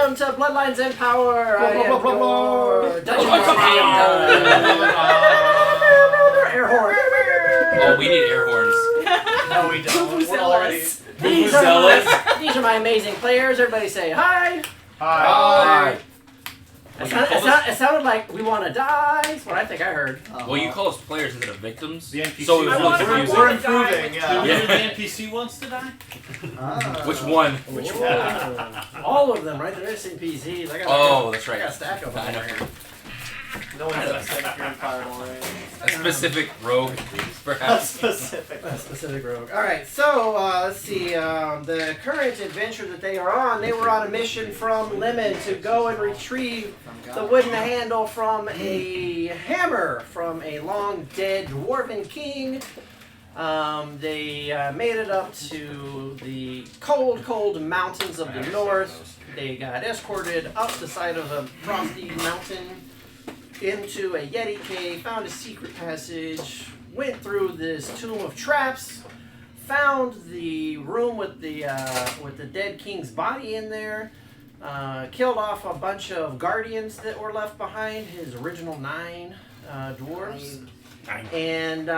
welcome to Bloodlines and Power. I am your Dungeon Air horn. Oh, we need air horns. No, we don't. We're already... These are my amazing players. Everybody say hi. Hi. It sounded like we want to die. That's what I think I heard. Well, you call us players instead of victims. The NPC. So it was really confusing. We're improving, yeah. Yeah. The NPC wants to die? Which one? Which one? All of them, right? There is NPCs. That's right. I got a stack of them I know. over here. No one's gonna say Green Fire already. A specific rogue, A perhaps. specific rogue. Alright, so let's see. The current adventure that they are on, they were on a mission from Lemon to go and retrieve the wooden handle from a hammer from a long dead dwarven king. They made it up to the cold, cold mountains of the north. They got escorted up the side of a frosty mountain into a Yeti cave, found a secret passage, went through this tomb of traps, found the room with the dead king's body in there, killed off a bunch of guardians that were left behind, his original 9 dwarves, and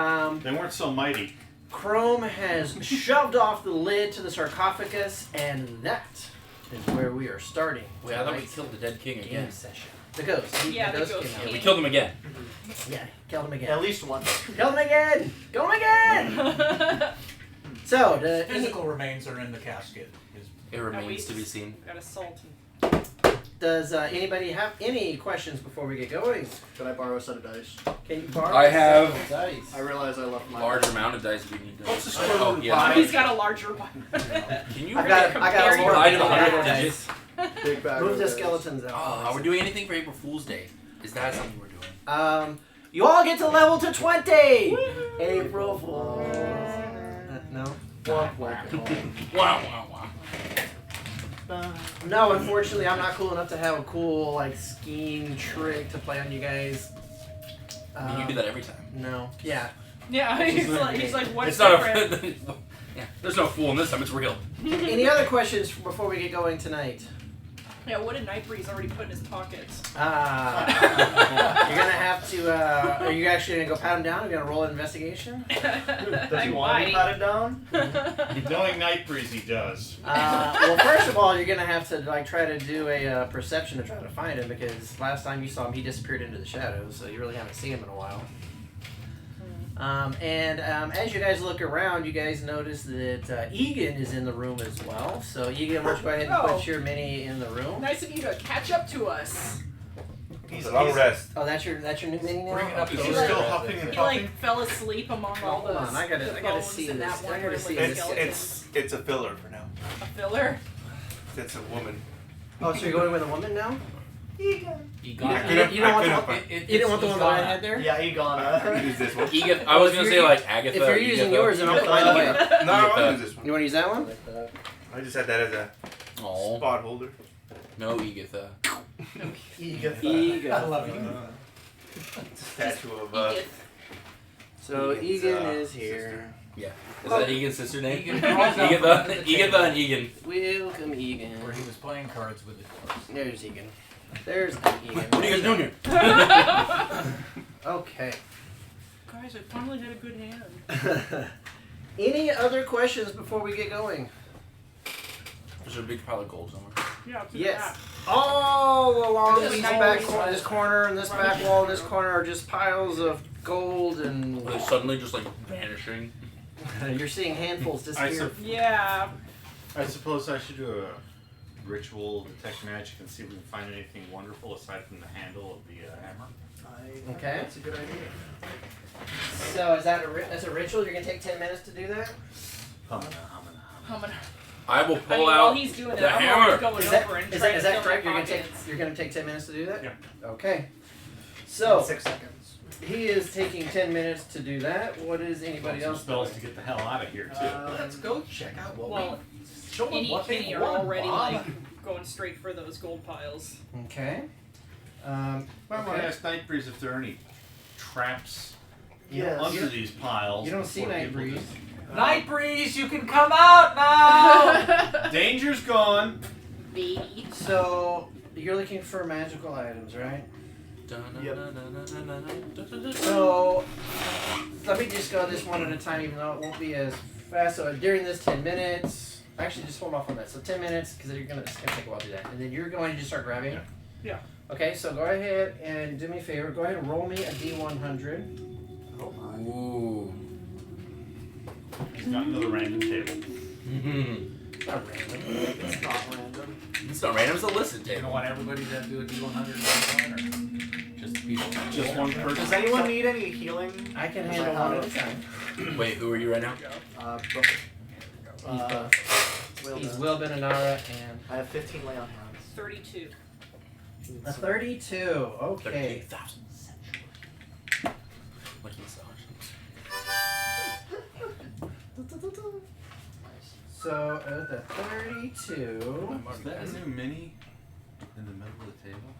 They weren't so mighty. Chrome has shoved off the lid to the sarcophagus, and that is where we are starting. Wait, I thought we killed the dead king again. Game session. The ghost. Yeah, the ghost came king. out. We killed him again. Yeah, killed him again. At least one. Kill him again! Kill him again! So, the Physical remains are in the casket. It remains to be seen. Got a salt. does anybody have any questions before we get going? Can I borrow a set of dice? Can you borrow I a set have of dice? I realize I left my Large amount of dice we need to. What's the Oh, score of yeah. He's got a larger one. Can you I got compare a you more I did a big hundred bag of digits. big bag. Move of the dice. skeletons out. Oh, are we doing anything for April Fool's Day? Is that something we're doing? You all get to level to 20! April Fools. No? Womp womp. Wow, wow, wow. No, unfortunately, I'm not cool enough to have a cool, like, scheme trick to play on you guys. I mean, you do that every time. No. Yeah. Yeah, he's like, what's It's not different? a. Yeah, there's no fool in this time. It's real. Any other questions before we get going tonight? Yeah, what did Nightbreeze already put in his pockets? You're gonna have to. Are you actually gonna go pat him down? Are you gonna roll an investigation? Does he want to be patted down? Knowing Night Breeze, he does. Well, first of all, you're gonna have to like try to do a perception to try to find him because last time you saw him, he disappeared into the shadows, so you really haven't seen him in a while. As you guys look around, you guys notice that Egan is in the room as well. So Egan, why don't you go ahead and put your mini in the room? Nice of you to catch up to us. He's a long rest. Oh, that's your new mini now. Bring it up Is to he us. still huffing and He puffing? like fell asleep among all Hold those. on, I gotta bones see in this. that one I gotta room see with this. skeletons. It's a filler for now. A filler. It's a woman. Oh, so you're going with a woman now? Egan. You didn't want the one that I had there? Yeah, Egon. I can use this one. Egan. I was gonna say like Agatha. If you're using Agatha. yours, then I'll find a way. No, I want to use this one. You want to use that one? I just had that as a Oh, spot holder. no, Agatha. Egan. I love you. Statue of Edith. So Egan's, Egan is here. Yeah. Is that Egan's sister name? Egan. Agatha and Egan. Welcome, Egan. Where he was playing cards with the dwarves. There's Egan. There's Egan. What are you guys doing here? Okay. Guys, I finally got a good hand. Any other questions before we get going? There's a big pile of gold somewhere. Yeah, to Yes. All along This these nice back one. this corner and this back wall and this corner are just piles of gold and Are they suddenly just like vanishing? you're seeing handfuls disappear. Yeah. I suppose I should do a ritual detect magic and see if we can find anything wonderful aside from the handle of the hammer. Okay. That's a good idea. So is that that's a ritual? You're gonna take 10 minutes to do that? I will I pull mean, out while he's doing it, the I'm hammer. already going Is that, over and is trying that, is to that fill correct? my You're pockets. gonna take 10 minutes to do that? Yeah. Okay. So 6 seconds. he is taking 10 minutes to do that. What is anybody Some else spells doing? to get the hell out of here too. Let's go check out what Well, we show them Any what Kenny they are won, already Bob. like going straight for those gold piles. Okay. I want to Okay. ask Night Breeze if there are any traps Yeah. under these piles. You don't see before Night people Breeze. just- Night Breeze, you can come out now! Danger's gone. baby. So you're looking for magical items, right? So let me just go this one at a time, even though it won't be as fast. So during this 10 minutes, actually just hold off on that. So 10 minutes, because it's gonna take a while to do that. And then you're going to just start grabbing. Yeah. Okay, so go ahead and do me a favor. Go ahead and roll me a D100. Oh my. Ooh. He's got another random table. It's not random. It's not random. It's not random, it's a listed You don't table. want everybody to do a D100 or just the people? Just one person. Does anyone need any healing? I can Does handle I one at a have- time. Wait, who are you right now? He's Wilbin, Anara, and I have 15 lay on hands. 32. a 32. Okay. 13,000. Like massage. So at the 32. Is that a new mini in the middle of the table?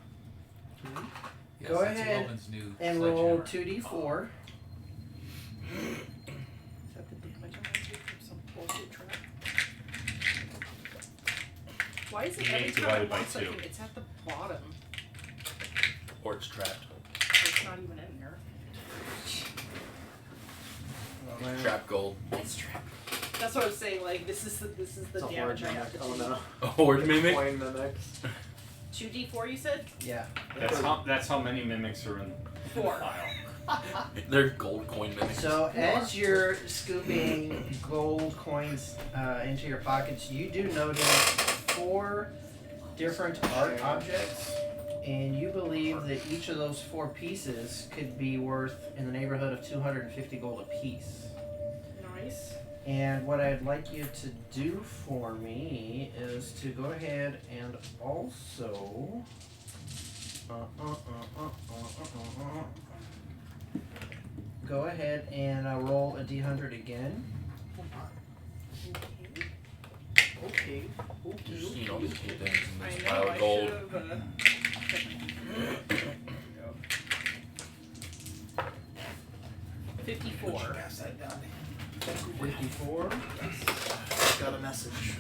Yes, Go that's ahead Logan's new and roll sledgehammer. 2d4. Is that the damage I take from some bullshit trap? Why is it every 8 time I divided by want 2. something, it's at the bottom? Or it's trapped. It's not even in there. Trap gold. It's trap. That's what I was saying. Like this is the It's a damage I horde have to mimic. Oh take. no. A horde mimic? Coin mimics. 2d4 you said? Yeah. That's how many mimics are in the 4. pile. They're gold coin mimics. So as you're scooping gold coins into your pockets, you do notice 4 different art objects, and you believe that each of those 4 pieces could be worth in the neighborhood of 250 gold apiece. Nice. And what I'd like you to do for me is to go ahead and also go ahead and roll a d100 again. Okay. Just, you know, these cool things in I this know. pile I of gold. should have. $54. Pass that down. 54. Got a message.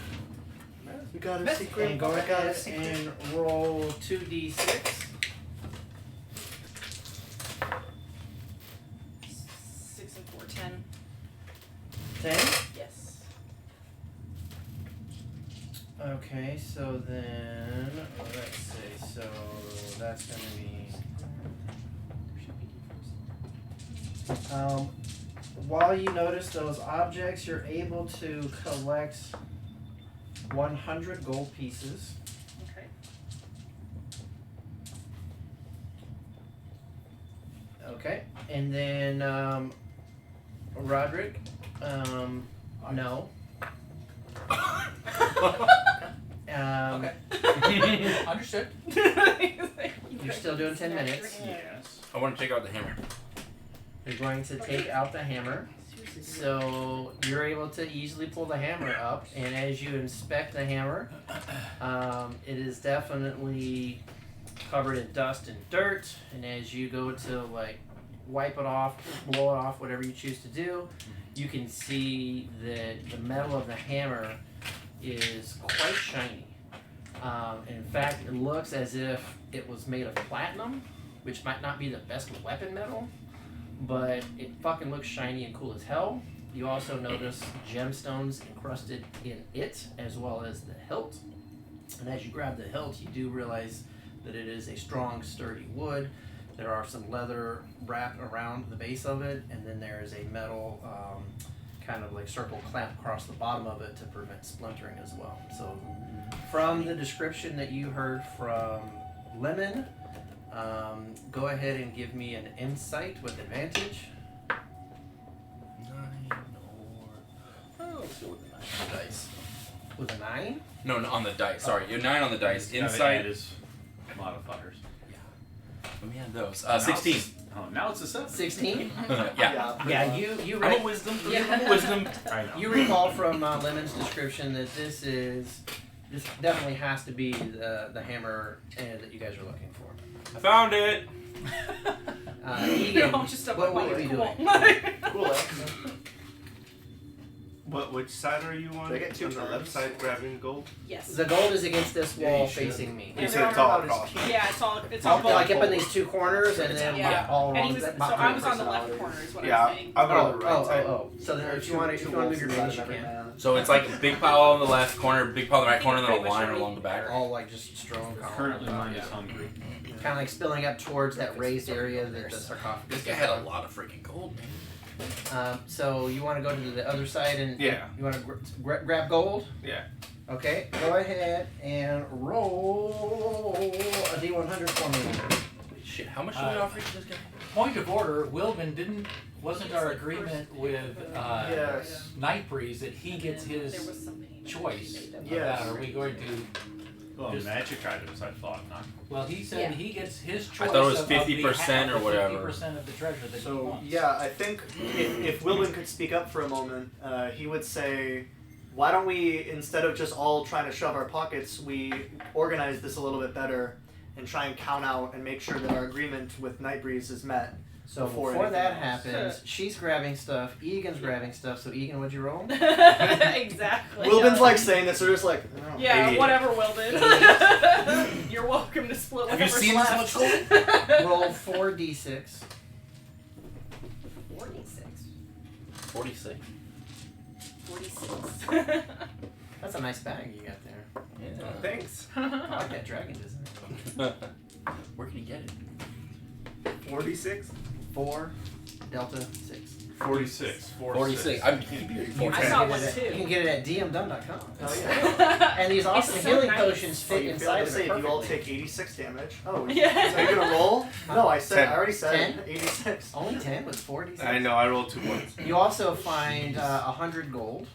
We got a Message. secret. And go we got a ahead secret. and roll 2d6. 6 and 4, 10. 10. Yes. Okay, so then let's see. So that's going to be. While you notice those objects, you're able to collect 100 gold pieces. Okay. Okay, and then Roderick, no. Okay. Understood. You're still doing 10 minutes. Yes. I want to take out the hammer. You're going to take out the hammer. So you're able to easily pull the hammer up, and as you inspect the hammer, it is definitely covered in dust and dirt. And as you go to like wipe it off, blow it off, whatever you choose to do, you can see that the metal of the hammer is quite shiny. In fact, it looks as if it was made of platinum, which might not be the best weapon metal, but it fucking looks shiny and cool as hell. You also notice gemstones encrusted in it, as well as the hilt. And as you grab the hilt, you do realize that it is a strong, sturdy wood. There are some leather wrapped around the base of it, and then there is a metal kind of like circle clamp across the bottom of it to prevent splintering as well. So from the description that you heard from Lemon, go ahead and give me an insight with advantage. 9 or... Oh, let's go with the 9 on the dice. With a 9? No, on the dice. Sorry, you're 9 on the dice. Gotta Insight. add his modifiers. Let me add those. Now it's 16. now it's a 7. 16? Yeah. Yeah, you I'm a wisdom. I'm a wisdom. I know. you recall from Lemon's description that this definitely has to be the hammer that you guys are looking for. I found it. Egan, No, just up what my will you be cool. doing? Cool, eh? Which side are you on? They get two on the left turns. side grabbing gold? Yes. The gold is against this Yeah, wall you should. facing me. You Yeah, said it's all across. Yeah, it's all It's all like up in gold. these two corners and then Yeah. all And along he was, that so I was on the personality. left corner is what Yeah, I'm saying. I'll go to the right Oh, side. So then if you want to move your range, you can. So it's like a big pile on the left corner, big pile on the right corner, and then a line along the back. All like just strong. Currently, mine is hungry. Kind of like spilling up towards that raised area that the sarcophagus. This guy had a lot of freaking gold, man. So you want to go to the other side and Yeah. you want to grab gold? Yeah. Okay, go ahead and roll a D100 for me. Shit, how much did we offer to this guy? Point of order, Wilbin wasn't our agreement with Yes. Night Breeze that he gets his There was something. choice of Yes. that? Are we going to, Well, Just- magic items, I thought, not. well, he said Yeah. he gets his choice I thought it was of the 50% or whatever. 50% of the treasure that he So wants. yeah, I think if Wilbin could speak up for a moment, he would say, "Why don't we, instead of just all trying to shove our pockets, we organize this a little bit better and try and count out and make sure that our agreement with Nightbreeze is met." So Before before that anything else. happens, she's grabbing stuff, Egan's grabbing stuff. So Egan, what'd you roll? Exactly. Wilbin's like saying this, they're just like, oh. Yeah, 88. whatever, Wilbin. You're welcome to split Have you whatever's seen this left. much gold? Roll 4d6. 46. 46. 46. That's a nice bag you got there. Yeah. Thanks. I like that dragon design. Where can you get it? 46? 4 delta 6. 46. 46. I'm keeping it. I saw You one can too. get it at dmdum.com. Oh yeah. And these awesome It's so healing nice. potions Oh, fit you failed inside to of say it you all perfectly. take 86 damage. Oh, Yeah. so you're gonna roll? No, I said. 10. I already said 10? 86. Only 10 with 4d6. I know, I rolled 2 points. You also find 100 gold.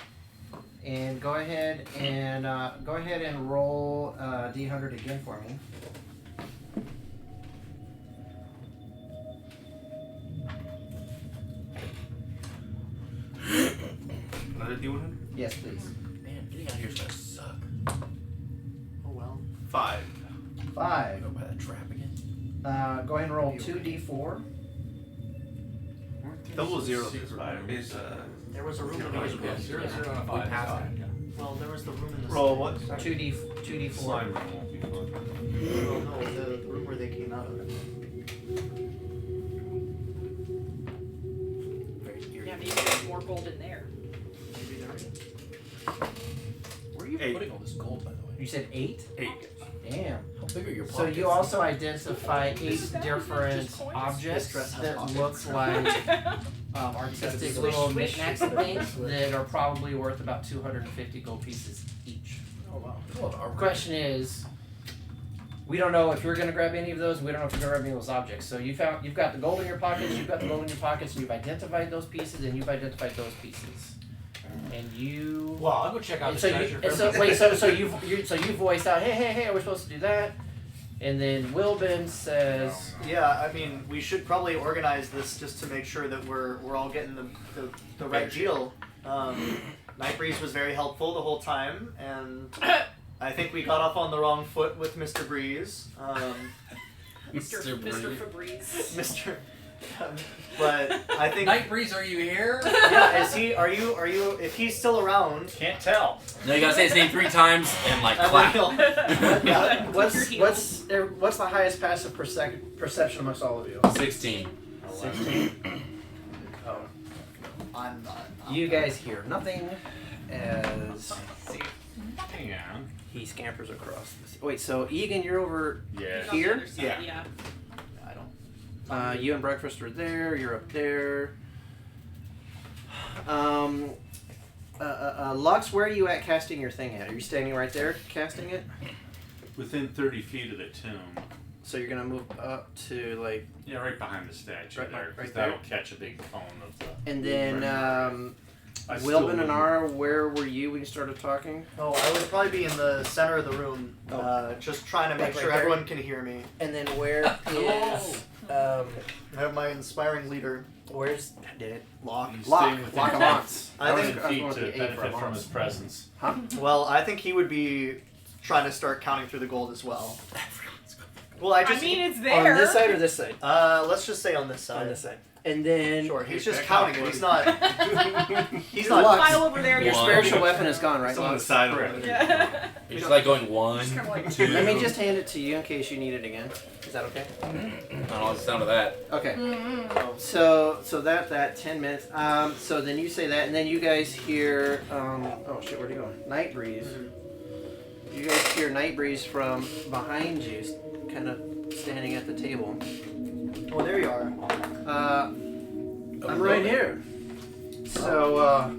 And go ahead and roll d100 again for me. Another D100? Yes, please. Man, getting out of here is gonna suck. Oh well. 5. 5. Go buy that trap again. Go ahead and roll 2d4. Double zero is There was a room in Yeah, the 0, 0, and a 5. We passed Fine. Well, there was the room in the Roll what? 2d4. Slime room won't be fun. Well, no, the room where they came out of. Very eerie. Yeah, maybe there's more gold in there. Maybe there is. Where are you 8. putting all this gold, by the way? You said 8? 8. Damn. How big are your So pockets? you also identify 8 Is that different just coins? objects This dress has that pockets. look like artistic Swish, little swish. knickknacks and things that are probably worth about 250 gold pieces each. Oh wow. The question is, we don't know if you're going to grab any of those. We don't know if you're going to grab any of those objects. So you've got the gold in your pockets. You've got the gold in your pockets, and you've identified those pieces, and you've identified those pieces. And you. Well, I'll go check out And the so treasure. you, and so wait, so you voiced out, hey, we're supposed to do that, and then Wilbin says, Yeah, I mean, we should probably organize this just to make sure that we're all getting the right deal. Nightbreeze was very helpful the whole time, and I think we got off on the wrong foot with Mr. Breeze. Mr. Breeze. Febreze. Mr. But I think. Night Breeze, are you here? Yeah, is he? Are you? If he's still around? Can't tell. No, you gotta say his name 3 times and like I clap. will. Yeah. what's the highest passive perception amongst all of you? 16. 16. Oh. I'm not. You guys hear nothing as Hang on. he scampers across the sea. Wait, so Egan, you're over Yeah. here? Yeah. Yeah. I don't. You and Breakfast are there. You're up there. Lux, where are you at casting your thing at? Are you standing right there casting it? Within 30 feet of the tomb. So you're gonna move up to like, Yeah, right behind the statue Right- there. 'Cause right that'll catch a big cone of the. and then I still Wilbin and wouldn't- Ara, where were you when you started talking? Oh, I would probably be in the center of the room, Oh. just trying to make Like right sure there? everyone can hear me. And then where is I have my inspiring leader. where's did it Lock. He's Lock staying within Avance? I was- think- I was feet going with to the A for benefit from Avance. his presence. Well, I think he would be trying to start counting through the gold as well. Well, I mean, it's there. On this side or this side? Let's just say on this side. On this side. And then Sure, he's Hey, just back counting off, it. He's buddy. not. He's Lux. not. Pile over there. your One. spiritual weapon is gone, right? It's on the Lux? side of Correct. it. Yeah. It's just like going one, Just kinda like- two. Let me just hand it to you in case you need it again. Is that okay? I don't know what's the sound of that. Okay. Mm-hmm. So that 10 minutes. So then you say that, and then you guys hear. Oh shit, where'd he go? Night breeze. You guys hear night breeze from behind you, kind of standing at the table. Oh, there you are. I'm right here. So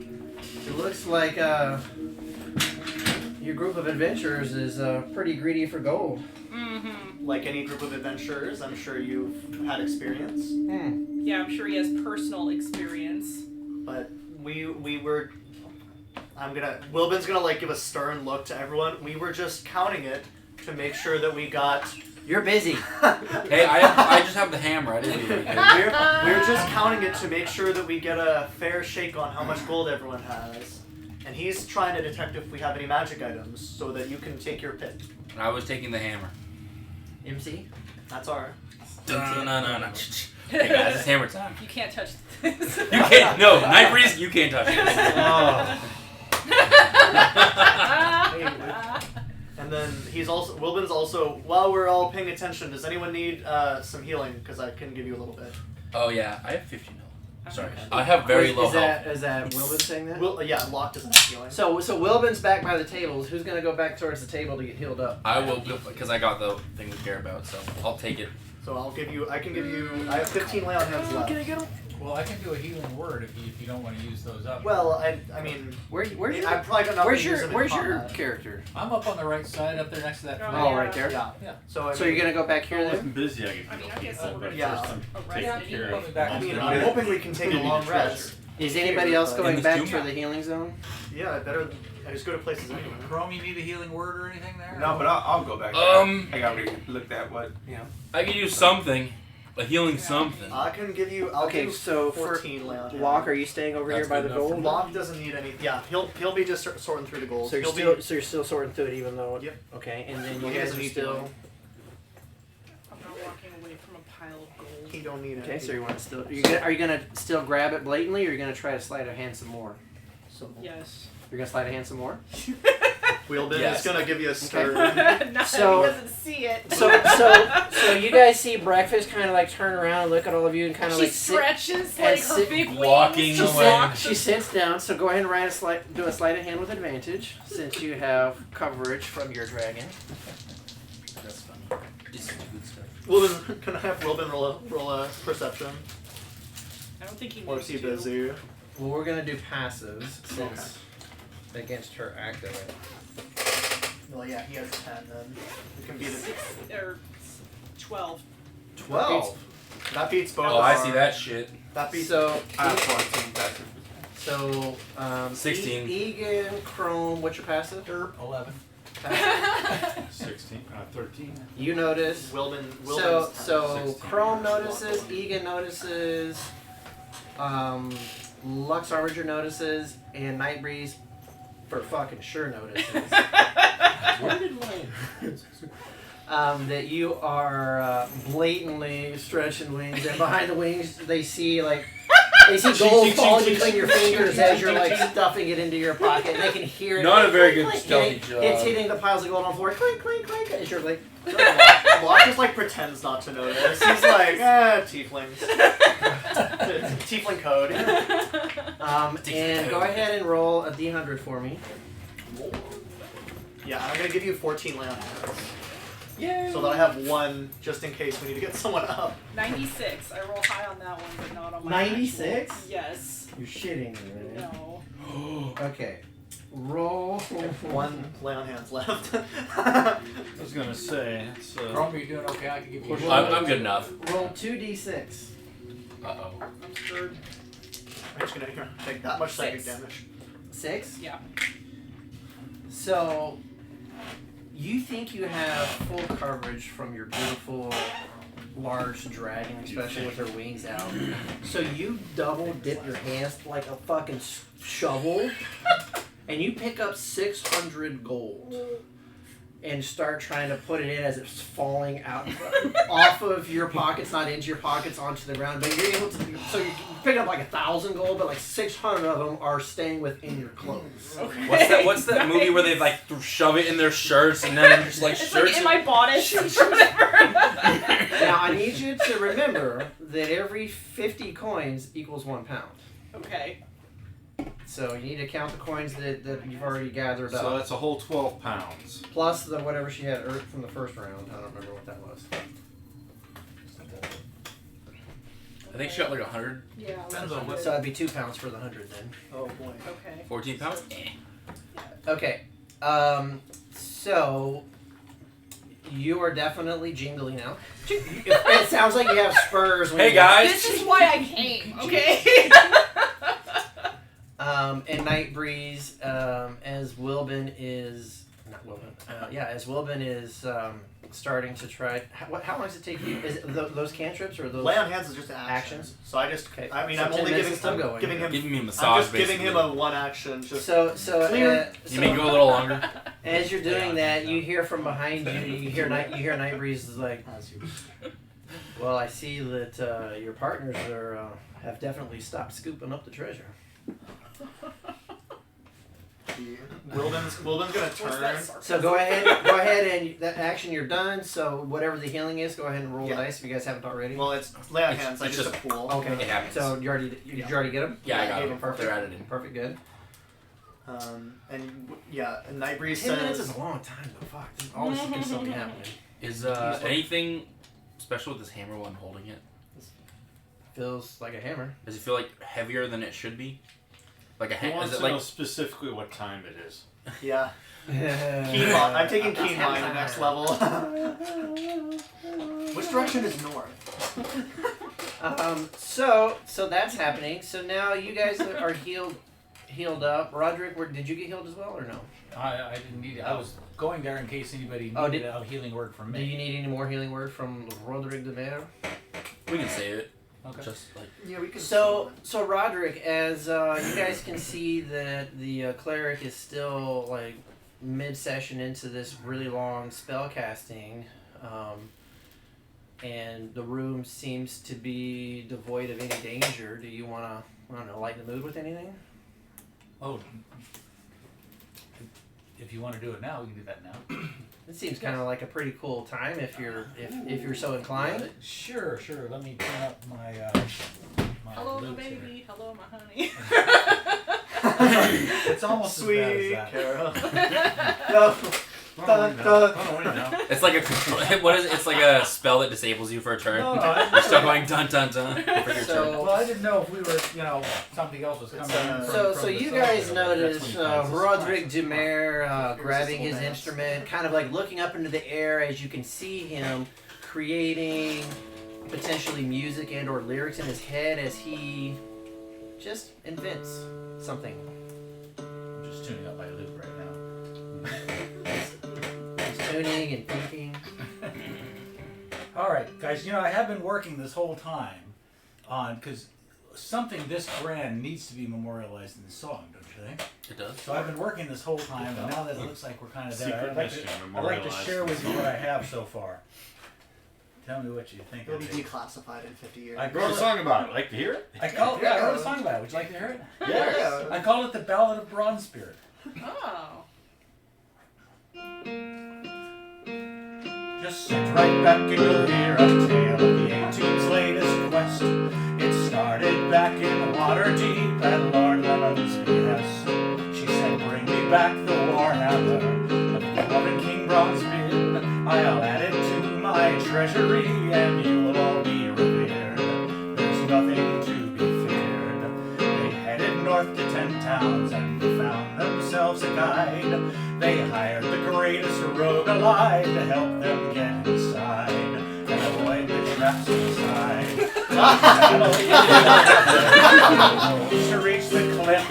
it looks like your group of adventurers is pretty greedy for gold. Mm-hmm. Like any group of adventurers, I'm sure you've had experience. Yeah, I'm sure he has personal experience. But we were. Wilbin's gonna like give a stern look to everyone. We were just counting it to make sure that we got. You're busy. Hey, I just have the hammer. I didn't do anything. We're just counting it to make sure that we get a fair shake on how much gold everyone has. And he's trying to detect if we have any magic items so that you can take your pick. I was taking the hammer. MC? That's our. No. Hey guys, it's hammer time. You can't touch this. You can't. No, Night Breeze, you can't touch it. And then Wilbin's also, while we're all paying attention, does anyone need some healing? Because I can give you a little bit. Oh yeah, I have 50 mil. Sorry, I have very low health. Is that Wilbin saying that? Yeah, Locke doesn't have healing. So Wilbin's back by the tables. Who's gonna go back towards the table to get healed up? I will, because I got the thing we care about, so I'll take it. So I have 15 lay on hands left. Well, I can do a healing word if you don't want to use those up. Well, I mean, Where's I'm probably not where's gonna use them in your combat. character? I'm up on the right side, up there next to that. Oh, flag. Oh, right there. Yeah. Yeah. So So you're gonna go back here I then? wasn't busy. I could I mean, I go guess people, we're but gonna first just I'm arrest taking it. care Put of me back I into mean, the I'm middle. hoping we can take a long rest. Is anybody else In going this back tomb? for the healing zone? Yeah, I just go to places anyway. Chrome, you need a healing word or anything there? No, but I'll go back there. I already looked at what. I can use something, a healing something. I can give you. I'll Okay, do so 14 lay on hands. Locke, are you staying over That's here by good the enough for gold? Locke doesn't need any. Yeah, he'll be just sorting through the gold. So you're still sorting through it, even though. Yep. Okay, and then Well, you he guys doesn't are need still. to. I'm not walking away from a pile of gold. He don't need it. Okay, so you want to still? Are you gonna still grab it blatantly, or you're gonna try to slide a hand some more? So Yes. You're gonna slide a hand some more. Wilbin Yes. is gonna give you a stern. Not So- that he doesn't see it. So you guys see breakfast kind of like turn around, and look at all of you, and kind of She like sit. stretches and like her sit- big wings. walking to away. walk. She sits down. So go ahead and do a sleight of hand with advantage, since you have coverage from your dragon. That's funny. This is good stuff. Wilbin, can I have Wilbin roll a perception? I don't think he Or knows is he to. busy? Well, we're gonna do passives since against her active. Well, yeah, he has 10 then. It can beat it. Or 12. 12. That beats both. Oh, of I our- see that shit. That beats. So, I have 14 passive. so 16. Egan, Chrome, what's your passive? 11. 16, 13. You notice. Wilbin. So, 10. so 16. Chrome notices, Egan notices, Lux Armiger notices, and Nightbreeze for fucking sure notices Where did my... that you are blatantly stretching wings, and behind the wings they see gold falling between your fingers as you're like stuffing it into your pocket, and they can hear it. Not a very good Clink, stealthy clink. job. It's hitting the piles of gold on the floor. Clink, clink, clink. As you're like, Locke just like pretends not to notice. He's like, tieflings. It's tiefling code. and go ahead and roll a d100 for me. Yeah, I'm gonna give you 14 lay on hands. Yay! So that I have one just in case we need to get someone up. 96. I roll high on that one, but not on my 96? actual- Yes. You're shitting me, right? No. Okay. Roll. One lay on hands left. I was gonna say, it's... Chrome, are you doing okay? I can give you a I'm good enough. Roll 2d6. Uh-oh. I'm scared. I'm just gonna take that much psychic 6. damage. 6? Yeah. So, you think you have full coverage from your beautiful large dragon, especially with her wings out. So you double dip your hands like a fucking shovel, and you pick up 600 gold. and start trying to put it in as it's falling out off of your pockets, not into your pockets, onto the ground. But you're able to, so you pick up like 1,000 gold, but like 600 of them are staying within your clothes. Okay. What's that movie where they like shove it in their shirts and then just like It's shirts? like in my bodice or whatever. Now I need you to remember that every 50 coins equals 1 pound. Okay. So you need to count the coins that you've already gathered So up. that's a whole 12 pounds. Plus the whatever she had from the first round. I don't remember what that was. I think she got like 100. Yeah. Depends on what- So that'd be 2 pounds for the 100 then. Oh boy. Okay. 14 pounds? Okay. So you are definitely jingling now. It sounds like you have spurs. When Hey you guys! This is why I came. Okay. And Night Breeze, as Wilbin is as Wilbin is starting to try. How long does it take you? Is it those cantrips or those? Lay on hands is just actions. Actions? So I just, Okay. I mean, So I'm 10 only minutes giving, is still going. giving him, Giving me a I'm massage, just giving him basically. a one action. Just So You may go a little longer. as you're doing that, you hear from behind you. You hear Night Breeze is like, as you. well, I see that your partners have definitely stopped scooping up the treasure. Wilbin's gonna What's turn. that sarcasm? So go ahead, and that action you're done. So whatever the healing is, go ahead and roll the Yeah. dice if you guys haven't already. Well, it's lay on It's- hands. I it's just just- a pool. Okay. It happens. So you already get them? Yeah, I got Okay, them. perfect. They're added in. Perfect, good. And yeah, and Night Breeze 10 minutes says. is a long time though. Fuck, all this can still be happening. Is anything special with this hammer while I'm holding it? Feels like a hammer. Does it feel like heavier than it should be? Like a He hammer? wants Is it to know like specifically what time it is. Yeah. Keen mind. I'm taking keen mind to next level. Which direction is north? So that's happening. So now you guys are healed up. Roderick, did you get healed as well or no? I didn't need it. I was going there in case anybody Oh, needed a healing word from Do me. you need any more healing word from Roderick de Mer? we can save it? Okay. Just like Yeah, we can. So Roderick, as you guys can see that the cleric is still like mid-session into this really long spell casting, and the room seems to be devoid of any danger. Do you want to, I don't know, lighten the mood with anything? Oh, if you want to do it now, we can do that now. It seems kind of like a pretty cool time if you're so inclined. Sure. Let me turn up my my Hello, my lute here. baby. Hello, my honey. It's almost Sweet as bad as Carol. that. it's like a what is it? It's like a spell that disables you for a turn. No, You're still going dun dun dun for your turn. Well, I didn't know if we were, something else was coming in. So from you the guys side. notice That's when he passes. Roderick de Mer grabbing his Irresistible instrument, kind of like looking up into the air as you can see him creating potentially music and or lyrics in his head as he just invents something. I'm just tuning up my lute right now. He's tuning and thinking. All right, guys. I have been working this whole time on because something this grand needs to be memorialized in the song, don't you think? It does. So I've been working this whole time, and now that it looks like we're kind of there, Secret I'd like mission, to memorialized share with in you the what I song. have so far. Tell me what you think It'll of be it. declassified in 50 years. I Wrote a song about it. Like to hear it? I wrote a song about it. Would you like to hear it? Yeah. I call it the Ballad of Bronze Spirit. Oh. Just sit right back and you'll hear a tale of the A-Team's latest quest. It started back in Waterdeep at Lord Lemon's behest. She said, bring me back the Warhammer of the Dwarven King Bronzebeard. I'll add it to my treasury and you will all be revered. There's nothing to be feared. They headed north to 10 towns and found themselves a guide. They hired the greatest rogue alive to help them get inside and avoid the traps inside. To reach the cliff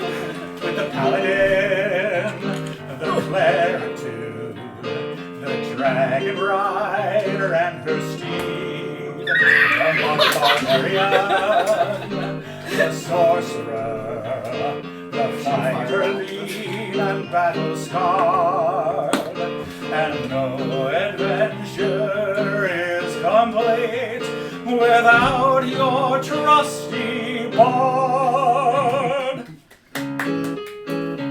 with the paladin, the cleric, the dragon rider and her steed, the monk barbarian, the sorcerer, the fighter lean and battle scarred, and no adventure is complete without your trusty bard.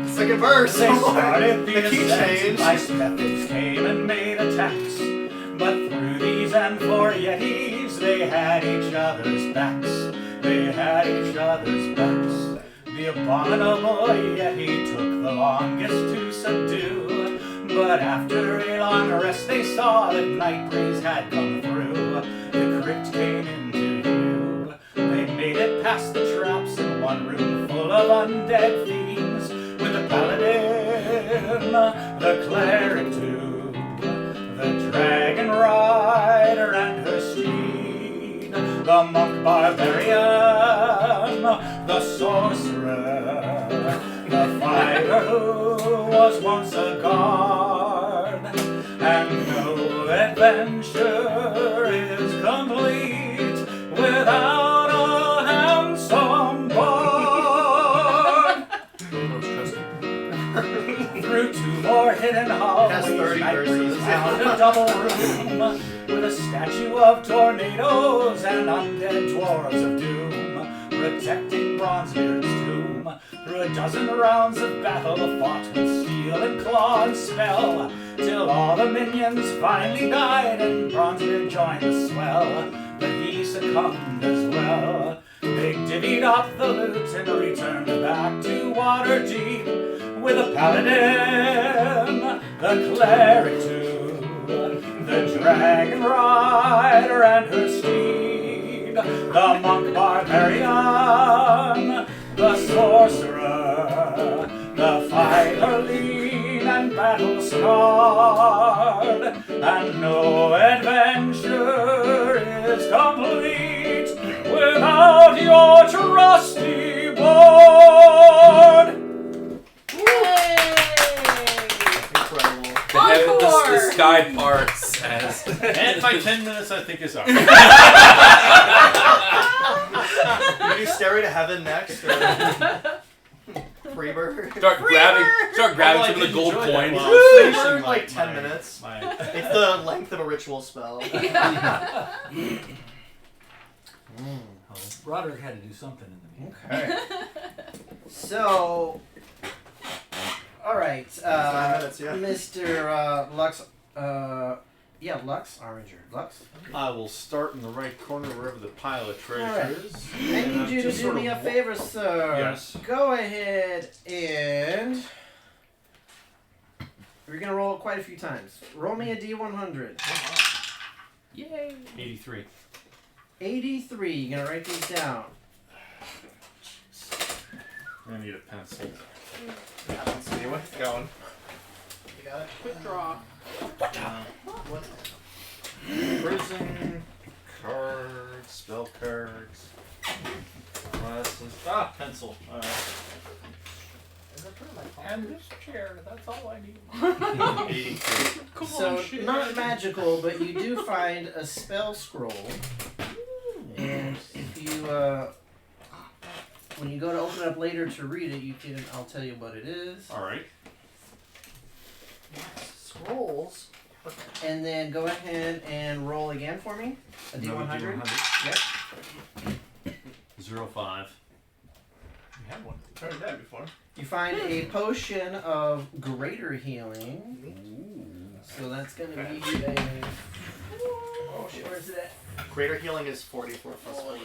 Second verse. They started the key ascent, change. ice methods came and made attacks, but through these and four Yetis, they had each other's backs. They had each other's backs. The abominable Yeti took the longest to subdue, but after a long rest they saw that night breeze had come through. The crypt came into view. They made it past the traps in one room full of undead fiends, with the paladin, the cleric too, the dragon rider and her steed, the monk barbarian, the sorcerer, the fighter who was once a guard. And no adventure is complete without a handsome bard. Through two more hidden hallways, 30 Night Breeze verses. found a double room with a statue of tornadoes and undead dwarves of doom, protecting Bronzebeard's tomb. Through a dozen rounds of battle fought with steel and claw and spell, till all the minions finally died and Bronzebeard joined the swell, but he succumbed as well. They divvied up the loot and returned back to Waterdeep, with a paladin, the cleric too, the dragon rider and her steed, the monk barbarian, the sorcerer, the fighter lean and battle scarred, and no adventure is complete without your trusty bard. Incredible. The sky parts as. And my 10 minutes, I think, is up. You do Stairway to Heaven next, or Freebird? Start grabbing some Although I of the did gold enjoy that coins. while I was finishing Freebird, my- like 10 my- minutes. my- It's the length of a ritual spell. Roderick had to do something in the meantime. Okay. So, all right, 9 minutes, yeah. Mr. Lux. Lux Arminger. Lux. I will start in the right corner wherever the pile of treasure Alright. is. I need you to just do sort me of a favor, sir. Yes. Go ahead and we're gonna roll it quite a few times. Roll me a D100. Yay. 83. 83. You're gonna write these down. I need a pencil. Let's see what's going. You got it? Quick draw. What? Prison, cards, spell cards, glasses. Pencil. And this chair, that's all I need. 83. Come So, on, shit. not magical, but you do find a spell scroll. And if you, when you go to open it up later to read it, I'll tell you what it is. Alright. Scrolls. And then go ahead and roll again for me. A D100. Yep. 05. You had one. You've heard that before. You find a potion of greater healing. So that's going to be a... Oh shit, where's it at? Greater healing is 44 plus 1.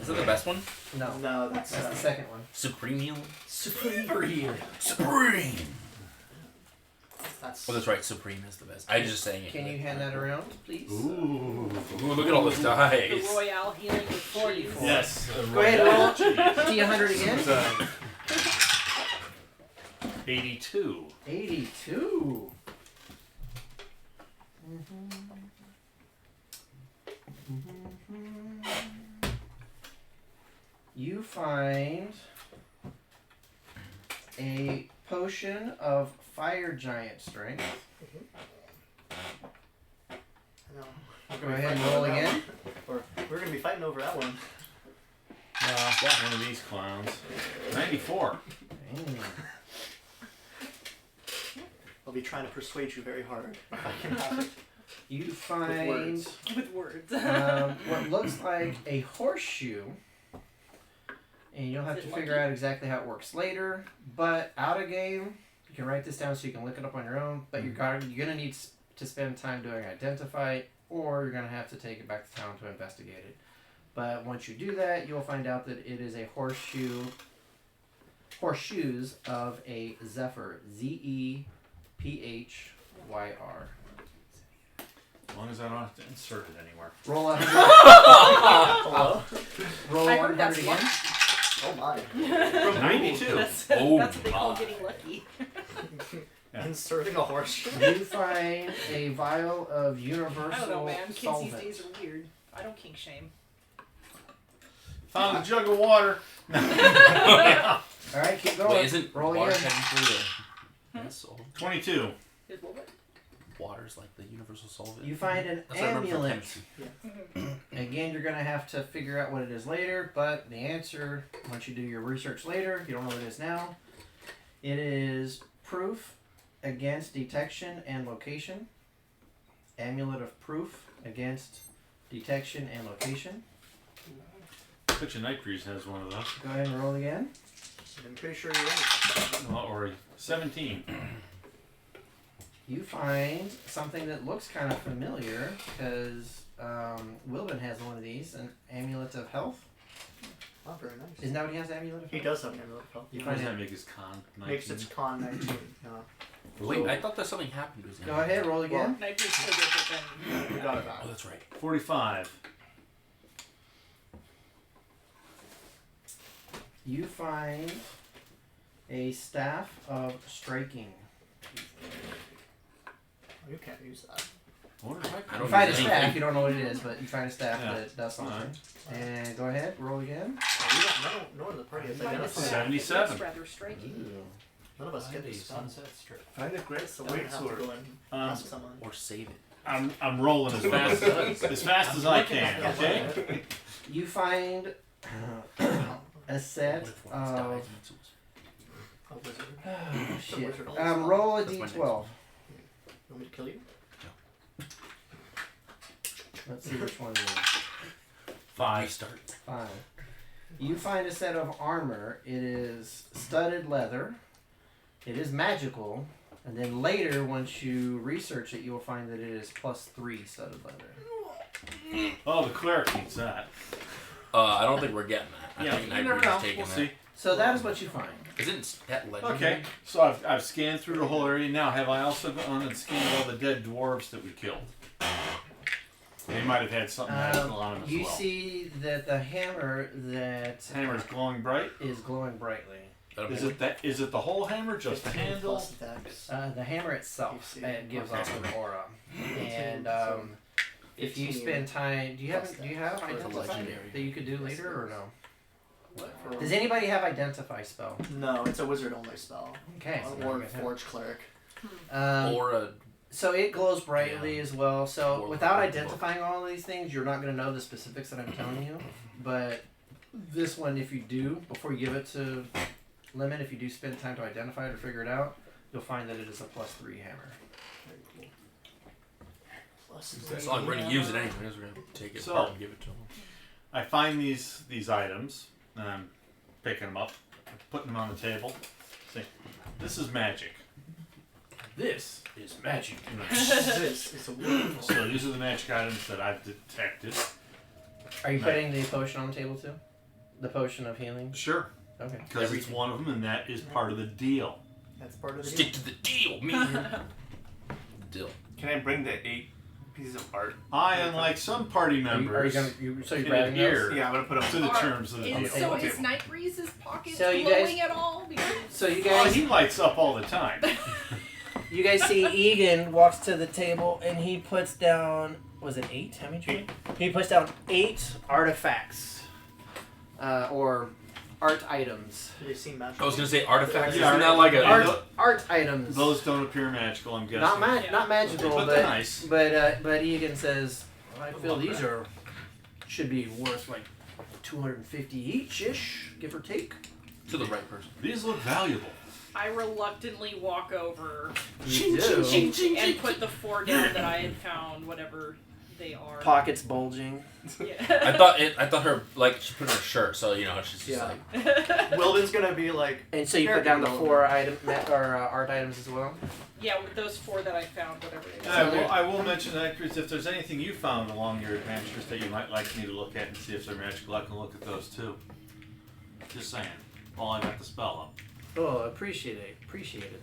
Is that the best one? No, No, that's that's the second one. Supreme healing? Supreme. Supreme! that's Oh, that's right. Supreme is the best. I was just saying it. Can you hand that around, please? Ooh. Ooh, look at all those The dice. Royale healing with 44. Yes. Go ahead and roll D100 again. 82. 82. You find a potion of fire giant strength. No. Go ahead and roll again. Or we're gonna be fighting over that one. One of these clowns. 94. I'll be trying to persuade you very hard. If I can have it. You find With words. what looks like a horseshoe, and you'll have Is to it figure lucky? out exactly how it works later. But out of game, you can write this down so you can look it up on your own. But you're gonna need to spend time doing identify, or you're gonna have to take it back to town to investigate it. But once you do that, you'll find out that it is a horseshoes of a zephyr. Zephyr. As long as I don't have to insert it anywhere. Roll a roll I 100 heard that's again. Oh my. From 92. That's, Oh that's what they call my. getting lucky. Yeah. Inserting a horseshoe. You find a vial of I universal don't know, man. Kids solvent. these days are weird. I don't kink shame. Found a jug of water. All right, keep going. Wait, isn't roll water again. technically a solve? 22. Here's a little bit. Water's like the universal solvent. You find an That's what I remember from amulet. chemistry. Again, you're gonna have to figure out what it is later, but the answer, once you do your research later, you don't know what it is now. It is proof against detection and location. Amulet of proof against detection and location. Bet you Night Breeze has one of those. Go ahead and roll again. I'm pretty sure you're right. Or 17. You find something that looks kind of familiar because Wilbin has one of these, an amulet of health. Oh, very nice. Isn't that what he has, amulet of He health? does have an amulet of health. You What find does it. that make his con? 19? Makes its con 19. No. Wait, I thought that something happened to his Go ahead, roll again. Night Breeze still good, but then. We got it back. Oh, that's right. 45. You find a staff of striking. You can't use that. I wonder if I I can You don't find a use staff, anything. you don't know what it is, but you find a staff Yeah. that does something. Alright. And go ahead, roll again. Oh, we don't know. No one in the party has Mine is identified. 77. That's rather striking. None of us get this spell. Find a great So we have to sword. go and ask someone. Or save it. I'm rolling as fast as I can, okay? You find a set What if one of us of. dies? A wizard. Oh, shit. wizard only Roll a That's my next d12. You want me to kill you? Let's see which one it is. 5. Restart. 5. You find a set of armor. It is studded leather. It is magical. And then later, once you research it, you will find that it is +3 studded leather. Oh, the cleric needs that. I don't think we're getting that. I Yeah, think you Night never Breeze know. is taking We'll that. see. So that is what you find. Isn't that legendary? Okay, so I've scanned through the whole area. Now, have I also gone and scanned all the dead dwarves that we killed? They might have had something magical on them as You well. see that the hammer that Hammer's glowing bright. is glowing brightly. Is it the whole hammer, just the 15 handle? plus dex. The hammer itself You see. gives off an aura, 18, and so if you 15 spend time, do you have plus identify legendary. that you could do later or no? What? Does anybody have identify spell? No, it's a wizard only spell. Okay. so now Or you guys have- forge cleric. Or a So it glows brightly as well. So Or without like identifying all of these things, you're not going to know the specifics that I'm telling you. But this one, if you do, before you give it to Lemon, if you do spend time to identify it or figure it out, you'll find that it is a +3 hammer. Very cool. Plus So I'm going to use it anyways. We're going to take it So- apart and give it to him. I find these items, and I'm picking them up, putting them on the table. Say, this is magic. This is magic. This is a wonderful. So these are the magic items that I've detected. Are you putting the potion on the table too? The potion of healing? Sure. Okay. Because it's one of them, and that is part of the deal. That's part of the Stick to the deal, me. Deal. Can I bring the 8 pieces of art? I, unlike some party Are you members, gonna, so you're can grabbing those? adhere Yeah, I'm gonna put them to the terms of the And deal. so Okay. is Night Breeze's pockets So you glowing guys- at all? Because So you Oh, guys, he lights up all the time. you guys see Egan walks to the table and he puts down, was it 8? How many did you make? He puts down 8 artifacts, or art items. Do they seem magical? I was going to say artifacts. Yeah, Isn't that like a... Art items. Those don't appear magical, I'm guessing. not magical, But but they're nice. but Egan says, well, I feel these should be worth like 250 each ish, give or take. To the right person. These look valuable. I reluctantly walk over You do. and put the 4 down that I had found, whatever they are. Pockets bulging. Yeah. I thought her like she put in her shirt, so you know she's just like. Wilden's gonna be like. And so you put down the 4 art items as well? Yeah, with those 4 that I found, whatever they And are. I will mention, actors, if there's anything you found along your adventures that you might like me to look at and see if they're magical, I can look at those too. Just saying. While I got the spell up. Oh, appreciated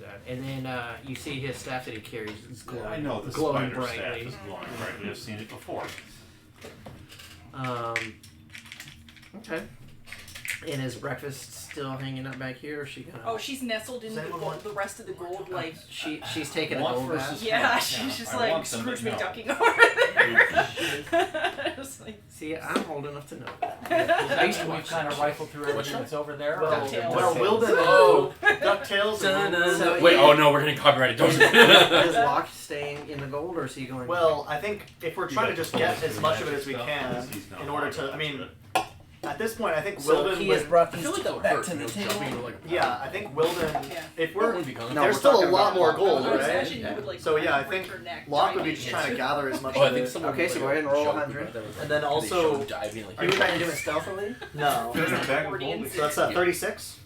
that. And then you see his staff that he carries is glowing, I know the glowing spider staff brightly. is glowing brightly. I've seen it before. Okay. And is breakfast still hanging up back here, or is she gonna? Oh, she's nestled in Does anyone want- the rest of the gold, like. she's taking a Want gold versus- bath. Yeah, Yeah, she's just I like want them, but Scrooge no. McDucking over there. Just like, See, I'm old enough to know that. I I used to we've watch kind of that. rifled through everything that's over there. Well, DuckTales. well, Wilden. Oh. DuckTales. So Wait, he- oh no, we're getting copyrighted. Don't. Is Locke staying in the gold, or is he going? Well, I think if we're trying to got just the get fullest as of much the of it as we magic can, stuff, he's not in order to. I allowed mean, to. at this point, I think So Wilden he has would. brought I these feel like that would back hurt. to the Jumping table. into, like, a Yeah, I think Wilden. Yeah. If That we're wouldn't be gone. No, there's we're still a talking lot about more Locke. gold, I was right? imagining you would like. So yeah, I break think her neck, Locke would diving be just trying to into- gather as much Oh, I of think it. someone Okay, would, so like, go ahead and roll show 100. that was, like, And then they also- show them diving, like, Are you trying to do it stealthily? No. There's a bag of Accordions. gold. So that's at 36.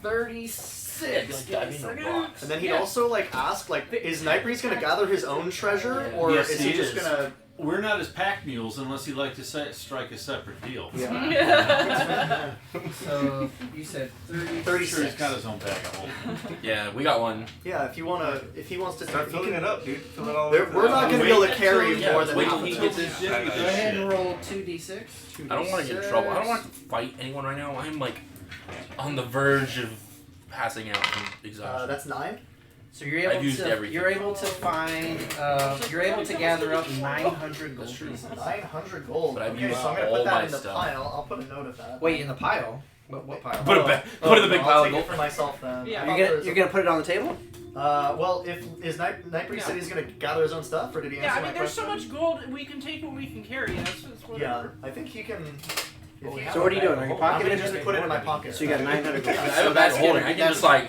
36. Like diving into rocks. And then he'd also like ask, like, is Nightbreeze gonna gather his own treasure, or Yes, is he he just is. gonna? We're not his pack mules unless he'd like to strike a separate deal. Yeah. So you said 30. 36. Sure, he's got his own bag of holding. Yeah, we got one. Yeah, if he wants to, Start he filling can- it up, dude. Fill it all We're up. not gonna be able to carry Yeah, more than wait half till he of gets it. his Go ahead and roll 2d6. I don't want to get in trouble. I don't want to fight anyone right now. I'm like on the verge of passing out from exhaustion. That's 9. So you're able I've used to everything. you're able to find you're able to gather up 900 gold That's true. pieces. 900 gold. But I've Okay, used so I'm gonna all put my that in the stuff. pile. I'll put a note of that. Wait, in the pile? What pile? Put it back. Put it in the big I'll pile of take gold. it for myself then. Yeah. You're gonna put it on the table? Well, is Nightbreeze said he's gonna gather his own stuff, or did he answer Yeah, I my mean, there's so question? much gold, we can take what we can carry. That's whatever. Yeah, I think he can. If he So what are you doing? Are you I'm pocketing gonna just put it in my pocket. So you got 900 gold. I have So a bag that's of holding. gonna- I can just like.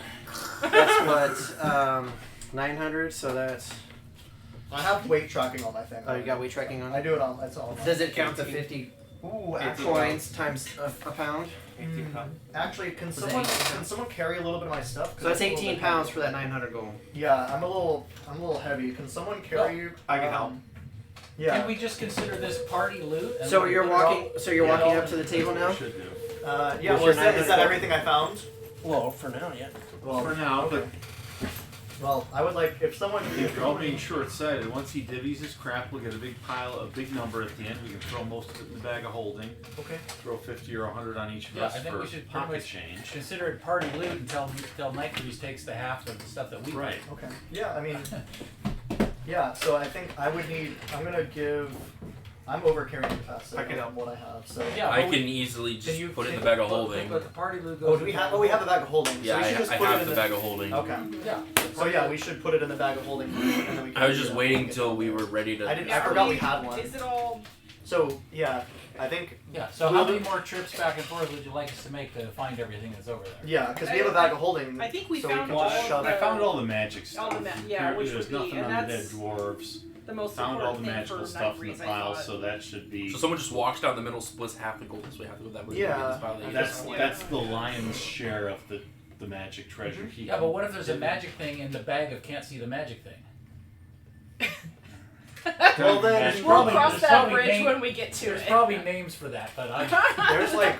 That's what 900. So that's I have weight tracking on my thing. oh, you got weight tracking on. I do it on. That's all. Does it count to 50 Ooh, coins times a pound? Actually, can Was it someone 18 can someone carry a little bit of my stuff? 'Cause So that's it's a little 18 bit pounds heavy. for that 900 gold. Yeah, I'm a little heavy. Can someone carry you? I can help. Yeah. Can we just consider this party loot? and So we you're put it all- walking. So you're Yeah. walking up to the table now. Should do. Yeah. With Well, your is that 900 everything I found? Well, for now, yeah. Well, For now, but well, I would like if someone. if you're all being short-sighted, once he divvies his crap, we'll get a big pile, a big number at the end. We can throw most of it in the bag of holding. Okay. Throw 50 or 100 on each of Yeah, us I think for we should pretty pocket much change. consider it party loot until Nightbreeze takes the half of the stuff that we Right. Okay. Yeah, I mean. Yeah, so I think I would need. I'm gonna give. I'm over carrying capacity I can help. on what I have. So. Yeah, I but can we- easily can just you- put it in can- the bag of but- holding. But the party loot goes. Oh, do we have? Oh, we have a bag of holding. Yeah, so we should just I put it have in the bag of holding. Okay. Yeah. So yeah, we should put it in the bag of holding. And then we can I was do just that. waiting till we were ready to. I didn't. Yeah, I are forgot we had one. Is it all? So yeah, I think Yeah. So how many more trips back and forth would you like us to make to find everything that's over there? yeah, because we have a bag of holding. I think we so found we can just all shove the- it. I found all the magic All stuff. the yeah, which There's would be, nothing and under dead that's dwarves. the most Found all the important thing magical for stuff in the Nightbreeze, I pile, thought. so that should be. So someone just walks down the middle, splits half the gold this way, half the gold that way. Yeah, this pile that you That's just- that's the lion's share of the magic treasure. Mm-hmm. He Yeah, but what if there's a magic thing in the bag of can't see the magic thing? Well, then- Magic- We'll Probably- cross there's that probably bridge name- when we get to There's it. probably names for that, but I. There's like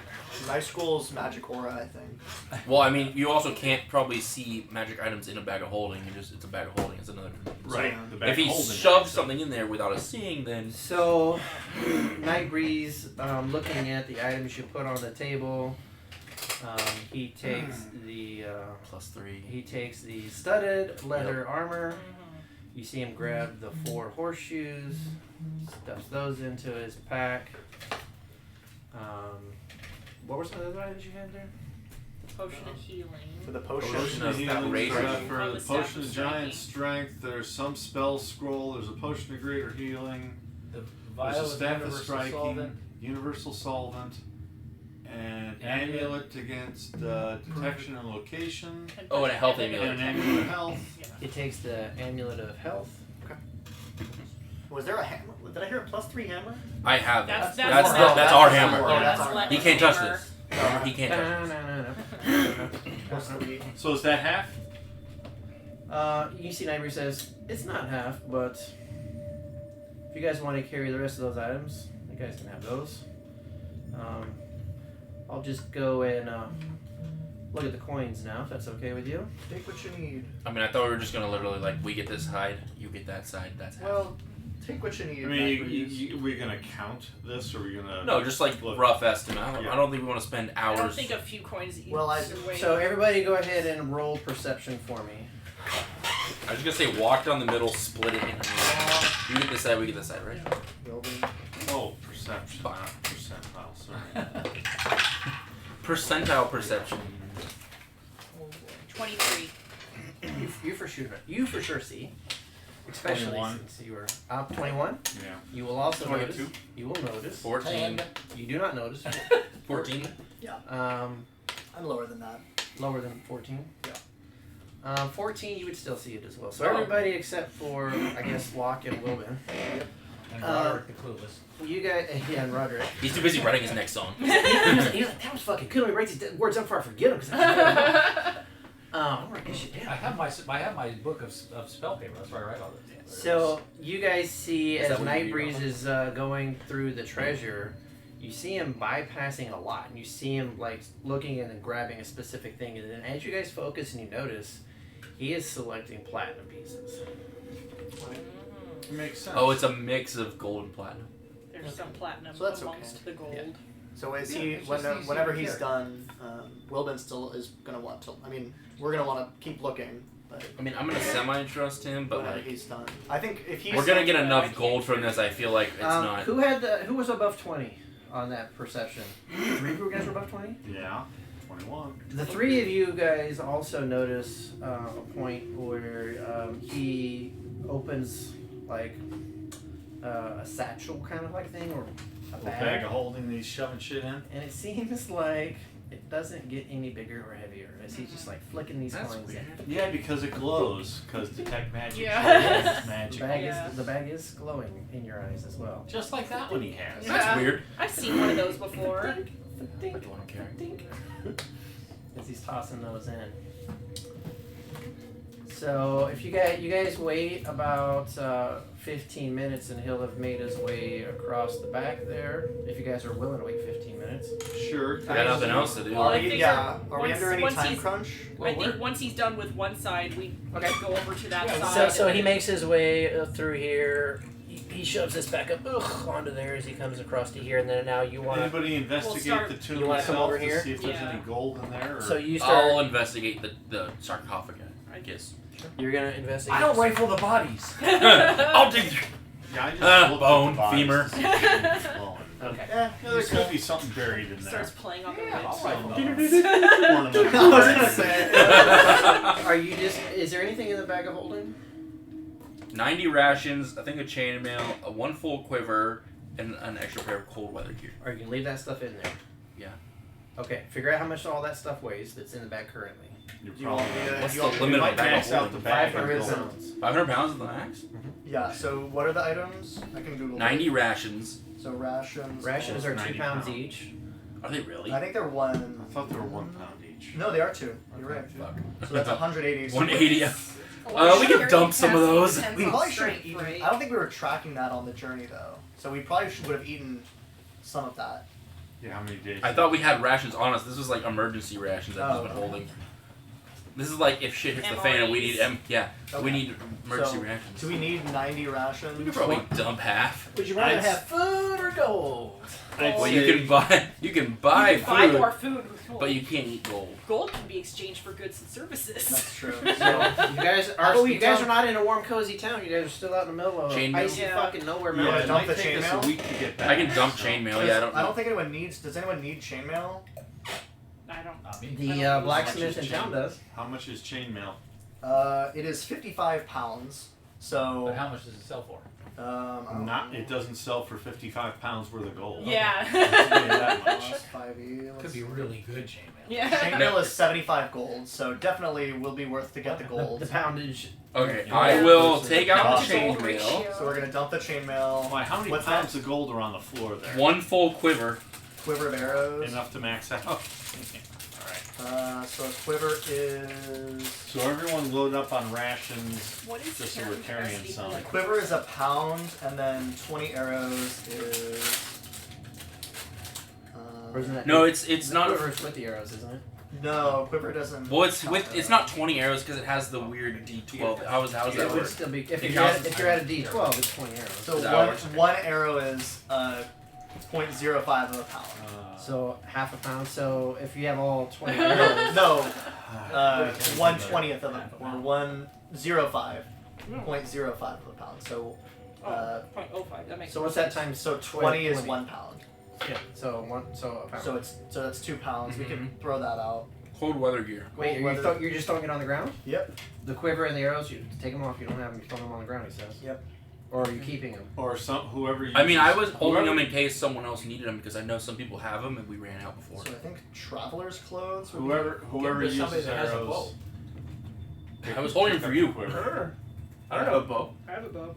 my school's magic aura, I think. Well, I mean, you also can't probably see magic items in a bag of holding. It's a bag of holding. It's another. Right. Yeah. The bag If he holding shoves it. something in there without us seeing, then So, Nightbreeze, looking at the items you put on the table, he takes the +3. he takes the studded leather armor. You see him grab the 4 horseshoes, stuffs those into his pack. What were some of those items you had there? Potion of healing. For the potion. Potion of Healing Rage. stuff for Oh, the the staff potion of of giant striking. strength. There's some spell scroll. There's a potion of greater healing. The There's vial a of staff of universal striking. solvent. Universal solvent. And amulet against detection and location. Oh, and a health And amulet. an amulet of health. It takes the amulet of health. Was there a hammer? Did I hear a +3 hammer? I have that. That's That's our hammer. Oh, Yeah, that's that's our Lemon He can't touch hammer. this. He can't touch this. No. So is that half? You see Nightmare says, it's not half, but if you guys want to carry the rest of those items, you guys can have those. I'll just go and look at the coins now, if that's okay with you. Take what you need. I mean, I thought we were just gonna literally like, we get this side, you get that side, that's half. Well, take what you need. I mean, Nightbreeze. we're gonna count this, or we're gonna? No, just like Look. rough estimate. Yeah. I don't think we want to spend I hours. don't think a few coins either Well, way. So everybody go ahead and roll perception for me. I was just gonna say, walk down the middle, split it in half. You get this side, we get this side, right? Oh, perception, not percentile. Sorry. Percentile perception. 23. You for sure see. Especially 21. since you were up 21. Yeah. You will also 22. notice. You will notice. 14. You do not notice. 14. Um, I'm lower than that. lower than 14. Yeah. 14, you would still see it as well. So Oh. everybody except for, I guess, Locke and Wilbin. And Uh, Roderick the Clueless. You guys, yeah, and Roderick. He's too busy writing his next song. he was like, that was fucking good. Let me write these words down before I forget them. I'm writing this shit I down. have my book of spell paper. That's where I write all this. So you guys see Is as that what you read Nightbreeze is going through the treasure, you see him bypassing a lot, and you see him like looking and then grabbing a specific thing, and then as you guys focus and you notice, he is selecting platinum pieces. It makes sense. Oh, it's a mix of gold and platinum. There's some platinum So that's amongst the gold. Yeah. So is Yeah, he it's just easy whenever to he's carry. done, Wilbin still is gonna want to. I mean, we're gonna want to keep looking, but I mean, I'm gonna semi-trust him, but whenever like, he's done, I think if he's we're gonna get I enough can't gold from this. I feel like it's not. Who was above 20 on that perception? 3 of you guys were above 20? Yeah. 21. The 3 of you guys also notice a point where he opens like a satchel kind of like thing or a A bag, bag of holding these shoving shit in. and it seems like it doesn't get any bigger or heavier as he's just like flicking these That's coins weird. in. Yeah, because it glows. Because detect magic. Yeah. shows The magic. bag Yeah. is glowing in your eyes as well. Just like that one he has. Yeah. That's weird. I've seen one of those before. Think, Like the one I'm carrying. think. As he's tossing those in. So if you guys wait about 15 minutes and he'll have made his way across the back there. If you guys are willing to wait 15 minutes. Sure. We got nothing else to do. Well, I Are we, figure yeah. Are we once- under any once time he's- crunch? I think once he's done with one side, we Okay. go over to that Yeah, side. So and he then- makes his way through here. He shoves this back up onto there as he comes across to here, and then now you want to. Anybody investigate start- the tomb You wanna come itself over to here? see if there's Yeah. any gold in there? Or? So you start. I'll investigate the sarcophagus. I guess. You're gonna investigate. I don't rifle the bodies. I'll dig. yeah, I just looked bone, at the bodies femur. to see if she was glowing. Okay. Yeah, There could be something buried in there. starts playing on the Yeah, ridge. I'll rifle One them. of them. I was gonna say. Are you just? Is there anything in the bag of holding? 90 rations, I think a chainmail, a 1 full quiver, and an extra pair of cold weather gear. Or you can leave that stuff in there? Yeah. Okay. Figure out how much all that stuff weighs that's in the bag currently. You're You want probably. me to? What's you the want- limit You on might bag max of out holding? the bag. 500 and go- pounds. 500 pounds is the max? Yeah. So what are the items? I can Google. 90 rations. It. So rations. Rations are 2 90 pounds pounds. each. Are they really? I think they're I one. thought they were 1 pound each. No, they are 2. You're right. Fuck. So that's 180. So 180. Well, we sure, could dump some of capacity those. depends We on probably should have strength, eaten. right? I don't think we were tracking that on the journey though. So we probably would have eaten some of that. Yeah, how many days? I thought we had rations on us. This was like emergency rations I've just Oh, been okay. holding. This is like if shit hits the fan and we need Okay. we need emergency So, rations. Do we need 90 rations? We could probably dump half. Would you rather I'd- have food or gold? Well, you can buy You can food, buy more food with gold. but you can't eat gold. Gold can be exchanged for goods and services. That's true. So you guys How about are we you guys dump- are not in a warm, cozy town. You guys are still out in the middle of Chainmail? icy Yeah. fucking nowhere Yeah, mountain. it dump might the take us a chainmail? week to get back. I can dump so- chainmail. Yeah, I don't. I don't think anyone needs. Does anyone need chainmail? I don't. Not me. The How much blacksmith is in town chain- does. How much is chainmail? It is 55 pounds. So But how much does it sell for? It doesn't sell for 55 pounds worth of gold. Yeah. That much. Plus 5e. Could be really good chainmail. Yeah. Chainmail is 75 gold, so definitely will be worth to get the gold. The poundage. Okay, Yeah. I will Yeah. take out the Gold chainmail. ratio. So we're gonna dump the chainmail. Why, how many What's pounds that? of gold are on the floor there? One full quiver. Quiver of arrows. Enough to max out. Alright. So a quiver is. So everyone load up on rations. What is Just so we're carrying carrying capacity for, some. A like, quiver is a pound, and then 20 arrows is. Or isn't that No, it's the not. quiver's with the arrows, isn't it? No, quiver doesn't. Well, it's count with. It's arrows. not 20 arrows because it has the weird D12. How's that It would work? still be if It you're, at, counts- if you're at a D12, it's 20 arrows. So Is that how it works? one arrow is 0.05 of a pound. So half a pound. So if you have all 20 arrows, No, 1/20th of a, or 105, 0.05 of a pound. So, Oh, 0.05. That makes so what's that times? so 20 is 20. 1 pound. Yeah. So a pound. So that's 2 pounds. We can Mhm. throw that out. Cold weather gear. wait, whether- you're just throwing it on the ground? Yep. The quiver and the arrows, you take them off. You don't have them. You throw them on the ground. He says. Yep. Or are you keeping them? Or whoever uses, I mean, I was holding whoever- them in case someone else needed them because I know some people have them and we ran out before. So I think traveler's clothes. Would be- Whoever Give it to somebody uses that has a arrows. I was holding them for you. Quiver. I don't have a bow. I have a bow.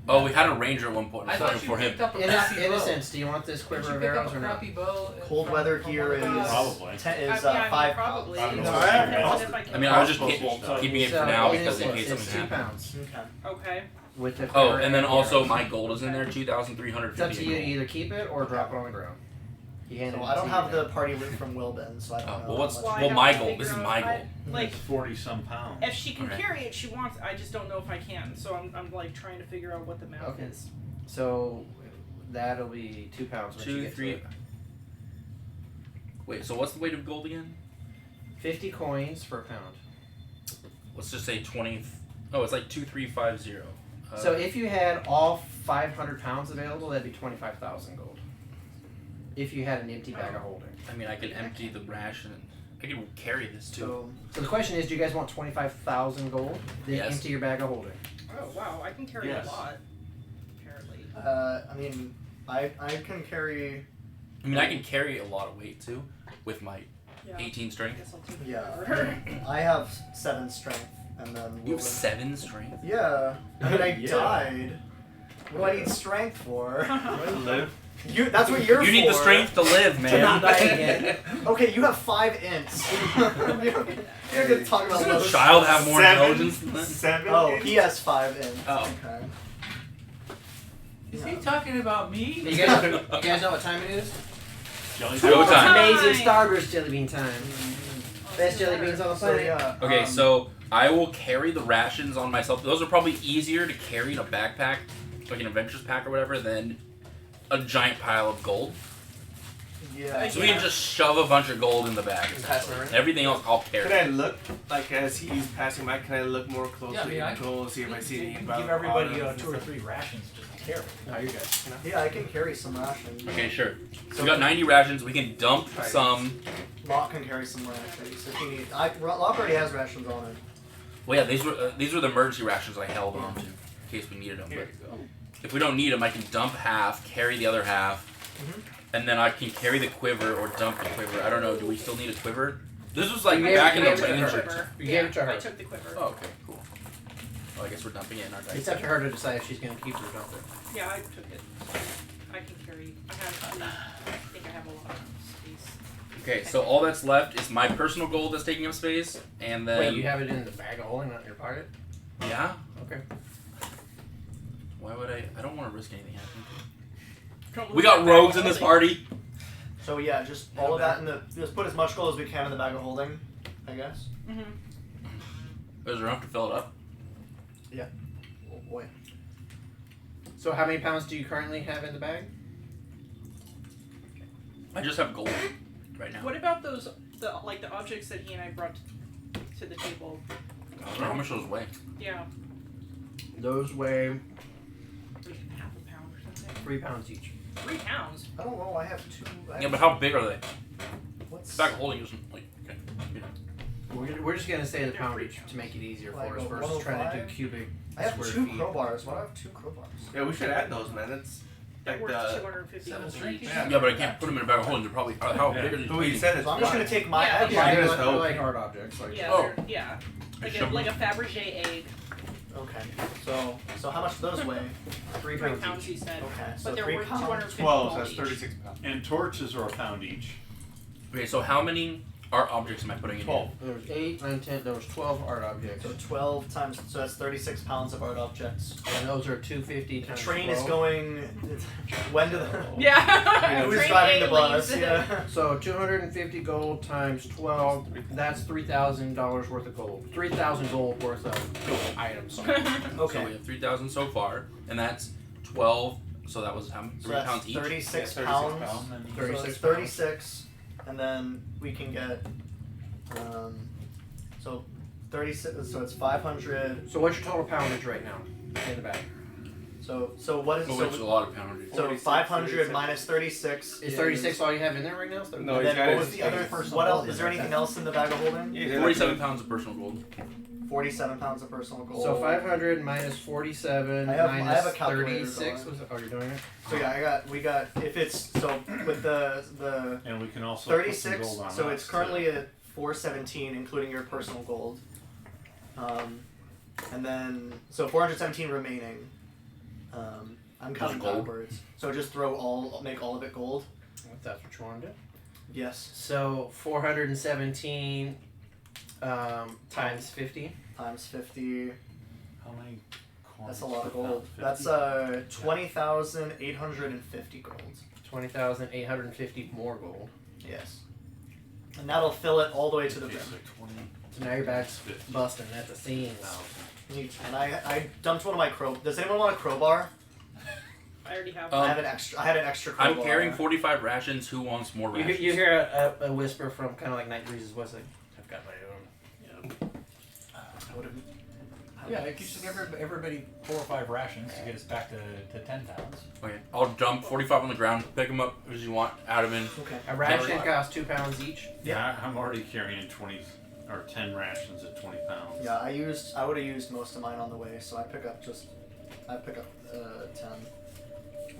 Oh, we had a ranger at one point. I I thought was you for him. picked up a In crappy bow. innocence, do you want this Did quiver you of pick arrows up a or not? crappy bow? Cold weather gear is Probably. 10 is Yeah, I mean, 5 probably. pounds. No, So I have- if I can- I mean, I was just Crossbow. keeping it So for now in because in innocence, case it's something 2 happened. pounds Okay. Okay. with the Oh, quiver and then the also arrows. my gold is in there, 2,350. It's up to you to either keep it or drop it on the ground. He handed So it I don't to have you the now. party loot from Wilbin, so I don't Oh, know. well, how what's- much- Well, I well, have my to goal. figure This is out- my goal. Like, It's 40 some pounds. if she can Okay. carry it, she wants. I just don't know if I can. So I'm like trying to figure out what the math Okay. is. So that'll be 2 pounds when you 2, get 3. to it. Wait, so what's the weight of gold again? 50 coins for a pound. Let's just say 20. Oh, it's like 2,350. So if you had all 500 pounds available, that'd be 25,000 gold. If you had an empty bag of holding. I mean, I could empty the ration. I could carry this too. So So the question is, do you guys want 25,000 gold? Then Yes. empty your bag of holding. Oh wow, I can carry Yes. a lot. Apparently. I mean, I can carry. I mean, I can carry a lot of weight too with my Yeah. 18 I strength. guess I'll take it. Yeah. I have 7 strength, and then You have Wilbin- 7 strength. Yeah. I mean, I Yeah. died. What do I need strength for? Live. You. That's what you're You for. need the strength to live, man. not die again. Okay, you have 5 ints. You're gonna talk about Doesn't a those. child have more 7? intelligence than that? 7? Oh, he has 5 ints. Oh. Okay. Is he talking about me? You guys know what time it is? Jelly Go time. Amazing Starburst jelly bean time. Best jelly beans on the So planet. yeah. Okay, so I will carry the rations on myself. Those are probably easier to carry in a backpack, like an adventurers pack or whatever, than a giant pile of gold. Yeah. So we can just shove a bunch of gold in the bag. Just pass it around. Everything else I'll carry. Can I look, like, as he's passing by, can I look more Yeah, I closely mean, I and go see if I see You any can about give everybody items and 2 or stuff? 3 rations just to carry. No, you're good. Yeah, I can carry some rations. Okay, sure. So We got 90 rations. We can dump Right. some. Locke can carry some rations if he needs. Locke already has rations on him. Well, yeah, these were the emergency rations I held on to in case we needed them. Here But you go. if we don't need them, I can dump half, carry the other half, and then I can carry the quiver or dump the quiver. I don't know. Do we still need a quiver? This was like You gave- back in you the gave it to her. ranger. You gave it to her. I took the quiver. Oh, okay, cool. Oh, I guess we're dumping it in our It's dice. up to her to decide if she's going to keep it or dump it. Yeah, I took it. I can carry. I think I have a lot of space. Okay, so all that's left is my personal gold that's taking up space, and then Wait, you have it in the bag of holding, not in your pocket? yeah. Okay. Why would I? I don't want to risk anything happening. Don't We lose got my bag rogues of in this holding. party. So yeah, just all of that in the. Just put as much gold as we can in the bag of holding, I guess. Mhm. Is there enough to fill it up? Oh boy. So how many pounds do you currently have in the bag? I just have gold right now. What about those the objects that he and I brought to the table? I don't know how much those weigh. Yeah, Those weigh like half a pound or something. 3 pounds each. 3 pounds. I don't know. I have 2. Yeah, but how big are they? What's? Back of holding isn't like okay. You know. We're just gonna say the poundage to make it easier Like for us a versus trying to do 105? cubic I have square 2 feet. crowbars. Why do I have 2 crowbars? Yeah, we should add those, man. That's They're like worth the. 250 seven gold strings. each. Yeah, but I can't put them in a bag of holding. They're probably how big are these? But we paintings? said it's So I'm just gonna fine. take my. I Yeah, have yeah. mine. They're They're so- like hard objects. Like Yeah, Oh. they're, yeah. Like Sugar. a Fabergé egg. Okay. So how much do those weigh? 3 3 pounds pounds, each. he said. Okay. So But they're 3 worth pounds. 250 12, so gold that's each. 36 pounds. And torches are a pound each. Okay, so how many art objects am I putting in 12. There was 8, 9, 10. There was 12 art objects, So 12 times. So that's 36 pounds of art objects. and those are 250 The times train 12. is going. When do the? Yeah. Who's Train driving the A bus? leaves. Yeah. So 250 gold times 12. That's $3,000 worth of gold. 3,000 gold worth of gold items. So Okay. we have 3,000 so far, and that's 12. So that was how many? So 3 that's pounds each. 36 Yeah, 36 pounds. pounds. And then So 36 it's 36, and then we can get. So 36. So it's 500. So what's your total poundage right now in the bag? So what is Oh, so? it's a lot of poundage. So 46, 500 37. minus 36 Is 36 all you have in there right now? No, And he's then got what his- was the other? personal What else? gold Is there in anything there. else in the bag of holding? Yeah, 47 pounds of personal gold. 47 pounds of personal gold. So 500 minus 47 I have minus a calculator 36. going. Oh, you're doing it? So yeah, we got if it's so with the And we can also put some 36. gold on So us, it's currently at 417, including your personal gold. And then so 417 remaining. I'm counting gold? backwards. So just make all of it gold. If that's what you want to do. Yes. So 417 times 50. Times 50. How many coins? That's a lot of per gold. pound? 50? That's 20,850 gold. 20,850 more gold. Yes. And that'll fill it all the way to the Okay, brim. so 20. So now your bag's busting at the seams. Neat. And I dumped one of my Does anyone want a crowbar? I already have I had an extra crowbar. I'm carrying 45 rations. Who wants more You, rations? you hear a whisper from kind of like Night Breeze's voice, like, I've got my own. I would've- Yeah, you should give everybody 4 or 5 rations to get us back to 10 pounds. Okay, I'll dump 45 on the ground. Pick them up as you want. Add them in. Okay. A ration Carry. costs 2 pounds each. Yeah, I'm already carrying 20 or 10 rations at 20 pounds. Yeah, I would have used most of mine on the way, so I pick up 10.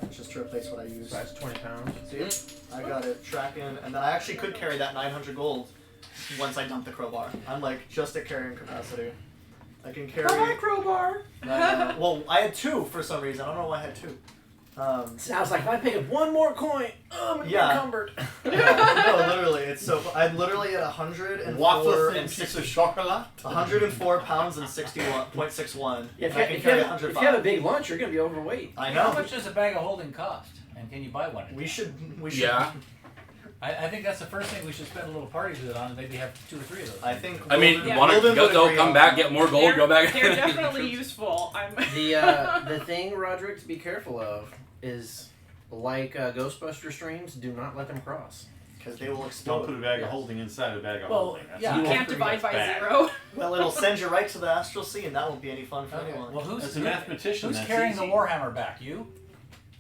It's just to replace what I used. So that's 20 pounds. See, I got it tracking, and then I actually could carry that 900 gold once I dump the crowbar. I'm like just at carrying capacity. I can carry. crowbar! Well, I had 2 for some reason. I don't know why I had 2. Sounds like if I pick up one more coin, I'm gonna Yeah. be encumbered. No, literally, it's so. I'm literally at 104 Waffle and thin piece 60, of chocolate. 104 pounds and 61.61. If, And I can if, carry you have, if you have a big lunch, you're gonna be overweight. I How know. much does a bag of holding cost? And can you buy one? We should. Yeah. I think that's the first thing we should spend a little party visit on, and maybe have 2 or 3 of those. I think. I mean, Yeah. want to Wilden go would though? agree Come on back, that. get more gold, go back. They're definitely useful. I'm. The thing, Roderick, to be careful of is like Ghostbuster streams, do not let them cross. Because they will Don't explode. put a bag of Yes. holding inside a bag of Well, holding. That's yeah. You You can't have to divide by bad. 0. Well, it'll send you right to the astral sea, and that won't be any fun for Okay. anyone. Well, As a mathematician, who's that's carrying easy. the Warhammer back? You?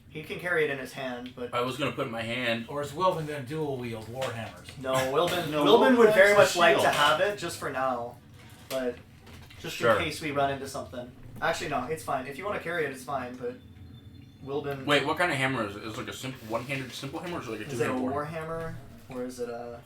He can carry it in his hand, but I was gonna put it in my hand. Or is Wilvin going to dual wield Warhammers? no, Wilbin. No, Wilbin would Wilbin very has much a like to shield. have it just for now, but just Sure. in case we run into something. Actually, no, it's fine. If you want to carry it, it's fine. But Wilbin. Wait, what kind of hammer is it? Is it like a simple one-handed simple hammer, or is it like a Is it a two-handed warhammer or is it a?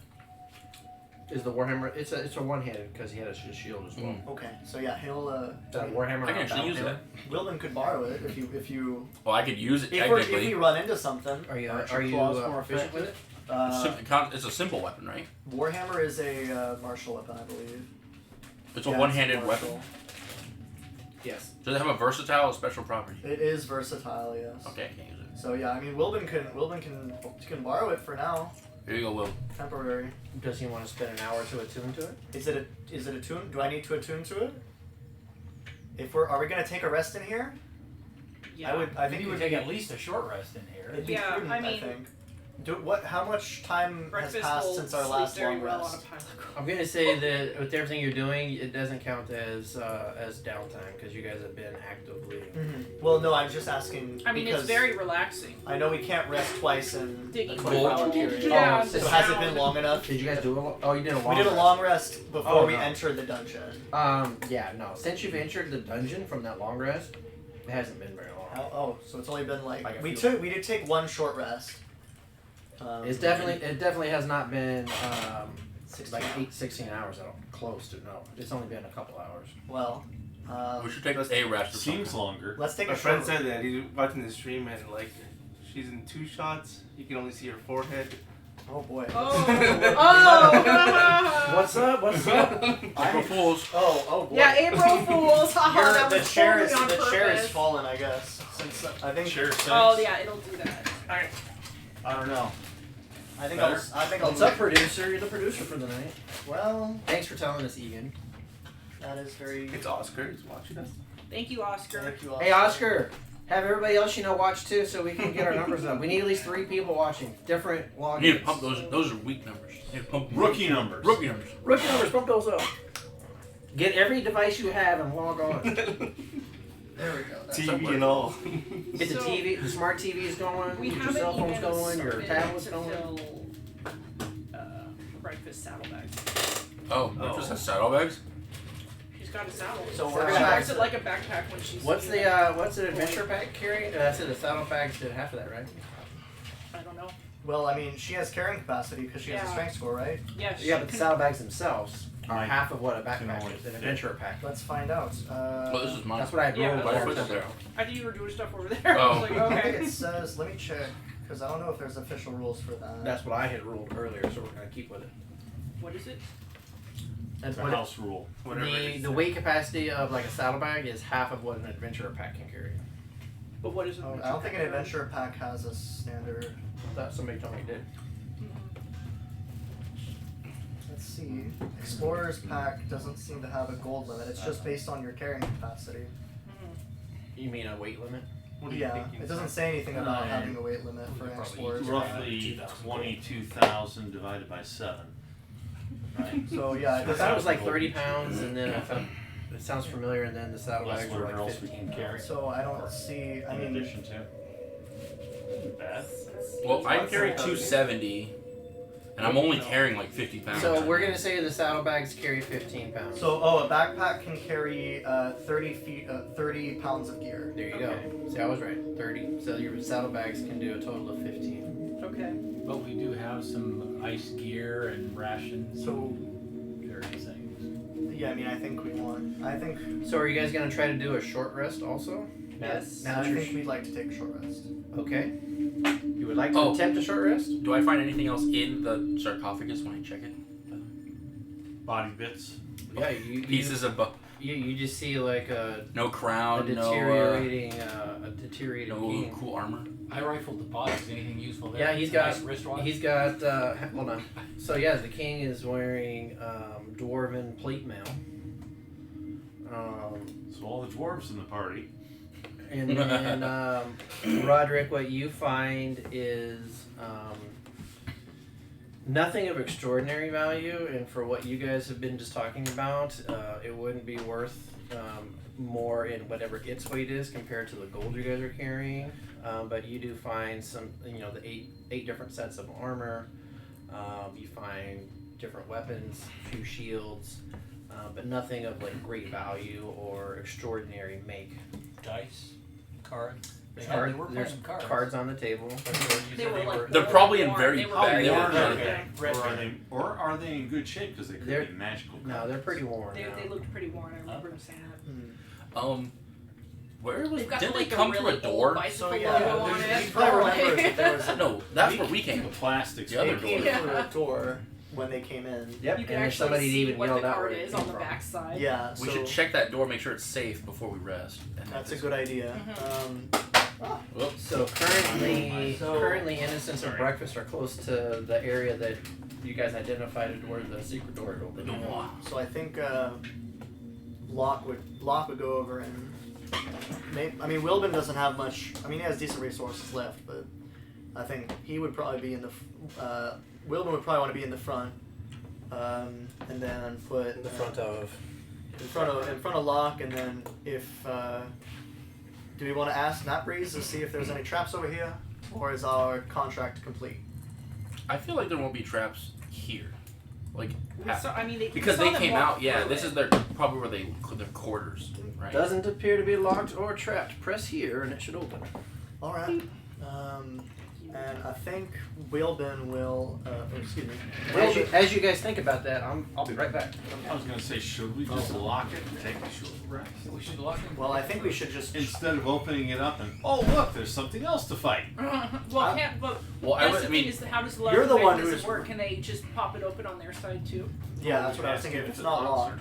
Is the Warhammer? It's a one-handed because he had a shield as well. Okay, so yeah, he'll. Is that a Warhammer? I can not actually use Battlehammer? that. Wilbin could borrow it if you. Well, I could use it If technically. we run into something. Are you Aren't are your you claws more proficient with it? It's a simple weapon, right? Warhammer is a martial weapon, I believe. It's a Yeah, one-handed martial. weapon. Yes. Does it have a versatile or special property? It is versatile, yes. Okay, I can't use it. So yeah, I mean, Wilbin can borrow it for now, Here you go, Will. temporary. Does he want to spend an hour to attune to it? Is it attune? Do I need to attune to it? Are we gonna take a rest in here? Yeah. I think you it would would take be, at least a short rest in here. it'd be Yeah, prudent, I I mean- think. How much time Breakfast has passed will since our sleep last very long well rest? on a pile of gold. I'm gonna say that with everything you're doing, it doesn't count as downtime because you guys have been actively. Well, no, I'm just asking. I mean, it's because very relaxing. I know we can't rest twice in a Digging 24-hour period. Yeah, Oh, the So has it sound. been long enough? Did you guys do a? Oh, you did a long. We did a rest. long rest before Oh, we no. entered the dungeon. Yeah, no. Since you've entered the dungeon from that long rest, it hasn't been very long. So it's only been like Like a we few- did take one short rest. It definitely has not been 16 hours. I don't close to no. It's only been a couple hours. Well, We should take a rest or Seems something. longer. let's take My a friend short. said that he's watching the stream and like she's in 2 shots. You can only see her forehead. Oh boy. Oh! What's up? What's up? April Fools. Oh boy. Yeah, April Fools. Haha, Your- that the was chair totally is on the chair is purpose. fallen, I guess. Since I think Chair sinks. Oh yeah, it'll do that. I don't know. I think Better? I'll What's up, producer? You're the producer for the night. Well, Thanks for telling us, Egan. that is very. It's Oscar. He's watching us. Thank you, Oscar. Thank you, Hey, Oscar. Have everybody else watch too, so we can get our numbers up. We need at least 3 people watching. Different You logins. need to pump those. Those are weak numbers. You need to pump Rookie numbers. Rookie numbers. Rookie numbers, pump those up. Get every device you have and log on. There we go. That's TV and all. Get the So- TV, the smart TV's going, We get your haven't cell phone's even going, your started tablet's to going. fill breakfast saddlebags. Oh, breakfast has saddlebags. She's got a saddle. So She we're gonna wears have it like a backpack when she's. What's doing what's the adventure pack carry? That's it. The saddlebags did half of that, right? I don't know. Well, I mean, she has carrying capacity because she has a Yeah. strength score, right? Yeah. Yeah, but the saddlebags themselves are Right. half of what a Can backpack only is. An fit. adventure pack. Let's find out. Well, this is mine. That's what I Yeah, rolled. that's for what them. there. I think you were doing stuff over there. I Oh. was like, I think okay. it says. Let me check because I don't know if there's official rules for that. That's what I had ruled earlier, so we're gonna keep with it. What is it? And It's a what house rule. Whatever it is. the weight capacity of like a saddlebag is half of what an adventure pack can carry. But what is it? Oh, I don't think an adventure pack has a standard. I thought somebody told me it did. Let's see. Explorer's pack doesn't seem to have a gold limit. It's just based on your carrying capacity. You mean a weight limit? What do you Yeah, think? it doesn't say anything about Nine. having a weight limit for an Probably explorer's pack. Roughly 22,000 divided by 7. Right? So yeah, I it thought it doesn't. was like 30 pounds, and then I thought it sounds familiar, and then the saddlebags were Whatever like else we 15 can carry. So I don't see. I In mean, addition to. Isn't bad. Well, I carry 270, and I'm only carrying like 50 pounds. So we're gonna say the saddlebags carry 15 pounds. so a backpack can carry 30 pounds of gear. There you go. See, I was right. 30. So your saddlebags can do a total of 15. Okay. But we do have some ice gear and rations, So various things. yeah, I mean, I think we want. I think. So are you guys gonna try to do a short rest also? Yes. Now I that you're think we'd like to take a short rest. okay. You would like to Oh. attempt a short rest? Do I find anything else in the sarcophagus when I check it? Body bits. Yeah, you Pieces of you just see like a no crown, deteriorating no king. cool armor. I rifled the bodies. Anything useful there? Yeah, he's A got nice wristwatch? he's got hold on. So yeah, the king is wearing dwarven plate mail. So all the dwarves in the party. And then Roderick, what you find is nothing of extraordinary value, and for what you guys have been just talking about, it wouldn't be worth more in whatever its weight is compared to the gold you guys are carrying. But you do find some, the eight different sets of armor. You find different weapons, a few shields, but nothing of like great value or extraordinary make. Dice, cards. There's, Yeah, they were there's playing cards. cards on the table. They were like. They're probably in worn. very They were bad- very they were worn. very Yeah. Or are they in good shape because they could They're- be magical cards? No, they're pretty worn. They now. looked pretty worn. I remember him saying that. Where was? They've got Did the, they like, come the through a really door? old bicycle So logo yeah, on there's- it. you probably remember that there was a. No, that's where we came. The plastics. The other They door. came Yeah. through a door when they came in. Yep. You can and actually somebody see even what the yelled out card where it is came on the from. back side. Yeah. We so should check that door, make sure it's safe before we rest. And That's a then- good idea. Whoops. So currently, So- Innocence and Sorry. Breakfast are close to the area that you guys identified as where the secret door had opened. So I think Locke would go over and. I mean, Wilbin doesn't have much. I mean, he has decent resources left, but I think he would probably be in the. Wilbur would probably want to be in the front, and then put In the front of. in front of Locke, and then if do we want to ask Nightbreeze to see if there's any traps over here, or is our contract complete? I feel like there won't be traps here, like So, I mean, because we they saw them came walk out. Yeah, through this it. is their probably where their quarters, right? Doesn't appear to be locked or trapped. Press here and it should open. All right. And I think Wilbin will. Excuse me. As you guys think about that, I'll be right back. I was gonna say, should we just lock it and take a short rest? We should lock it. Well, I think we should just. Instead of opening it up and, oh look, there's something else to fight. Well, can't. But Well, I that's would. the I mean, thing is, how does the You're the one does who's- it work? Can they just pop it open on their side too? Yeah, that's what I was thinking. If it's not locked.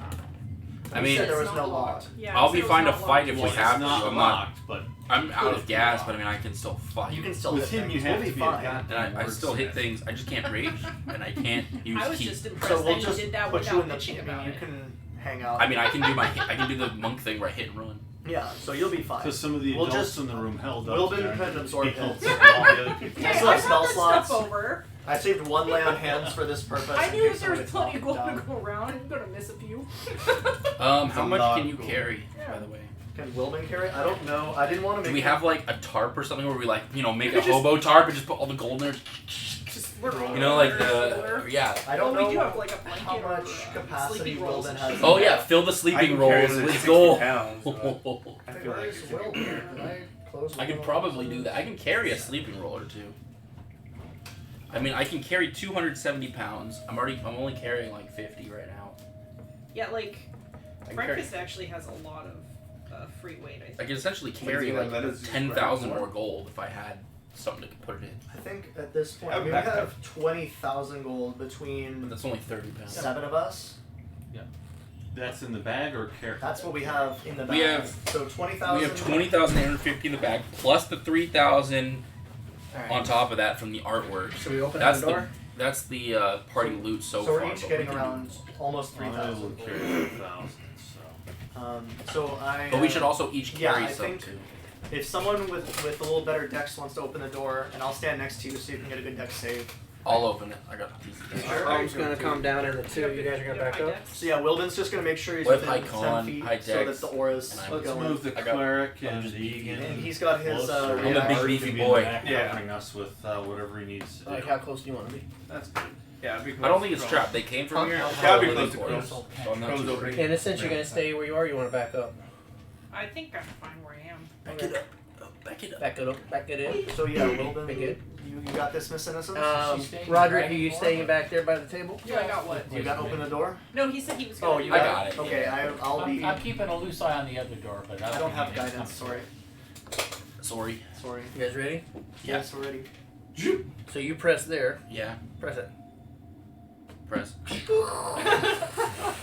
I You mean, said there was It's no not lock. locked. Yeah, I'll so be it's fine to not fight locked. if Well, we it's have to. not I'm not. locked, but I'm out of If gas, you but I mean, I can still fight. You can still with hit him things. you have We'll to be be a fine. goddamn and I still hit wordsmith. things. I just can't rage, and I can't use I was heat. just impressed So we'll that just you did that put you without in the. bitching I about mean, you it. can hang out. I mean, I can do the monk thing where I hit and run. Yeah, so you'll be fine. Because some of the We'll adults just- in the room held up. Wilbin there. couldn't absorb People hits. took all the other people. I Hey, still I have spell brought that slots. stuff over. I saved one lay on hands for this purpose. I in knew case there was somebody plenty of gold knocked to down. go around. I'm gonna miss a few. How much lot can you cool. carry, by the way? Can Wilbin carry? I don't know. I didn't want to Do make. we it- have like a tarp or something where we like make a could just- hobo tarp and just put all the gold in there? Just we're You know, like the. yeah. I don't Well, know we do have like a blanket how or, much capacity sleeping rolls Wilbin and has. shit. Oh yeah, fill the I sleeping can carry rolls it at with 60 gold. pounds, but I Wait, feel where like is Wilbin? Did I close I could one? probably do that. I can carry a sleeping roll or two. I mean, I can carry 270 pounds. I'm only carrying like 50 right now. Yeah, like I can, carry, breakfast actually has a lot of free weight. I think. I can essentially What carry is it, like that is 10,000 more? more gold if I had something to put it in. I think at this point I have we a backpack. have 20,000 gold But between that's only 30 pounds. 7 of us. That's in the bag or carry? That's what we have in the bag. We have- so 20,000. We have 20,850 in the bag, plus the 3,000 Alright. on top of that from the artwork. So we open That's the door? That's the party loot so So far. we're each but getting we can around almost I will 3,000. carry 3,000. So. So I. But we should also each yeah, carry I some think- too. If someone with a little better dex wants to open the door, and I'll stand next to you so you can get a good dex save. I'll open it. I got a piece of this. Sure. Arm's gonna come down in the two. You guys are gonna back up. So yeah, Wilbin's just gonna make sure he's With within high 10 con, feet high so that dex, the auras and I'm are Let's going. move the I got- cleric I'm and just Egan. And he's got his closer. I'm a big reaction. beefy Can be in boy. the back Yeah. covering us with whatever he needs to do. Like, how close do you want to be? That's good. Yeah, it'd be I don't think it's trapped. They came from here. Gotta be Probably close to for close. us, so I'm not Close too over. worried. In a sense, you're gonna stay where you are. You want to back up. I think I'm fine where I am. Back it up. Oh, back it up. Back it up. Back it in. So yeah, Wilbin, Be good. you got this, Miss Innocence? Roderick, are you staying back there by the table? Yeah, I got what? You got to open the door? No, he said he was Oh, gonna. you I got, got it. Okay, I'll be. I'm keeping a loose eye on the other door, but I don't have guidance. Sorry. Sorry. Sorry. You guys ready? Yeah. Yes, we're ready. So you press there. Yeah. Press it. Press. I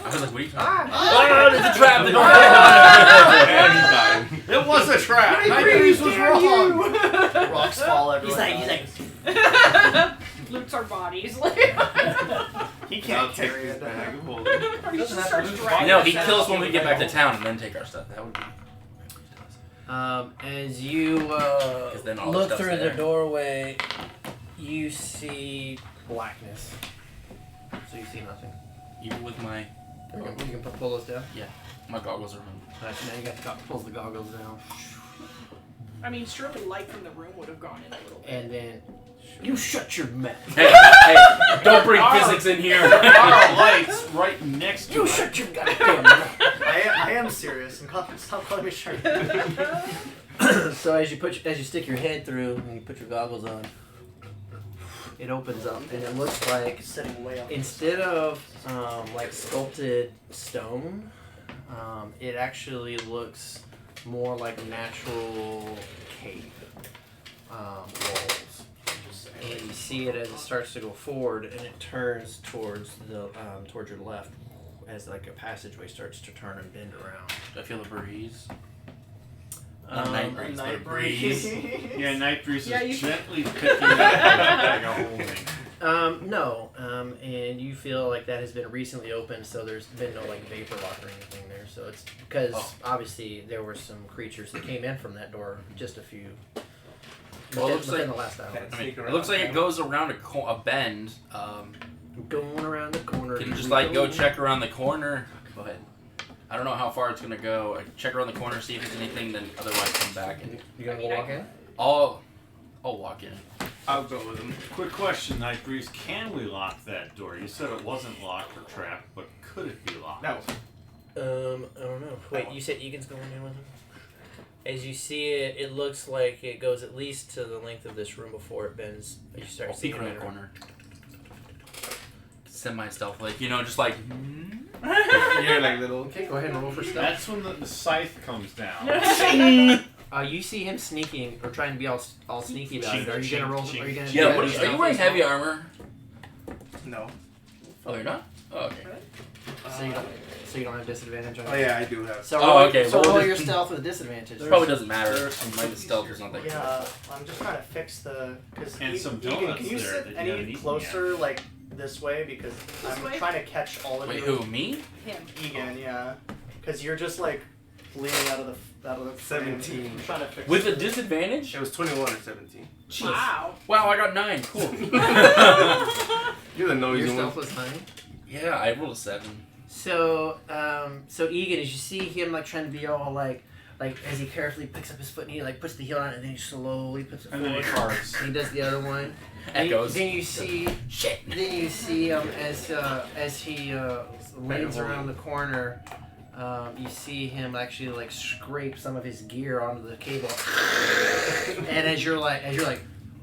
was like, what are you talking Ah! Oh, there's a trap. The door. And he died. It was a trap! Nightbreeze was wrong! Rocks fall everywhere. Loots our bodies. He I'll can't take carry this it. bag of holding. He just have starts to lose dragging No, us he out. kills us when we get back to town and then take our stuff. That would be. As you then all the look stuff's through the there. doorway, you see blackness. So you see nothing. Even with my You can pull those down. my goggles are on. Nice. Now you got to pull the goggles down. I mean, surely light from the room would have gone in a little bit. And then you shut your mouth. Hey, don't bring physics in here. Our lights right next to You it. shut your goddamn mouth. I am serious, and stop calling me sure. So as you stick your head through and you put your goggles on, it opens up and it looks like Sitting way up. instead of like sculpted stone, it actually looks more like natural cave walls. And you see it as it starts to go forward, and it turns towards your left as like a passageway starts to turn and bend around. Do I feel the breeze? Night breeze, but a Night breeze. Yeah, Nightbreeze Yeah, is you- gently picking up that bag of holding. No, and you feel like that has been recently opened, so there's been no like vapor lock or anything there. So it's because obviously there were some creatures that came in from that door just a few Well, it looks within like the last hour. I mean, it looks like it goes around a bend. Going around the corner. Can just like go check around the corner, but I don't know how far it's gonna go. I check around the corner, see if there's anything, then otherwise come back and You gonna walk in? I'll walk in. I'll go with him. Quick question, Night Breeze. Can we lock that door? You said it wasn't locked or trapped, but could it be locked? No. I don't know. Wait, you said Egan's going in with him? As you see it, it looks like it goes at least to the length of this room before it bends. You start I'll seeing peek around it. the corner. Semi-stealth, like just like. You're like little. Okay, go ahead and roll for stealth. That's when the scythe comes down. You see him sneaking or trying to be all sneaky about it. Are you Chink, gonna roll? chink, Are you gonna? chink. do Yeah, that what as are stealth you wearing as well? heavy armor? No. Oh, you're not? Oh, okay. So you don't have disadvantage on it. Oh yeah, I do have. So Oh, roll, okay, So well, roll this- your stealth with a disadvantage. It probably doesn't matter. My stealth is not that good. Yeah, I'm just trying to fix the. Because And some Egan, donuts can you there sit that you haven't any eaten closer, like this way? Because I'm way? trying to catch all of Wait, you. who? Me? Him. Egan, yeah. Because you're just like leaning out of the frame. 17. I'm trying to fix With a it. disadvantage? It was 21 or 17. Wow. Wow, I got 9. Cool. You're the noisy Your one. stealth was 9. Yeah, I rolled a 7. So, so Egan, as you see him like trying to be all like as he carefully picks up his foot and he like puts the heel on it and then he slowly puts it And then he forward. farts. And he does the other one. Echoes. Then you see Shit. Then you see as he leans around the corner, you see him actually like scrape some of his gear onto the cable. And as you're like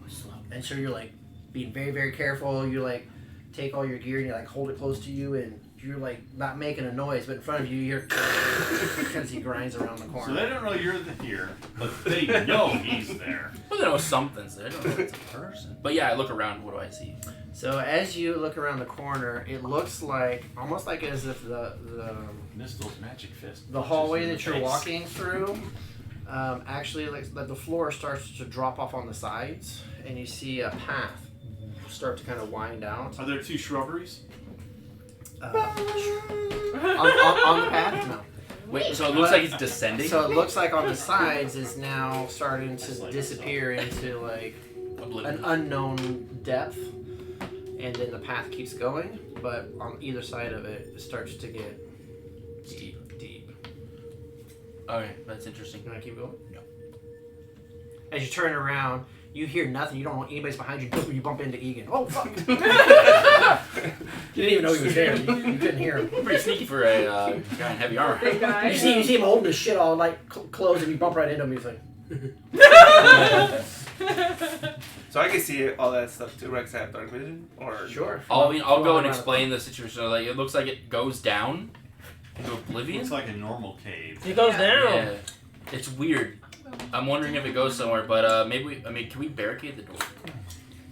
slow, and so you're like being very very careful. You like take all your gear and you like hold it close to you and you're like not making a noise, but in front of you you're as he grinds around the So corner. they don't know you're here, but they know he's there. Well, they know something's there. I don't know if it's a person. But yeah, I look around. What do I see? So as you look around the corner, it looks like almost like as if the Nistel's magic fist. the hallway Just in that you're the face. walking through, actually like the floor starts to drop off on the sides, and you see a path start to kind of wind out. Are there 2 shrubberies? On the path, no. Wait, so it looks like it's descending? So it looks like on the sides is now starting to disappear into like Oblivion. an unknown depth, and then the path keeps going, but on either side of it, it starts to get deep. Okay, that's interesting. You want to keep going? No. As you turn around, you hear nothing. You don't know anybody's behind you. You bump into Egan. Oh fuck! You didn't even know he was there. You couldn't hear him. Pretty sneaky for a guy in heavy armor. Big guy. You see him holding his shit all like closed, and you bump right into him. He's like, So I can see all that stuff too. Rex have dark vision, or sure. I'll go and Around explain the situation. Like it looks like it goes down into oblivion. Looks like a normal cave. It goes down. Yeah, it's weird. I'm wondering if it goes somewhere, but maybe can we barricade the door?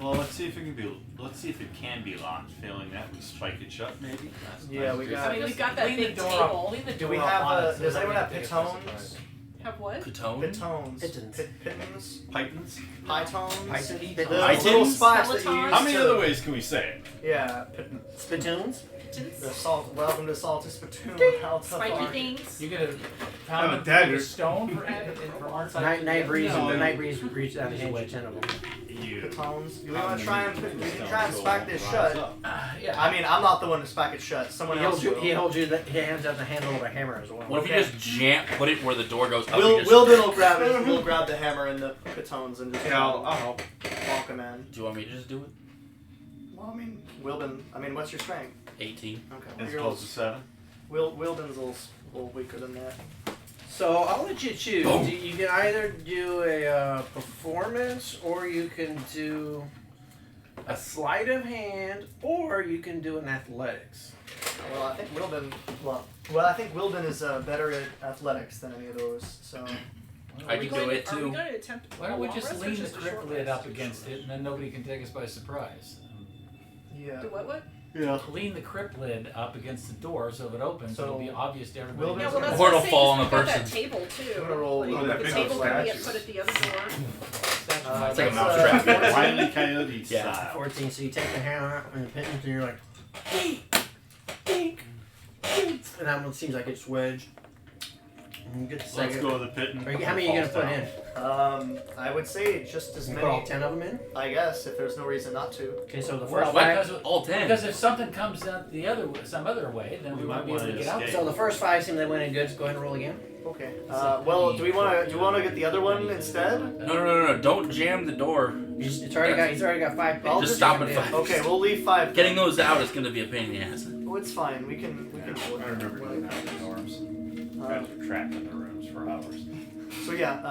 Well, let's see if it can be. Let's see if it can be locked. Failing that, we strike it shut. Maybe. Yeah, we got. I mean, we've got that Leave the big door table. Leave the Do door we up have on it so does that anyone we have can take it by pitons? surprise. Have what? Catone? Pitons. Pitons. Pitons. Pythons. Pytones. Pitons. The Pytons? little spots that you Skeletons? use How many to- other ways can we say it? Yeah. Pitons. Spittoons. The salt. Welcome to Salty Spittoon. How tough Spiky are you? things. You get a Oh, pound of dagger. stone for our side. Night breeze. No, The night breeze reached out and hand you 10 of them. You. Pitons. You want to try and spike this shut? Yeah. I mean, I'm not the one to spike it shut. Someone He else holds you. will. He holds you. He hands out the handle of a hammer as well. What if you just put it where the door goes up? Will and just, Wilden will grab it. We'll grab the hammer and the pitons and just Yeah, I'll help. walk him in. Do you want me to just do it? Well, I mean, Wilden. I mean, what's your strength? 18. Okay. As Your opposed to 7. Wilden's a little weaker than that. So I'll let you choose. Boom. You can either do a performance, or you can do a sleight of hand, or you can do an athletics. Well, I think Wilden. Well, I think Wilden is better at athletics than any of those. So. I can do it Are we too. going to attempt Why don't we a long just rest or lean the just a crypt short lid rest? up against it, and then nobody can take us by surprise. Yeah. Do what? Yeah. Lean the crypt lid up against the door so if it opens, So, it'll be obvious to everybody. Wilden's Yeah, well, that's Or what it'll I'm saying, fall is on the we've got person. that table too. I'm gonna roll- Like, oh, that the big table old can be statue. put at the other door. It's like a that's, mousetrap. Wile E. Coyote Yeah. style. 14. So you take the hammer and the pitons, and you're like, eek, eek, eek. And that one seems like it's wedged. And get the Let's second. go to the pit and. How many are you gonna put in? I would say just as You many. put all 10 of them in. I guess if there's no reason not to. Okay, so the Well, first five. because, All 10. because if something comes out some other way, then We we might might be able to wanna get out. escape. So the first five seem they went in good. So go ahead and roll again. Okay. Well, do you want to get the other one instead? No. Don't jam the door. He's already got 5 I'll pins. Just stop at Yeah. 5. Okay, we'll leave 5. Getting those out is going to be a pain in the ass. Oh, it's fine. We can deal with I remember doing that in the dorms. You guys were trapped in the rooms for hours. So yeah,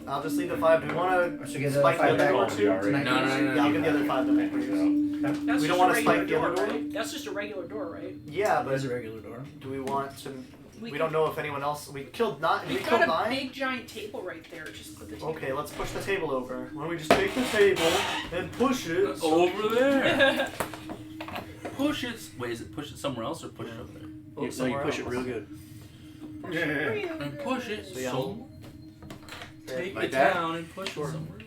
I'll just leave the 5. Do we want So to get the spike the 5 other back. door too? No, Tonight. No. Yeah, I'll get the other 5 then, please. That's We just don't a wanna regular spike the other door, door? right? That's just a regular door, right? Yeah, That is but a regular door. do we want to? We can- don't know if anyone else. We killed 9. We We've killed got a 9. big giant table right there. Just put the table. Okay, let's push the table over. Why don't we just take the table and push it? Over there. Push it. Wait, is it push it somewhere else or push it over there? Oh, So you somewhere push it else. real good. And push it. So, yeah. So take Like it that? down and push it somewhere.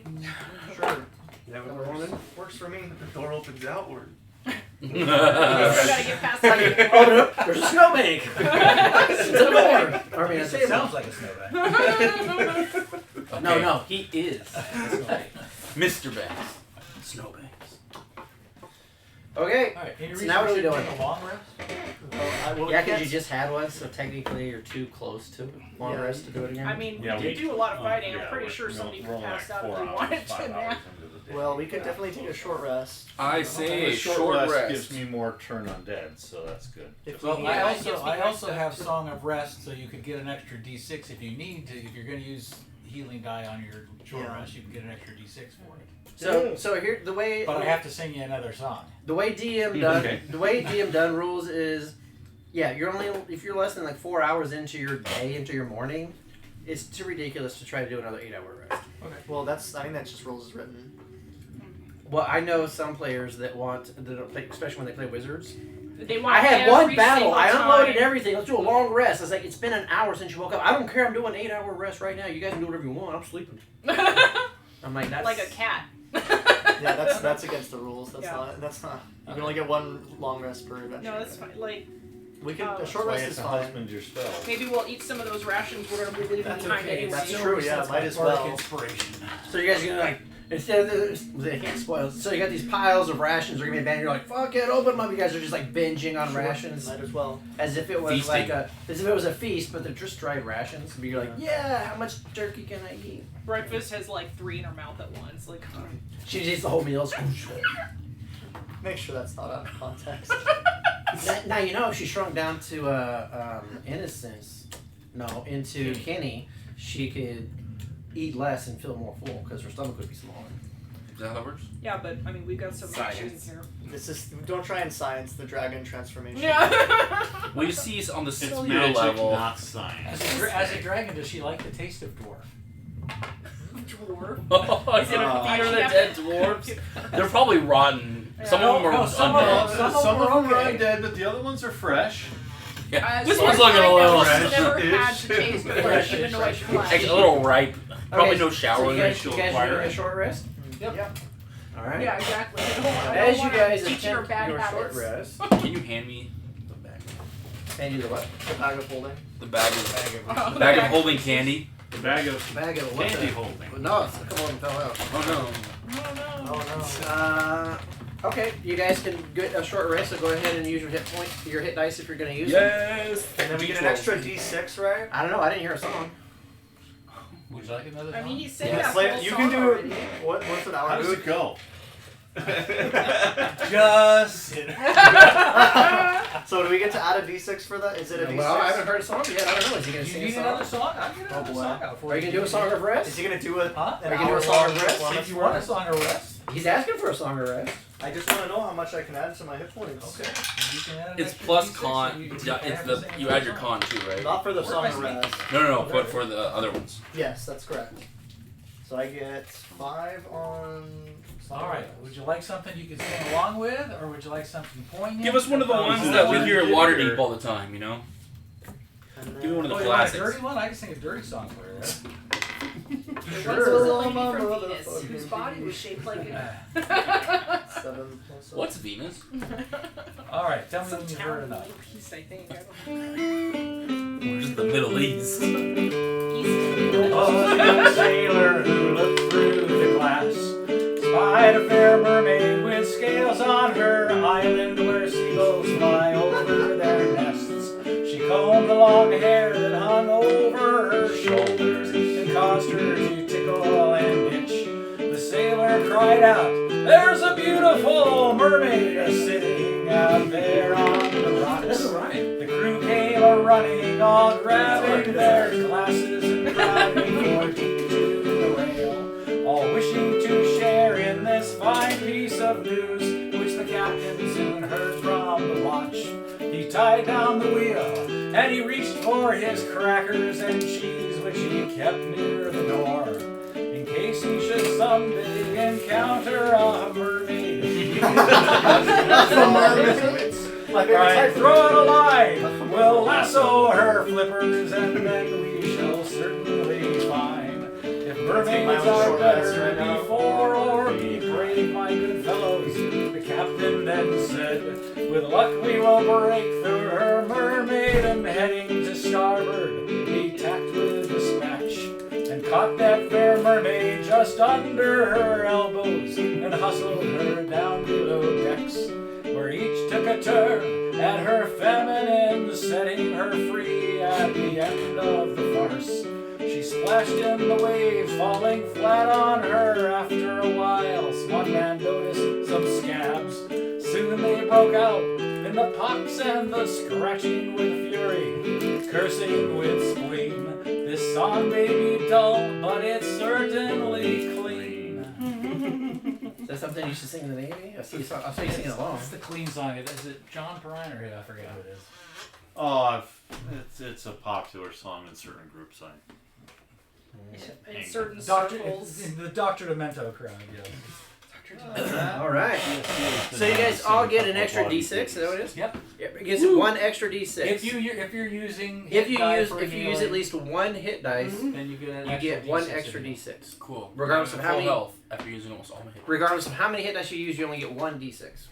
Sure. That would work. Works for me. The door opens outward. You gotta get past that. Oh no! There's a snowbank. It's a door. I mean, it's a It table. sounds like a snowbank. No, he is. Mr. Banks. Snowbanks. Okay. Alright, any So reason now what are we should doing? take a long rest? Well, Yeah, we because can't- you just had one, so technically you're too close to long Yeah. rest to do it again. I mean, Yeah, we we- did do a lot of fighting. Yeah, I'm pretty we're- sure we're somebody only passed like out if 4 they hours, wanted 5 to hours nap. into the day. Well, we could definitely take a short rest. I say A a short rest, rest. gives me more turn undead, so that's good. If Well, we Yeah, I it also gives me I nice also stuff, have too. Song of Rest, so you could get an extra D6 if you need to. If you're going to use healing die on your short Yeah. rest, you can get an extra D6 for it. So here the way But I have to sing you another song. the way DM done Okay. the way DM done rules is, yeah, you're only if you're less than like 4 hours into your day, into your morning, it's too ridiculous to try to do another 8-hour rest. Well, I think that's just rules as written. Well, I know some players that don't play, especially when they play wizards. They want I had one every battle. single I unloaded time. everything. Let's do a long rest. I was like, it's been an hour since you woke up. I don't care. I'm doing an 8-hour rest right now. You guys can do whatever you want. I'm sleeping. I'm like, that's Like a cat. Yeah, that's against the rules. That's Yeah. not. You can only get one long rest per adventure. No, that's fine. Like, We can. Oh. A That's short why rest you is have to fine. husband your spells. maybe we'll eat some of those rations we're gonna be leaving That's behind okay. anyway. That's true, yeah, might as well. Inspiration. So you guys are gonna like instead of they can't spoil it. So you got these piles of rations are gonna be abandoned. You're like, fuck it, open them up. You guys are just like binging on Sure, rations Might as well. as if it was Feasting. as if it was a feast, but they're just dried rations. But you're like, yeah, how much turkey can I eat? Breakfast has like 3 in her mouth at once. Like, She eats the whole meal. Make sure that's not out of context. Now you know if she shrunk down to innocence, into Kenny, she could eat less and feel more full because her stomach would be smaller. Is that how it works? yeah, but I mean, we've got some Science. rations here. This is. Don't try and science the dragon transformation. Yeah. Well, you see on the It's cellular magic, level. not science. As a dragon, does she like the taste of dwarf? Dwarf. Is it a fear of the Yeah. dead dwarves? They're probably rotten. Some of them are No, some of undead. them- Some of them are okay. undead, but the other ones are fresh. Yeah. As This far one's as looking I a know, little she's never had fresh-ish. the taste of like Fresh-ish, humanoid fresh-ish. flesh. A little ripe. Probably Okay, no so shower you that guys, she'll you guys require. doing a short rest? Yep. All right. Yeah, exactly. I don't As you wanna guys teach her attempt bad your habits. short rest, Can you hand me the bag? and you the what? The bag of holding. The bag of Oh, the bag of okay. holding candy. The bag of Bag of what? candy holding. No, it's a couple of them fell out. Oh Oh no. Okay, you guys can get a short rest, so go ahead and use your hit dice if you're going to no. use them. Yes. And then we get an extra D6, right? I don't know, I didn't hear a song. Would you like another I song? mean, he said Yeah, that Slave, whole you song can do. already. What's an hour? How does it go? Just So do we get to add a D6 for that? Is it a D6? Well, I haven't heard a song yet. I don't know. Is he going to You sing a need song? another song? I'll get another boy. song out for Are you going to do a song of Is rest? he gonna do a Huh? an Are you gonna do a hour song long of rest? performance If you for want a us? song of rest, He's asking for a song of rest. I just want to know how much I can add to my hit points. okay. You can add an It's extra plus D6, con. and you Yeah, can it's have the sing you another add your song. con too, right? Not for the Or song if of I rest. No, but for the other ones. Yes, that's correct. So I get 5 on. All right. Would you like something you can sing along with, or would you like something poignant? Give us one of the ones it that we dirty hear at or- Waterdeep all the time. You know. And Give me one of Oh, the you want a classics. dirty one? I can sing a dirty song for you. Right? There Sure. once was a Oh, lady my from motherfucking Venus whose body was shaped like a. 7 plus. What's Venus? All right. Tell me Some when you've town heard in the enough. Middle East, I think. I don't know. Where's the Middle East? Oh, young sailor who looked through the glass spied a fair mermaid with scales on her island where seagulls fly over their nests. She combed the long hair that hung over her shoulders and caused her to tickle and itch. The sailor cried out, "There's a beautiful mermaid sitting out there on the rocks." The crew came a-running, all grabbing their glasses and crowding for deep to the rail, all wishing to share in this fine piece of news, which the captain soon heard from the watch. He tied down the wheel, and he reached for his crackers and cheese, which he kept near the door, in case he should someday encounter a mermaid. Right, throw out a line, we'll lasso her flippers, and then we shall certainly find if mermaids are better before or be brave, my good fellows. The captain then said, with luck we will break through her mermaid, and heading to starboard, he tacked with dispatch, and caught that fair mermaid just under her elbows, and hustled her down below decks, where each took a turn at her feminine, setting her free at the end of the farce. She splashed in the waves, falling flat on her. After a while, one man noticed some scabs. Soon they broke out in the pox and the scratching with fury, cursing with spleen. This song may be dull, but it's certainly clean. Is that something you should sing in the Navy? I'll see you singing along. It's the clean song. Is it John Perrine or who? I forget who it is. Oh, it's a popular song in certain groups. In certain Doctor, circles. in the Dr. Demento crowd, yeah. All right. So you guys all get an extra D6. Is that what it is? Yep. It gives it one extra D6. If you're using if you hit die use for if you use healing, at least one hit dice, then you get an you extra get one D6 extra in it. D6. Cool. Regardless of how Full many- health after using almost all my hit. Regardless of how many hit dice you use, you only get one D6.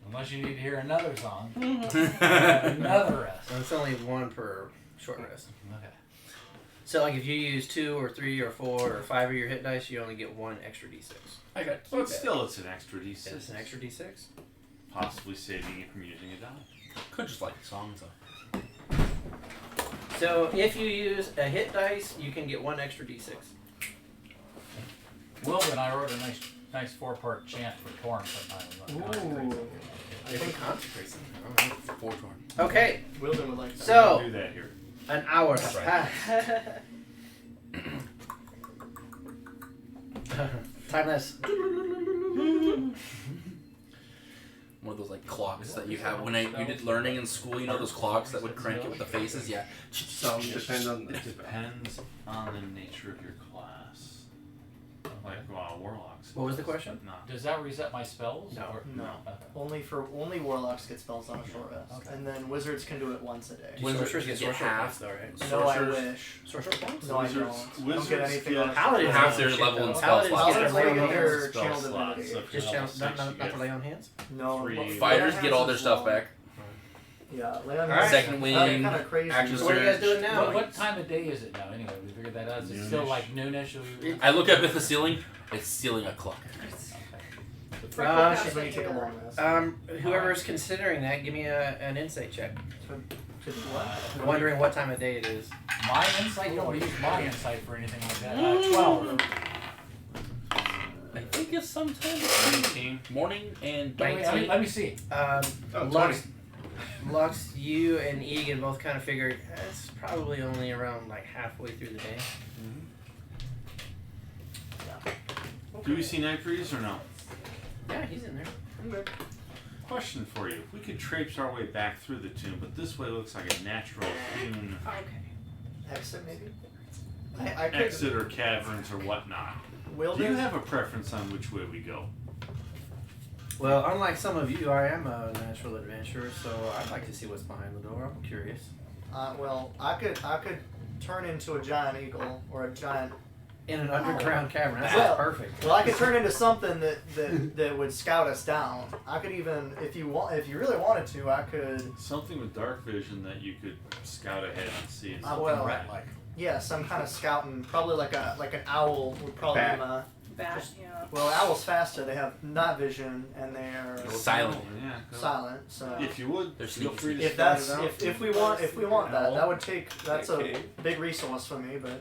Unless you need to hear another song. Another rest. So it's only one per short rest. Okay. So like if you use 2 or 3 or 4 or 5 of your hit dice, you only get one extra D6. I got But still, it's an extra D6. It's an extra D6. Possibly saving you from using a die. Could just like the songs though. So if you use a hit dice, you can get one extra D6. Will and I wrote a nice 4-part chant for Torn sometime. I think consecration. Four torn. Okay, Wilden would like that. so Do that here. an hour has That's right. passed. Timeless. One of those like clocks that you have when you did learning in school. You know those clocks that would crank it with the faces. Yeah. So it depends on. It depends on the nature of your class. Like warlocks. What was the question? No. Does that reset my spells? No. Or- No. Only warlocks get spells on a short rest, Okay. and then wizards can do it once a day. Sorcerers get sorcerer half. points though, right? No, I Sorcerers- wish. Sorcerer points? No, I Wizards- don't. Don't wizards get anything get on a Paladins Half their shit, level though. in spell Paladins slots. get Paladins their only level get in their spell channel slots. divinity. So if Just you're channel, level not, six, not, you not get to lay on hands? No. Free- Fighters Lay get on all their hands stuff is back. Yeah, lay on Alright. hands. Second wing, Kind of crazy. action So what are you guys doing now? What time of day is it now? Anyway, we figured that out. Is it still Noonish. like noonish? I look up at the ceiling. It's stealing a clock. This is when you take a long rest. Whoever's considering that, give me an insight check. To do what? Wondering what time of day it is. My insight? You don't want to use my insight for anything like that. 12. I think it's sometime 19. morning and Let me see. Lux, you and Egan both kind of figured it's probably only around like halfway through the day. Do we see Night Breeze or no? Yeah, he's in there. Question for you. If we could traipse our way back through the tomb, but this way looks like a natural hewn Okay. Exit maybe. I could. exit or caverns or whatnot. Do you Wilden. have a preference on which way we go? Well, unlike some of you, I am a natural adventurer, so I'd like to see what's behind the door. I'm curious. Well, I could turn into a giant eagle or a giant in an underground cavern. That's Well- perfect. Well, I could turn into something that would scout us down. I could even, if you really wanted to, I could. Something with dark vision that you could scout ahead and see. And Well, Something rat-like. Yeah, some kind of scouting. Probably like an owl would probably Bat. be my. Bat, yeah. Well, owls faster. They have night vision and they're Silent. Yeah. Go. silent. So If you would, They're feel free to if scout that's it out. if we want that would take that's Okay. a big resource for me, but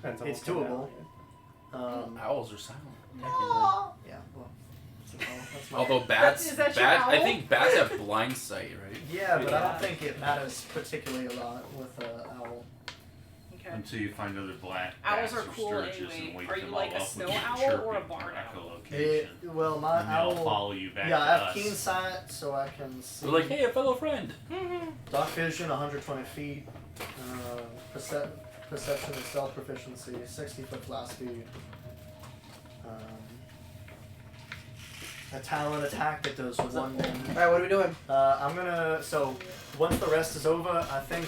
Depends on it's what kind of doable. owl, Owls are silent. Yeah. Well, that's my. Although bats, Is that your I owl? think bats have blind sight, right? Yeah, but I don't think it matters particularly a lot with owl. Okay. Until you find other black Owls bats are or cool sturges anyway. and wake Are you them like all a up snow with your owl chirping or a barn owl? echolocation. Well, my And owl. they'll follow you back Yeah, to I have us. keen sight, so I can see. They're like, hey, a fellow friend. Dark vision, 120 feet. Perception and stealth proficiency, 60-foot fly speed. A talent attack that does one damage. Alright, what are we doing? I'm gonna. So once the rest is over, I think.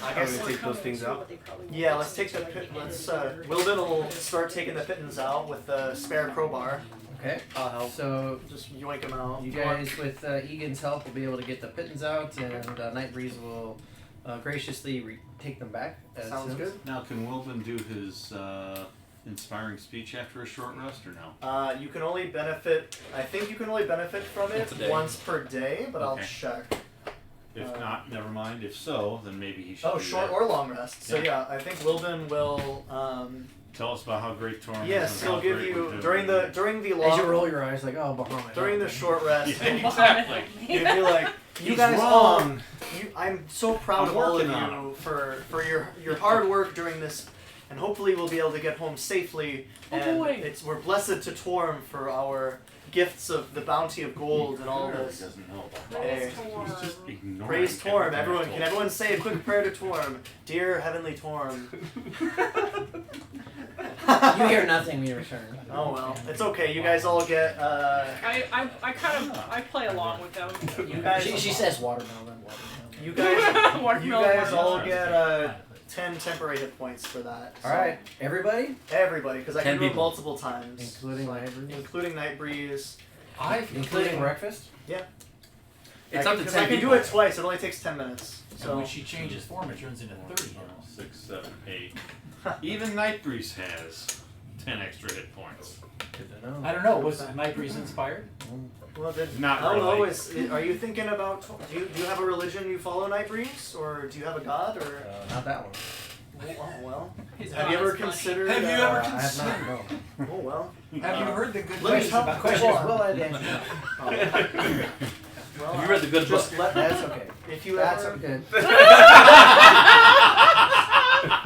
I Are guess. we gonna take those things out? Yeah, let's take the pit. Wilden will start taking the pittons out with the spare crowbar. Okay. I'll help. So Just yoink them out. you guys, with Egan's help, will be able to get the pittons out, and Nightbreeze will graciously take them back. as Sounds soon- good. Now, can Wilbin do his inspiring speech after a short rest, or no? You can only benefit. I think you can only benefit from it Once a day. once per day, but I'll Okay. check. If not, never mind. If so, then maybe he should. Oh, do short that. or long rest. So Yeah. yeah, I think Wilden will. Tell us about how great Torm is. Yes, and how he'll give great you we're during doing. the As you long roll your eyes, like, oh, Bahamut. during the short rest. Yeah, exactly. You'd be like, you He's guys wrong. I'm so proud I'm of all of working on you for your hard work during this, and hopefully we'll be able to get home safely. Oh, And boy. we're blessed to Torm for our gifts of the bounty of gold and all He this. doesn't know about Hey. He's just ignoring Praise Torm, everything everyone! I Can told everyone say a quick prayer to Torm? Dear Heavenly Torm. You hear nothing when you return. Oh well, it's okay. You guys all get. I kind of I play along with them. You guys. She says watermelon. You guys. You Watermelon, guys all watermelon. get 10 temporary hit points for that. So Alright, everybody, Everybody, because I 10 can do it people. multiple times. including Nightbreeze, Including Nightbreeze. including breakfast. It's up to 10 I can do people. it twice. It only takes 10 minutes. And So when she changes form, it turns into 30. 6, 7, 8. Even Nightbreeze has 10 extra hit points. Good to know. I don't know. Was Nightbreeze inspired? well, then, Not I don't know. really. Are you thinking about? Do you have a religion you follow, Nightbreeze, or do you have a god, or? Not that one. Oh well. His Have you god ever is funny. considered? Have you ever I have not, no. Oh well. Have you heard the good Let me questions help- about Questions, Hold on. will I answer? Well, Have you read the good book? just let That's okay. if you That's ever. okay.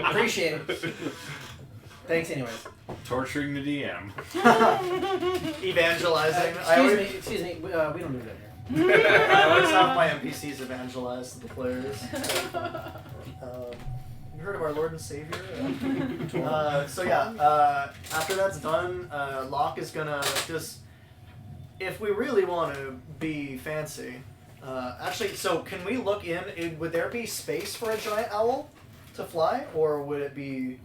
Appreciate it. Thanks anyways. Torturing the DM. Evangelizing. I Excuse me, we don't do that here. I always have my NPCs evangelize to the players. You heard of our Lord and Savior? So yeah, after that's done, Locke is gonna just, if we really want to be fancy, actually, so can we look in? Would there be space for a giant owl to fly, or would it be?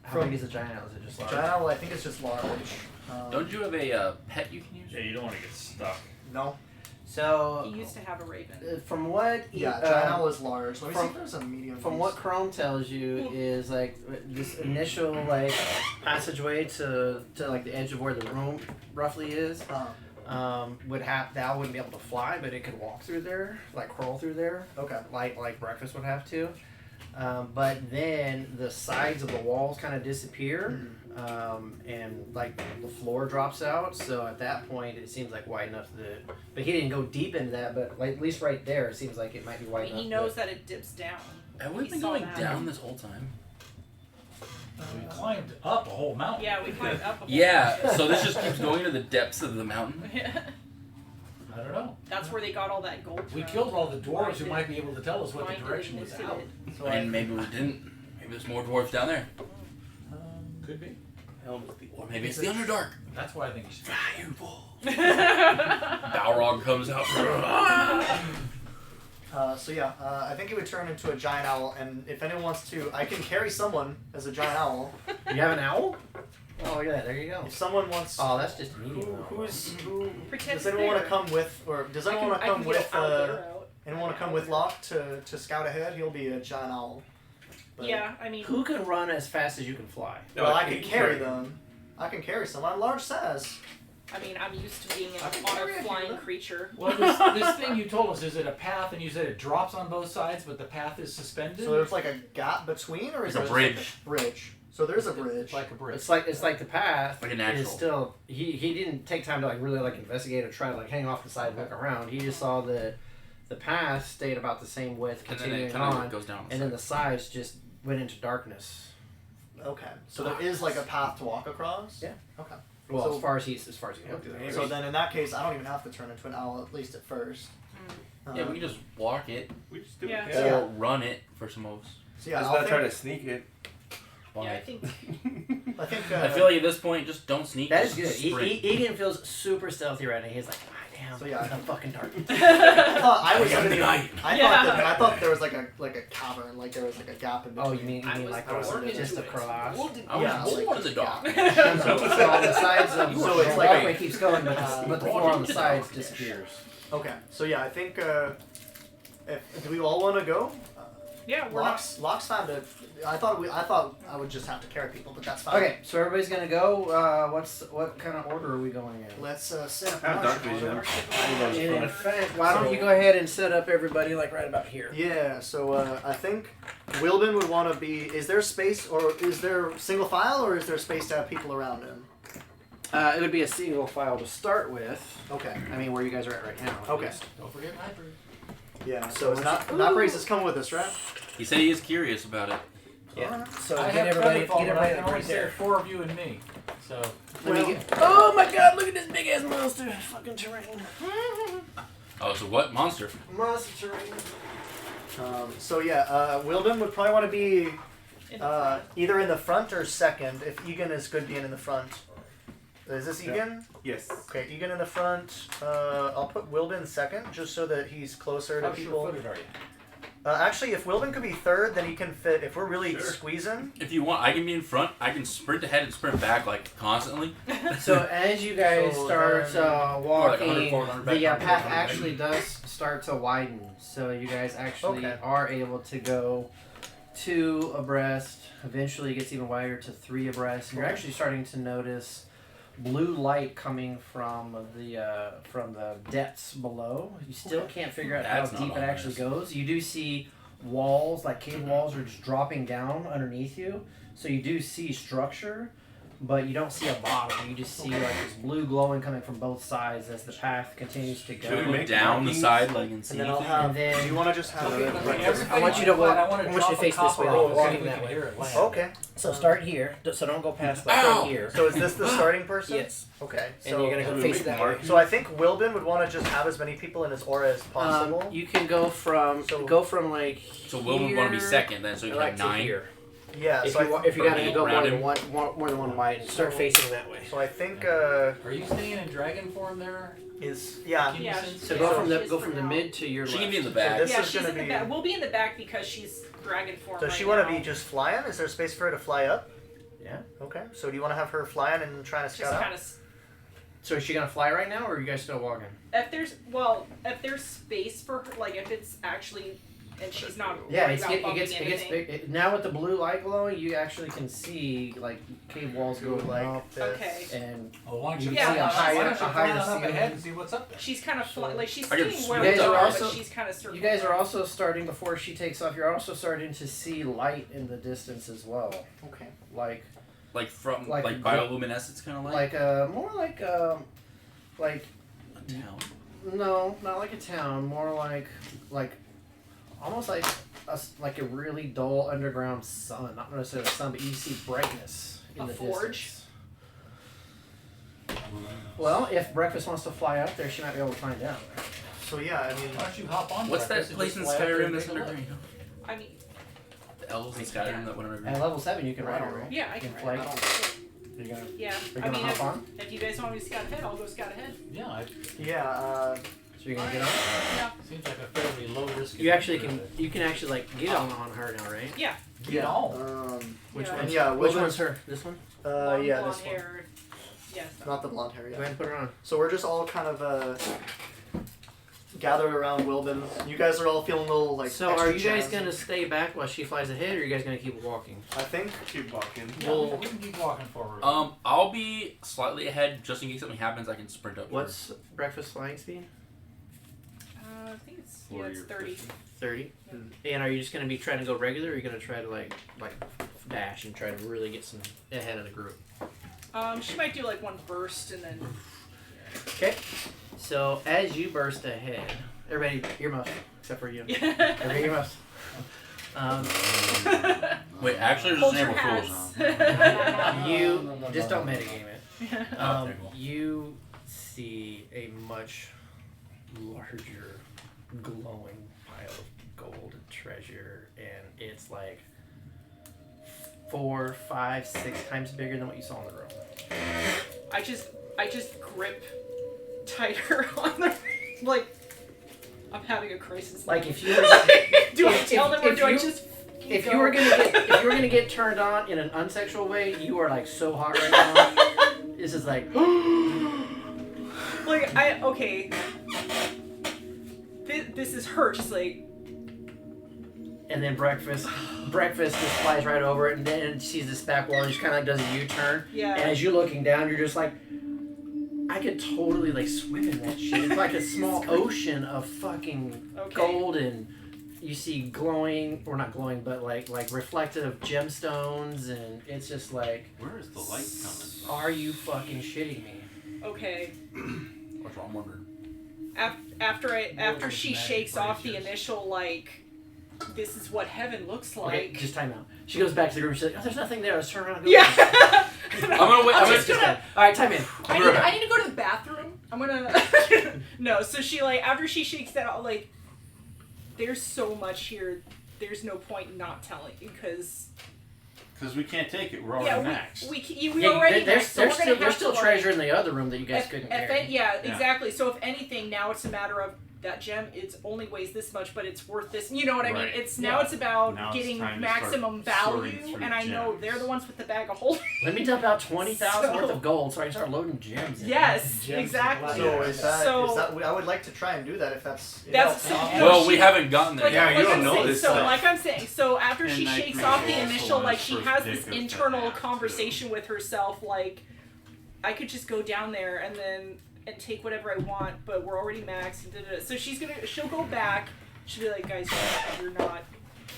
How big is a giant owl? Is it just large? Giant owl, I think it's just large. Don't you have a pet you can use? Yeah, you don't want to get stuck. No. So, He used to have a raven. from what Yeah, giant owl is large. Let me see from- if there's a medium. from piece. what Chrome tells you is like this initial like passageway to like the edge of where the room roughly is. Would have the owl wouldn't be able to fly, but it could walk through there, like crawl through there, Okay. like breakfast would have to. But then the sides of the walls kind of disappear, and like the floor drops out. So at that point, it seems like wide enough that. But he didn't go deep into that. But like at least right there, it seems like it might be I wide mean, enough. he knows that it dips down. Have we He been saw going that. down this whole time? We climbed up a whole mountain. Yeah, we climbed up. A whole Yeah, so this just keeps going to the depths of the mountain. I don't know. That's where they got all that gold We from. killed all the dwarves who Why might be able to tell us what Why the did direction it was listed out. it? So And maybe we didn't. Maybe there's more dwarves down there. Could be. Or maybe it's the Underdark. That's why I think you should. Valuable. Balrog comes out. So yeah, I think he would turn into a giant owl, and if anyone wants to, I can carry someone as a giant owl. You have an owl? Oh, look at that. There you go. If someone wants, Oh, that's just a who, medium owl. Pretend does anyone want to there. come with, or does I anyone want to can come get with? an alligator out. Anyone want to come with Locke to scout ahead? He'll be a giant owl. But- Yeah, I mean, Who can run as fast as you can fly? Well, I can carry them. I can carry some. I'm large size. I'm used to being I can on carry a it, flying Sheila. creature. Well, this thing you told us, is it a path? And you said it drops on both sides, but the path is suspended? So there's like a gap between, or is Like a there bridge. Like a bridge? So there's a bridge. It's like a bridge. It's like the path Like a natural. is still. He didn't take time to like really like investigate or try to like hang off the side and look around. He just saw that the path stayed about the same width, And then continuing it kind on, of goes down. and then the sides just went into darkness. Okay. So there is like a path to walk across. Yeah. Okay. Well, So- as far as he can go. So then in that case, I don't even have to turn into an owl, at least at first. Yeah, we can just walk it We just do Yeah. it. Yeah. or run it for some of us. So yeah, Let's I'll not try think, to sneak it. Why? Yeah, I think. I think. I feel like at this point, just don't sneak. That is just good. sprint. Egan feels super stealthy right now. He's like, ah, damn. So yeah. I'm fucking dark. I thought I was I am gonna the be. night. I thought there was like a cavern, like there was like a gap in between. Oh, you mean like just across? I Yeah, was like born as a dog. So on the sides of So the it's like- walkway keeps going, but the floor on the sides disappears. Okay. So yeah, I think. Do we all want to go? Yeah, we're not. Locke's found it. I thought I would just have to carry people, but that's fine. Okay, so everybody's gonna go. What kind of order are we going in? Let's set up. I have dark marching vision. order. In fact, why don't you go ahead and set up everybody like right about here? Yeah, so I think Wilbin would want to be. Is there space, or is there single file, or is there space to have people around him? It would be a single file to start with. Okay. I mean, where you guys are at right now. at Okay. least. Don't forget Hyper. Yeah. So Napraise is coming with us, right? He said he is curious about it. Yeah. So I get have everybody, Featherfall, get but I everybody can right only say there. 4 of you and me. So Let me get. Oh my God! Look at this big ass monster! Fucking terrain. Oh, so what monster? Monster terrain. So yeah, Wilbin would probably want to be In the front. either in the front or second. If Egan is good being in the front. Is this Egan? Yes. Okay, Egan in the front. I'll put Wilbin second, just so that he's closer to how people. sure-footed are you? Actually, if Wilbin could be third, then he can fit. If we're really Sure. squeezing, If you want, I can be in front. I can sprint ahead and sprint back like constantly. So as you guys So start then- like 100, walking, 400 the back, path 100 back. actually does start to widen. So you guys actually Okay. are able to go 2 abreast. Eventually, it gets even wider to 3 abreast. And you're Okay. actually starting to notice blue light coming from the depths below. You still can't figure out That's how not deep it actually ominous. goes. You do see walls, like cave walls, are just dropping down underneath you. So you do see structure, but you don't see a bottom. You just see like this blue glowing coming from both sides as the path continues to Should we go. look down the side like and see and then I'll anything? have. And then- do you want to just have? Okay, but everything I want you like to that, walk- I I want want you to drop a face this copper way, roll so walking we that can way. hear it land. Okay. So start here. So don't go past like Ow! right here. So is this the starting person? Yes. Okay. And So you're gonna go face that way. So I think Wilbin would want to just have as many people in his aura as possible. You can go from So- like So Will would want to be here, second then, so you can like have to 9. here. yeah. If So if you gotta Or go around more than one wide, start facing that way. I think Are you staying in dragon form there? is yeah. Can you Yeah. sense So it? go So from the she's go from for the now. mid to your She left. can be in the back. This Yeah, is she's gonna in the be- back. We'll be in the back because she's dragon form. Does right she want to now. be just flying? Is there space for her to fly up? Yeah. Okay. So do you want to have her flying and trying to Just scout out? kind of. So is she gonna fly right now, or are you guys still walking? If there's space for her, like if it's actually, and she's not Yeah, worried it about gets bumping anything. big. Now with the blue light glowing, you actually can see like cave walls go like, Oh, this. Okay. and Oh, why don't you Yeah, fly no, up- she's- why don't you a fly higher on up ceiling. ahead and see what's up there? She's kind of like she's I can seeing swim where You guys we are are, also- but she's kind of circling. you guys are around. also starting before she takes off. You're also starting to see light in the distance as well, Okay. like Like from Like like, a- bioluminescence kind of light. more like A town. no, not like a town, more like almost like like a really dull underground sun. Not necessarily a sun, but you see brightness in A the forge? distance. Well, if Breakfast wants to fly up there, she might be able to find out. So yeah, I mean, Why don't you hop on What's that breakfast and place just in fly up there Skyrim and that's take a look? underground? I mean, The elves in Skyrim that went At underground. level 7, you can ride her, right? yeah, I You can can ride. fly. You're gonna, Yeah, you're I gonna mean, hop on? if you guys want me to scout ahead, I'll go scout ahead. Yeah, it yeah. So you're gonna get on? Yeah. seems like a fairly low just You actually can actually like get on her now, right? Yeah. get on. Which Yeah. one's And yeah, which Wilbur- one's her? This one? Long yeah, blonde this one. hair. Yes. Not the blonde hair, Go yeah. ahead and put her on. So we're just all kind of gathered around Wilbin. You guys are all feeling a little like. So extra are you guys jazzy. gonna stay back while she flies ahead, or are you guys gonna keep walking? I think. Keep walking. Yeah, Well- we can keep walking forward. I'll be slightly ahead just in case something happens. I can sprint up. to her. What's breakfast flying speed? I think it's 40 it's or 30. 50. 30. Yeah. And are you just gonna be trying to go regular, or are you gonna try to like dash and try to really get some ahead of the group? She might do like one burst and then. Okay. So as you burst ahead, everybody earmuffs except for you. Everybody earmuffs. Wait, actually, Hold there's your just name hats. of fools. You just don't metagame it. Okay, cool. You see a much larger, glowing pile of gold and treasure, and it's like 4, 5, 6 times bigger than what you saw in the room. I just grip tighter on the like. I'm having a crisis. Like if you were, do I if- tell them if or do I you- just? if you were gonna get turned on in an unsexual way, you are like so hot right now. This is like. Like okay. This is her just like. And then breakfast just flies right over it, and then sees this back wall, and just kind of like does a U-turn. Yeah. And as you're looking down, you're just like, I could totally like swim in that shit. It's like a small ocean of fucking Okay. gold, and you see glowing, or not glowing, but like reflective gemstones, and it's just like, Where is the light coming from? are you fucking shitting me? Okay. That's what I'm wondering. After she magic shakes off the glaciers. initial like, this is what heaven looks like. Okay, just time out. She goes back to the room. She's like, oh, there's nothing there. Let's turn around and go. Yeah. back." I'm gonna wait. I'm just gonna. gonna. All right, time in. I need to go to the bathroom. I'm gonna. No, so she like after she shakes that out, like, there's so much here. There's no point in not telling because Because we can't take it. We're already yeah, maxed. we Yeah, already there's maxed, so we're gonna there's have still to, like, treasure in the other room that you guys couldn't if carry. yeah, Yeah. exactly. So if anything, now it's a matter of that gem. It's only weighs this much, but it's worth this. You know what I mean? Right. It's now it's about Now it's getting time to start maximum sorting value, through and I know gems. they're the ones with the bag of holding. Let me dump out 20,000 worth So- of gold so I can start loading gems. in. Yes, Gems exactly. supply. So is that? So- is that? I would like to try and do that if that's. If That's- helps. no, Well, she- we haven't gotten there. Like, Yeah, yet. you like don't I'm know saying, this So, stuff. like I'm saying, so after And she Night shakes Mage off the also initial, on like his she first has dick this of the internal half, too. conversation with herself, like I could just go down there and take whatever I want, but we're already maxed. And da-da-da. So she'll go back. She'll be like, guys, you're not.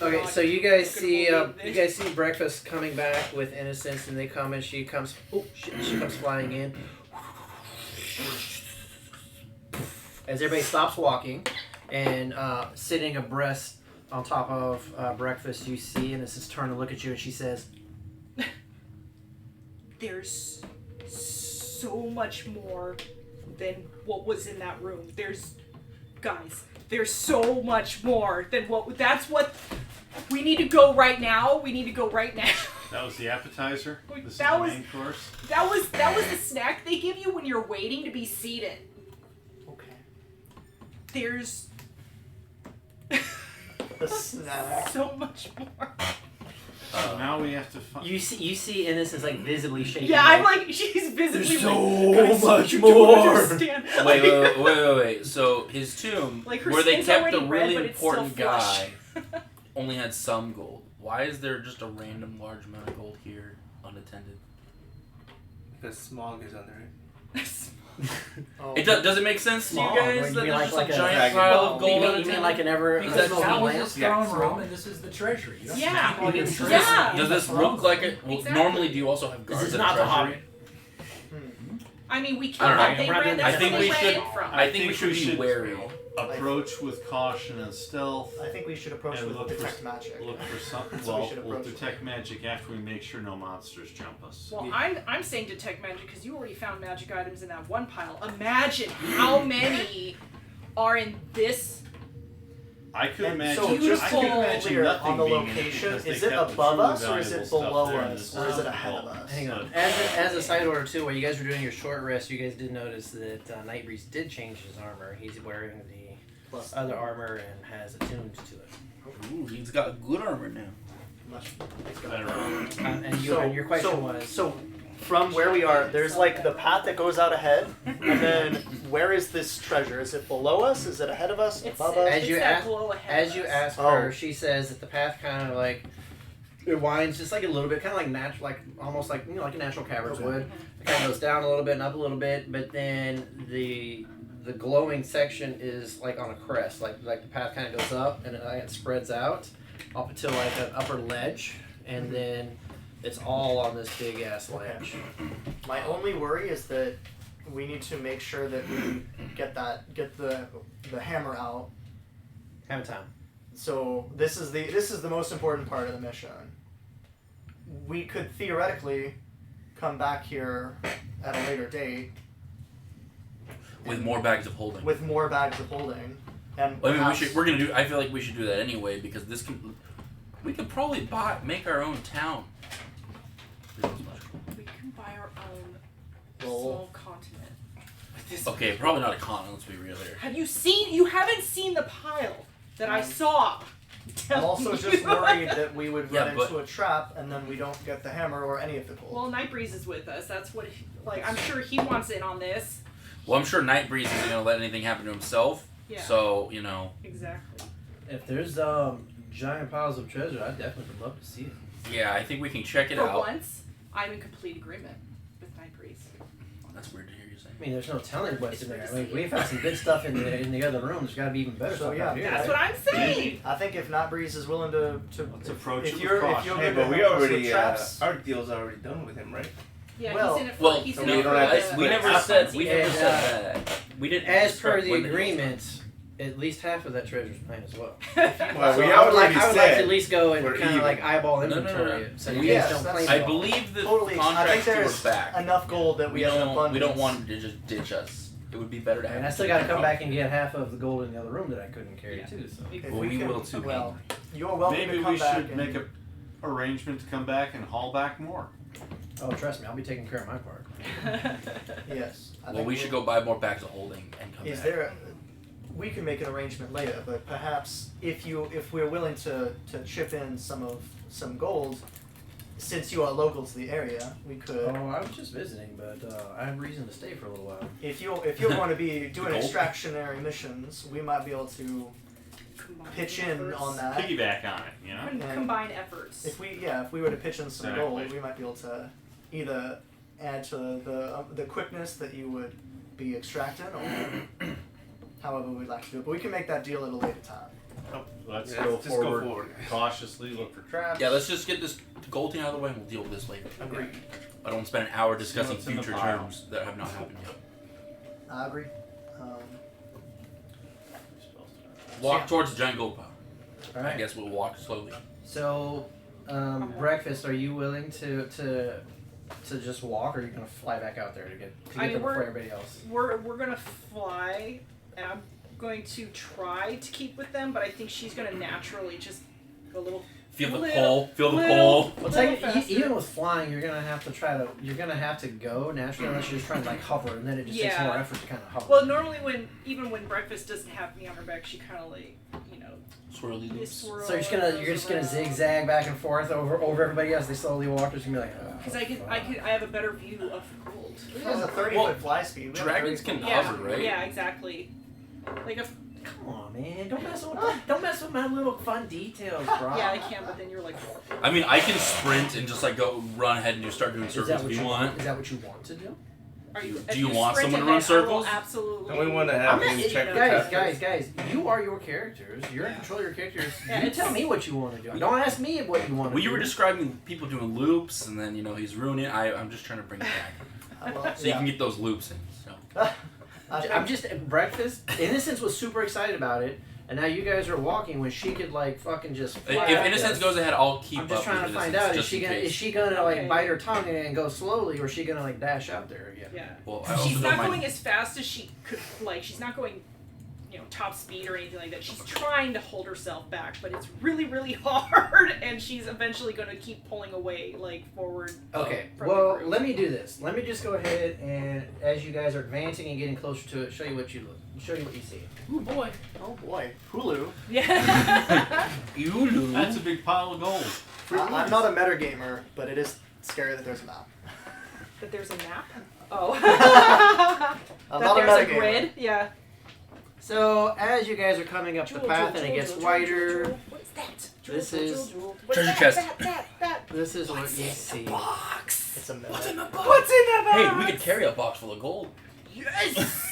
Okay, not so you guys gonna see believe you this. guys see breakfast coming back with innocence, and they come and she comes. Oh shit! She comes flying in. As everybody stops walking, and sitting abreast on top of breakfast, you see innocence turn to look at you, and she says, There's so much more than what was in that room. There's so much more than what. That's what we need to go right now. We need to go right now. That was the appetizer. Wait, This that is was- the main course. That was the snack they give you when you're waiting to be seated. Okay. There's The snack. so much more. So now we have to find. "You see innocence like visibly shaking." Yeah, I'm like she's visibly There's like, so "Guys, much you don't more." understand." Wait. So his tomb, Like, her where they skin's kept already the red, really but it's still important flush. guy, only had some gold. Why is there just a random large amount of gold here, unattended? Because smog is under it. Oh. Does it make sense to you Smog, guys like, that you mean there's like- just like a a giant dragon pile ball. of You gold mean unattended? like an ever Because smoking that was lamp? his throne room, and this is the treasury. You don't Yeah. keep all your Does treasure this- Yeah. in Does the this throne look like room. it? Well, Exactly. normally do you also have This guards is at not the treasury? Hobbit. I mean, we I don't can't. know. They We're not ran. doing That's I think where we they should- ran it from. I think we should be should wary. approach with caution and stealth. I think we should approach And with look for- detect magic. Look for something. That's what we Well, should we'll approach detect magic after we make sure no monsters jump us. Well, I'm saying detect magic because you already found magic items in that one pile. Imagine how many are in this. I could And imagine. so I just could to be imagine clear, nothing on the being in it location, because they is it kept the above truly us or is it valuable stuff below there in us this or is it vault. ahead of us? Hang on. As a side order too, while you guys were doing your short rest, you guys did notice that Nightbreeze did change his armor. He's wearing the Plus other armor and has attuned to it. Ooh, he's got good armor now. Better. And your question was so from where we are, there's like the path that goes out ahead, and then where is this treasure? Is it below us? Is it ahead of us? It's, Above us? As you it's that ask- glow ahead as of you us. ask her, she says that the path kind of like it winds just like a little bit, kind of like natural, like almost like like a natural cavern's would. It kind of goes down a little bit and up a little bit, but then the glowing section is like on a crest, like the path kind of goes up and it spreads out up until like an upper ledge, and then it's all on this big ass ledge. My only worry is that we need to make sure that we get the hammer out. Have a time. So this is the most important part of the mission. We could theoretically come back here at a later date With more bags of holding. with more bags of holding, and I mean, perhaps- we're gonna do. I feel like we should do that anyway because we could probably make our own town. We can buy our own small continent. Okay, probably not a continent. Let's be real here. Have you seen? You haven't seen the pile that I saw. I'm also just worried that we would run Yeah, but- into a trap and then we don't get the hammer or any of the gold. Well, Nightbreeze is with us. That's what. I'm sure he wants in on this. Well, I'm sure Nightbreeze isn't gonna let anything happen to himself. Yeah. So Exactly. If there's giant piles of treasure, I definitely would love to see it. yeah, I think we can check it For out. once, I'm in complete agreement with Nightbreeze. That's weird to hear you say. I mean, there's no telling what's in there. It's I mean, weird to we've had some good stuff in the other room. There's got to be even better So, stuff yeah, out here. That's right? what I'm saying. I think if Nightbreeze is willing to Let's approach if it you're with if caution. you're Hey, gonna but we help us with already traps, our deal's already done with him, right? Yeah, Well- he's in it for. Well, he's so in we it don't for have to the- split we never half said of we it. never And, said that. We didn't. As per describe the when deal agreement, at least half of that treasure's mine as well. Well, So we I would like already to said at least go and we're kind of even. like eyeball No, no, inventory no. it, so you Yes, guys don't that's- claim I it all. believe the totally. I think contract's due there's us back. enough gold that we have in abundance. We don't want him to just ditch us. It would be better to have. And I still got to come back and get half of the gold in the other room that I couldn't carry Yeah. too. So If Well, we can- will too. Well, you're welcome Maybe to come we back should and, make a arrangement to come back and haul back more. oh, trust me, I'll be taking care of my part. Yes. I Well, think we should go buy more bags of holding and come Is back. there? We can make an arrangement later, but perhaps if we're willing to chip in some gold, since you are local to the area, we could. Oh, I was just visiting, but I have reason to stay for a little while. If you're going to be doing Gold? extractionary missions, we might be able to Combine pitch in efforts. on that. Piggyback on it, you know? Combine efforts. If we were to pitch in some gold, Exactly. we might be able to either add to the quickness that you would be extracting, or however we'd like to do it. But we can make that deal at a later time. Let's Yeah, go just go forward, forward. cautiously, look for traps. Yeah, let's just get this gold thing out of the way and we'll deal with this later. Agreed. I don't want to spend an hour discussing What's in the future pile? terms that have not happened yet. I agree. Walk towards the giant gold pile. All I right. guess we'll walk slowly. So, breakfast. Are you willing to just walk, or are you gonna fly back out there to get I mean, there before we're- everybody else? We're gonna fly, and I'm going to try to keep with them, but I think she's gonna naturally just go a little. Feel the Little- pull. Feel the little- pull. Well, little technically, faster. even with flying, you're gonna have to go naturally, unless you're just trying to like hover, and then it just takes Yeah. more effort to kind of hover. Well, normally when breakfast doesn't have me on her back, she kind of like Swirly loops. swirl. So you're just gonna zigzag back and forth over everybody else. They slowly walk. Just gonna be like. Oh, Because I have a better view of the gold. He has a 30-foot fly speed. We have a Dragons 30-foot can Yeah, hover, right? yeah, exactly. Like if Come on, man! Don't mess with my little fun details, bro. yeah, I can, but then you're like. I mean, I can sprint and just like go run ahead and just start doing Is circles that if what you you want. Is that what you want to do? Are you? Do if you want sprint someone to run ahead, I will circles? Absolutely. Don't we want to I'm have not, him check the guys, traffic? guys. You are your characters. You're in control of your characters. Yeah, You it's- tell me what you want to do. Don't ask me what you want to Well, do. you were describing people doing loops, and then he's ruining it. I'm just trying to bring it back Well, so you can get those loops in. So. I'm just Breakfast. Innocence was super excited about it, and now you guys are walking when she could like fucking just. If fly at Innocence us. goes ahead, I'll keep I'm just up trying with to find Innocence out just in case. is she gonna like Okay. bite her tongue and go slowly, or is she gonna like dash out there again? Yeah. Well, I also She's don't not mind. going as fast as she could. Like she's not going, top speed or anything like that. She's trying to hold herself back, but it's really, really hard, and she's eventually going to keep pulling away, like forward. Okay. From the Well, group. let me do this. Let me just go ahead and, as you guys are advancing and getting closer to it, show you what you show you what you see. Ooh boy. Oh boy, Hulu. Yeah. You That's a big pile of gold. I'm not a metagamer, but it is scary that there's a map. That there's a map? Oh. I'm That not a there's a metagamer. grid? Yeah. So as you guys are coming up the path and it gets wider, What's that? This is What's treasure that? chest. That. this is what you see. Box. It's a map. What's in the box? What's in the box? Hey, we could carry a box full of gold. Yes.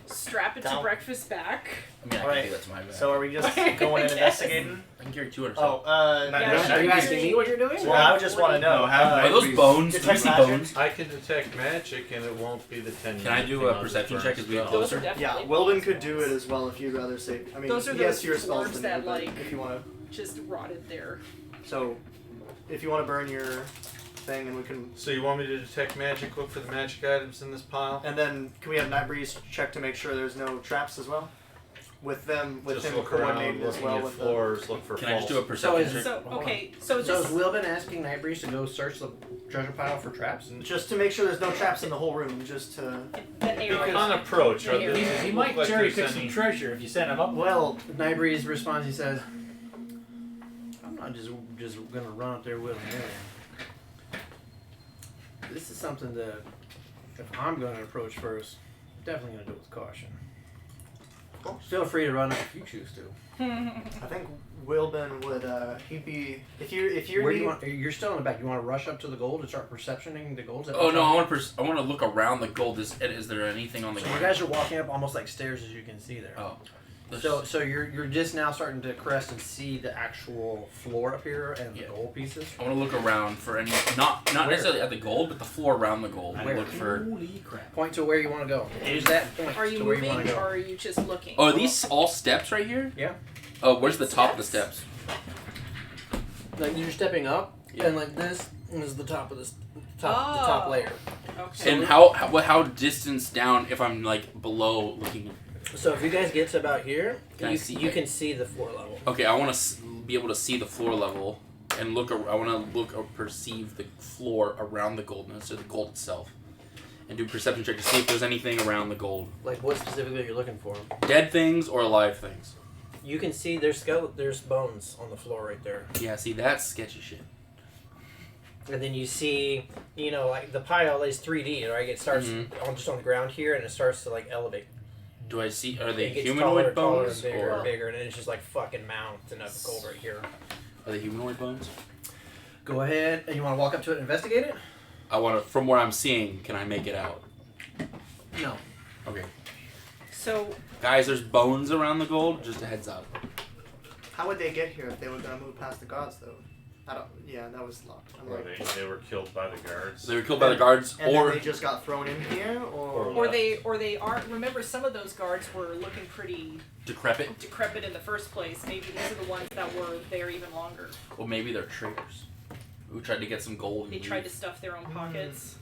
Strap it to Down. breakfast back. I mean, I Alright, can do that to my bag. So are we just I going and guess. investigating? I can carry 200 Oh, Yeah. Are you asking me what you're doing? Well, I just want to know. No, have Are those bones? Do you detect see magic? bones? I can detect magic, and it won't be the 10. Can I do a perception check as we get Those are closer? definitely Yeah, Wilden could do it as well if you'd rather say. I mean, Those are he has those fewer spells orbs than that, you, but like- if you want just rotted there. to. So, if you want to burn your thing, and we can. So you want me to detect magic? Look for the magic items in this pile. And then, can we have Nightbreeze check to make sure there's no traps as well? With them, with Just him look around, coordinated as looking well at with the. floors. Look for Can I just do a false. perception is- check? So Hold on. okay, so So is this Wilbin asking Nightbreeze to go search the treasure pile for traps? Just to make sure there's no traps in the whole room, just to. the area. On approach, are He- there- He look might like cherry there's pick some any- treasure if you set him up. Well, Nightbreeze responds. He says, "I'm not just gonna run up there willy nilly. This is something that if I'm gonna approach first, definitely gonna do it with caution. Feel free to run up if you choose to. I think Wilbin would. He'd be if you're. Where do you want? You're still in the back. You want to rush up to the gold and start perceptioning the gold? Is that Oh what no, you're I want to look around the gold. Is there anything on the So you ground? guys are walking up almost like stairs, as you can see there. Oh. So you're just now starting to crest and see the actual floor up here and Yeah. the gold pieces. I want to look around for any not Where? necessarily at the gold, but the floor around the gold. I Where? look for. Holy crap. Point to where you want to go. Use that point Are you to where you moving want to or go. are you just looking? Oh, are these all steps right here? Yeah. Oh, where's the top of the steps? Like you're stepping up, Yeah. and like this is the top of this the top Oh. layer. Okay. And how distance down if I'm like below looking? So if you guys get to about here, Can I you, see you it? can see the floor level. Okay, I want to be able to see the floor level and look. I want to look or perceive the floor around the gold, not necessarily the gold itself, and do a perception check to see if there's anything around the gold. Like what specifically you're looking for. Dead things or alive things. You can see there's bones on the floor right there. Yeah, see that's sketchy shit. And then you see, like the pile is 3D, right? It starts on just on the ground here, and it starts to like elevate. Do I see? Are they It gets humanoid taller, bones taller, and bigger or and bigger, and then it's just like fucking mountain of gold right here. are they humanoid bones? Go ahead, and you want to walk up to it and investigate it? I want to. From where I'm seeing, can I make it out? No. Okay, So guys, there's bones around the gold. Just a heads up. How would they get here if they were gonna move past the gods though? I don't. Yeah, that was locked. I'm Or like. they were killed by the guards. They were killed by the guards, And or then they just got thrown in here, or. or they aren't. Remember, some of those guards were looking pretty decrepit. decrepit in the first place. Maybe these are the ones that were there even longer. Or maybe they're traitors who tried to get some gold. They and tried to leave. stuff their own pockets.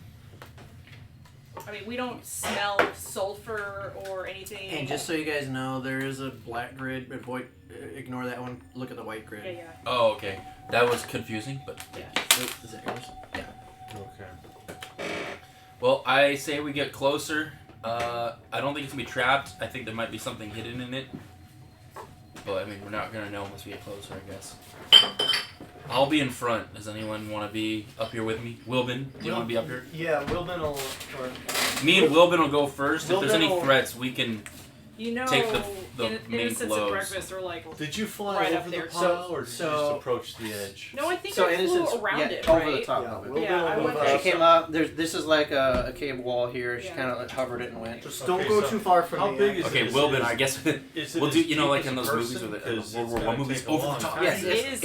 I mean, we don't smell sulfur or anything. And just so you guys know, there is a black grid, but boy, ignore that one. Look at the white grid. yeah. Oh, okay. That was confusing, but Oh, is that yours? Okay. well, I say we get closer. I don't think it's gonna be trapped. I think there might be something hidden in it. But I mean, we're not gonna know unless we get closer, I guess. I'll be in front. Does anyone want to be up here with me? Wilbin, do you want to be up here? Yeah, Wilbin will. Or, Me and Wilbin will go first. If there's any Wilbin will- threats, we can. You know, Take the main innocents blows. of breakfast are like. Did you fly Right up over the there. pile, or did you So- just approach the edge? No, I think So I flew innocence, around yeah, it, over right? the top yeah, of it. Wilbin Yeah, I will went move there. She came up. This is like a cable wall here. She Yeah. kind of like hovered it and went. Just don't Okay, go so too far from how me. big is Okay, it? Wilbin, Is I guess Is it we'll do. as You know, deep like as in a those person? movies with Because the World it's War I gonna movies, take a over the long top. time. Yes, It is it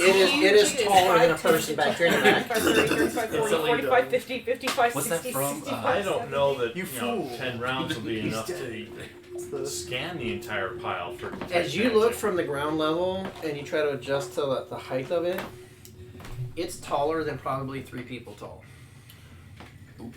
is huge. taller than a It's person back here in the back. 35, 30, 35, 40, It's 45, 50, 55, What's that 60, from? 65, I don't know 70. that You know, fool. 10 rounds will be He's enough dead. to It's the- scan the entire pile for. As you look from the ground level and you try to adjust to the height of it, it's taller than probably 3 people tall.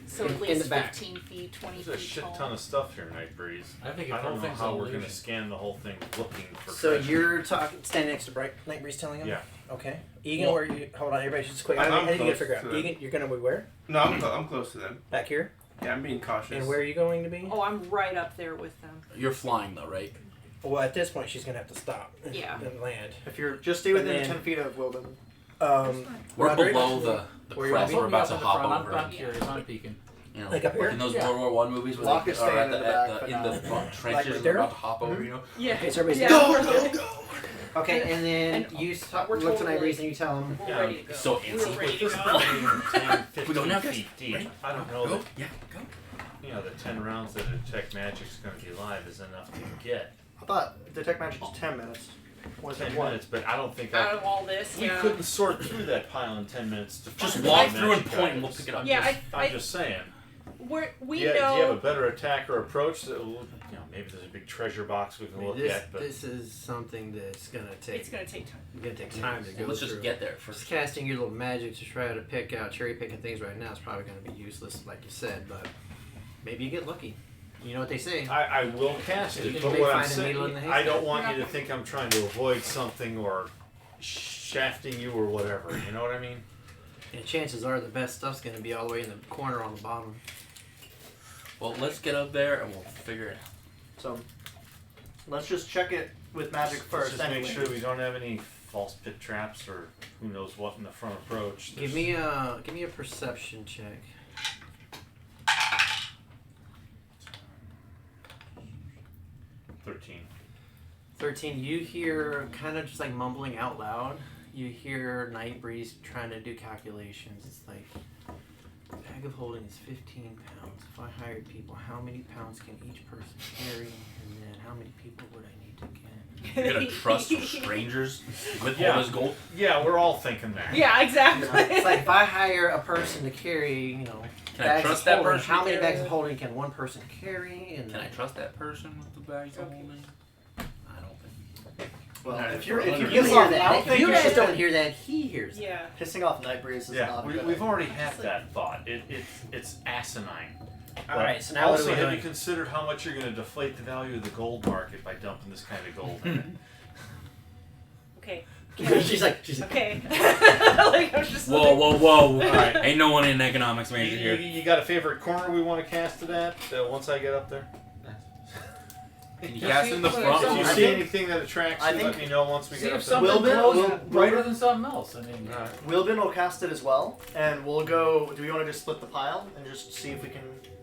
So in at the least back. 15 feet, 20 There's a feet shit tall. ton of stuff here, Nightbreeze. I think I if don't know everything's how an we're gonna illusion. scan the whole thing looking for. So treasure. you're standing next to Nightbreeze telling him? Yeah. Okay. Egan, Well- hold on, everybody just quick. I'm I need to close figure out. to them. Egan, you're gonna be where? No, I'm close to them. Back here? Yeah, I'm being cautious. And where are you going to be? Oh, I'm right up there with them. You're flying though, right? Well, at this point, she's gonna have to stop. Yeah. And land. If you're just stay within And then- 10 feet of Wilbin. We're Roderick, below the where you crest. at? We're about to hop I'm, over. I'm curious. I'm peeking. You know, Like up here? in those Yeah. World War One movies where Locke they is are staying at in the, the at back, the, but in the not- trenches right and there? they're about to hop over. You know. Yeah. Okay, so everybody's Yeah. go. Okay, and then And you we're look to totally- Nightbreeze and you tell him. We're Yeah, ready to go. so we were antsy. ready to This go. thing is 10, 15 We go now, guys. feet deep. Ready? I don't know Go. that, Yeah, go. you know, the 10 rounds that a detect magic's going to be live is enough to get I thought Detect Magic is 10 minutes. Was 10 it what? minutes, but I don't think Out of all this, we yeah. couldn't sort through that pile in 10 minutes to Just find walk the through and magic point and we'll items. pick it up. Yeah, I'm just saying. we Do you know. have a better attack or approach that will, you know, maybe there's a big treasure box we can look at, but This is something that's gonna take. It's gonna take time. Gonna take time to go Let's through. just get there Just first. casting your little magic to try to pick out cherry picking things right now is probably going to be useless, like you said. But maybe you get lucky. You know what they say. I will cast You it. can But what I'm find a needle in saying, the I don't haystack. want you to think I'm trying to avoid something or shafting you or whatever. You know what I mean? And chances are the best stuff's going to be all the way in the corner on the bottom. Well, let's get up there and we'll figure it out. So, let's just check it with magic Let's first. just Anyway. make sure we don't have any false pit traps or who knows what in the front approach. Give me a perception check. 13. 13. You hear kind of just like mumbling out loud. You hear Nightbreeze trying to do calculations. It's like bag of holding is 15 pounds. If I hired people, how many pounds can each person carry? And then how many people would I need to get? You're gonna trust strangers with Yeah. all this gold? Yeah, we're all thinking that. Yeah, exactly. It's like if I hire a person to carry, you know, Can I bags trust of that holding, person? how to many carry bags of it? holding can one person carry? And Can I trust that person with the bags of holding? I don't think. Well, Alright, if you're for if you You piss hear off, I that. don't If think you you guys should. don't hear that, he hears that. Yeah. Pissing off Nightbreeze is Yeah, not a we've good already had that thought. It's asinine. All But right, so now what also, are we have doing? you considered how much you're going to deflate the value of the gold market by dumping this kind of gold in it? Okay. she's like, Okay. Like I was just Whoa, like, whoa, whoa. Alright. Ain't no one in economics You, major you, here. you got a favorite corner we want to cast it at once I get up there? Can you cast in the If front? you I see think- anything that attracts I you, let think- me know once we See get if up there. something Wilbur- glows Wil- brighter Wilbur- than something else. I mean, Alright. Wilbin will cast it as well, and we'll go. Do we want to just split the pile and just see if we can?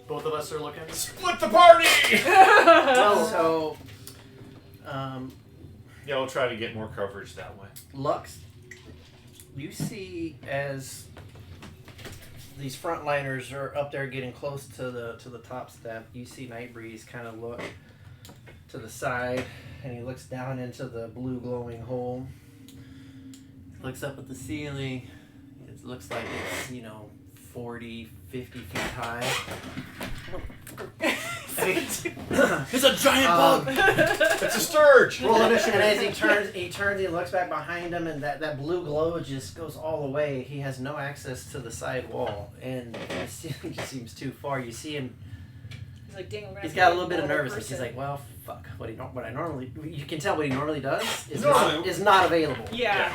Both of us are looking. Split the party! Well, so, Yeah, we'll try to get more coverage that way. Lux, you see as these frontliners are up there getting close to the top step, you see Nightbreeze kind of look to the side, and he looks down into the blue glowing hole. Looks up at the ceiling. It looks like it's, 40, 50 feet high. It's a giant bug! It's a sturge! roll And initiative. as he turns, he looks back behind him, and that blue glow just goes all the way. He has no access to the side wall, and the ceiling just seems too far. You see him; He's like, dang, we're gonna he's have got a to little bit of get another nervousness. He's person. like, "Well, fuck. What I normally you can tell what he normally does is Normally- is not available." Yeah.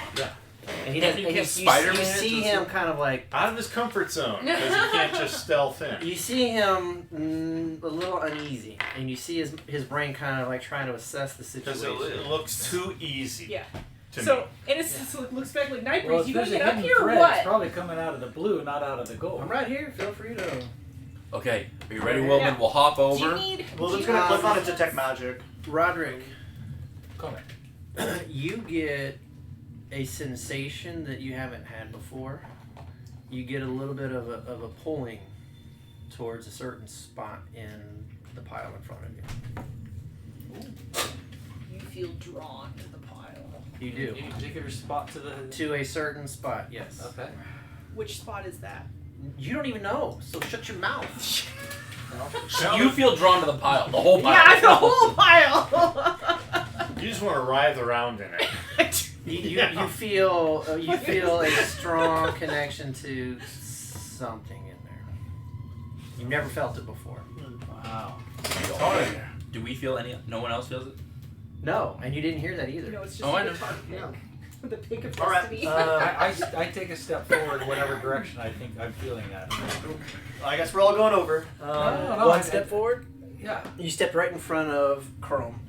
And he doesn't. You And you can't Spider-Man you it see to him kind of like. Out of his comfort zone, because he can't just stealth in. You see him a little uneasy, and you see his brain kind of like trying to assess the Because situation. it looks too easy Yeah. to So, me. and it's it looks back like Nightbreeze. well, if You gonna there's a get up hidden here or thread, what? it's probably coming out of the blue, not out of the gold. I'm right here. Feel free to. Okay, are you ready, Wilman? Yeah. We'll hop Do you over. need? Wilbin's do you- gonna click on it to detect magic. Roderick, Come you get a sensation that you haven't had before. You get a little bit of a pulling towards a certain spot in the pile in front of you. You feel drawn to the pile. You do. Any particular spot to the? To a certain spot, yes. Okay. Which spot is that? You don't even know, so shut your mouth. You feel drawn to the pile, the whole pile. Yeah, the whole pile. You just want to writhe around in it. You feel a strong connection to something in there. You've never felt it before. Wow. Do we feel any? No one else feels it? No, and you didn't hear that either. No, it's just Oh, I a know. guitar pick. Yeah. the pick of All right, destiny. I take a step forward in whatever direction I think I'm feeling that. I guess we're all going over. No, One step forward. Yeah. You stepped right in front of Chrome.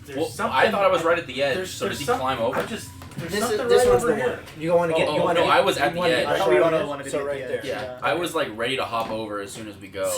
There's Well, something. I thought I was right at the edge. There's, so there's does he some- climb over? I just there's This something is this right one's over the here. one. You want to get? Oh, you want no, to I was at you the wanna- edge. I thought so we you all wanna- wanted to so be at right the there. edge. Yeah, I was like ready to hop over as soon as we go.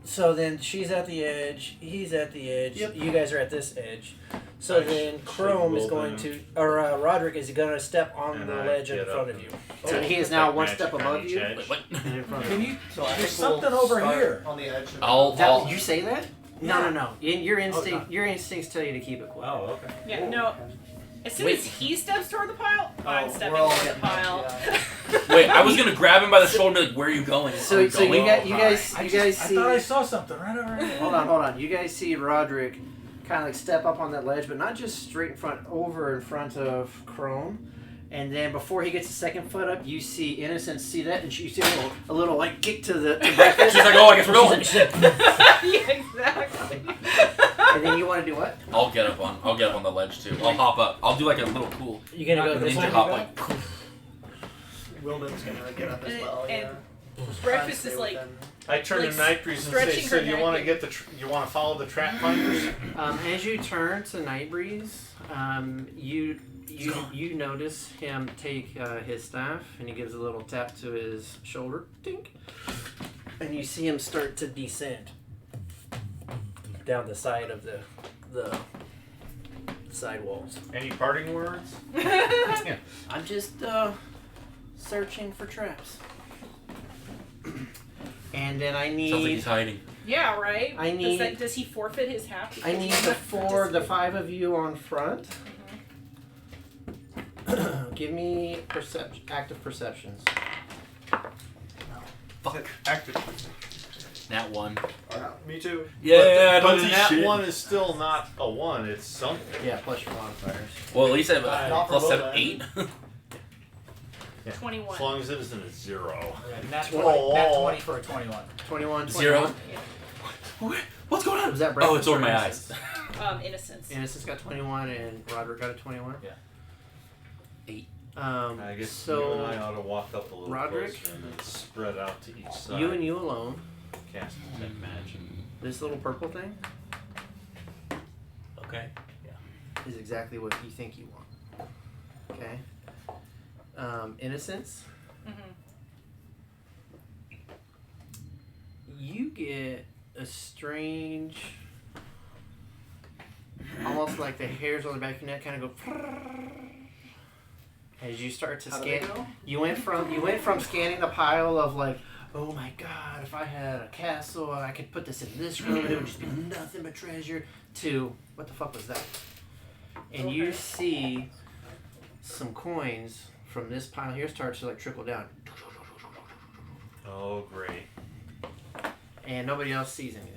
So then she's at the edge. He's at the edge. Yep. You guys are at this edge. So I then should Chrome is roll going them. to, or Roderick is going to step on And the I ledge in get front up of you. So Oh, he is like now one magic step on above each you. edge. Wait, what? And in front of Can you. you? So I There's think we'll something over start here. on the edge. I'll- You say that? No. Your instinct, your instincts tell you to keep it quiet. Oh, okay. Yeah, no. As soon as he steps toward the pile, I'm Oh, stepping we're all toward the getting pile. Wait, I was gonna grab him by the shoulder and be like, where are you going? So Are we so you going? guys you I guys see. thought I saw something right over here. Hold on. You guys see Roderick kind of like step up on that ledge, but not just straight in front, over in front of Chrome. And then before he gets the second foot up, you see Innocent see that, and you see a little like kick to breakfast. She's like, oh, I guess we're going. Yeah, exactly. And then you want to do what? I'll get up on the ledge too. I'll hop up. I'll do like a little cool You gonna go this ninja way? hop, like. Wilden's gonna get up as well. And Yeah. breakfast Stay is like, within- I turn Like to Night Breeze and say, stretching "So her you neck want to and- get you want to follow the trap finders?" As you turn to Nightbreeze, you notice him take his staff, and he gives a little tap to his shoulder, tink, and you see him start to descend down the side of the side walls. Any parting words? I'm just searching for traps, and then I Sounds like need he's hiding. yeah, right? I need- Does he forfeit his half? I need the 5 of you on front. Give me active perceptions. Fuck. Active. Nat 1. Me too. Yeah, but don't do that shit. one is still not a 1. It's something. Yeah, plus your modifiers. Well, at least I have Not for plus 7, Will, 8. 21. As long as it isn't a 0. Yeah, nat Oh. 20, nat 20 for a 21. 21. 0. What's going on? Was that Oh, breakfast it's over or my Innocence? eyes. Innocence. Innocence got 21 and Roderick got a 21? Yeah. 8. I guess so you and I ought to walk up a little Roderick? closer and then spread out to each side. you and you alone, Cast detect magic. this little purple thing Okay. is exactly what you think you want. Okay? Innocence, Mm-hmm. you get a strange, almost like the hairs on the back of your neck kind of go as you start to How do they scan. go? You went from scanning the pile of like, oh my god, if I had a castle, I could put this in this room and it would just be nothing but treasure, to what the fuck was that? And you Okay. see some coins from this pile here start to like trickle down, Oh, great. and nobody else sees anything.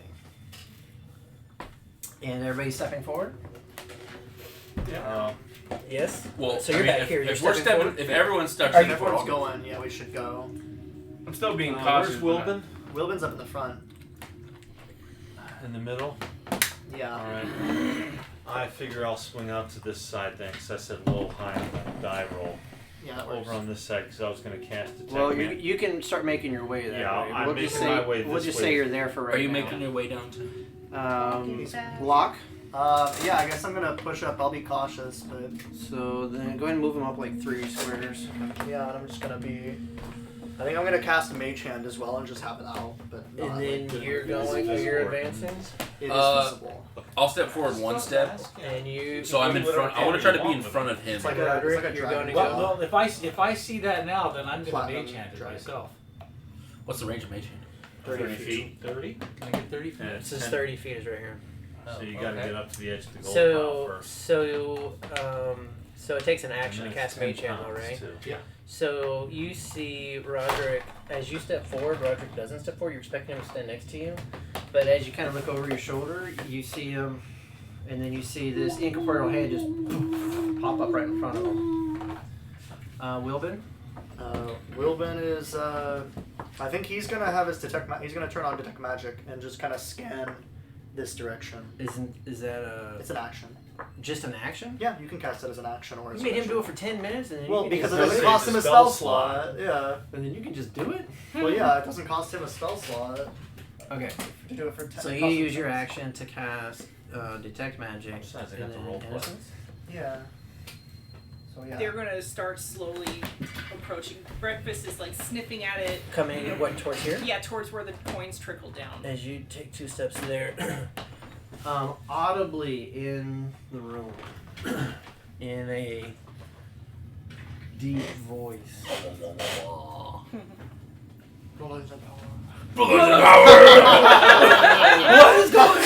And everybody's stepping forward. Yes. Well, So you're I mean, back here, If you're we're stepping forward? if everyone's stuck, If everyone's going, yeah, we should go. I'm still being Where's cautious. Wilbin? Wilden's up in the front. In the middle? Yeah. Alright. I figure I'll swing out to this side then, because I said low, high on the die roll. Yeah, that works. Over on this side, because I was going to cast detect Well, magic. you can start making your way that Yeah, way. I'm We'll just making say my way we'll this just way. say you're there for right Are you now. making your way down to? Block. Yeah, I guess I'm gonna push up. I'll be cautious, but So then go ahead and move them up like 3 squares. yeah, and I'm just gonna be. I think I'm gonna cast a mage hand as well and just have it out, but not And then like, you're This going, is you're working. advancing, it is visible. I'll step forward 1 step, and you. so I'm in front. I want to try to be in front of him. It's like Roderick, it's like a you're dragon. going to Well, if I see that now, then I'm gonna Platinum mage hand it dragon. myself. What's the range of mage hand? 30 feet. 30? Can I get 30 feet? And This is 10 30 feet is right here. So you got to okay. get up to the edge of the gold pile So first. so it takes an And action to then cast it's 10 mage hand, though, pounds, right? too. So you see Roderick, as you step forward, Roderick doesn't step forward, you're expecting him to stand next to you. But as you kind of look over your shoulder, you see him, and then you see this incorporeal hand just pop up right in front of him. Wilbin? Wilbin is. I think he's gonna have his he's gonna turn on detect magic and just kind of scan this direction. Is that a... It's an action. Just an action? Yeah, you can cast it as an action or as You made him an do it action. for 10 minutes and then Well, you can because it just doesn't do cost him a spell slot. Yeah. And then you can just do it? Well, yeah, it doesn't cost him a spell slot Okay. to do it for 10. So it you costs him use your 10. action to cast Detect Magic. Besides, I and got the then roll plus. Innocence. Yeah. So yeah. They're gonna start slowly approaching. Breakfast is like sniffing at it. Coming, what, towards here? Yeah, towards where the coins trickle down. As you take 2 steps there, audibly in the room, in a deep voice. Bloodlines of power. What is going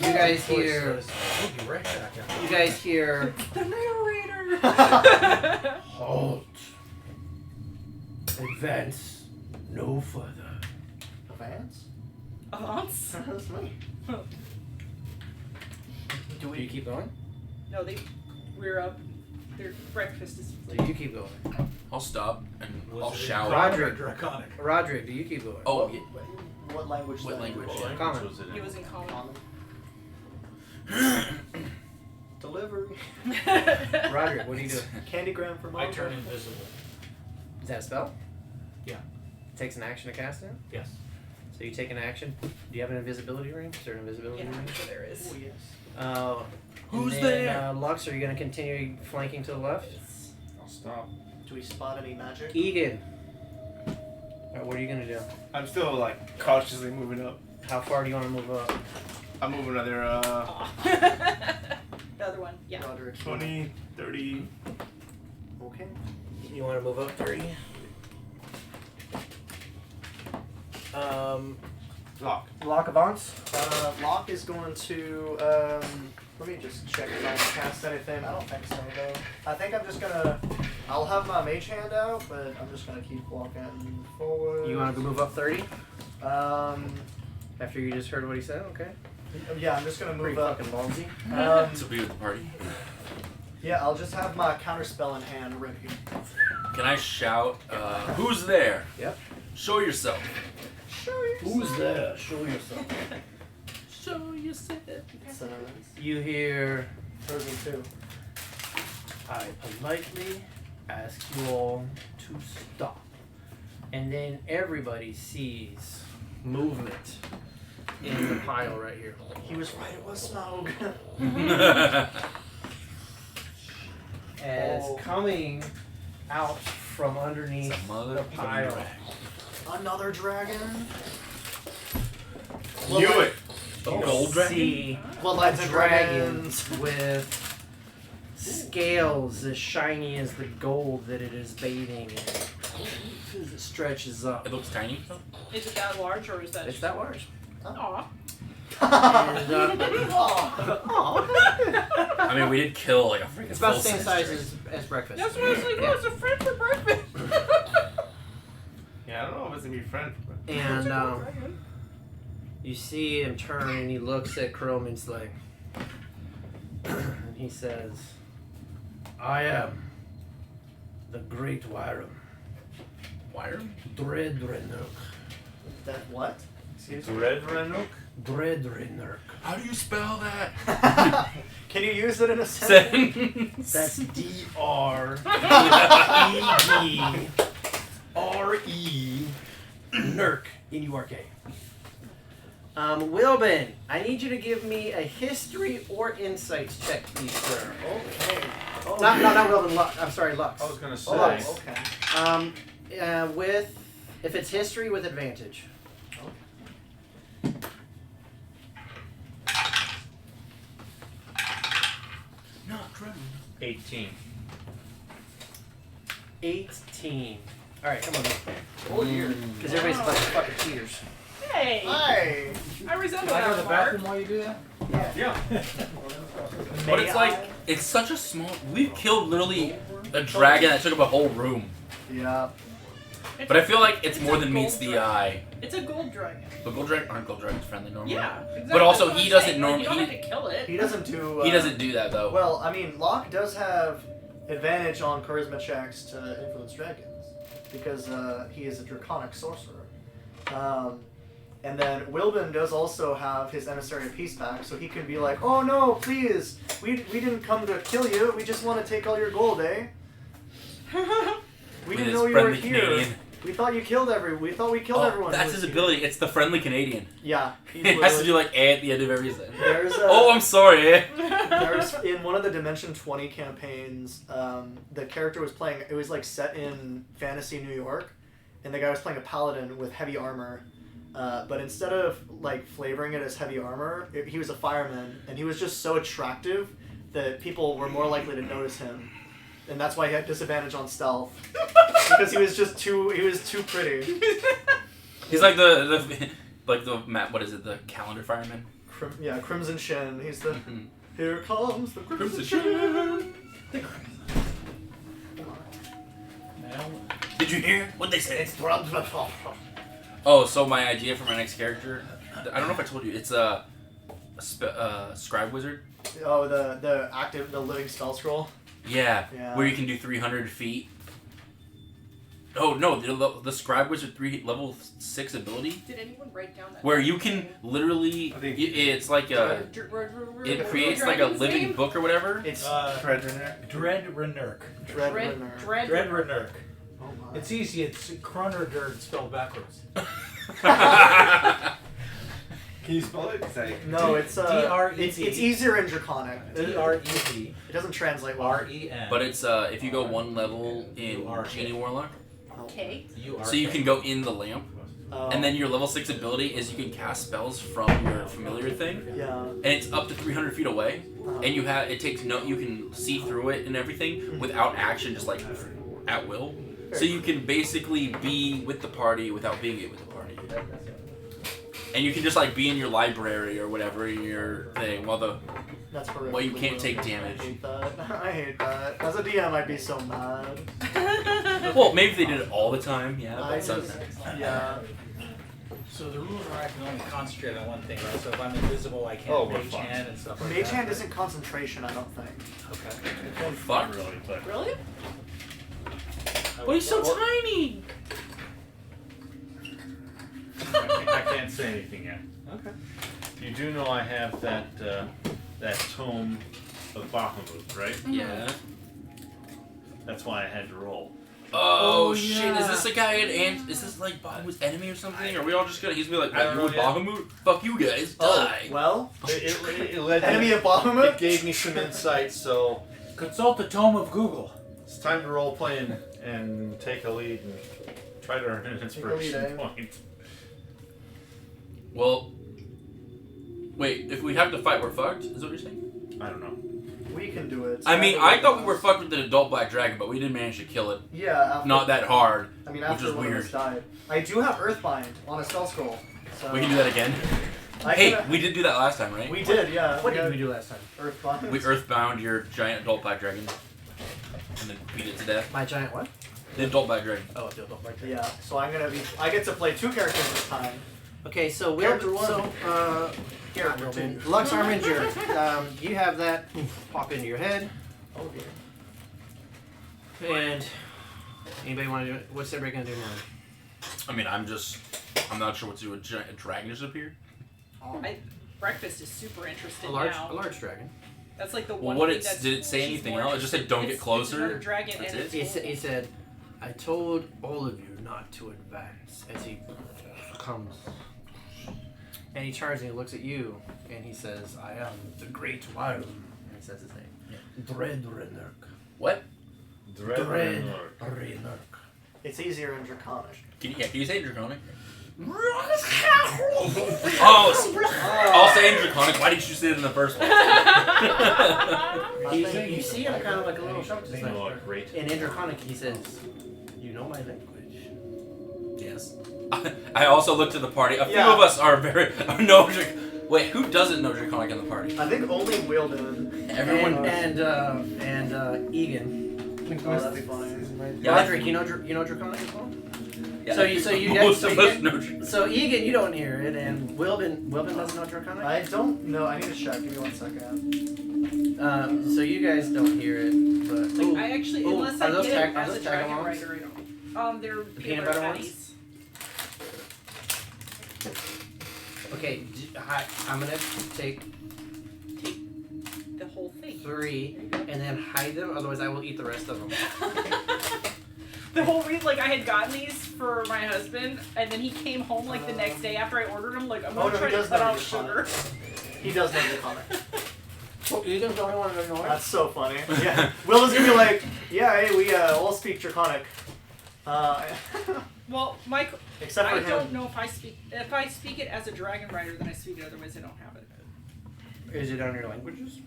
You guys hear? You guys hear? The narrator. Halt. Advance no further. Advance? Avance? That's me. Do you keep going? No, we're up. Their breakfast is. Do you keep going? I'll stop and I'll Was it shout. Roderick. Draconic. Roderick, do you keep going? Oh, yeah. What language? What then? language? What Yeah. language Common. was it in? It was in common. Delivery. Roderick, what do you do? Candygram for I mom. turn invisible. Is that a spell? Yeah. It takes an action to cast it? Yes. So you take an action. Do you have an invisibility ring? Is there an invisibility Yeah, ring? I'm sure there is. Oh yes. Who's and then, there? Lux, are you going to continue flanking to the left? I'll stop. Do we spot any magic? Egan. Alright, what are you going to do? I'm still like cautiously moving up. How far do you want to move up? I'm moving another Aw. The other one, yeah. Roderick. 20, 30. Okay. You want to move up 30? Lock. Lock Avance? Locke is going to. Let me just check if I can cast anything. I don't think so though. I think I'm just gonna. I'll have my mage hand out, but I'm just gonna keep walking forward. You want to move up 30? Um. After you just heard what he said? Okay. Yeah, I'm just gonna Pretty move up. fucking ballsy. To be with the party. Yeah, I'll just have my counterspell in hand ready. Can I shout, who's there? Yep. Show yourself. Who's there? Show yourself. Show yourself. It's You hear, Frozen 2. I politely ask you all to stop. And then everybody sees movement in the pile right here. He was right. It was smoke. As Oh. coming out from underneath It's a mother the pile. Another dragon. Knew it. A gold dragon? See Bloodlines a of dragon dragons. with scales as shiny as the gold that it is bathing in. As it stretches up. It looks tiny. Is it that large or is that? It's that large. Aw. And, I mean, we did kill like a freaking it's about the full same size dragon. as breakfast. That's what I was like. Oh, it's a friend for breakfast. Yeah, I don't know if it's gonna be friend. And you see him turn and he looks at Chrome and it's like, and he says, I am the Great Wyram, Wire? Dreadrenurk. That what? Excuse me. Red Renuk? Dreadrenurk. How do you spell that? Can you use it in a sentence? That's D-R-E-D-R-E Nurk, N-U-R-K. Wilbin, I need you to give me a history or insights check, please, sir. Okay. Oh, Not Wilbin, I'm sorry, Lux. I was gonna say. Oh, okay. With, if it's history, with advantage. Not true. 18. 18. Alright, come on, Oh, dear. because everybody's a bunch of fucking cheaters. Hey, Hi. I resemble Can I go to that the Mark. bathroom while you do that? Yeah. But it's like, it's such a small. We've killed literally a dragon that took up a whole room. Yeah. But I feel like it's It's more a than meets gold the dragon. eye. It's a gold dragon. But gold dragon aren't gold dragons friendly normally. Yeah, exactly. But also That's what he I'm doesn't saying. norm- Like, you don't he- have to kill it. He doesn't do. He doesn't do that though. Well, I mean, Locke does have advantage on charisma checks to influence dragons because he is a draconic sorcerer. And then Wilbin does also have his emissary of peace back, so he can be like, "Oh no, please, we didn't come to kill you. We just want to take all your gold, eh? We didn't know you were friendly here. Canadian. We thought you killed we thought we killed everyone." That's who was his here." ability. It's the friendly Canadian. Yeah. He's It has to literally- do like A at the end of every sentence. There's a, Oh, I'm sorry. Eh? There's in one of the Dimension 20 campaigns, the character was playing. It was like set in fantasy New York, and the guy was playing a paladin with heavy armor. But instead of like flavoring it as heavy armor, he was a fireman, and he was just so attractive that people were more likely to notice him, and that's why he had disadvantage on stealth because he was too pretty. He's like the what is it? The calendar fireman. Crimson Shin. He's the Mhm. here comes the Crimson Crimson Shin. Did you hear what they said? It's Oh, so my idea for my next character, I don't know if I told you, it's a scribe wizard. Oh, the living spell scroll. Yeah, Yeah. where you can do 300 feet. Oh no, the scribe wizard level 6 ability, Did anyone write down that? where you can literally, I think- it's like a, it creates like a living book or whatever. It's Dread Renurk. Dread Runner. Dread. Dread Renurk. Oh my. It's easy. It's Kronerderd spelled backwards. Can you spell it? No, it's D-R-E-D. it's easier in Draconic. D-R-E-D-R-E-N. It doesn't translate well. But it's if you go one level in Genie Warlock, Okay. so you can go in the lamp, Oh. and then your level 6 ability is you can cast spells from your familiar thing, Yeah. and it's up to 300 feet away, Uh-huh. and you can see through it and everything without action, just like at will. So you can basically be with the party without being with the party. And you can just like be in your library or whatever in your thing while That's horrific. well, you can't take damage. I hate that. I hate that. As a DM, I'd be so mad. Well, maybe if they did it all the time, yeah. I But just, yeah. So the rules are I can only concentrate on one thing, right? So if I'm invisible, I can't Oh, we're mage fucked. hand and stuff like Mage that. hand isn't concentration, I don't think. Okay. fuck. Really, but Really? Well, he's so tiny. I can't say anything yet. Okay. You do know I have that tome of Bahamut, right? Yeah. That's why I had to roll. Oh, shit! Is this a guy is this like Bahamut's enemy or something? Are we all just gonna? He's gonna be like, I don't you with know yet. Bahamut? Fuck you guys, Oh, die. well, It led enemy me, of Bahamut? it gave me some insight, so Consult the tome of Google. it's time to role play and take a lead and try to earn an inspiration eh? point. Well, wait. If we have to fight, we're fucked. Is that what you're saying? I don't know. We can do it. I mean, I thought we were fucked with the adult black dragon, but we didn't manage to kill it. Yeah, after, Not that hard. I mean, which after is one of weird. us died. I do have Earthbind on a spell scroll. So We can do that again. I Hey, can- we did do that last time, right? we did, yeah. What did had we do last time? Earthbind. We earthbound your giant adult black dragon, and then beat it to death. My giant what? The adult black dragon. Oh, I don't like that. Yeah, so I get to play 2 characters this time. Okay, so Character Will, one. so Character Wilbin, 2. Lux Arminger, you have that pop into your head, Oh dear. and anybody want to do it? What's everybody gonna do now? I mean, I'm not sure what to do. A dragon just appeared. Breakfast is super interested A now. large dragon. That's like the Well, one what thing it that's did it say she's anything more else? It just said don't get It's another closer. dragon That's and it? it's He said, I told all of you not to advance, as he comes. And he turns and he looks at you, and he says, I am the Great Wild. And he says his name. Dread Renurk. What? Dread Dread Renurk. Renurk. It's easier in Draconic. Can you say draconic? I'll say in draconic. Why didn't you say it in the first one? You see him kind of like a little shocked. They know a great. And in Draconic, he says, you know my language. Yes. I also looked at the party. A few Yeah. of us are no. Wait, who doesn't know draconic in the party? I think only Wielden. Everyone. And Egan. Oh, that's funny. Yeah, Roderick, you know Draconic as well? Yeah, So you guys, most so of you us guys- know draconic. So Egan, you don't hear it, and Wilbin doesn't know Draconic? I don't know. I need to check. Give me 1 second. So you guys don't hear it, but like I actually Ooh, unless are I those get tag- it are as a those tag dragon alongs? rider, I don't. They're The peanut peanut butter patties. Okay, I'm gonna take The whole thing. 3 and then hide them. Otherwise, I will eat the rest of them. The whole reason, like, I had gotten these for my husband, and then he came home, like, the next day after I ordered them, like, I'm Oh, gonna no, try he to does cut know out your sugar. He does know the comic. So Egan's the only one that knows. That's so funny. Yeah. Will is gonna be like, yeah, hey, we all speak Draconic. Well, Mike, Except for I him. don't know if I speak it as a dragon rider, then I speak it. Otherwise, I don't have it. Is it on your languages?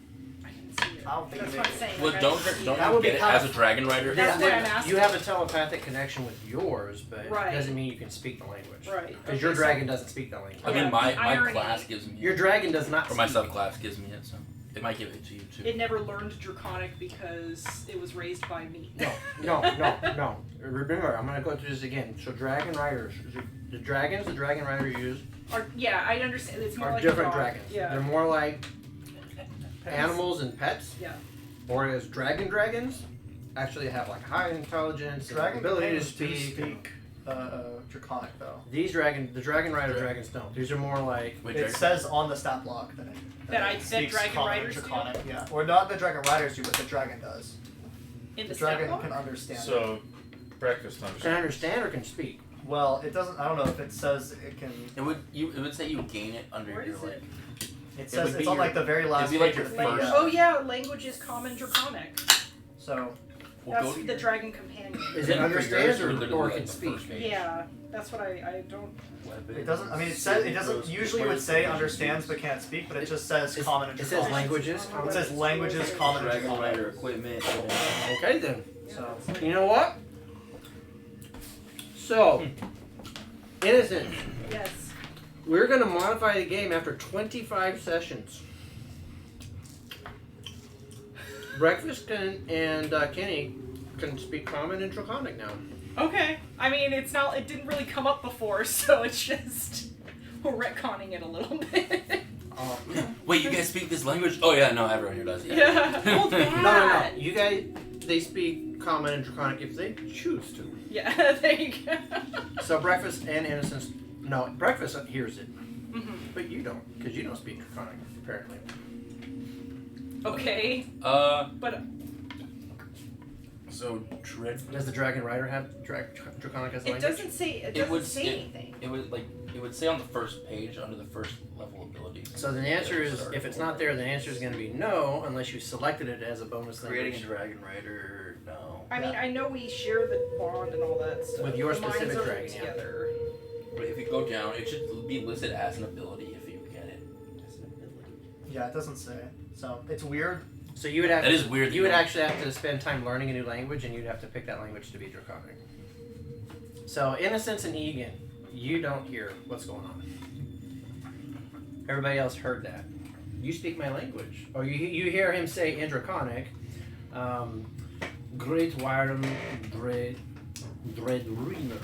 I can see it. I don't think That's it what I'm is. saying. Well, like, I don't can see don't it. That would be get it kind as of- a dragon rider. That's what I'm asking. You have a telepathic connection with yours, but Right. it doesn't mean you can speak the language. Right. Because your Okay, dragon doesn't speak the language. I Yeah, mean, my the irony- class gives me Your dragon does not or my speak. subclass gives me it, so it might give it to you too. It never learned Draconic because it was raised by me. No. Remember, I'm going to go through this again. So dragon riders, the dragons the dragon riders use Yeah, I understand. It's more are like different a dog. dragons. Yeah. They're more like animals and pets. Yeah. Whereas dragons actually have like high intelligence, and Dragon ability to companions do speak. speak Draconic, though. The dragon rider dragons don't. These are more like Wait, It dragon- says on the stat block that That it that speaks dragon common riders do? Draconic, yeah. Or not the dragon riders do, but the dragon does. In The the dragon stat can block? understand. So, breakfast can understand. understand or can speak. Well, it doesn't. I don't know if it says it can. It would say you gain it under Where your is like. it? It says would it's be on your- like the very last it'd be like page your of Language. the. first- Oh yeah, language is common Draconic. So We'll go That's to the your- dragon companion. Is Then it for understands yours, or, literally or like can the speak? first page. Yeah, that's what I don't. it doesn't. I mean, it says it doesn't usually would say understands but can't speak, but it just says common and It says Draconic. languages. It says languages, common and Dragon Draconic. rider equipment. Okay then. So You know what? So, innocent. Yes. We're gonna modify the game after 25 sessions. Breakfast and Kenny can speak common and draconic now. Okay. I mean, it's not. It didn't really come up before, so it's just we're retconning it a little bit. Wait, you guys speak this language? Oh yeah, no, everyone here does. Yeah. Oh, that. No. You guys, they speak common and draconic if they choose to. Yeah. There you go. So breakfast and innocence. No, breakfast hears it, Mhm. but you don't, because you don't speak draconic apparently. Okay. But So dread. Does the dragon rider have draconic as a it language? doesn't say. It doesn't would say it- anything. It would say on the first page under the first level abilities. So the answer is, if it's not there, the answer is going to be no, unless you selected it as a bonus Creating a language. dragon rider, no. I mean, I know we share the bond and all that stuff. With your The minds specific are dragon, yeah. together. But if you go down, it should be listed as an ability if you get it. yeah, it doesn't say. So it's weird. So you would have That is weird. You would actually have to spend time learning a new language, and you'd have to pick that language to be draconic. So Innocence and Egan, you don't hear what's going on. Everybody else heard that. You speak my language, or you hear him say in draconic, "Great Wyram Dreadreener,"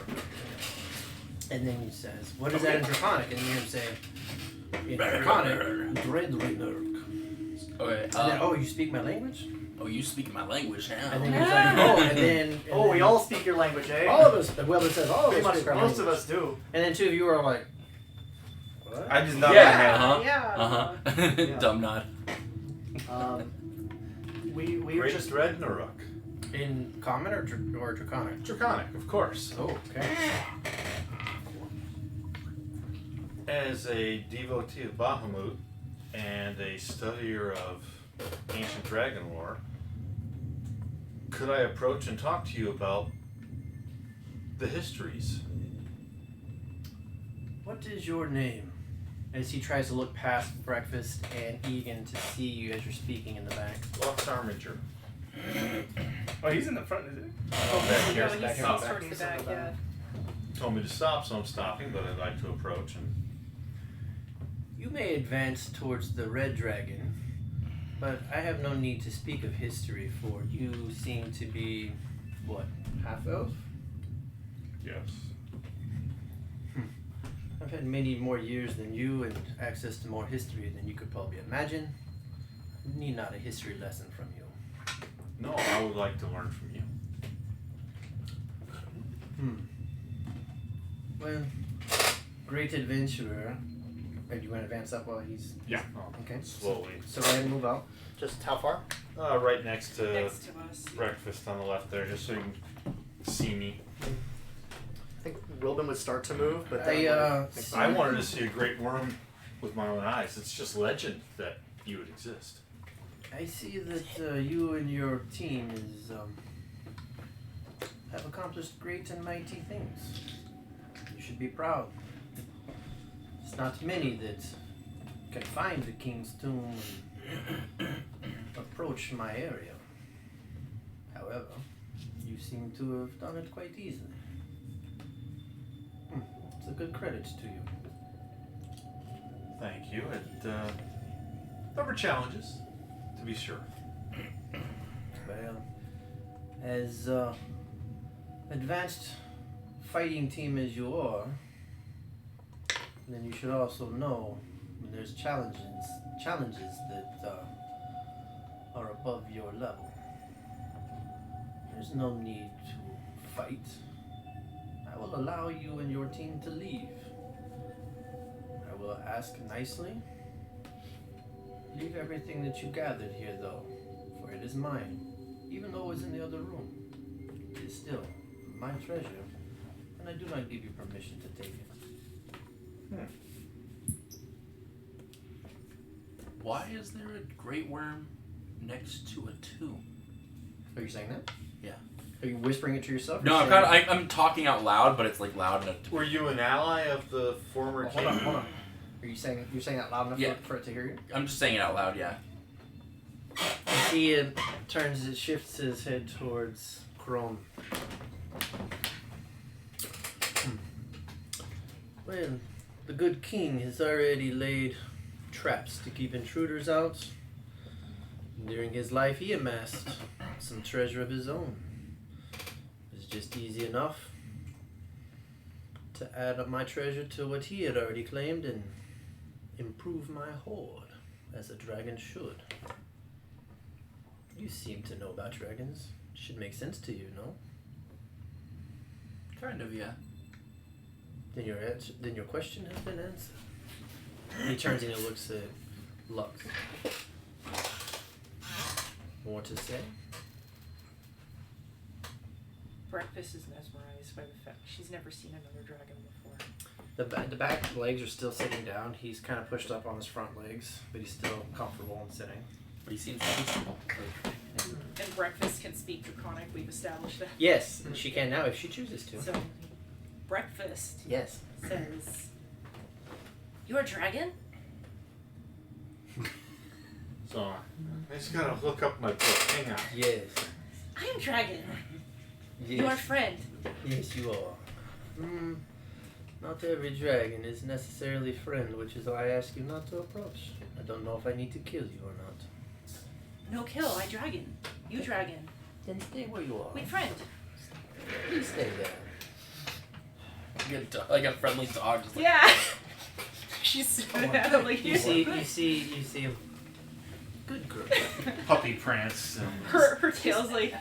and then he says, "What is that in draconic?" And you hear him say, "In draconic, Dreadreener." Okay. And then, oh, you speak my language? Oh, you speak my language now. And then he's like, oh, and then Oh, we all speak your language, eh? all of us. Well, it says all of Pretty us much, speak our most of language. us do. And then two of you are like, what? I just know Yeah. my head. Uh-huh. Yeah. Uh-huh. Yeah. Dumb nod. We were Great just Dreadnought. In common or draconic? Draconic, of course. Oh, okay. As a devotee of Bahamut and a studier of ancient dragon lore, could I approach and talk to you about the histories? What is your name? As he tries to look past breakfast and Egan to see you as you're speaking in the back. Lux Armiger. Oh, he's in the front, is he? No, here, he's back here. towards the back, yeah. Told me to stop, so I'm stopping, but I'd like to approach and You may advance towards the red dragon, but I have no need to speak of history, for you seem to be, what, half-elf? yes. I've had many more years than you and access to more history than you could probably imagine. Need not a history lesson from you. No, I would like to learn from you. Well, great adventurer, Are you going to advance up while he's... Yeah. Okay. Slowly. So go ahead and move out. Just how far? Right next to Next to us. breakfast on the left there, just so you can see me. I think Wilbin would start to move, but then I wanted to see a great worm with my own eyes. It's just legend that you would exist. I see that you and your team is have accomplished great and mighty things. You should be proud. It's not many that can find the king's tomb and approach my area. However, you seem to have done it quite easily. It's a good credit to you. Thank you. There were challenges, to be sure. Well, as advanced fighting team as you are, then you should also know when there's challenges that are above your level. There's no need to fight. I will allow you and your team to leave. I will ask nicely. Leave everything that you gathered here, though, for it is mine. Even though it's in the other room, it is still my treasure, and I do not give you permission to take it. Why is there a great worm next to a tomb? Are you saying that? Yeah. Are you whispering it to yourself? or No, saying- I'm talking out loud, but it's like loud enough to... Were you an ally of the former king? Hold on. Are you saying that loud enough Yeah. for it to hear you? I'm just saying it out loud, yeah. He shifts his head towards Crone. Well, the good king has already laid traps to keep intruders out. During his life, he amassed some treasure of his own. It's just easy enough to add up my treasure to what he had already claimed and improve my hoard, as a dragon should. You seem to know about dragons. Should make sense to you, no? Kind of, yeah. Then your question has been answered. He turns and he looks at Lux. More to say? Breakfast is mesmerized by the fact she's never seen another dragon before. The back legs are still sitting down. He's kind of pushed up on his front legs, but he's still comfortable in sitting. But he seems peaceful. And Breakfast can speak Draconic, we've established that. Yes, she can now if she chooses to. So, Breakfast Yes. says, "You're a dragon?" So I just gotta look up my book. Hang on. Yes. I am dragon. Yes. You are friend. Yes, you are. Not every dragon is necessarily friend, which is why I ask you not to approach. I don't know if I need to kill you or not. No kill, I dragon. You dragon. Then stay where you are. We friend. Please stay there. Like a friendly dog. Just like, Yeah. She's like You see a good girl. Puppy prance. And her tail's like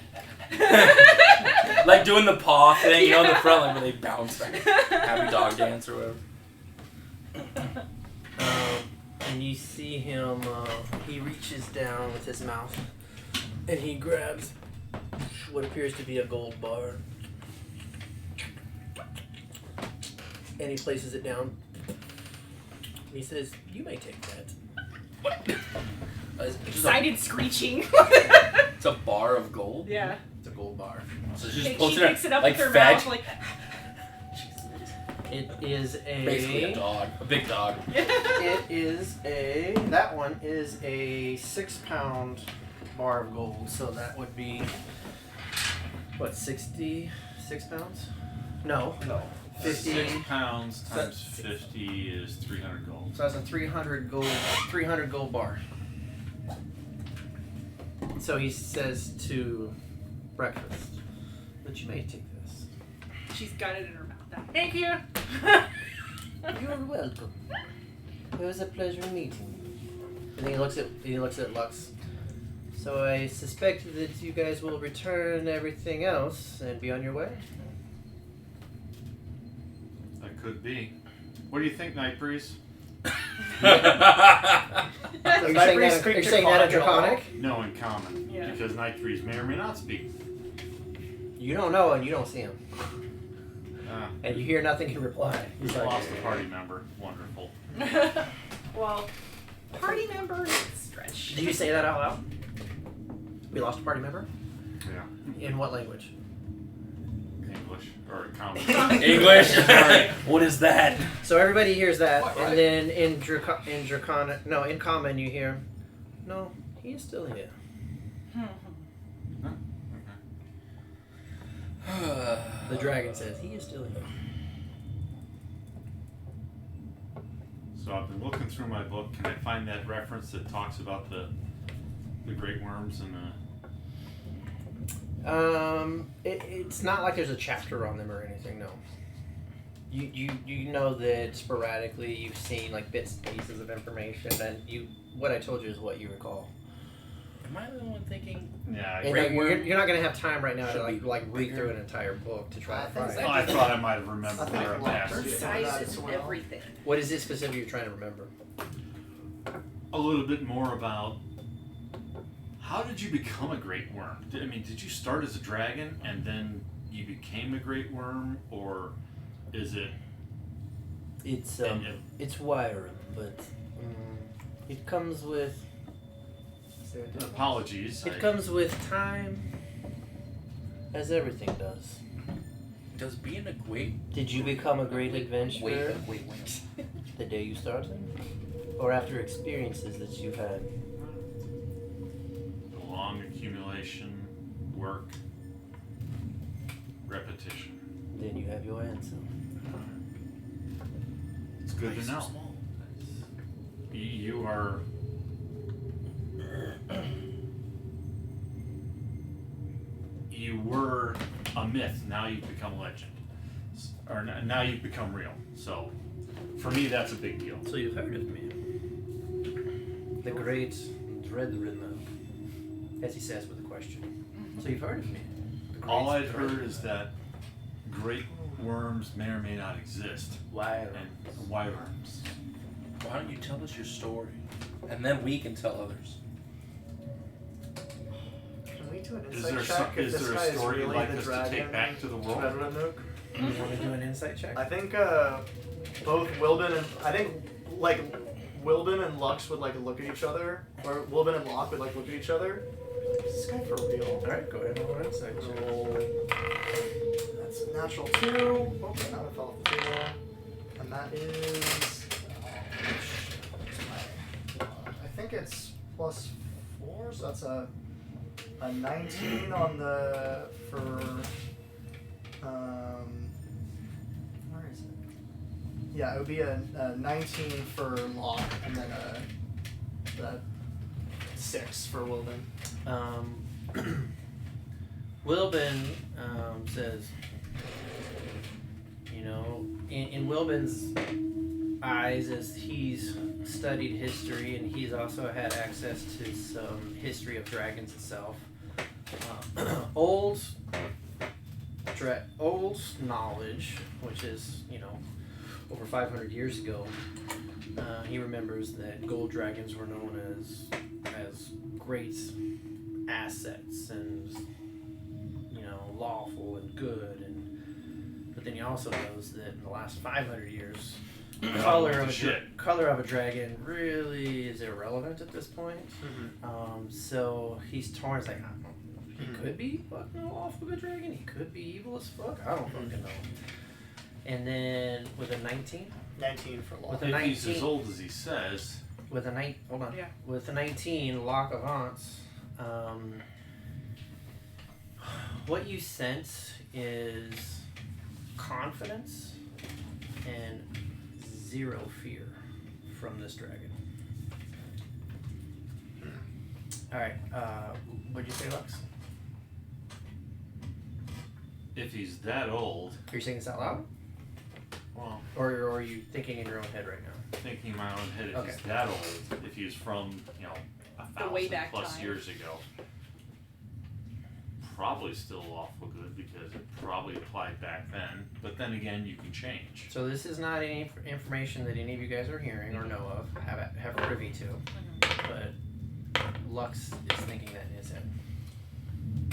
like doing the paw thing, you know, in the Yeah. front, like when they bounce back. Happy dog dance or whatever. And you see him, he reaches down with his mouth and he grabs what appears to be a gold bar. And he places it down. And he says, "You may take that." What? It's just excited screeching. it's a bar of gold? Yeah. It's a gold bar. So she's She just posting picks it up like with her fed. mouth like It is Basically a dog. A big dog. that one is a 6-pound bar of gold. So that would be, what, 66 pounds? No. 50. 6 pounds times 50 is 300 gold. So that's a 300 gold bar. So he says to Breakfast, "But you may take this." she's got it in her mouth now. Thank you. You're welcome. It was a pleasure meeting you. And he looks at Lux. So I suspect that you guys will return everything else and be on your way. That could be. What do you think, Night Breeze? Are you saying that? Are you saying that in Draconic? No, in common. Yeah. Because night breeze may or may not speak. You don't know, and you don't see him, Ah, and you hear nothing in reply. He's like, lost a party member. Wonderful. Well, party member stretch. Did you say that out loud? We lost a party member. Yeah. In what language? English or common. English. What is that? So everybody hears that, What, and right? then in Draconic, no, in Common you hear, no, he is still here. The dragon says he is still here. So I've been looking through my book. Can I find that reference that talks about the great worms and the? It's not like there's a chapter on them or anything. No. You know that sporadically you've seen like bits and pieces of information, and what I told you is what you recall. Am I the one thinking? Yeah. And Great worm you're not gonna have time right now to should be like read bigger. through an entire book to try to find. I thought I might have remembered I think where I Lockbird passed did. it. Sizes and everything. What is it specific you're trying to remember? A little bit more about how did you become a great worm? Did you start as a dragon and then you became a great worm, or is it? It's and- it's wiring, but it comes with apologies. it comes with time, as everything does. Does being a great Did you become a great adventurer wait. the day you started, or after experiences that you've had? A long accumulation, work, repetition. Then you have your answer. It's good to know. You are. You were a myth. Now you've become legend, or now you've become real. So, for me, that's a big deal. So you've heard of me, the great Dreadrinner, as he says with a question. So you've heard of me. The great All I've heard Dreadrinner. is that great worms may or may not exist, Why? and why worms? Why don't you tell us your story, and then we can tell others. Can we do an Is insight there check if is this there guy a is story really you'd like the us to dragon? take back to the world? Dreadranok? You want to do an insight check? I think both Wilbin and Wilbin and Lux would like look at each other, or Wilbin and Locke would like look at each other. Is this guy for real? All right, go ahead and roll an insight check. Roll. That's a natural 2. Oh, now I fell off the table. And that is. I think it's plus 4, so that's a 19 on the. For. Where is it? Yeah, it would be a 19 for Locke, and then a 6 for Wilbin. Wilbin says, in Wilbin's eyes, as he's studied history and he's also had access to some history of dragons itself, old knowledge, which is, over 500 years ago, he remembers that gold dragons were known as great assets and lawful and good, but then he also knows that in the last 500 years, color of a dragon really is irrelevant at this point. So he's torn. He's like, I don't know. He could be fucking a lawful good dragon. He could be evil as fuck. I don't fucking know. And then with a 19. 19 for Locke. With a If he's 19. as old as he says, With a hold on. Yeah. With a 19, Locke Avance, what you sense is confidence and zero fear from this dragon. All right. What'd you say, Lux? if he's that old, Are you saying this out loud, well, or are you thinking in your own head right now? thinking in my own head, if Okay. he's that old, if he's from, The way 1,000 back plus time. years ago, probably still awful good because it probably applied back then. But then again, you can change. So this is not any information that any of you guys are hearing or know of, have privy to, but Lux is thinking that in his head.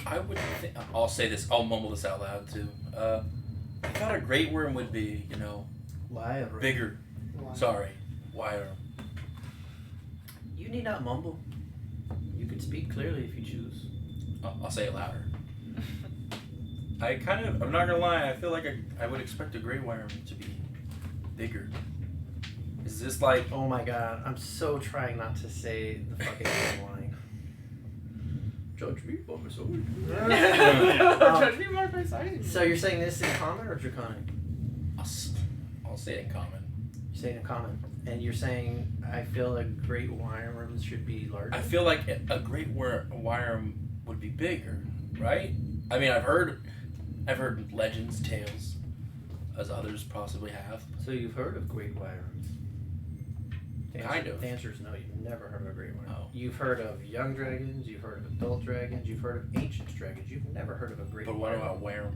I would. I'll say this. I'll mumble this out loud too. I thought a great worm would be, bigger. Sorry, wire. You need not mumble. You can speak clearly if you choose. I'll say it louder. I'm not gonna lie, I feel like I would expect a gray worm to be bigger. Is this like... Oh my god, I'm so trying not to say the fucking line. Judge me by my sword. Judge me by my side. So you're saying this in common or draconic? I'll say it in common. You're saying in common. And you're saying, I feel like great worms should be larger? I feel like a great worm would be bigger, right? I mean, I've heard legends, tales, as others possibly have. So you've heard of great worms? Kind of. The answer is no, you've never heard of a great worm. Oh. You've heard of young dragons, you've heard of adult dragons, you've heard of ancient dragons, you've never heard of a great worm. But what about worms?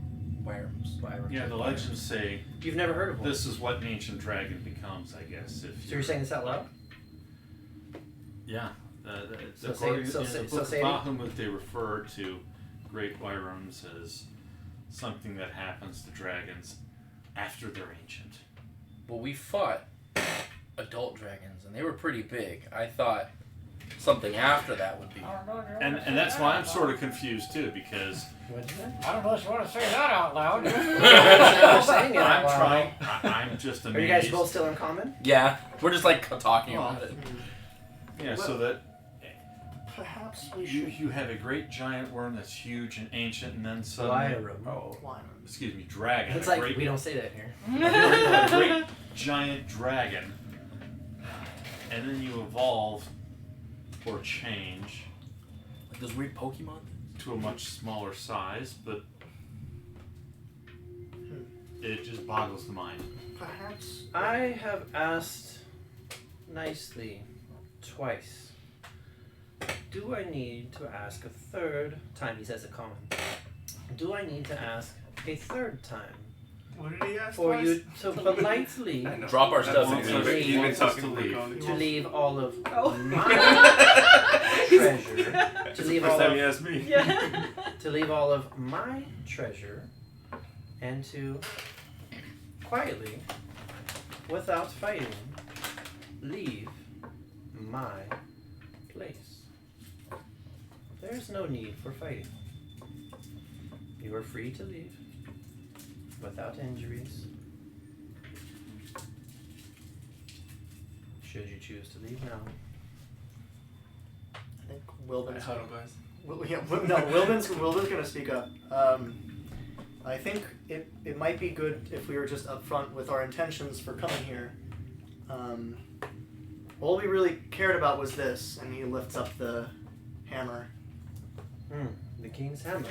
Yeah, the legends say you've never heard of one. this is what an ancient dragon becomes, I guess. If So you're saying this out loud? Yeah. So According say- so in say- the so book say of it. Bahamut, they refer to great worms as something that happens to dragons after they're ancient. Well, we fought adult dragons, and they were pretty big. I thought something after that would be... And that's why I'm sort of confused too, because What'd you say? I don't know if you want to say that out loud. You're saying it out I'm loud. trying. I'm just amazed. Are you guys both still in common? Yeah, we're just like talking about it. Yeah, so that Perhaps we you should. you have a great giant worm that's huge and ancient, and then suddenly, excuse me, dragon. It's a like, great, we don't say that here. a great giant dragon, and then you evolve or change Like those weird Pokemon. to a much smaller size, but it just boggles the mind. Perhaps. I have asked nicely twice. Do I need to ask a third time? He says it common. Do I need to ask a third time What did he ask for twice? you to politely I know. Drop our That's stuff what and he's leave. been- he's been Wants us talking to leave. about to leave all of Oh. my treasure, to leave First all time you of, asked me. Yeah. to leave all of my treasure, and to quietly, without fighting, leave my place. There's no need for fighting. You are free to leave without injuries. Should you choose to leave now? I think Wilbin's. Huddle, guys. Wilbin's gonna speak up. I think it might be good if we were just upfront with our intentions for coming here. All we really cared about was this, and he lifts up the hammer. The king's hammer.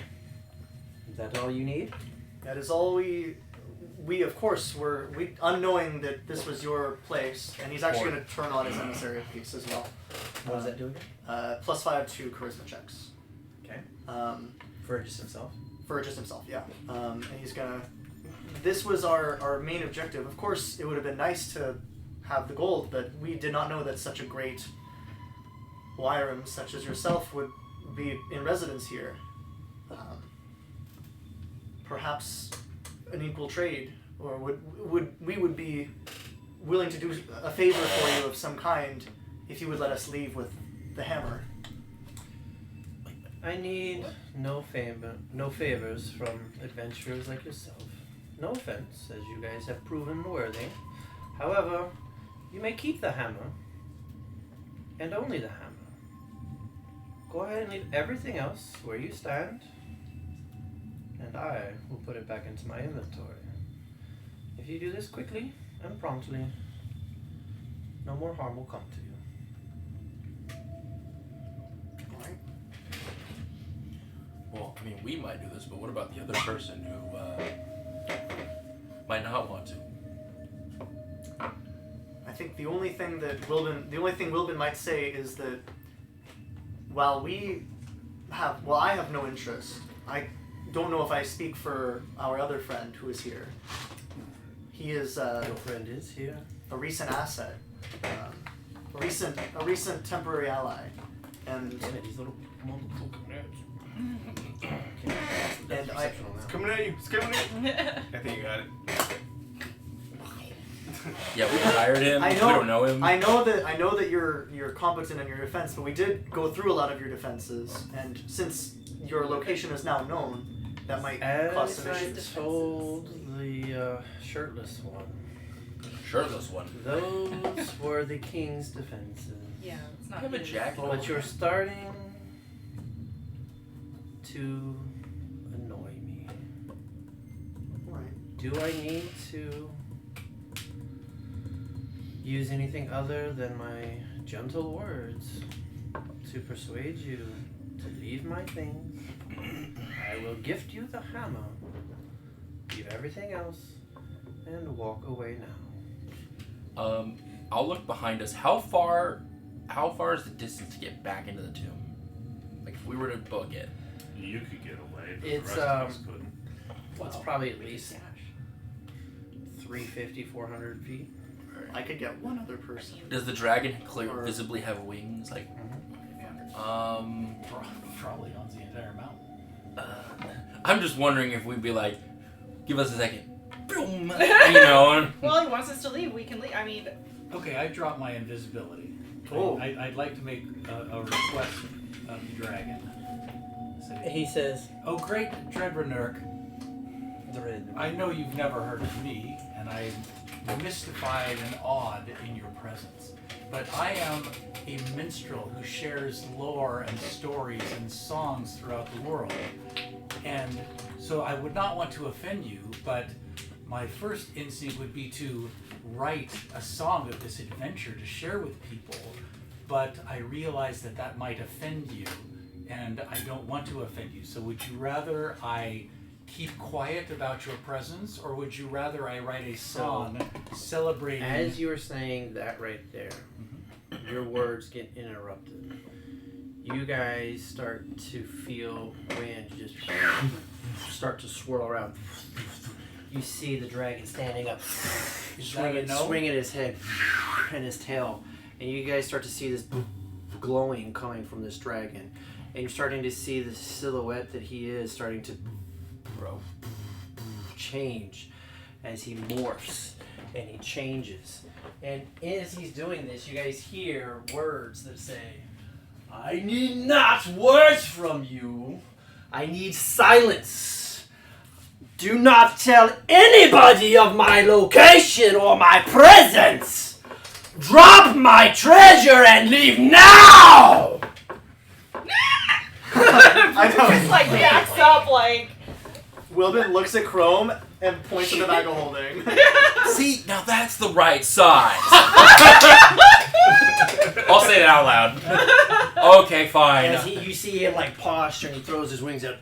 Is that all you need? That is all we of course were unknowing that this was your place, and he's actually going to turn on his emissary piece as well. What does that do again? +5 to charisma checks. Okay. Um, For just himself? for just himself, yeah. And he's gonna. This was our main objective. Of course, it would have been nice to have the gold, but we did not know that such a great Wyram such as yourself would be in residence here. Perhaps an equal trade, or would be willing to do a favor for you of some kind if you would let us leave with the hammer. I need no favors from adventurers like yourself. No offense, as you guys have proven worthy. However, you may keep the hammer, and only the hammer. Go ahead and leave everything else where you stand, and I will put it back into my inventory. If you do this quickly and promptly, no more harm will come to you. Alright. Well, I mean, we might do this, but what about the other person who might not want to? I think the only thing Wilbin might say is that while I have no interest, I don't know if I speak for our other friend who is here. He is Your friend is here. a recent asset, a recent temporary ally, and Damn it, these little motherfucking nerds. And I- It's coming at you. It's coming at you. I think you got it. Yeah, we hired him. I We know- don't know him. I know that you're competent in your defense, but we did go through a lot of your defenses, and since your location is now known, that might cause As some I issues. told the shirtless one, Shirtless one. those were the king's defenses. Yeah, it's I not have a his. jacket. But you're starting to annoy me. Right. Do I need to use anything other than my gentle words to persuade you to leave my things? I will gift you the hammer, leave everything else, and walk away now. I'll look behind us. How far is the distance to get back into the tomb? Like if we were to book it. You could get away, but It's, the rest of us couldn't. It's probably at least 350, 400 feet. I could get one other person. Does the dragon Or- visibly have wings? Like, Probably owns the entire mountain. I'm just wondering if we'd be like, give us a second. Boom! You know, and Well, he wants us to leave. We can leave. I mean, Okay, I drop my invisibility. Oh. I'd like to make a request of the dragon. Say, He says, oh, great Dreadrenurk, Dread. I know you've never heard of me, and I'm mystified and awed in your presence. But I am a minstrel who shares lore and stories and songs throughout the world. And so I would not want to offend you, but my first instinct would be to write a song of this adventure to share with people. But I realize that that might offend you, and I don't want to offend you. So would you rather I keep quiet about your presence, or would you rather I write a song celebrating? As you were saying that right there, your words get interrupted. You guys start to feel wind just start to swirl around. You see the dragon standing up, Is that a no? swinging his head and his tail, and you guys start to see this glowing coming from this dragon, and you're starting to see the silhouette that he is starting to change as he morphs and he changes. And as he's doing this, you guys hear words that say, I need not words from you. I need silence. Do not tell anybody of my location or my presence. Drop my treasure and leave now! I know. just like backs up, like. Wilbin looks at Chrome and points at the bag of holding. see, now that's the right size. I'll say it out loud. Okay, fine. As you see him like posture and he throws his wings out.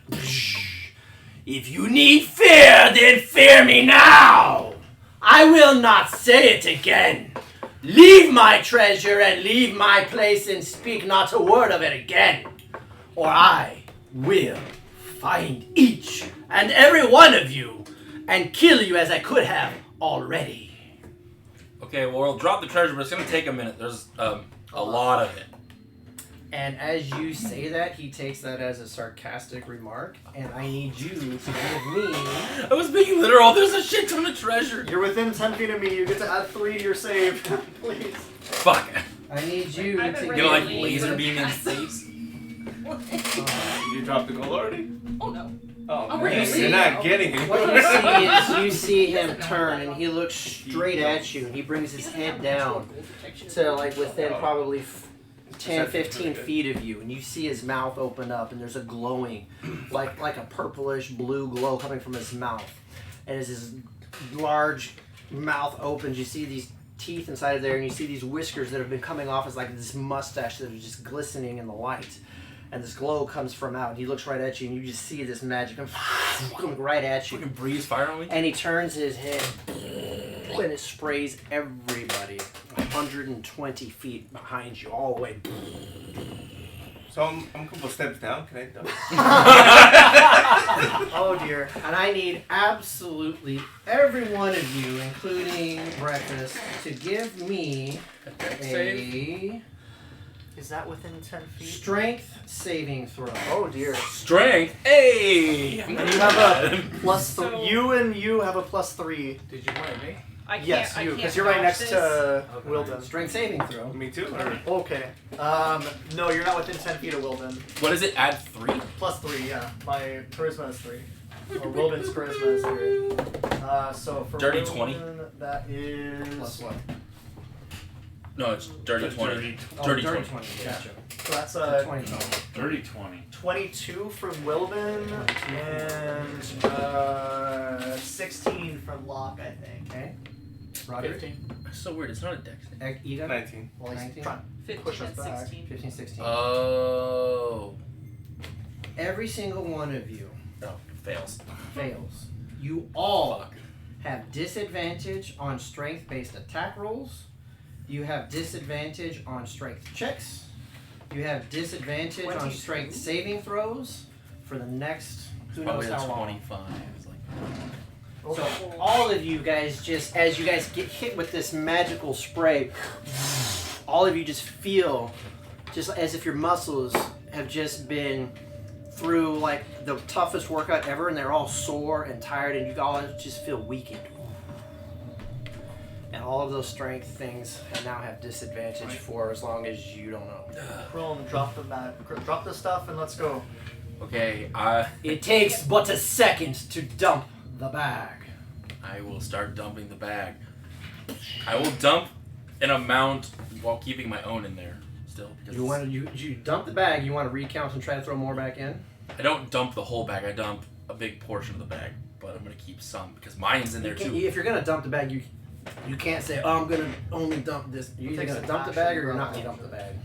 If you need fear, then fear me now. I will not say it again. Leave my treasure and leave my place and speak not a word of it again. Or I will find each and every one of you and kill you as I could have already. Okay, well, we'll drop the treasure, but it's going to take a minute. There's a lot of it. And as you say that, he takes that as a sarcastic remark, and I need you to give me... I was being literal. There's a shit ton of treasure. You're within 10 feet of me. You get to add 3 to your save. Please. Fuck. I need you I've to been You know, like Really? laser beam in space. You dropped the gold already? Oh no. Oh, Oh, man. really? You're not getting it. What you see is you see him turn, and he looks straight at you, and he brings his head down to like within probably 10, 15 feet of you, and you see his mouth open up, and there's a glowing, like a purplish blue glow coming from his mouth. And as his large mouth opens, you see these teeth inside of there, and you see these whiskers that have been coming off as like this mustache that is just glistening in the light. And this glow comes from out, and he looks right at you, and you just see this magic coming right at you. Fucking breeze fire on me. And he turns his head, and it sprays everybody 120 feet behind you, all the way. So I'm a couple steps down. Can I dump? Oh dear. And I need absolutely every one of you, including Breakfast, to give me a Is that within 10 feet? strength saving throw. Oh dear. Strength. Hey. And you have a plus So- you and you have a +3. Did you point me? I can't. Yes, I you, can't because you're right dodge next this. to Okay. Wilden. Strength saving throw. Me too. Or? Okay. No, you're not within 10 feet of Wilden. What is it? Add 3. +3, yeah. My charisma is 3. Or Wilden's charisma is 3. So for Dirty Wilden, 20. that is Plus what? No, it's dirty 20. Dirty, Dirty 20. 20. Gotcha. so that's 20 total. dirty 20. 22 from Wilden and 16 from Locke, I think. Okay. Roderick. 15. That's so weird. It's not a dex. Eden. 19. Well, he's 19. trying to 15 push us and back. 16. 15, 16. Oh. Every single one of you No, fails. fails. You all Fuck. have disadvantage on strength-based attack rolls. You have disadvantage on strength checks. You have disadvantage on 22. strength saving throws for the next who Probably knows a how long. 25. It's like, So all of you guys just, as you guys get hit with this magical spray, all of you just feel just as if your muscles have just been through like the toughest workout ever, and they're all sore and tired, and you all just feel weakened. And all of those strength things now have disadvantage for as long as you don't know. Chrome, drop the stuff and let's go. okay, It takes but a second to dump the bag. I will start dumping the bag. I will dump an amount while keeping my own in there still. Because You want to you dump the bag. You want to recount and try to throw more back in. I don't dump the whole bag. I dump a big portion of the bag, but I'm gonna keep some because mine's in there You can't- too. If you're gonna dump the bag, you can't say, "Oh, I'm gonna only dump this." You're either Takes gonna an dump the action bag or you're to not grab gonna dump it. the bag.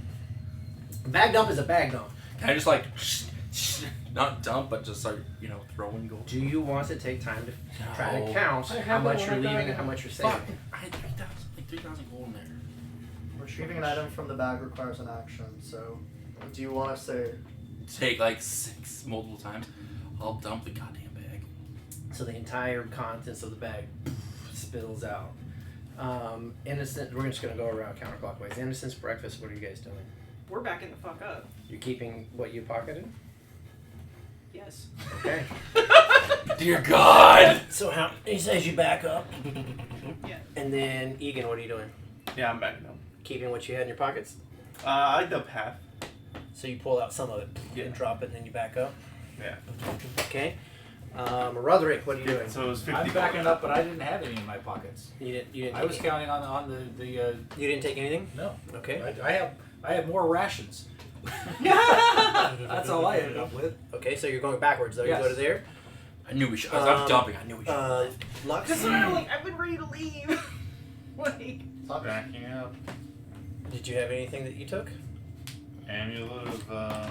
Bag dump is a bag dump. Can I just like not dump, but just start throwing gold? Do you want to take time to try No. to count I how have much it you're when I leaving got and it. how much you're Fuck! saving? I had 3,000 gold in there. Retrieving an item from the bag requires an action, so do you want to say Take like 6 multiple times. I'll dump the goddamn bag. So the entire contents of the bag spills out. Innocent. We're just gonna go around counterclockwise. Innocence, breakfast. What are you guys doing? We're backing the fuck up. You're keeping what you pocketed. Yes. Okay. Dear God! So how he says you back up. Yeah. And then Egan, what are you doing? Yeah, I'm back now. Keeping what you had in your pockets. I dump half. So you pull out some of it Yeah. and drop it, and then you back up. Yeah. Okay. Roderick, what are you doing? So it was 50. I'm backing up, but I didn't have any in my pockets. You didn't. I was take, counting on the you didn't take anything. no. Okay. I have more rations. That's all I ended up with. Okay. So you're going backwards though. Yes. You go to there. I knew we should. I'm dumping. I knew we should. Lux. Because I'm like, I've been ready to leave. Like, Backing up. Did you have anything that you took? Amulet of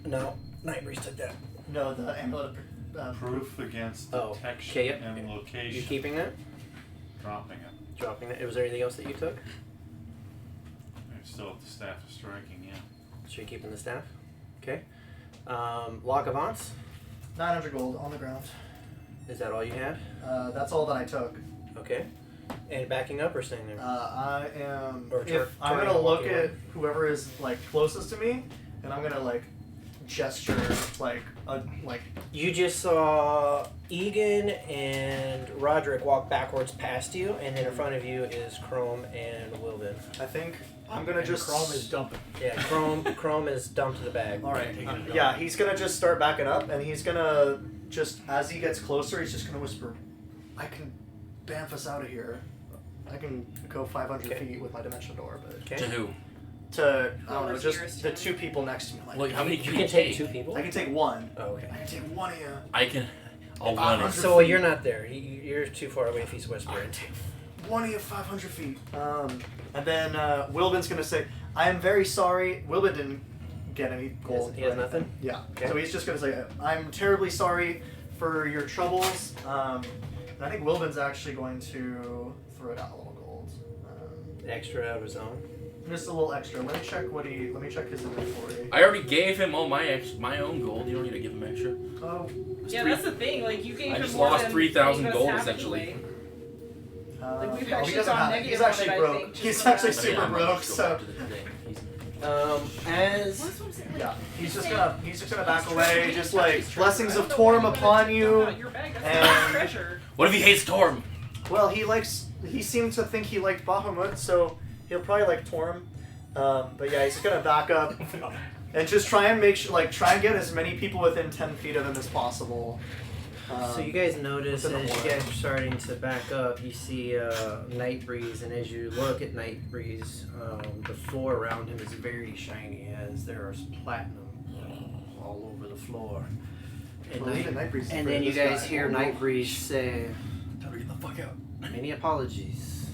No. Nightbreeze took that. no the amulet of proof against Oh, detection okay, yep. and You location. keeping that? Dropping it. Dropping that. Was there anything else that you took? I still have the staff of striking, yeah. So you're keeping the staff. Okay. Lock of Aunts. 900 gold on the ground. Is that all you had? That's all that I took. Okay. And backing up or staying there? I am. Or I'm turning gonna and look walking at away. whoever is like closest to me, and I'm gonna like gesture like You just saw Egan and Roderick walk backwards past you, and then in front of you is Chrome and Wilden. I think I'm gonna And just Chrome is dumping. Yeah, Chrome is dumped the bag. All right. Taking it down. Yeah, he's gonna just start backing up, and he's gonna just as he gets closer, he's just gonna whisper, "I can bamf us out of here. I can go 500 Okay. feet with my dimension door, but To Okay. who? to I don't know, Whoever's just nearest the to two people next to me. Like, Wait, how many You can take 2 people. I can take one. Oh, okay. I can take one of you. I can. I'll If run I'm it. So you're not there. You're too far away if he's I whispering. can take one of you 500 feet. And then Wilbin's gonna say, "I am very sorry." Wilbin didn't get any gold. He has or anything. nothing? Yeah. Okay. So he's just gonna say, "I'm terribly sorry for your troubles." And I think Wilbin's actually going to throw down a little gold. Extra out of his own. Just a little extra. Let me check let me check his inventory. I already gave him all my own gold. You don't need to give him extra. Oh. Yeah, that's the thing. Like you gave I him just more lost than 3,000 any of us gold, have essentially. anyway. Like we've he actually doesn't gone have. negative He's on actually it, I broke. think, just He's for actually that. super I'm broke. just So going back to the thing. What's what I'm saying? yeah, he's just gonna back away. Just like blessings of Torm upon you. Your bag, that's And- treasure. What if he hates Torm? Well, he seemed to think he liked Bahamut, so he'll probably like Torm. But yeah, he's just gonna back up and just try and try and get as many people within 10 feet of him as possible. So you guys notice within the as you horde. guys are starting to back up, you see Night Breeze, and as you look at Night Breeze, the floor around him is very shiny as there is platinum all over the floor. And, Well, even Night Breeze is and afraid then of you this guys guy. hear Night Breeze say, Tell her to get the fuck out. "Many apologies,"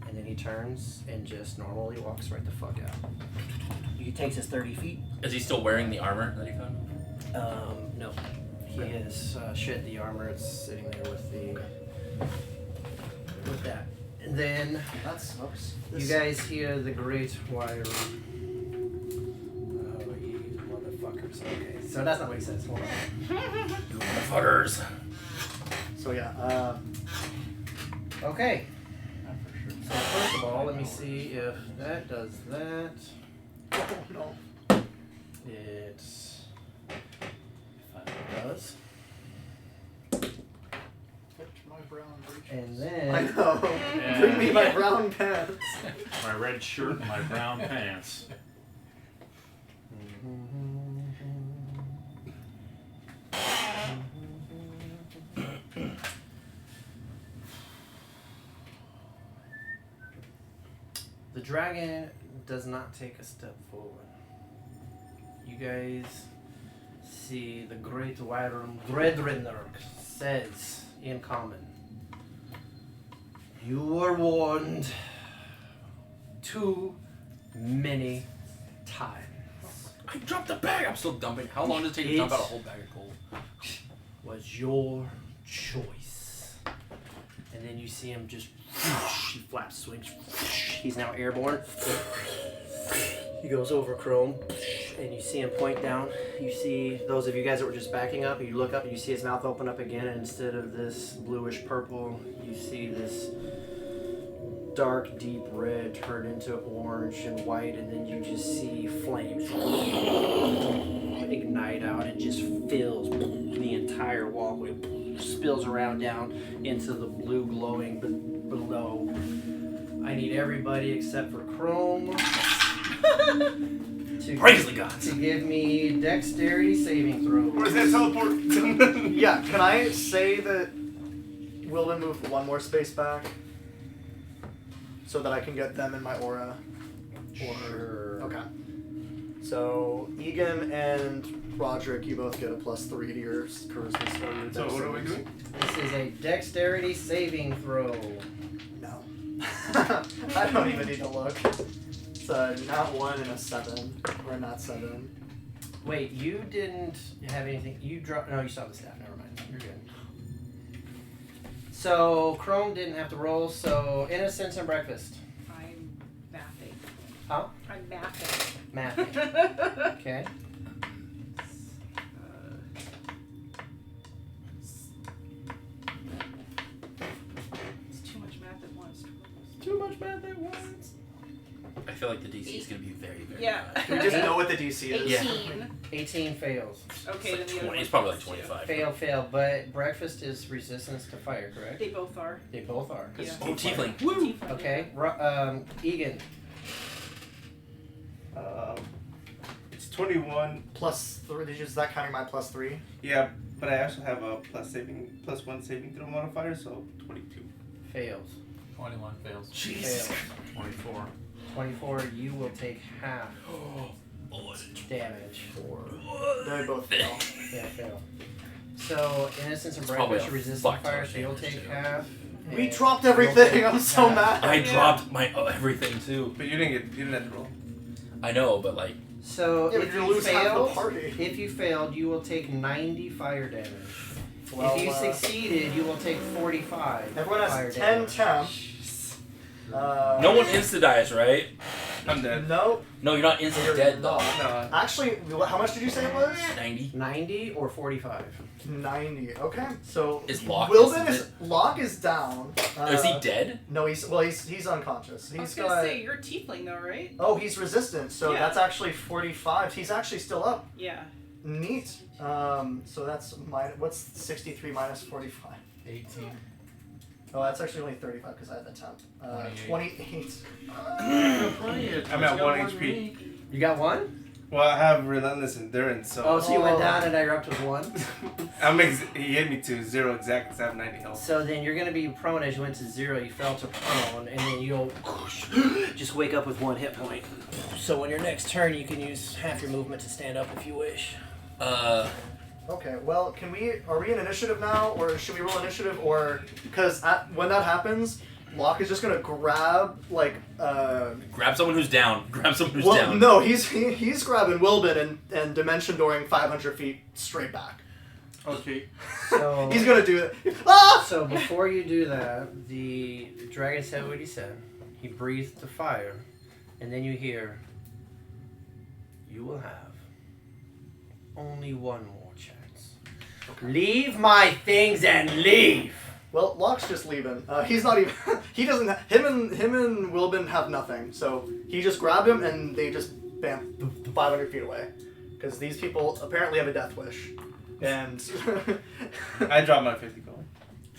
and then he turns and just normally walks right the fuck out. He takes his 30 feet. Is he still wearing the armor that he found? No. He has shed the armor. It's sitting there with that. And then Oops. you guys hear the great wire. Oh, you motherfuckers. Okay, so that's not what he says. Hold on. You motherfuckers. So yeah. Okay. So first of all, let me see if that does that. Oh no. It does. My brown breeches. And I then know. Yeah. Bring me my brown pants. My red shirt and my brown pants. the dragon does not take a step forward. You guys see the great Wyram Dredrinnerk says in common, "You were warned too many times. I dropped the bag. I'm still dumping. How long does it take to dump out a whole bag of gold? Was your choice." And then you see him just, he flaps, swings, he's now airborne. He goes over Chrome, and you see him point down. You see those of you guys that were just backing up, you look up and you see his mouth open up again, and instead of this bluish purple, you see this dark, deep red turn into orange and white, and then you just see flames ignite out and just fills the entire walkway, spills around down into the blue glowing below. I need everybody except for Chrome Praise the gods. to give me dexterity saving throws. Where's that teleport? Yeah, can I say that Wilden moved one more space back? So that I can get them in my aura? Sure. Okay. So, Egan and Roderick, you both get a +3 to your charisma score. Your So dex what are we savings. doing? This is a dexterity saving throw. No. I don't even need to look. It's a not 1 and a 7. Or a not 7. Wait, you didn't have anything. You dropped. No, you saw the staff. Never mind. You're good. So Chrome didn't have to roll. So innocence and breakfast. I'm mathing. Huh? I'm mathing. Math. Okay. It's too much math at once. Too much math at once. I feel like the DC is going to be very, very Yeah. high. We just know what the DC is. 18. 18 fails. Okay, It's, then like the other 20, it's one probably like fails, 25. Fail. But breakfast is resistance to fire, yeah. correct? They both are. They both are. Yeah. Oh, tiefling. Tiefling, Okay. Egan. It's 21. +3. Is that counting my +3? Yeah, but I also have a +1 saving throw modifier, so 22. Fails. 21 fails. Jesus. Fails. 24. 24. You will take half Oh, damage for. They both fail. Yeah, fail. So innocence and It's probably breakfast a resist fuck fire, ton so you'll of damage, take too. half. We and dropped you'll everything. take I'm so half. mad. I Yeah. dropped my everything too. But you didn't have to roll. I know, but like, Yeah, So but if you you lose half the failed, party. if you failed, you will take 90 fire damage. Well, if you succeeded, you will take 45 Everyone fire has 10 damage. temp. no one insta dies, right? I'm dead. Nope. No, you're not instant dead though. No. Actually, how much did you say it was? 90. 90 or 45. 90. Okay. So Is Locke Locke is down. Is he dead? No, he's unconscious. I was He's gonna got. say, you're a tiefling though, right? Oh, he's resistant. So Yeah. that's actually 45. He's actually still up. Yeah. Neat. So that's what's 63 minus 45? 18. Oh, that's actually only 35 because I had the temp. 28. I'm at 1 HP. You got one? Well, I have relentless endurance, so. Oh, so you went down and now you're up to 1? He hit me to 0 exact because I have 90 health. So then you're going to be prone as you went to 0, you fell to prone, and then you'll just wake up with 1 hit point. So on your next turn, you can use half your movement to stand up if you wish. Okay, well, are we in initiative now, or should we roll initiative, or, because when that happens, Locke is just gonna grab, Grab someone who's down. Grab someone who's well, down. no, he's grabbing Wilbin and dimension dooring 500 feet straight back. Okay. So, He's gonna do it. Ah! so before you do that, the dragon said what he said. He breathed the fire, and then you hear, you will have only one more chance. Leave my things and leave! Well, Locke's just leaving. He's not even. He doesn't. Him and Wilbin have nothing. So he just grabbed him and they just bam, 500 feet away, because these people apparently have a death wish, and I dropped my 50 gold.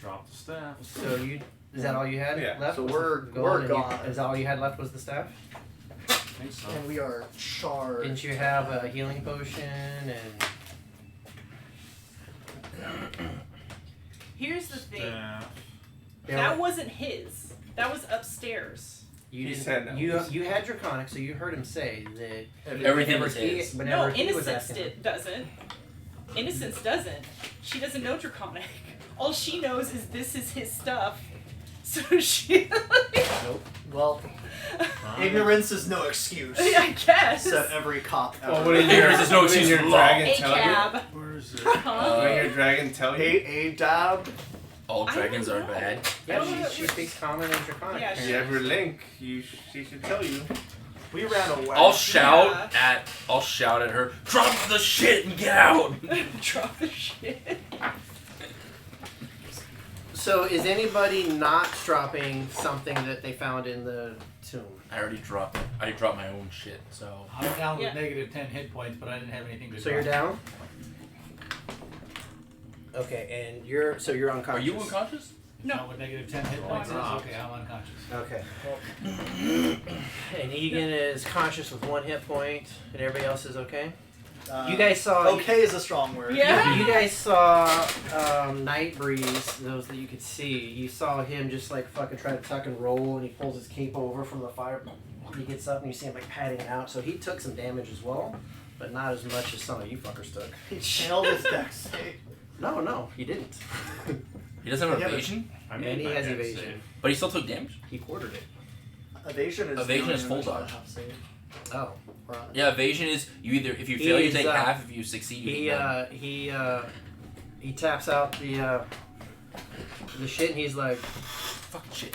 Drop the staff. So is that all you had Yeah. left? So Was we're the gold, and gone. is that all you had left was the staff? I think so. and we are charged. Didn't you have a healing potion and... Here's the thing. Staff. That wasn't his. That was upstairs. You He didn't. said no. You had draconic, so you heard him say that. Everything whenever was he- his. whenever No, he was Innocence asking- doesn't. Innocence doesn't. She doesn't know Draconic. All she knows is this is his stuff. So she. Well, ignorance is no excuse. I guess. Said every cop ever. Well, what did There's no excuse your for dragon A tell you? cab. Where is it? Huh? When your dragon tell you? A dab. All I dragons don't are know. bad. Yeah, Oh, she speaks common and draconic. Yeah, If apparently. you ever link, she should tell you. We ran away. I'll shout at her. Drop the shit and get out. Drop the shit. So is anybody not dropping something that they found in the tomb? I already dropped it. I dropped my own shit. So I'm down Yeah. with negative 10 hit points, but I didn't have anything to So you're drop. down? Okay, and you're unconscious. are you unconscious? No. Down with negative 10 hit No, points. I'm not. Okay, I'm unconscious. Okay. And Egan is conscious with 1 hit point, and everybody else is okay? You guys saw... Okay is a strong word. Yeah. You guys saw Night Breeze, those that you could see. You saw him just like fucking try to tuck and roll, and he pulls his cape over from the fire. He gets up and you see him like padding out. So he took some damage as well, but not as much as some of you fuckers took. He channeled his dex save. No, he didn't. He doesn't have Yeah, but- evasion, I And made he my has dex evasion. save. but he still took damage. He quartered it. Evasion is Evasion the is full only dodge. half save. Oh. Right. Yeah, evasion is you either if you fail you He's, take uh, half, if you succeed you take none. He taps out the shit, and he's like, Fucking shit.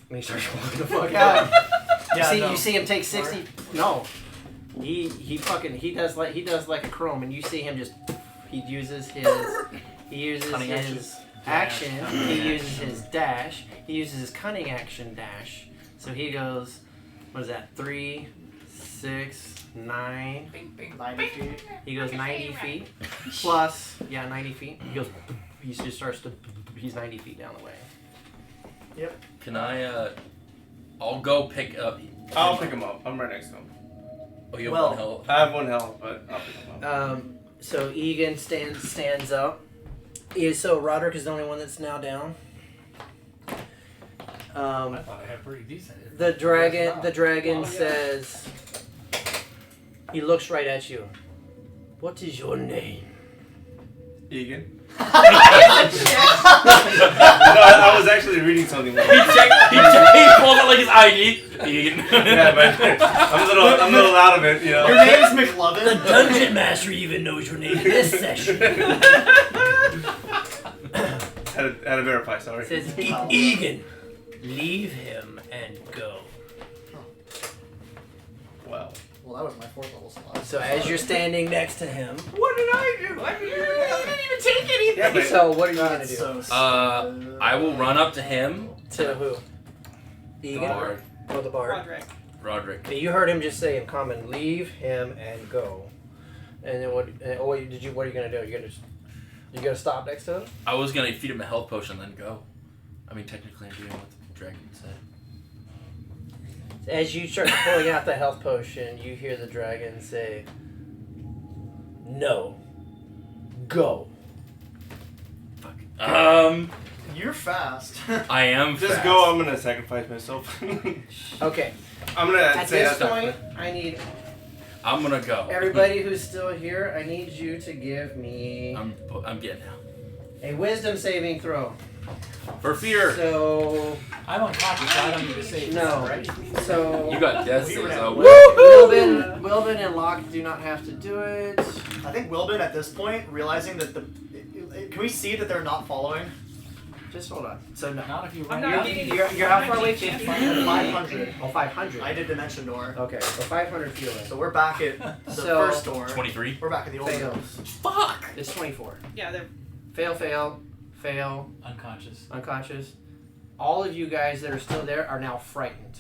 and he starts walking the fuck out. Yeah, you no. see him take 60. No, he does like a chrome, and you see him just he uses his Cunning action. He uses his dash. He uses his cunning action dash. So he goes, what is that? 3, 6, 9. 90 feet. He goes 90 feet plus 90 feet. He goes. He just starts to. He's 90 feet down the way. Can I? I'll go pick up. I'll pick him up. I'm right next to him. Oh, you have Well, 1 health. I have 1 health, but I'll pick him up. So Egan stands up. So Roderick is the only one that's now down. I thought I had pretty decent. The dragon says. He looks right at you. What is your name? Egan. No, I was actually reading something. He pulls out like his ID. Yeah, but I'm a little out of it, you know. Your name is McLovin. Dungeon Master even knows your name this session. Had to verify, sorry. Says Egan, leave him and go. Well, that was my 4th level slot. So as you're standing next to him, What did I do? I didn't even take anything. Yeah, but so what are you gonna That's do? so I will run up to him. To who? The Egan? bard. Oh, the bard. Roderick. Roderick. You heard him just say in common, "Leave him and go." And then what? What are you gonna do? You gonna stop next to him? I was gonna feed him a health potion and then go. I mean, technically, I'm doing what the dragon said. As you start pulling out the health potion, you hear the dragon say, "No, go." Fuck. You're fast. I am Just fast. go. I'm gonna sacrifice myself. Okay. I'm gonna At say this that. point, I need I'm gonna go. everybody who's still here. I need you to give me I'm getting out. a wisdom saving throw. For fear. So I'm unconscious, so I don't need to save. no. Right? So You got death saves. Wilbin and Locke do not have to do it. I think Wilbin at this point, realizing that can we see that they're not following? Just hold on. So no. Not if you I'm run not out. getting. You're how far away? 50. 500. Oh, 500. I did dimension door. Okay, so 500 feet away. So we're back at the So- first door. 23. We're back at the old door. Fails. Fuck. It's 24. Yeah, they're. Fail. Unconscious. Unconscious. All of you guys that are still there are now frightened.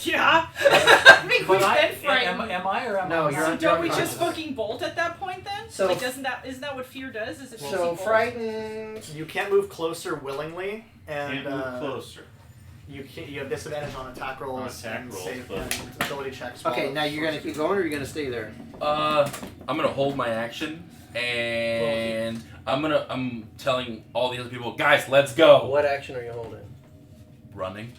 Yeah. I think we've But been frightened. am I or am No, I? you're So not- don't we unconscious. just fucking bolt at that point then? So- like, isn't that what fear does? Is it just So bolt? frightened. You can't move closer willingly, and Can't move closer. you have disadvantage on attack rolls, On attack and rolls, save but- and ability checks. Okay, while now you're gonna keep going, or you're gonna stay there. I'm gonna hold my action, and I'm telling all the other people, guys, let's go. What action are you holding? Running.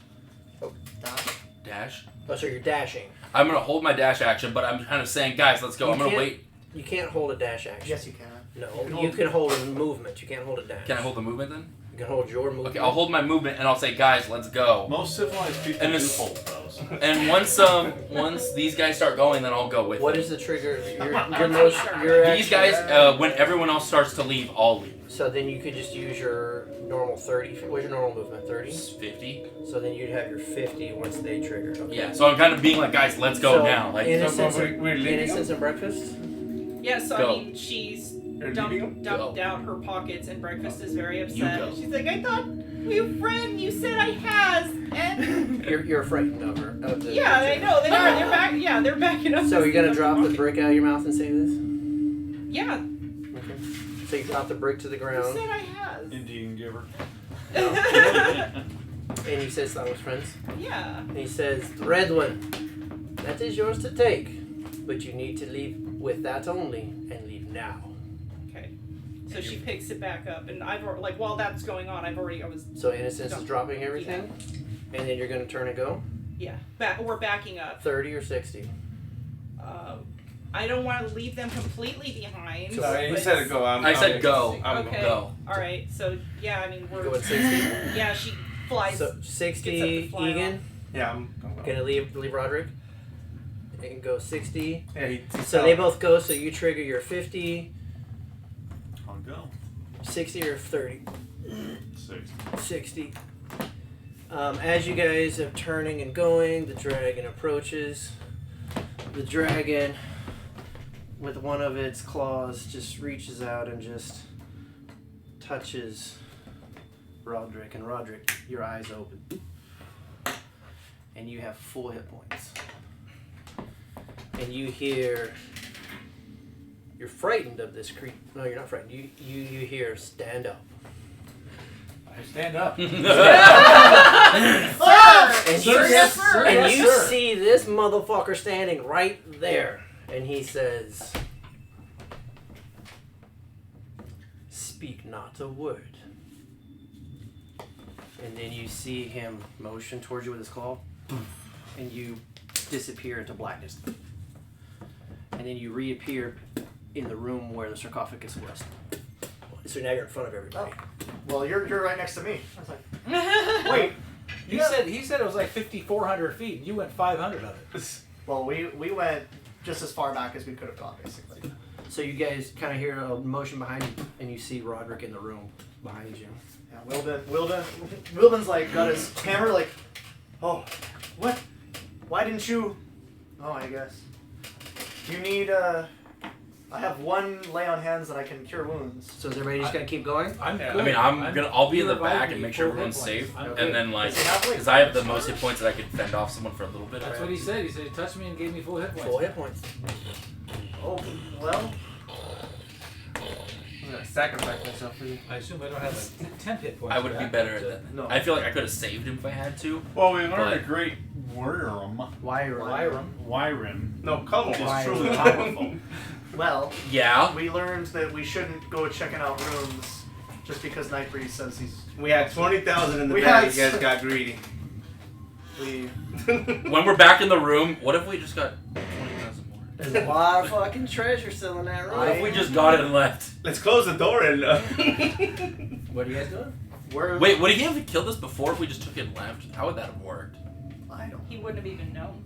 dash. Dash. Oh, so you're dashing. I'm gonna hold my dash action, but I'm kind of saying, guys, let's go. You I'm gonna can't- wait. You can't hold a dash action. Yes, you can. No, You can hold- you can hold a movement. You can't hold a dash. Can I hold the movement then? You can hold your movement. Okay, I'll hold my movement, and I'll say, guys, let's go. Most civilized people And do it's- hold those. And once these guys start going, then I'll go with What them. is the trigger? Your These guys, when everyone else starts to leave, I'll leave. So then you could just use your normal 30. What's your normal movement? 30? 50. So then you'd have your 50 once they trigger. Okay. Yeah, so I'm kind of being like, guys, let's go So, now. Like, innocence, we're leaving innocence and breakfast? Yeah, so Go. I mean, she's You're leaving him? dumped out her pockets, and Breakfast is very You upset. go. She's like, I thought we were friends. You said I has, and You're frightened of her. Of the yeah, I creature. know they are. They're back. Yeah, they're backing up. So you're gonna drop the brick out of your mouth and say this? Yeah, Okay. So you drop the brick to the you ground, said I has. Indian giver. and he says that was friends. Yeah. And he says, the red one, that is yours to take, but you need to leave with that only, and leave now. Okay. So she picks it back up, and like while that's going on, I was So innocence is dropping everything, and then you're gonna turn and go. we're backing up. 30 or 60. I don't want to leave them completely behind. He but- said to go. I said go. I'm Okay. Go. All right. So yeah, I mean You we're going 60? yeah. She flies. So Gets 60 up to fly Egan, Yeah, I'm going. gonna leave Roderick, and go 60. Yeah, he So they both go. So you trigger your 50, I'll go. 60 or 30. 6. 60. As you guys are turning and going, the dragon approaches. The dragon, with one of its claws, just reaches out and just touches Roderick. And Roderick, your eyes open. And you have full hit points. And you hear... You're frightened of this creature. No, you're not frightened. You hear, stand up. I stand up. And Sir, you, yes, sir, and yes, you sir. see this motherfucker standing right there. And he says, speak not a word. And then you see him motion towards you with his claw. And you disappear into blackness. And then you reappear in the room where the sarcophagus was. So now you're in front of everybody. Well, you're right next to me. I was like, wait. He said it was like 5,400 feet. You went 500 of it. Well, we went just as far back as we could have gone, basically. So you guys kind of hear a motion behind you, and you see Roderick in the room behind you. Yeah, Wilden's like got his hammer like, oh, what? Why didn't you? Oh, I guess. You need I have one lay on hands that I can cure wounds. So is everybody just gonna keep going? I'm Yeah. good. I mean, I'll be in the you revived back me and make sure full hit everyone's points. safe, I'm and good. then like, Does he have, like, because I have the most hit points that I could fend off someone for a little bit. That's what he said. He said he touched me and gave me full hit points. Full hit points. Oh, well, I'm gonna sacrifice myself for you. I assume I don't have like 10 hit points. I for would be that, better but, at that. no. I feel like I could have saved him if I had to. Well, we learned But- a great worm. Wyram No, come is on. truly powerful. Well, Yeah. we learned that we shouldn't go checking out rooms just because Nightbreeze says he's. We had 20,000 in the We bag. had You guys got greedy. We. When we're back in the room, what if we just got 20,000 more? There's a lot of fucking treasure still in that room. What if we just got it and left? Let's close the door and. What are you guys doing? We're. Wait, would he have killed us before if we just took it and left? How would that have worked? I don't. He wouldn't have even known.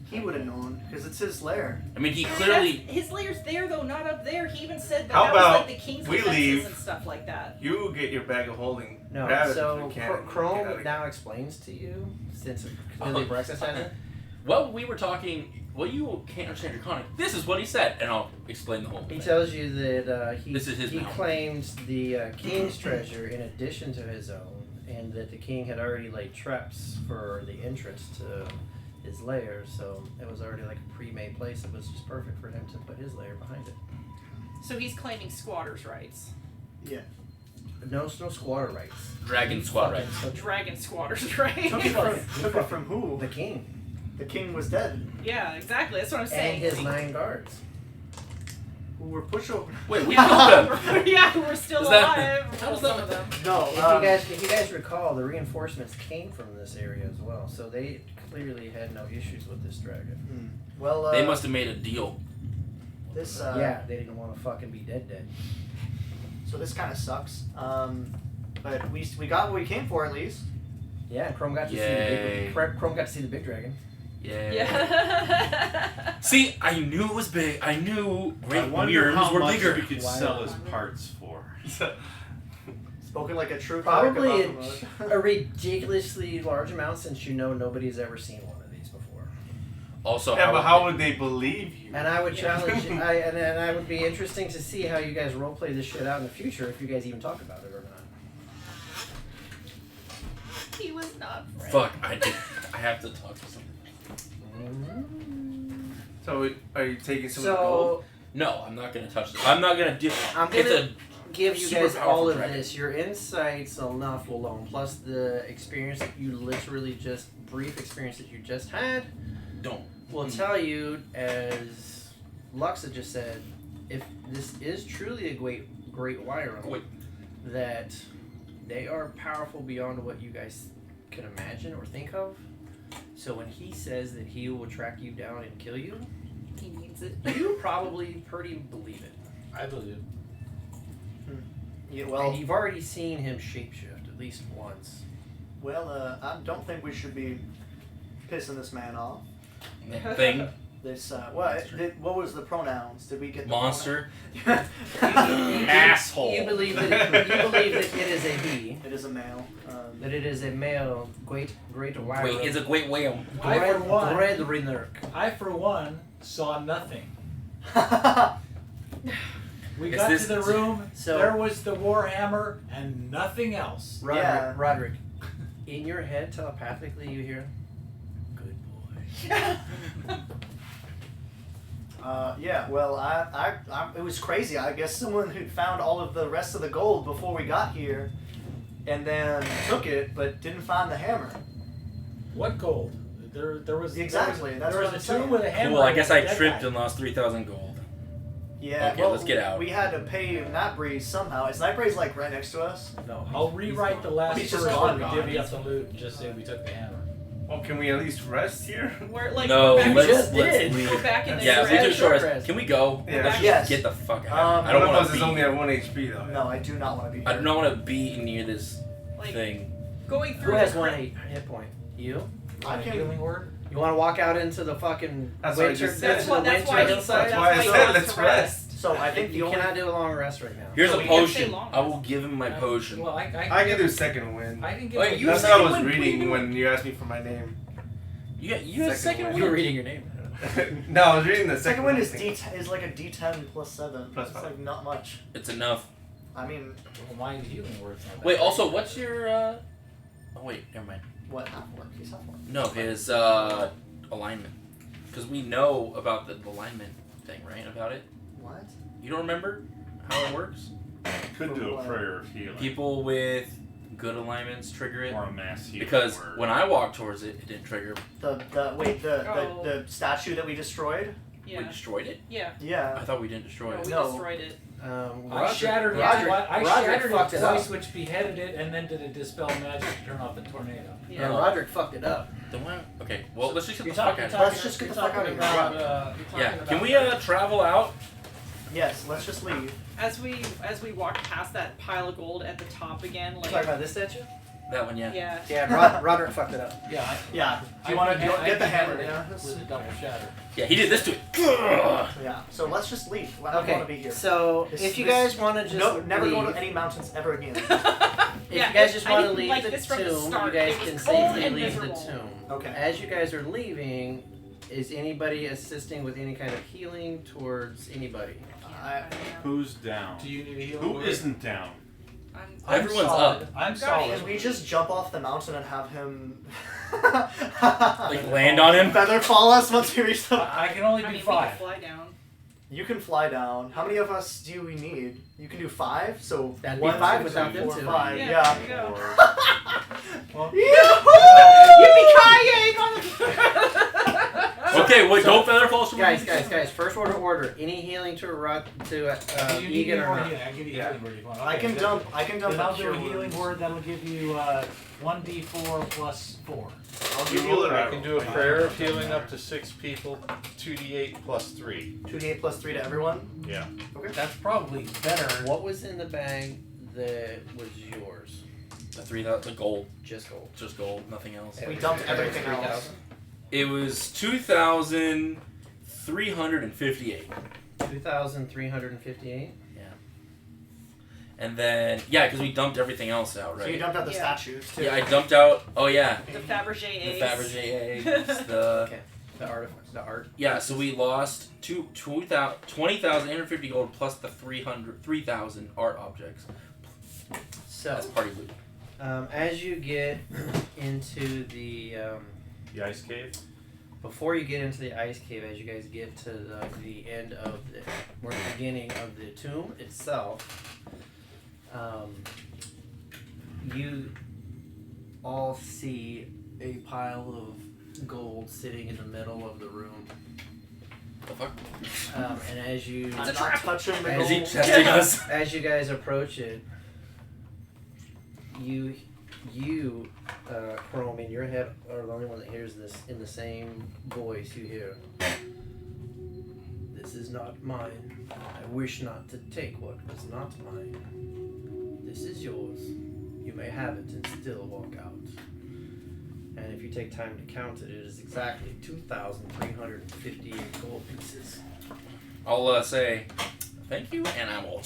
He would have known because it's his lair. I mean, he clearly. His layer's there though, not up there. He even said that How that was about like the king's we defenses leave? and stuff like that. You get your bag of holding. No, grab it so if you can, Chrome get out of now explains to you, since clearly Brexit has it. Well, we were talking. Well, you can't understand Draconic. This is what he said, and I'll explain the whole He thing. tells you that This is his he mountain. claims the king's treasure in addition to his own, and that the king had already laid traps for the entrance to his lair, so it was already like a pre-made place. It was just perfect for him to put his lair behind it. So he's claiming squatters' rights. Yeah. No squatter rights. Dragon squad, right? So Dragon squatters' rights. Took it from who? the king The king was dead. Yeah, exactly. That's what I'm and saying. his 9 guards. Who were pushover. Wait, we killed him. Yeah, we're still Is that- alive. how does Some that- of them. No. If you guys recall, the reinforcements came from this area as well, so they clearly had no issues with this dragon. Well. They must have made a deal. This. Yeah, they didn't want to fucking be dead. So this kind of sucks. But we got what we came for at least. Yeah, Chrome got to Yay. Chrome got to see the big dragon. Yeah. Yeah. See, I knew it was big. I knew I great wonder worms how were much bigger. we could Why sell not? as parts for. Spoken like a true Probably Bahamut. a ridiculously large amount, since you know nobody's ever seen one of these before. Also, Yeah, but how would they believe you? And I would challenge, and I would be interesting to see how you guys roleplay this shit out in the future, if you guys even talk about it or not. He was not friends. Fuck, I have to talk to someone. So, are you taking some of the gold? So No, I'm not gonna touch this. I'm not gonna do. I'm It's gonna a give you super guys powerful all of dragon. this. Your insights enough alone, plus the experience that you literally just brief experience that you just had, don't. will tell you, as Luxa just said, if this is truly a great Wyram, Wait. that they are powerful beyond what you guys can imagine or think of. So when he says that he will track you down and kill you, He needs it. you probably pretty believe it. I believe it. Yeah, And well, you've already seen him shapeshift at least once. I don't think we should be pissing this man off. Thing. This what was the pronouns? Did we get the Monster. Asshole. You believe that it is a he, It is a male. that it is a male great Wyram. Wait, it's a great whale. I, for one, Dreadrinurk. I, for one, saw nothing. We Is got this- to the room, So- there was the Warhammer, and nothing else. Yeah. Roderick, in your head telepathically you hear, good boy. Yeah, well, I, it was crazy. I guess someone who'd found all of the rest of the gold before we got here, and then took it, but didn't find the hammer. What gold? There was Exactly, that's there what was I'm a tomb saying. with a hammer. Cool. I guess I and a dead tripped guy. and lost 3,000 gold. Yeah. Okay, well, let's get out. We had to pay Nightbreeze somehow. Is Nightbreeze like right next to us? No. I'll rewrite the last He's just verse gone, where we gone. divvy up the loot and just say we took the hammer. Well, can we at least rest here? We're like No, we're back, let's, just let's did. leave. we're back in the Yeah, we red. took short rest. rest. Can we go? Yeah. Let's Yes. just get the fuck out. I don't One of want us to is be. only at 1 HP though. No, I do not want to be here. I do not want to be near this Like thing. going Who through has the one hit point? You? I A can. healing word? You want to walk out into the fucking That's what I winter? just said. That's why. That's why winter he. hillside? That's why I he said wants let's to rest. So I think the You only. cannot do a long rest right now. Here's So a we can stay potion. longer. I will give him my potion. Well, I can do second wind. I can give Wait, him you That's said what I you was wouldn't reading do- when you asked me for my name. You had Second second wind. You were wind. reading your name. No, I was reading the Second wind is thing. is like a D10 plus 7. Plus It's five. like not much. It's enough. I mean, Well, my healing word's not that Wait, great. also, what's your, Oh, wait, never mind. what half work? He's half work. No, his, alignment. Because we know about the alignment thing, right? About it? What? You don't remember how it works? Could do a prayer of healing. People with good alignments trigger it. Or a mass healing Because word. when I walked towards it, it didn't trigger. The statue that we destroyed? We Yeah. destroyed it? Yeah. Yeah. I thought we didn't destroy No, it. we No. destroyed it. I shattered it. Roger- I Roger shattered fucked it it up. twice, which beheaded it, and then did a dispel magic to turn off the tornado. Yeah. Yeah, Roderick fucked it up. The one? Okay, well, let's just get You're the fuck talking, out of Let's just get the fuck out of here. about, here. Yeah, can we, travel out? Yes, let's just leave. As we walk past that pile of gold at the top again, like Talking about this statue? That one, yeah. yeah. Yeah, Roderick fucked it up. Yeah. Yeah. Do you want to get the hammer? Yeah. With a double shatter. Yeah, he did this to it. Yeah. So let's just leave. I don't want to be here. So This- if you this- guys want to just never leave, go to any mountains ever again. if Yeah, you guys just I want to didn't leave like the this from the tomb, start. you guys It was can cold safely and leave miserable. the tomb. Okay. As you guys are leaving, is anybody assisting with any kind of healing towards anybody? Who's down? Do you need a healing Who word? isn't down? Everyone's solid. up. I'm Got solid. Can we just jump off the mountain and have him Like, land on him? feather fall us once we reach the? I can only I do mean, we 5. could fly down. You can fly down. How many of us do we need? You can do 5. So That'd be 1, 5 2, without 3, them 4, two. 5. Yeah, Yeah. there you go. Or Yippee-ki-yay, motherfucker! Okay, wait, don't feather fall. Guys, first order. Any healing to Do you need Egan any or more not? healing? I can give you a healing word if you want. I can dump. I can dump Then I'll a do cure a healing wounds. word that'll give you 1d4 plus 4. I'll give you I can do a prayer of healing up to 6 people, 2d8 plus 3. 2d8 plus 3 to everyone. Yeah. That's probably better. What was in the bag that was yours? The gold. Just gold. Just gold, nothing else. We dumped everything else. 3,000? It was 2,358. 2,358. And then, yeah, because we dumped everything else out, right? So you dumped out the Yeah. statues too. Yeah, I dumped out, oh yeah, The Fabergé the eggs. Fabergé eggs, the... Okay. The artifacts. The art. Yeah, so we lost 20,850 gold plus the 3,000 art objects. So, That's party loot. as you get into the The ice cave? before you get into the ice cave, as you guys get to the end of or the beginning of the tomb itself, you all see a pile of gold sitting in the middle of the room. The fuck? And as you I'm not touching the Is he gold. testing us? as you guys approach it, you Chrome, in your head are the only one that hears this. In the same voice, you hear, "This is not mine. I wish not to take what was not mine. This is yours. You may have it and still walk out. And if you take time to count it, it is exactly 2,358 gold pieces." I'll say, thank you, and I will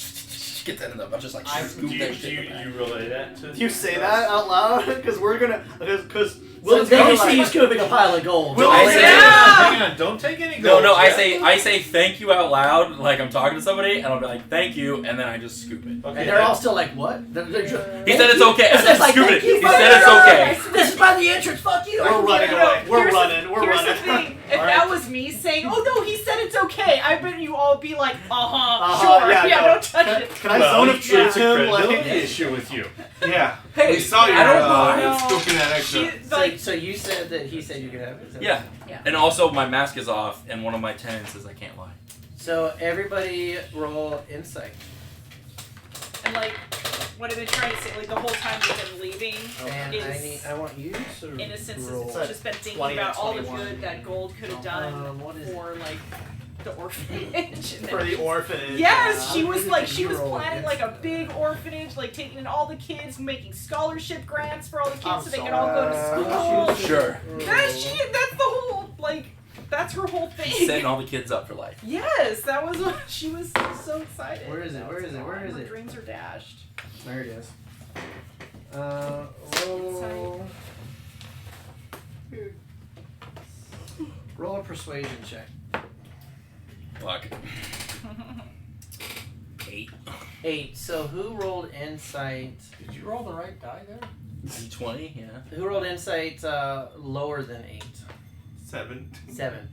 get that in the... I'll just like I'm- scoop Do that you, shit in the back. relay that to You say that out loud because we're gonna because So Will's then gonna you see like, you scooping a pile of gold. Will I is say- gonna- Hang on, don't take any No, gold. I yet. say thank you out loud, like I'm talking to somebody, and I'll be like, thank you, and then I just scoop it. Okay, And they're all still like, what? He said it's okay. It's just like, Scoop thank it. you, He fuck said you, it's okay. This is by the entrance. Fuck you. We're running away. We're Here's running. We're Here's running. the thing. If All that right. was me saying, "Oh no, he said it's okay," I bet you all would be like, Uh-huh, sure, yeah, no. don't touch Can, it." can I Well, zone of it's truth a him? credibility Like, issue with you. Yeah. Hey, we saw you I don't scooping that extra. She, So, like, so you said that he said you could have it. Is that- Yeah. Yeah. And also, my mask is off, and one of my tenants says I can't lie. So everybody roll insight. and like, what I've been trying to say, like the whole time we've been leaving, And is I want you to innocence roll. has just been thinking 20 and about all the 21. good that gold could have done What is it? for like the orphanage. And for then the orphanage. yes, she What was is it like, that she you was roll planning against? like a big orphanage, like taking in all the kids, making scholarship grants for all the kids I'm so they sorry. could all go to school. Sure. That's the whole, like, that's her whole thing. Setting all the kids up for life. Yes, that was what she was so excited. Where is it? Where is it? Where is Her it? dreams are dashed. There it is. Roll a persuasion check. Fuck. 8. 8. So who rolled insight? Did you roll the right die there? D20, yeah. Who rolled insight lower than 8? 7. 7.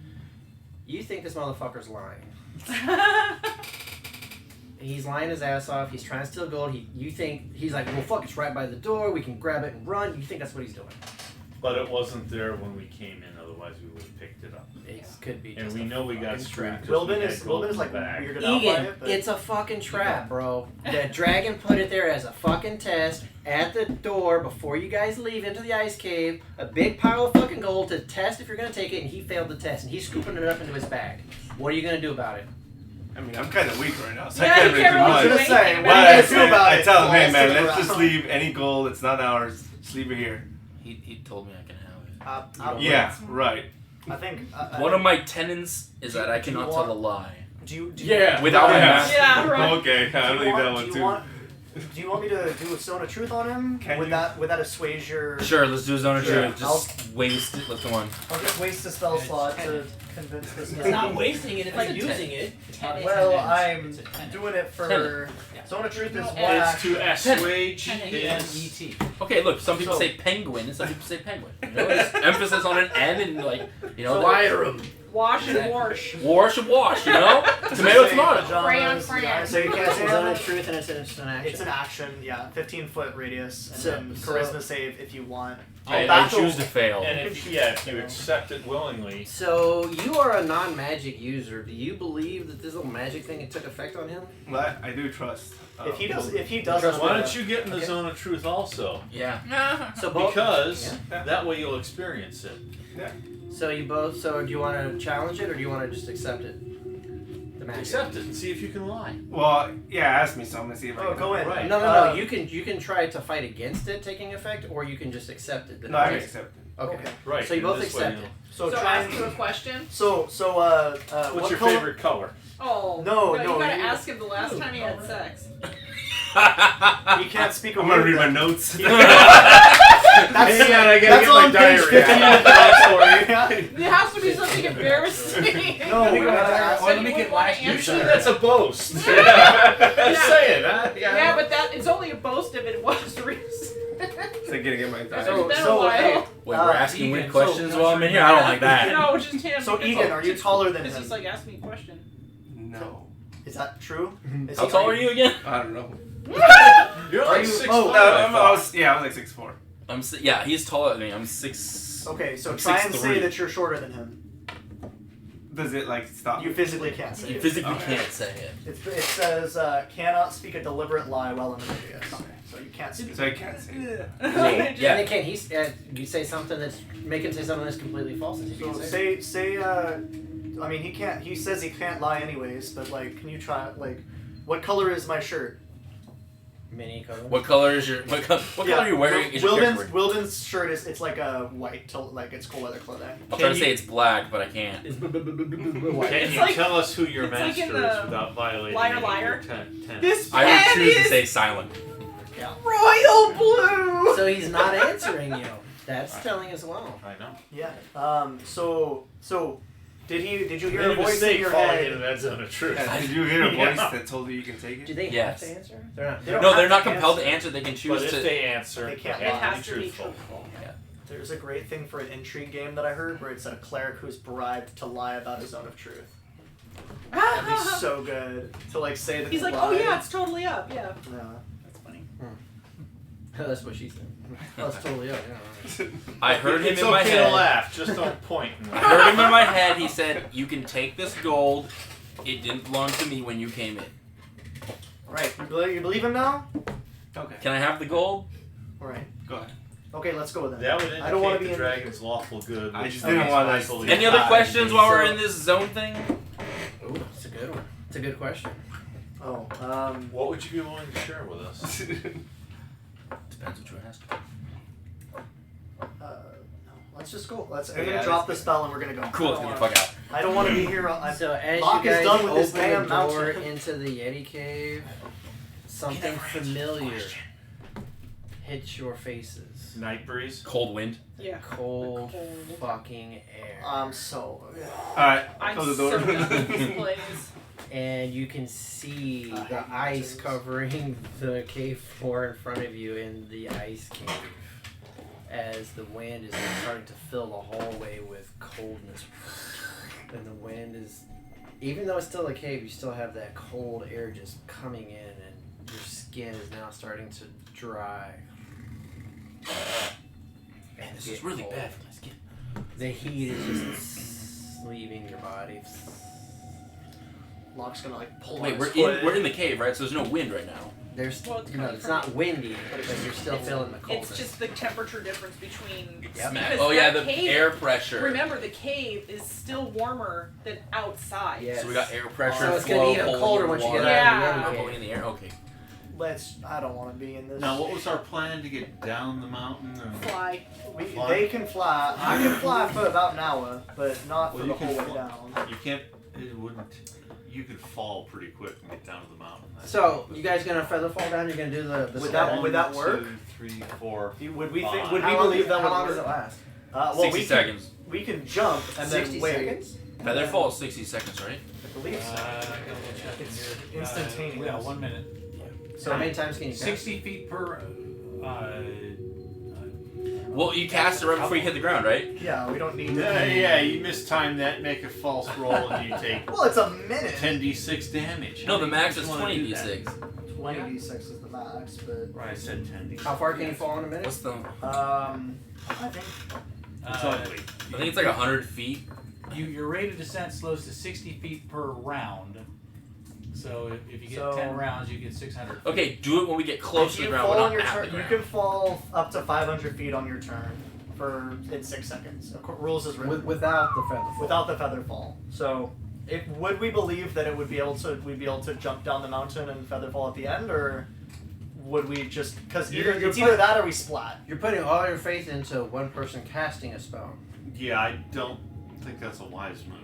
You think this motherfucker's lying. He's lying his ass off. He's trying to steal gold. You think he's like, well, fuck, it's right by the door. We can grab it and run. You think that's what he's doing. But it wasn't there when we came in, otherwise we would have picked it up. It could be And just we a know we got fucking screwed. trap. 'cause we Wilbin had is gold in like the bag. weirded out by Egan, it, but it's a fucking trap, bro. The dragon put it there as a fucking test at the door before you guys leave into the ice cave. A big pile of fucking gold to test if you're gonna take it, and he failed the test, and he's scooping it up into his bag. What are you gonna do about it? I mean, I'm kind of weak right now, so Yeah, I can't you really can't do really much. I was gonna say, But what But do I, you do about I it? tell him, hey Flies man, to the let's just ground. leave any gold that's not ours. Just leave it here. He told me I can have it. Yeah, right. I think One of my tenets is that I do you cannot want- tell a lie. Do you Without my Yeah. mask. Yeah, right. Okay, I do believe you that want- one do you too. want- Do you want me to do a Stone of Truth on him? Can would you? that assuage your? Sure, let's do a zone of Sure, truth. Just waste it. Let's go on. I'll just waste a spell slot to convince this guy. It's not wasting it if Like he's a using it. Well, I'm doing it for. Stone of Truth is one It's action. to assuage Ten. his. ET. Okay, look. Some people So- say penguin, and some people say penguin. You know, there's emphasis on an N, and like, you know, Wire him. Wash and wash. wash and wash. You know, tomato, Say tomato. pajamas, Crayon. yeah, so you can't It's say a zone that. of truth, and it's an instant action. It's an action, yeah, 15-foot radius, and So- then so- charisma save if you want. I battle- choose to fail. And if you accept it willingly, So you are a non-magic user. Do you believe that this little magic thing took effect on him? Well, I do trust. If he does, Trust why don't you get in the Okay. zone of truth also? Yeah. So both. Because that way you'll experience it. So you both. So do you want to challenge it, or do you want to just accept it? The magic. Accept it and see if you can lie. Well, yeah, ask me something. See if I Oh, can. go in. Right. No. You can try to fight against it taking effect, or you can just accept it. No, I accept it. Okay. Okay. Right. So you and both this way accept you'll- it. So, So try ask you a and, question. What's what your color? favorite color? Oh. No, you no, gotta you- ask him the last time he had sex. He can't speak a I'm word. gonna read my then. notes. That's, Hang on, I gotta that's get my on page diary 50 out. of the backstory. It has to be something embarrassing. No, we gotta ask. So Let you me wouldn't get wanna last year's answer. Usually that's a boast. Just Yeah. saying, huh? Yeah, but that it's only a boast if it was real. So I gotta get my It's diary. been a so, while. hey, Wait, we're asking Egan, weird so- questions while I'm in here. I don't like that. No, just him. So Egan, are you taller than Because he's him? like, ask me a question. No. Is that true? Is How he- tall are you again? I don't know. You're Are like you- 6'5". oh, I was 6'4". Yeah, he's taller than me. I'm 6. Okay, so I'm try and 6'3". say that you're shorter than him. Does it stop? You physically can't say You it. physically Okay. can't say it. It says cannot speak a deliberate lie while in the radius. Okay, so you can't speak. So I can't say it. Yeah. And can he? You say something make him say something that's completely false. If you So can say. say I mean he can't. He says he can't lie anyways. But can you try what color is my shirt? Mini color. What color is your what color are you wearing? Is your character wearing? Wilden's shirt it's like a white it's cold weather clothing. I'll try to say it's black, but I can't. It's Can It's you like- tell us who your it's like master in is the without violating Liar, any of liar. your tenets? This I would pen choose to is say silent. royal blue. So he's not answering you. That's telling as well. I know. Yeah. So did you hear Made a a voice in mistake your falling head? into that zone of truth. Did you hear a voice Yeah. that told you you can take Do it? they Yes. have to answer? They're not. They don't No, have they're not to compelled to answer. answer. They can But choose if to. they answer, They can't they It lie. has to be truthful. truthful. There's a great thing for an intrigue game that I heard where it's a cleric who's bribed to lie about his zone of truth. That'd be so good to say that He's like, lied. oh yeah, it's totally up. Yeah. No. That's funny. That's what she said. That's totally up. Yeah. I heard him It's in my okay head. to laugh, just don't point. I heard him in my head. He said, "You can take this gold. It didn't belong to me when you came in. Right. You believe him now? Okay. Can I have the gold?" All right. Go ahead. Okay, let's go with that. That would I don't wanna indicate be the in- dragon's lawful good. I which just is didn't want to isolated. Any other questions while we're So- in this zone thing? Ooh, it's a good one. It's a good question. Oh. What would you be willing to share with us? Depends what you ask. No. Let's just go. I'm Yeah, gonna drop the let's spell and we're gonna go. Cool. Let's get the fuck out. I don't want to be here. So as Locke you is guys done with this open damn the door mountain. into the Yeti cave, something familiar hits your faces. Night breeze. Cold wind. Yeah. Cold fucking air. I'm so. Alright, I'm close the so door. done with this place. And you can see I the hate ice mountains. covering the cave floor in front of you in the ice cave. As the wind is starting to fill the hallway with coldness. And the wind is, even though it's still a cave, you still have that cold air just coming in, and your skin is now starting to dry. Man, this is really bad for my skin. The heat is just leaving your body. Locke's gonna like pull. Wait, on we're his foot. we're in the cave, right? So there's no wind right now. There's Well, it's no, coming it's from not windy, but you're still feeling the coldness. It's just the temperature difference between. Yep. Smack. Because Oh yeah, that the cave- air pressure. Remember, the cave is still warmer than outside. Yes. So we got air pressure. So it's gonna flow, be even cold colder once you water, get out of the Yeah. Yeti or cave. blowing in the air. Okay. I don't want to be in this. Now, what was our plan to get down the mountain? And... Fly. Fly? They can fly. I can fly for about an hour, but not Well, for you the can whole way fly. down. You can't. It wouldn't. You could fall pretty quick and get down to the mountain. So, you guys gonna feather fall down? You're gonna do the Would sled? would that work? 1, 2, 3, 4. Would we think? Fine. Would we How long believe does- that How would long work? does it last? Well, 60 we seconds. we can jump and 60 then wait. seconds? Feather fall is 60 seconds, right? I believe so. I gotta go check in It's here. instantaneous. Yeah, 1 minute. So, how many times can you cast? 60 feet per. Well, you cast it right before you hit the ground, right? Yeah, we don't need to. Yeah, you mistimed that, make a false roll, and you take Well, it's a minute. 10d6 damage. No, the max is You wanna 20 do that? d6. 20d6 is the max, but Right, I said 10d6. How far can you fall in a minute? What's the? I think It's ugly. I think it's like 100 feet. Your rate of descent slows to 60 feet per round. So if you get So- 10 rounds, you get 600. Okay, do it when we get close if to you the ground. fall We're on not your at turn, the you ground. can fall up to 500 feet on your turn in 6 seconds. Rules is written. Without the feather fall. Without the feather fall. So, would we believe that we'd be able to jump down the mountain and feather fall at the end, or would we just because You're it's either put- that or we splat? You're putting all your faith into one person casting a spell. Yeah, I don't think that's a wise move.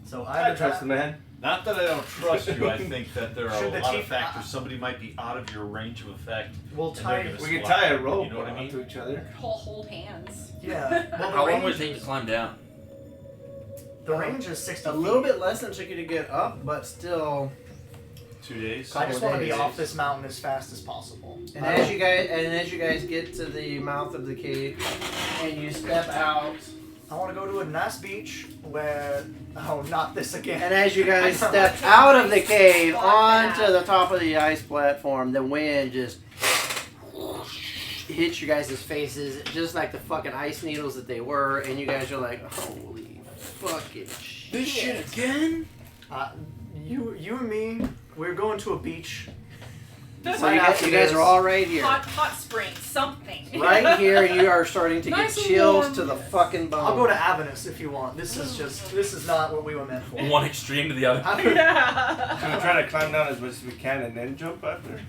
So I trust the man. Not that I don't trust you, I think that there are Should a the lot team- of factors. Somebody might be out of your range of effect. We'll And they're tie. gonna We can splat. tie a rope You know what I mean? to each other. Hold hands. Yeah. Well, the How long range would it take to is- climb down? The range is 60 A little feet. bit less than took you to get up, but still. 2 days. I just want to be days. off this mountain as fast as possible. And as you guys get to the mouth of the cave, and you step out, I want to go to a nice beach where. Oh, not this again. and as you guys I know. step out of the cave Fuck onto that. the top of the ice platform, the wind just hits you guys' faces, just like the fucking ice needles that they were, and you guys are like, holy fucking shit. This shit again? You and me, we're going to a beach. So you guys are all right here. Hot spring, something. Right here, you are starting to Nice get and chills warm. to the fucking bone. I'll go to Avernus if you want. This is not what we were meant for. One extreme to the other. Yeah. Should we try to climb down as much as we can and then jump after?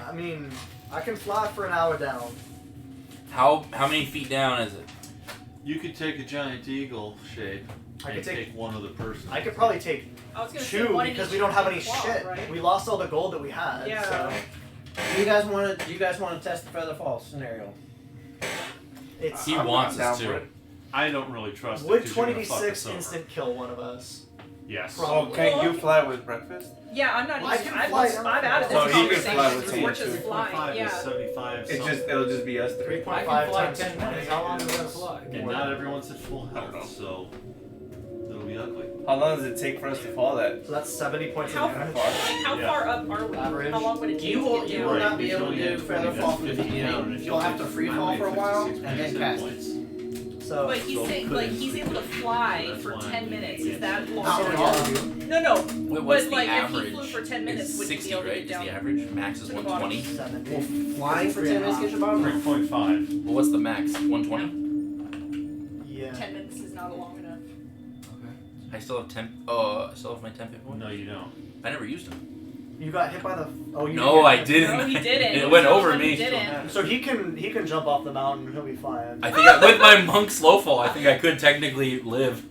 I mean, I can fly for an hour down. How many feet down is it? You could take a giant eagle shape I and could take- take one of the persons. I could probably take I was gonna say 2 one in because each we don't have any claw, shit. right? We lost all the gold that we had. Yeah. So Do you guys want to test the feather fall scenario? it's He I'm wants down us for to. it. I don't really trust would it 'cause you're gonna fuck 20d6 us over. instant kill one of us? Yes. Probably. Oh, can you fly with breakfast? Yeah, I'm not I even. can I'm fly. out of this So he can fly conversation. with because me We're too. just flying. 3.5 Yeah. is 75. It'll just be us three. 3.5 fly times 10 minutes. How long You is gotta this? fly. And not everyone's at full health, so it'll be ugly. How long does it take for us to fall that? So that's 70 points How, of damage. how Yeah. far up are we? Average. How long would it take You will to get you down? will Right, not be if able you to only do have feather 20, fall that's from the 50 beginning. down, and if You'll have to free fall I for a made while 56 and then hit cast points. it. So But he's So saying could- like he's able to fly That's for why 10 I'm minutes. thinking Is that it's- long? Not for all of you. No, no. Wait, what's But the like average? if he flew for 10 minutes, It's would he 60, be able to right? get Is down? the average? Max is to the bottom? 120. 70. Flying for 10 minutes gets you bottom. 3.5. Well, what's the max? 120? Yeah. 10 minutes is not long enough. I still have 10. Oh, I still have my 10 hit points. No, you don't. I never used them. You got hit by the. Oh, you No, I hit- didn't. No, he didn't. It went He over totally me. didn't. So he can jump off the mountain. He'll be fine. I think with my monk slow fall, I think I could technically live.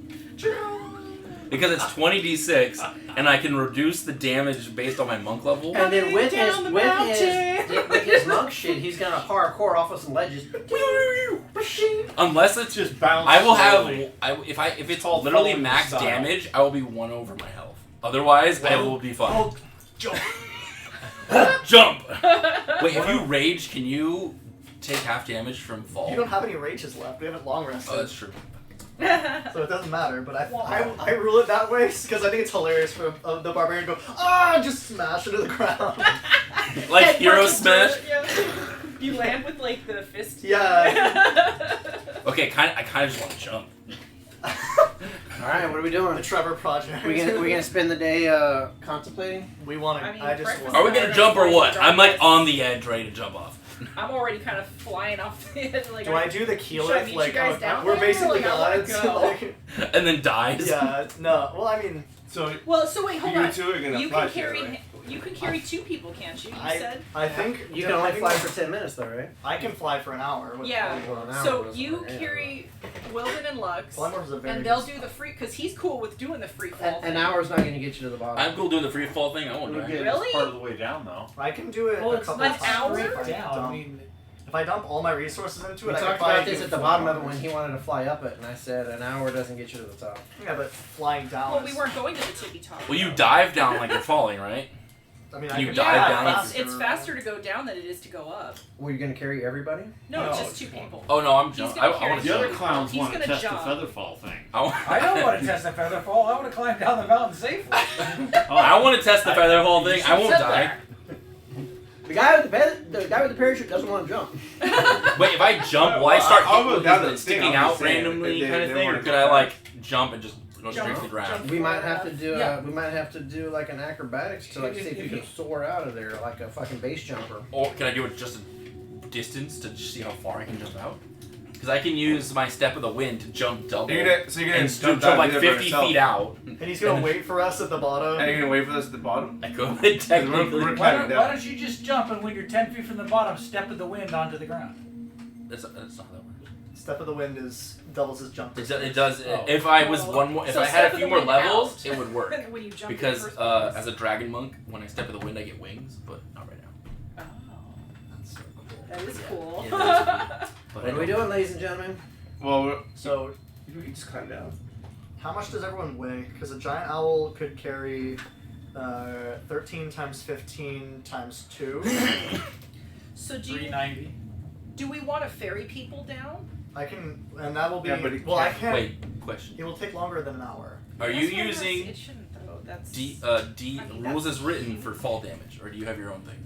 because it's 20d6, and I can reduce the damage based on my monk level. And then with his Down the with his monk shit, he's gonna parkour off of some ledges. Unless it's Just bounce. I will have slowly. if it's called literally following max style. damage, I will be 1 over my health. Otherwise, I will be fine. Oh, jump. Jump! Wait, if you rage, can you take half damage from fall? You don't have any rages left. We haven't long rested. Oh, that's true. So it doesn't matter, but I rule it that way because I think it's hilarious for the barbarian to go, just smash into the ground. Like Head hero punches smash. dirt, yeah. You land with like the fist. Yeah. Okay, I kind of just want to jump. All right, what are we doing? The Trevor Project. We gonna spend the day contemplating. We want to. I mean, I just breakfast- want. Are we gonna jump or what? I'm like on the edge, ready to jump off. I'm already kind of flying off the edge. Like, Do I do the keel Should I lift? meet Like you guys down we're there? basically Like, I wanna gods. go. Like, And then dies. yeah. No. Well, I mean, So Well, so wait, hold you on. two are gonna You fly can together, carry. right? You can carry 2 people, can't you? You said. I think You can only depending fly on- for 10 minutes though, right? I can fly for an hour. With Yeah. Well, an hour So doesn't you work, yeah. carry Wilden and Lux, Flymore's a very and they'll good do the free because he's cool with doing the free fall. An hour's not gonna get you to the bottom. I'm cool doing the free fall thing. I won't die. Really? Part of the way down, though. I can do it Well, a it's couple an of times. hour? If I down. I dump- mean, if I dump all my resources into We it, I talked can probably about this do at the 4 bottom of it hours. when he wanted to fly up it, and I said an hour doesn't get you to the top. Yeah, but flying down. Well, we is- weren't going to the tippy top. Well, you dive down like you're falling, right? I mean, you I can dive fly down. It's faster to go down than it is to go up. Were you gonna carry everybody? No, No, it's just it's 2 one. people. Oh no, I'm He's jumping. gonna I carry want to The other jump. clowns He's want to gonna test jump. the feather fall thing. I don't want to test the feather fall. I want to climb down the mountain safely. I want to test the feather fall thing. I won't Sit die. there. The guy with the parachute doesn't want to jump. Wait, if I jump, will I start I'll go down hitting the sticking thing, I'm out just saying, randomly they- kind of they thing, or wanna could go I back. like jump and just go straight Jump. to the ground? We might have to do Yeah. we might have to do like an acrobatics to like see if you can soar out of there like a fucking base jumper. Or can I do it just a distance to see how far I can jump out? Because I can use my step of the wind to jump double You're gonna and jump jump like down 50 yourself. feet out. And he's gonna wait for us at the bottom. And you're gonna wait for us at the bottom? I could we're technically. climbing Why down. don't you just jump and when you're 10 feet from the bottom, step of the wind onto the ground? That's not how that works. Step of the wind is doubles his jump. It does. Oh. If I was one more, if So I step had of a few the more wind levels, out. it would work. When you jump in Because the first place. as a dragon monk, when I step of the wind, I get wings, but not right now. Oh, That's so cool. that is cool. Yeah, that But What are we doing, ladies and gentlemen? Well, So, we can just climb down. how much does everyone weigh? Because a giant owl could carry 13 times 15 times 2. So do you, 390. do we want to ferry people down? I can, and that will be. Yeah, but it well, I can't- can't. Wait, question. It will take longer than an hour. Are That's you why that's- using It shouldn't though. That's. D I mean, rules that's- as written for fall damage, or do you have your own thing?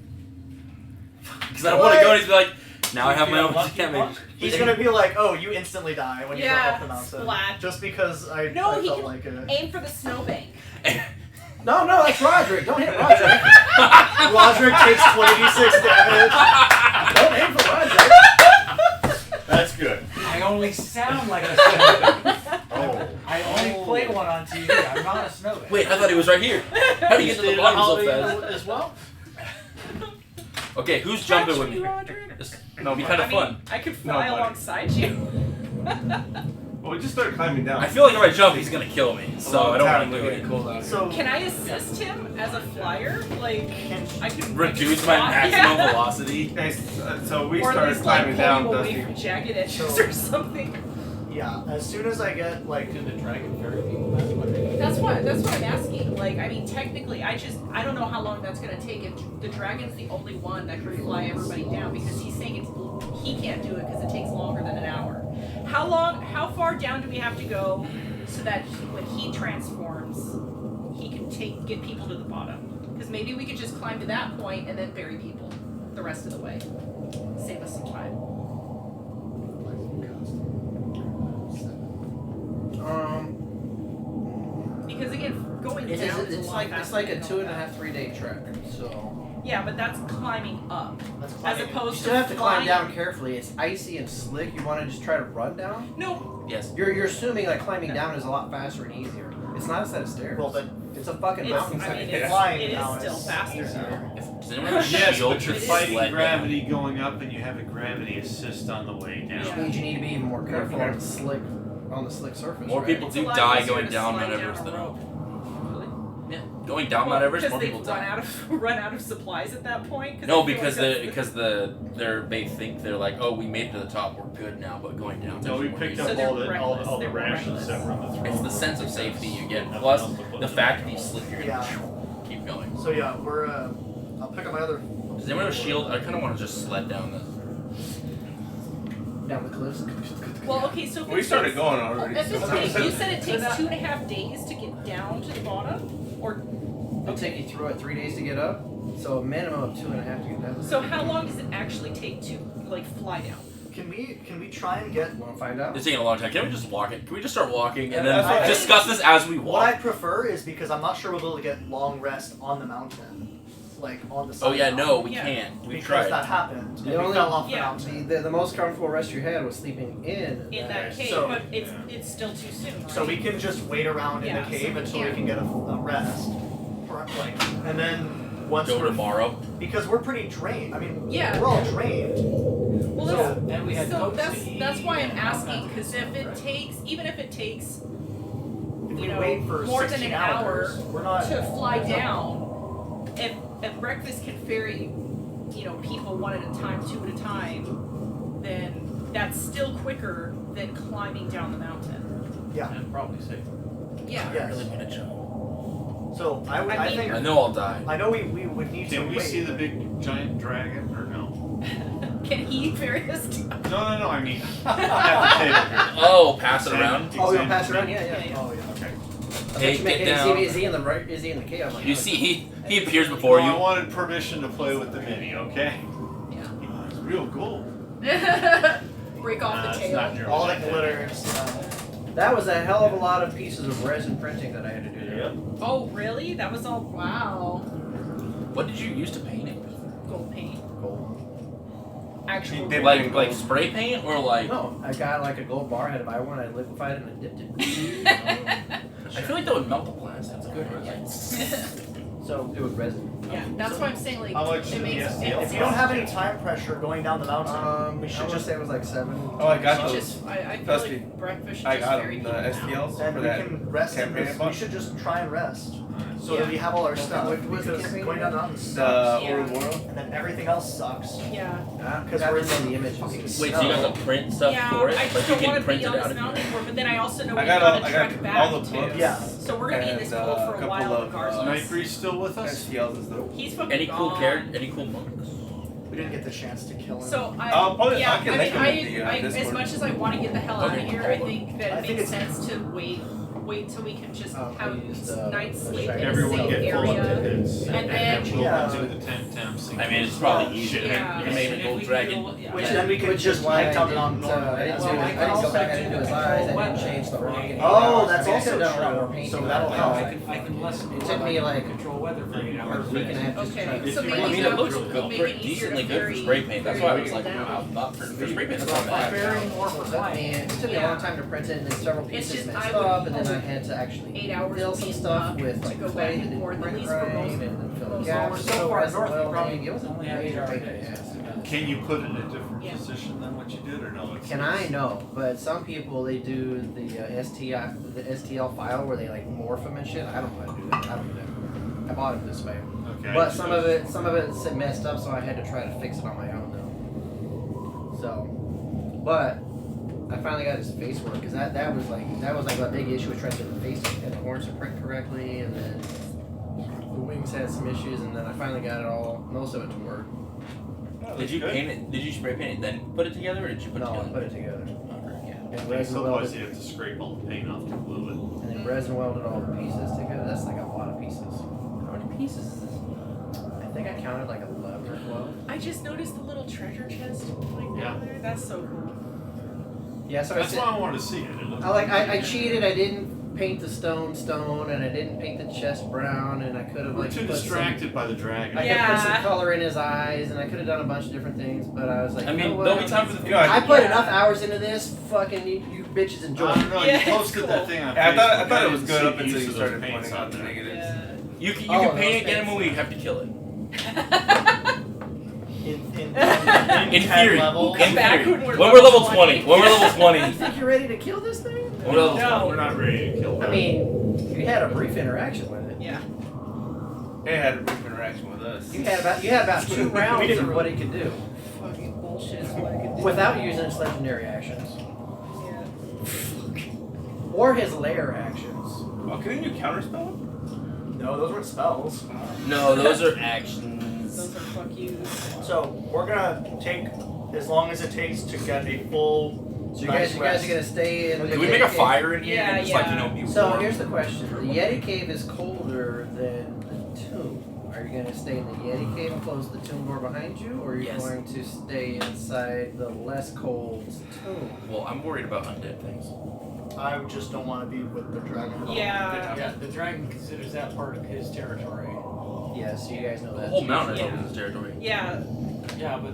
Because I don't want to go and be like, now I have my own damage. He's gonna be like, "Oh, you instantly die when you Yeah, jump off the mountain." splat. Just because I No, he felt can like it. aim for the snowbank. No, that's Roderick. Don't hit Roderick. Roderick takes 20d6 damage. Don't aim for Roderick. That's good. I only sound like a snowbank. Oh. I only play one on TV. I'm not a snowbank. Wait, I thought he was right here. How do you get to the bottom so fast? as well? Okay, who's jumping Catch with me? Roderick. This No, would be but- kind I of mean, fun. I could fly buddy. alongside you. Well, we just started climbing down. I feel like if I jump, he's gonna kill me, so I don't want to do it. So Can I assist him as a flyer? Like, I can Reduce my maximum velocity. Guys, so we or at started least like climbing pull down, you away Dusty. from jagged edges So- or something. yeah, as soon as I get like Do the dragon ferry people? That's what they That's what I'm asking. Like, I mean, technically, I don't know how long that's gonna take. If the dragon's the only one that can fly everybody down, because he's saying he can't do it because it takes longer than an hour. How far down do we have to go so that when he transforms, he can get people to the bottom? Because maybe we could just climb to that point and then bury people the rest of the way. Save us some time. Because again, going It's, down it's, is it's a lot like faster a than going 2.5, up. 3 day trek. So Yeah, but that's climbing up. that's As climbing. you opposed still to have to climb flying. down carefully. It's icy and slick. You want to just try to run down? No, Yes. You're assuming like climbing down is a lot faster and easier. It's not a set of stairs. Well, but it's a fucking it's, mountain. I mean, it's, Flying it is down still is faster. easier. Does anyone have a Yes, shield but you're to fighting sled gravity going up and you have a gravity assist on the way Which down. means you need to be even more careful on the slick on the slick surface. More right? people It's a do lot die easier going to down slide Mount Everest down than a up. Really? Yeah, going down Mount Everest, more Because people they've run die. out of supplies at that point. No, I feel because like they think they're like, oh, we made it to the top, we're good now, but going down. No, we picked up So they're all the reckless, all the they're rations reckless. that were on the throne. It's the sense of safety you get, Nothing plus else to put the them fact that in. you slip, you're Yeah. gonna keep going. So yeah, we're. I'll pick up my other. Does anyone have a shield? I kind of want to just sled down the. Down the cliffs. Well, okay, so if We it started takes- going already. If it so- takes, you said it takes 2.5 days to get down to the bottom, or It'll take you through it 3 days to get up, so a minimum of 2.5 to get down. so how long does it actually take to like fly down? Can we try and get? Want to find out? It's taking a long time. Can we just walk it? Can we just start walking and Yeah, then that's what- discuss this as we What I walk? prefer is because I'm not sure we'll be able to get long rest on the mountain, like on the side. Oh yeah, of the no, mountain, we Yeah. can't. We because tried. that happened. The And we only- fell off the Yeah. mountain. The most comfortable rest you had was sleeping In that cave, So- but it's still too soon, right? So we can just wait around in Yeah, the cave so we until we can. can get a rest, and then once Go we're tomorrow. because we're pretty drained. I mean, Yeah. we're all drained. Well, So- that's, And we had so coats that's to eat that's why I'm and all asking, kinds of because if it takes, even if it takes If we you know, wait for more than 16 an hour we're not. to fly down, if breakfast can ferry, you know, people one at a time, two at a time, then that's still quicker than climbing down the mountain. Yeah. And probably safer. Yeah. I Yes. really want to jump. So I would. I I mean- think. I know I'll die. I know we would need to Can we wait. see the big giant dragon or no? Can he ferry us down? No, I mean at the table here. Oh, pass it around. Oh, we'll pass it around? Yeah, yeah. Yeah, yeah. Oh yeah. Okay. Hey, get down. Is he in the right? Is he in the cave? I'm like, You see, he appears before Well, I you. wanted permission to play with the mini, okay? Yeah. It's real cool. Break off the It's tail. not nearly All that that glitters. That was a hell of a lot of pieces of resin printing that I had to do there. Yep. Oh, really? That was all. Wow. What did you use to paint it? Gold paint. Gold. Actual. He did gold. paint Like spray paint or like? No, I got like a gold bar. I had to buy one. I liquefied it and I dipped it. I feel like that would melt the plastic. That's good. So it was resin. Yeah, that's why I'm saying like How much it makes is the it, If you don't have any time pressure going down the mountain, we I should should just say it was like 7. Oh, I got should those. just I feel Trust like breakfast should I just got ferry them, the people down. STLs and for we that. can rest in campaign this. I We bought. should just try and rest, so Yeah. that we have all our stuff. What was the Because campaign going down the mountain The sucks, Yeah. Ouroboros. and then everything else sucks. Yeah. Because Got we're to send in the images. fucking Wait, so you snow. got the print stuff Yeah, for it? I Like just you don't want can to print be it on out this of mountain here. anymore, but then I also know I we got gotta all trek back the too. books. Yeah. So we're gonna be in this And, cold for a couple while of, regardless. Night Breeze still with us? STLs is the. He's fucking Any cool gone. character? Any cool monks? We didn't get the chance to kill him. So I, I'll probably- yeah, I can I link mean, him in the, as Discord. much as I want to get the hell out of Okay. here, I think that I it think makes it's- sense to wait till we can just I have used, night sleep the in a Everyone safe get full of area. tickets. And then- we'll Yeah. do the 10 sing. I mean, it's probably Shit. easier. Yeah. You made a And if gold we can dragon. do a- yeah. Which then we can Which just is why hike down the mountain I normally. didn't, Well, do, I I can didn't go also back. I do didn't do his control eyes. I weather. didn't change the rock. Oh, that's I also could've done a lot more true. painting. So that'll Like, help. I can lessen. It took me like control weather for 8 a hours. week and a half just to try Okay, to so If you- maybe I mean, that it looks will good, make it easier decently to good for ferry spray paint. That's why I was people like, down. wow, not for spray paint. It's not bad. Varying more for It clients. took me a long time to print it, and then several It's pieces just, messed I would up, and then I hope had to actually 8 hours fill would some be stuff enough with to like go clay back that and didn't forth, at print least for right, most- and then fill the most gaps. we're So so far resin north, we welding, probably it was a only have major 8 hour pain in the days. ass. Can you put it in a different Yeah. position than what you did, or no? It's Can I? No, but some people they do the STL file where they like morph them and shit. I don't know how to do that. I don't do that. I bought it this way, Okay. but some of it's messed up, so I had to try to fix it on my own though. So, but I finally got his face work because that was like a big issue with trying to get the face and the horns to print correctly, and then the wings had some issues, and then I finally got it all, most of it to work. Did you paint it? Did you spray paint it then put it together, or did you put No, it I together? put it together. Okay. And Okay, resin so otherwise welded, you have to scrape all the paint off to glue it. and then resin welded all the pieces together. That's like a lot of pieces. How many pieces is this? I think I counted like 11 or 12. I just noticed the little treasure chest like Yeah. down there. That's so cool. Yeah, so That's why I wanted to see it. It looked I cheated. I didn't paint the stone, and I didn't paint the chest brown, and I could have We're like too put distracted by the dragon. I could put some Yeah. color in his eyes, and I could have done a bunch of different things, but I was like, I you know mean, what? there'll be time for the. You know, I put Yeah. enough hours into this. Fucking you bitches enjoy. I don't know. Yeah, You it's posted cool. that thing on Yeah, I Facebook. thought it was didn't good see up the until use you of started those paints pointing out on the there. negatives. Yeah. You can Oh, paint those it, get him things. when we have to kill it. in In 10 theory. levels. In Back theory. when we're When we're level level 20. 20. When we're level You 20. think you're ready to kill this thing? What else? No. We're not ready to kill I them. mean, you had a brief interaction with it. Yeah. They had a brief interaction with us. You had about 2 rounds didn't of what it could do Fucking bullshit is what I could do. without using its legendary actions Yeah. or his lair actions. Oh, can you counterspell? No, those weren't spells. No, those are actions. Those are fuck yous. So we're gonna take as long as it takes to get a full. So you night's guys are rest. gonna stay in. the Can we make a Yeti cave? fire in here Yeah, and just like, yeah. be So warm? here's the question: the Yeti cave is colder than the tomb. Are you gonna stay in the Yeti cave and close the tomb door behind you, or are you Yes. going to stay inside the less cold tomb? Well, I'm worried about undead things. I just don't want to be with the dragon. Yeah. Yeah, the dragon considers that part of his territory. Yes, you guys know The that. whole mountain is Yeah. over this territory. Yeah, Yeah, but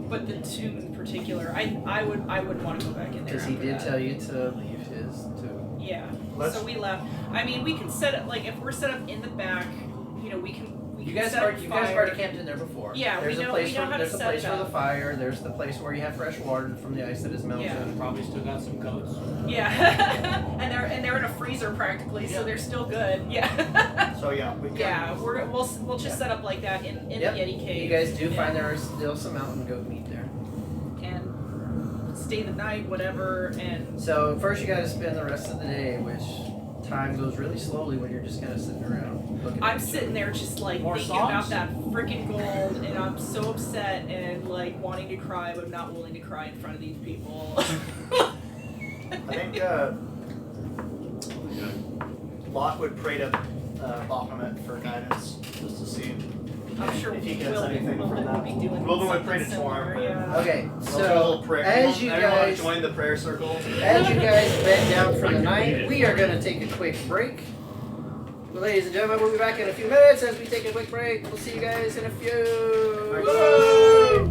but the tomb in particular, I wouldn't want to go back in there. Because he after did that. tell you to leave his tomb. Yeah. Let's- So we left. I mean, we can set up like if we're set up in the back, we can. You can guys set have up you fire. guys have already camped in there before. Yeah, there's we a know- place we know for how to there's a set place it for the up. fire. There's the place where you have fresh water from the ice that is melted. Yeah. probably still got some goats. Yeah. and they're in a freezer practically, so they're still good. Yeah. So yeah, we can. Yeah, we'll just set up like that in Yep. the Yeti cave. You guys do find there is still some mountain goat meat there. and stay the night, whatever, and So first you got to spend the rest of the day, which time goes really slowly when you're just kind of sitting around looking. I'm at each sitting other. there just like More thinking songs? about that freaking gold, and I'm so upset and like wanting to cry, but I'm not willing to cry in front of these people. I think Locke would pray to Baphomet for guidance, just to see. I'm sure if he gets Wilbur anything will from that. be doing Wilbur would something pray to similar, Torm. yeah. Okay, I'll do a little so prayer. as you Everyone guys join the prayer circle. as you guys bed down for the night, we are gonna take a quick break. Well, ladies and gentlemen, we'll be back in a few minutes as we take a quick break. We'll see you guys in a few. Woo!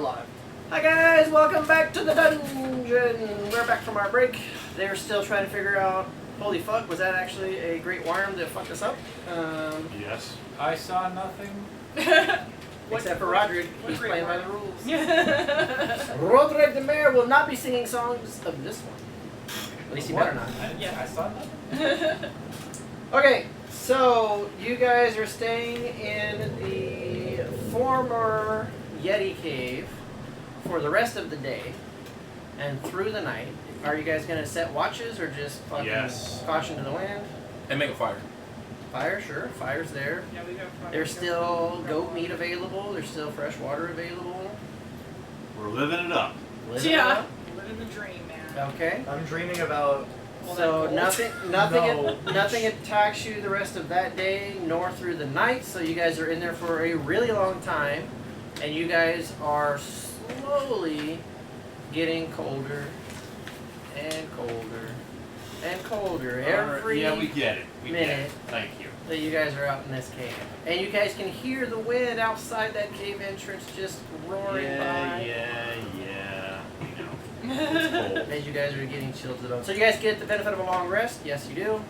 live. Hi guys, welcome back to the dungeon. We're back from our break. They're still trying to figure out, holy fuck, was that actually a great worm that fucked us up? Yes. I saw nothing. Except for Roderick, what he's great playing by the worm? rules. Roderick the Mayor will not be singing songs of this one. At least he better not. I saw nothing. Okay, so you guys are staying in the former Yeti cave for the rest of the day and through the night. Are you guys gonna set watches or just fucking Yes. caution to the wind? And make a fire. Fire, sure. Fire's there. Yeah, we got fire. There's still goat meat available. There's still fresh water available. We're living it up. Living it Yeah. up. Living the dream, man. Okay. I'm dreaming about. So nothing No. nothing attacks you the rest of that day, nor through the night. So you guys are in there for a really long time, and you guys are slowly getting colder and colder and colder every Yeah, we get it. We get minute it. Thank you. that you guys are out in this cave. And you guys can hear the wind outside that cave entrance just roaring by. Yeah. You know, it's cold. As you guys are getting chilled to the bone. So you guys get the benefit of a long rest. Yes, you do.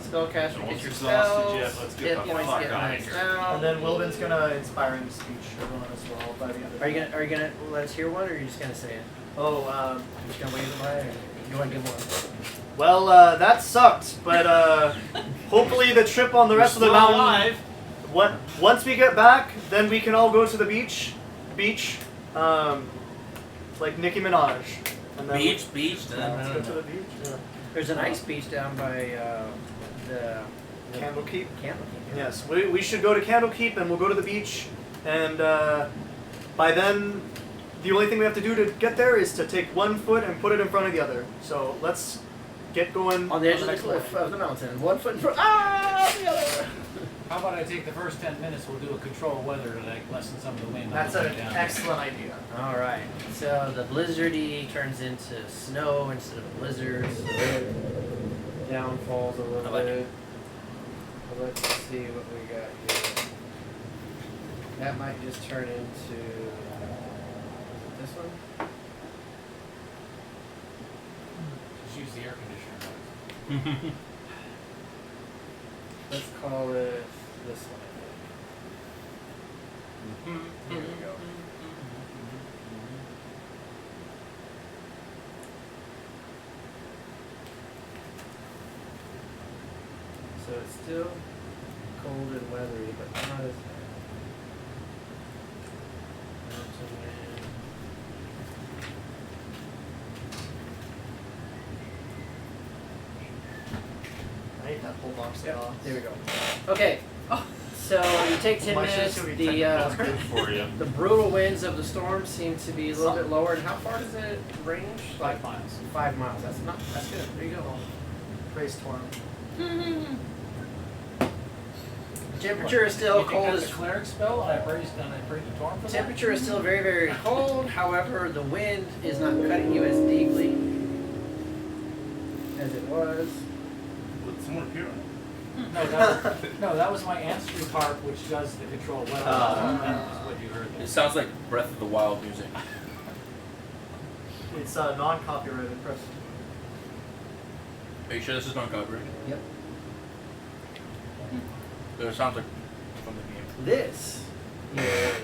Spellcaster So get once your exhausted spells. yet, let's get Hit the points fuck get outta maxed here. out. And then Wilbin's gonna inspiring speech everyone as well by the end of it. Are you gonna let us hear one, or are you just gonna say it? Oh, You just gonna wave it by, or you want to give one? well, that sucked, but hopefully the trip on the rest of the mountain. Once we get back, then we can all go to the beach, like Nicki Minaj. And then Beach. let's go to the beach. Yeah. There's an ice beach down by the Candlekeep. Candlekeep. Yes, we should go to Candlekeep and we'll go to the beach. And by then, the only thing we have to do to get there is to take one foot and put it in front of the other. So let's get going On the edge of the next cliff one. of the mountain. 1 foot in front. Ah, the other. How about I take the first 10 minutes? We'll do a control weather to like lessen some of the wind. That's on the an way down. excellent idea. All right. So the blizzardy turns into snow instead of blizzards. Downfalls a little I like bit. But let's see what we got here. That might just turn into this one. Just use the air conditioner. Let's call it this one. I think. Here we go. So it's still cold and weathery, but not as bad. Mountain wind. I ate that whole box of Yep, dogs. there we go. Okay. So you take 10 My shit's minutes. gonna be That's The good for you. the brutal winds of the storm seem to be a little bit lower. And how far does it range? 5 miles. 5 miles. That's good. There you go. Praise Torm. Temperature is still You think cold that's as a cleric spell? I praised the torn for that? Temperature is still very, very cold. However, the wind is not cutting you as deeply as it was. Would someone appear on No, that was my answering part, which does the control weather. That was what you heard there. It sounds like Breath of the Wild music. It's non-copyrighted, Chris. Are you sure this is not copyrighted? Yep. It sounds like from the game. This is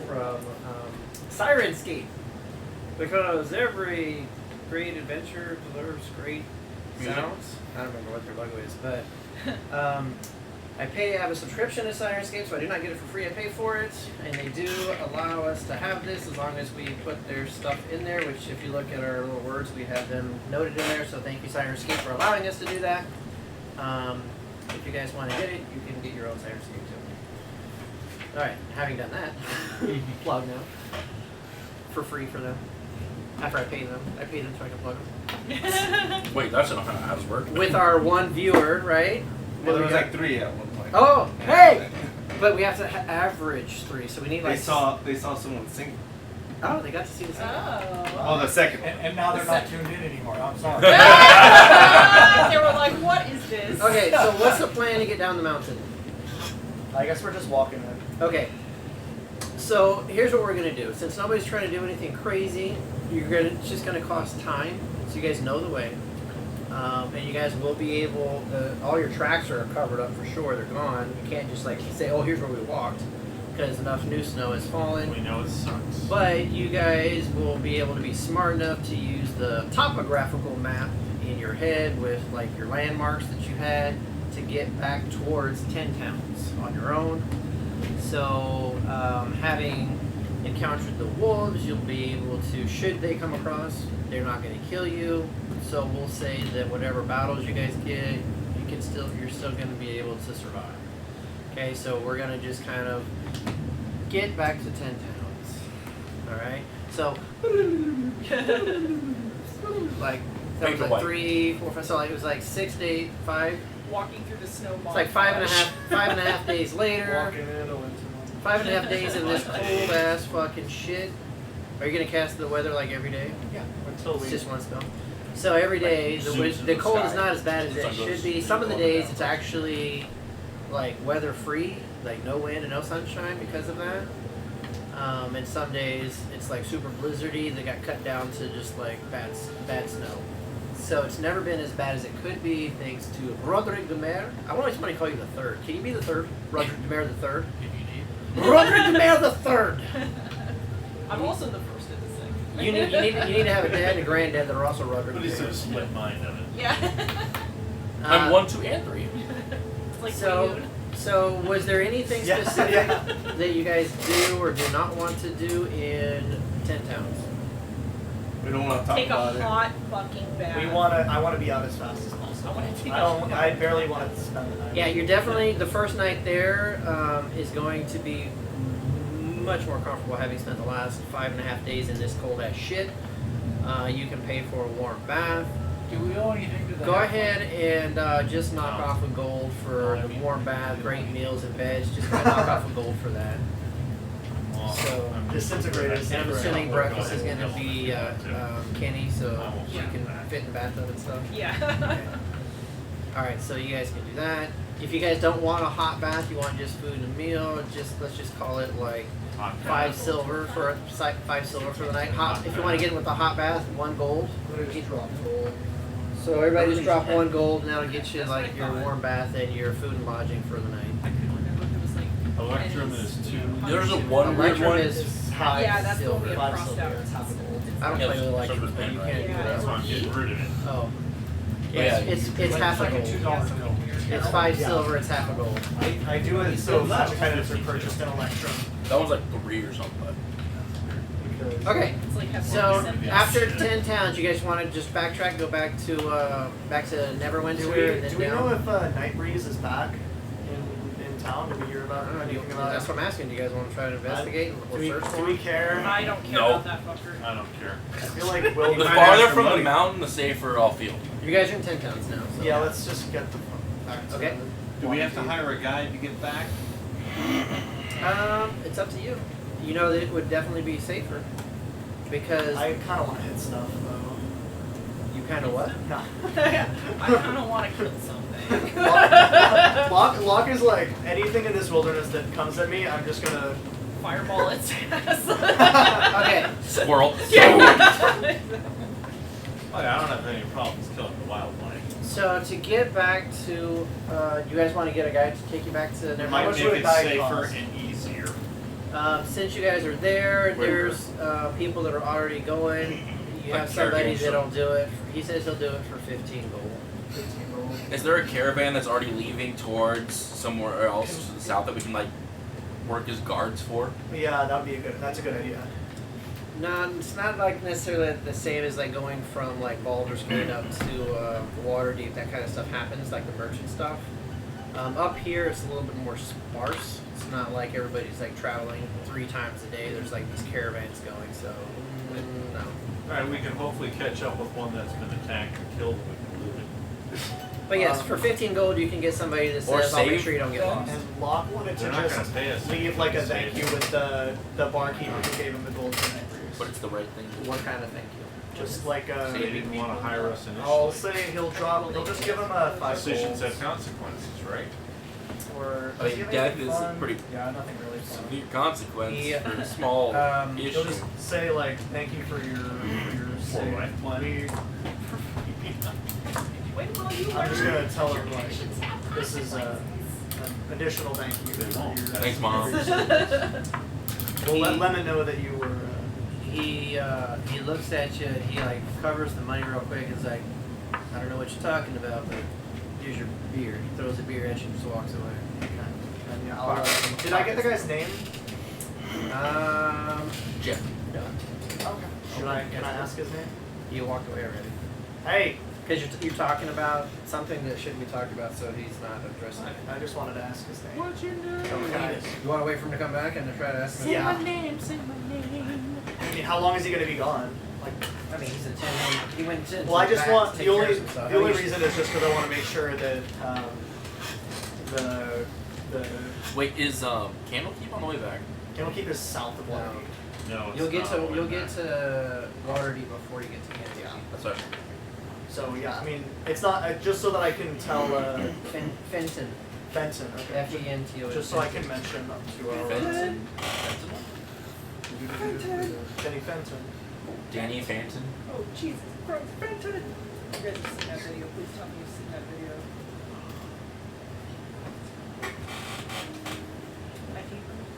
from Sirenscape. Because every great adventure delivers great Music? sounds. I don't remember what their logo is, but I have a subscription to Sirenscape, so I do not get it for free. I pay for it, and they do allow us to have this as long as we put their stuff in there. Which, if you look at our little words, we have them noted in there. So thank you, Sirenscape, for allowing us to do that. If you guys want to get it, you can get your own Sirenscape too. All right, having done that, plug now for free for them. After I pay them so I can plug them. Wait, that's not how it works. With our one viewer, right? Well, there What was do we like 3 at one point. Oh, hey! But we have to average 3, so we need They like. saw someone singing. Oh, they got to see the same. Oh, the second one. And now they're not tuned in anymore. I'm sorry. They were like, what is this? Okay, so what's the plan to get down the mountain? I guess we're just walking then. Okay. So here's what we're gonna do. Since nobody's trying to do anything crazy, it's just gonna cost time. So you guys know the way, and you guys will be able. All your tracks are covered up for sure. They're gone. You can't just like say, "Oh, here's where we walked," because enough new snow has fallen. We know it sucks. But you guys will be able to be smart enough to use the topographical map in your head with like your landmarks that you had to get back towards 10 towns on your own. So having encountered the wolves, you'll be able to, should they come across, they're not going to kill you. So we'll say that whatever battles you guys get, you're still going to be able to survive. Okay, so we're going to just kind of get back to 10 towns. Alright? So, like, that was like 3, 4, 5, so like, it was like 6 to 8, 5. Walking through the snow. It's like 5.5 days later. Walking in a winter. 5.5 days in this cold ass fucking shit. Are you gonna cast the weather like every day? Yeah, until It's we. just one spell. So every day, the cold is not as bad as it should be. Some of the days it's actually like weather free, like no wind and no sunshine because of that. And some days it's like super blizzardy. They got cut down to just like bad snow. So it's never been as bad as it could be, thanks to Roderick de Mer. I always want to call you the third. Can you be the third? Roderick de Mer the third. Roderick de Mer the third. I'm also the first in this thing. You need to have a dad and a granddad that are also Roderick But de he's Mer. a split mind of it. Yeah. I'm 1, 2, and 3. It's like So, so was there anything Yeah, specific yeah. that you guys do or do not want to do in 10 towns? We don't want to talk take a about it. hot fucking bath. I want to be out as fast as possible. I want to take I barely want to spend the night. Yeah, you're definitely, the first night there is going to be much more comfortable having spent the last 5.5 days in this cold ass shit. You can pay for a warm bath. Do we owe anything to the Go ahead and just knock off a gold for the warm bath, great meals and beds. Just knock off a gold for that. So, Disintegrators. and I'm assuming breakfast is going to be Kenny, so she can fit in the bathtub and stuff. Yeah. Okay. Alright, so you guys can do that. If you guys don't want a hot bath, you want just food and a meal, let's just call it like Hot 5 silver for the night. Hot, if you want to get in with a hot bath, 1 gold. So everybody just drop 1 gold, and that'll get you like your warm bath and your food and lodging for the night. I couldn't remember if it was like. Electrum is 2. There's a one weird Electrum one. is Yeah, that's the one we silver. have crossed out. It's half gold. I don't Yeah, play with Electrum, silver's but you bad, can't right? do Yeah. That's why that. I'm getting rid of it. Oh. Yeah, It's half a gold. $2 bill. It's 5 Yeah. silver, it's half a gold. I do it so such credits are purchased in Electrum. That one's like 3 or something. But Because Okay. It's like have So 47. after 10 towns, you guys want to just backtrack, go back to Neverwinter, and then do we down? know if Night Breeze is back in town? Did we hear about I don't know, anything about that's it? what I'm asking. Do you guys want to try to investigate or search for Do we him? care? I don't care No. about that fucker. I don't care. I feel like we'll the might farther ask for from the money. mountain, the safer I'll feel. You guys are in 10 towns now. So. Yeah, let's just get the back to Okay. Do we have to hire a guide to get back? It's up to you. You know that it would definitely be safer because I kind of want to hit stuff though. you kind of what? No. I kind of want to kill something. Locke is like anything in this wilderness that comes at me, I'm just gonna. Fireball its ass. Okay. Squirrel. Yeah. Oh, yeah, I don't have any problems killing the wildlife. So to get back to, you guys want to get a guy to take you back to It might Neverwinter? much make would a it guide safer cost? and easier. Since you guys are there, Wait, there's people that are already going. You Like have somebody carrying that'll do it. He says he'll do it for 15 gold. 15 gold. Is there a caravan that's already leaving towards somewhere else to the south that we can like work as guards for? Yeah, that's a good idea. No, it's not like necessarily the same as like going from like Baldur's Gate up to Waterdeep. That kind of stuff happens, like the merchant stuff. Up here, it's a little bit more sparse. It's not like everybody's like traveling 3 times a day. There's like these caravans going. So no. Alright, we can hopefully catch up with one that's been attacked and killed and we can loot it. But yes, for 15 gold, you can get somebody that Or says, "I'll make save sure you don't get them. lost." And Locke wanted to They're not just gonna pay us. leave like a thank you with the barkeeper who gave him the gold for Night But Breeze. it's the right thing. What kind of thank you? Just like They didn't want to hire us I'll initially. say he'll just give him a 5 Decisions gold. have consequences, right? or I does he mean, have death anything is fun? pretty Yeah, nothing really fun. severe consequence He, for a small He'll issue. just say like, "Thank you for your save." life plan. Wait while you I'm just learn. gonna tell him like, this is an additional thank you. They won't. For your, Thanks, Mom. We'll let Lemon know that you were. He looks at you. He like covers the money real quick. It's like, I don't know what you're talking about, but here's your beer. He throws a beer at you and just walks away. And, yeah, I'll, did I get the guy's name? Jeff. Okay. Can I ask his name? You walked away already. Hey, Because you're talking about something that shouldn't be talked about, so he's not addressing it. I just wanted to ask his name. What's your name? So, guys, You want to wait for him to come back and to try to ask him? Yeah. name, say my name. I mean, how long is he gonna be gone? Like, I mean, he's attending. He went to. well, I just back want to the take care only of some stuff. the only reason is just because I want to make sure that the Wait, is Candlekeep on the way back? Candlekeep is south of Waterdeep. No, it's You'll get not to all the you'll way get back. to Waterdeep before you get to Kansas. Yeah. That's right. So yeah, I mean, it's not just so that I can tell Fenton. Fenton. Okay. F-E-N-T-O-N. Just so I can mention to our Fenton? Jenny Fenton. Danny Fenton? Oh, Jesus Christ, Fenton! You guys have seen that video. Please tell me you've seen that video.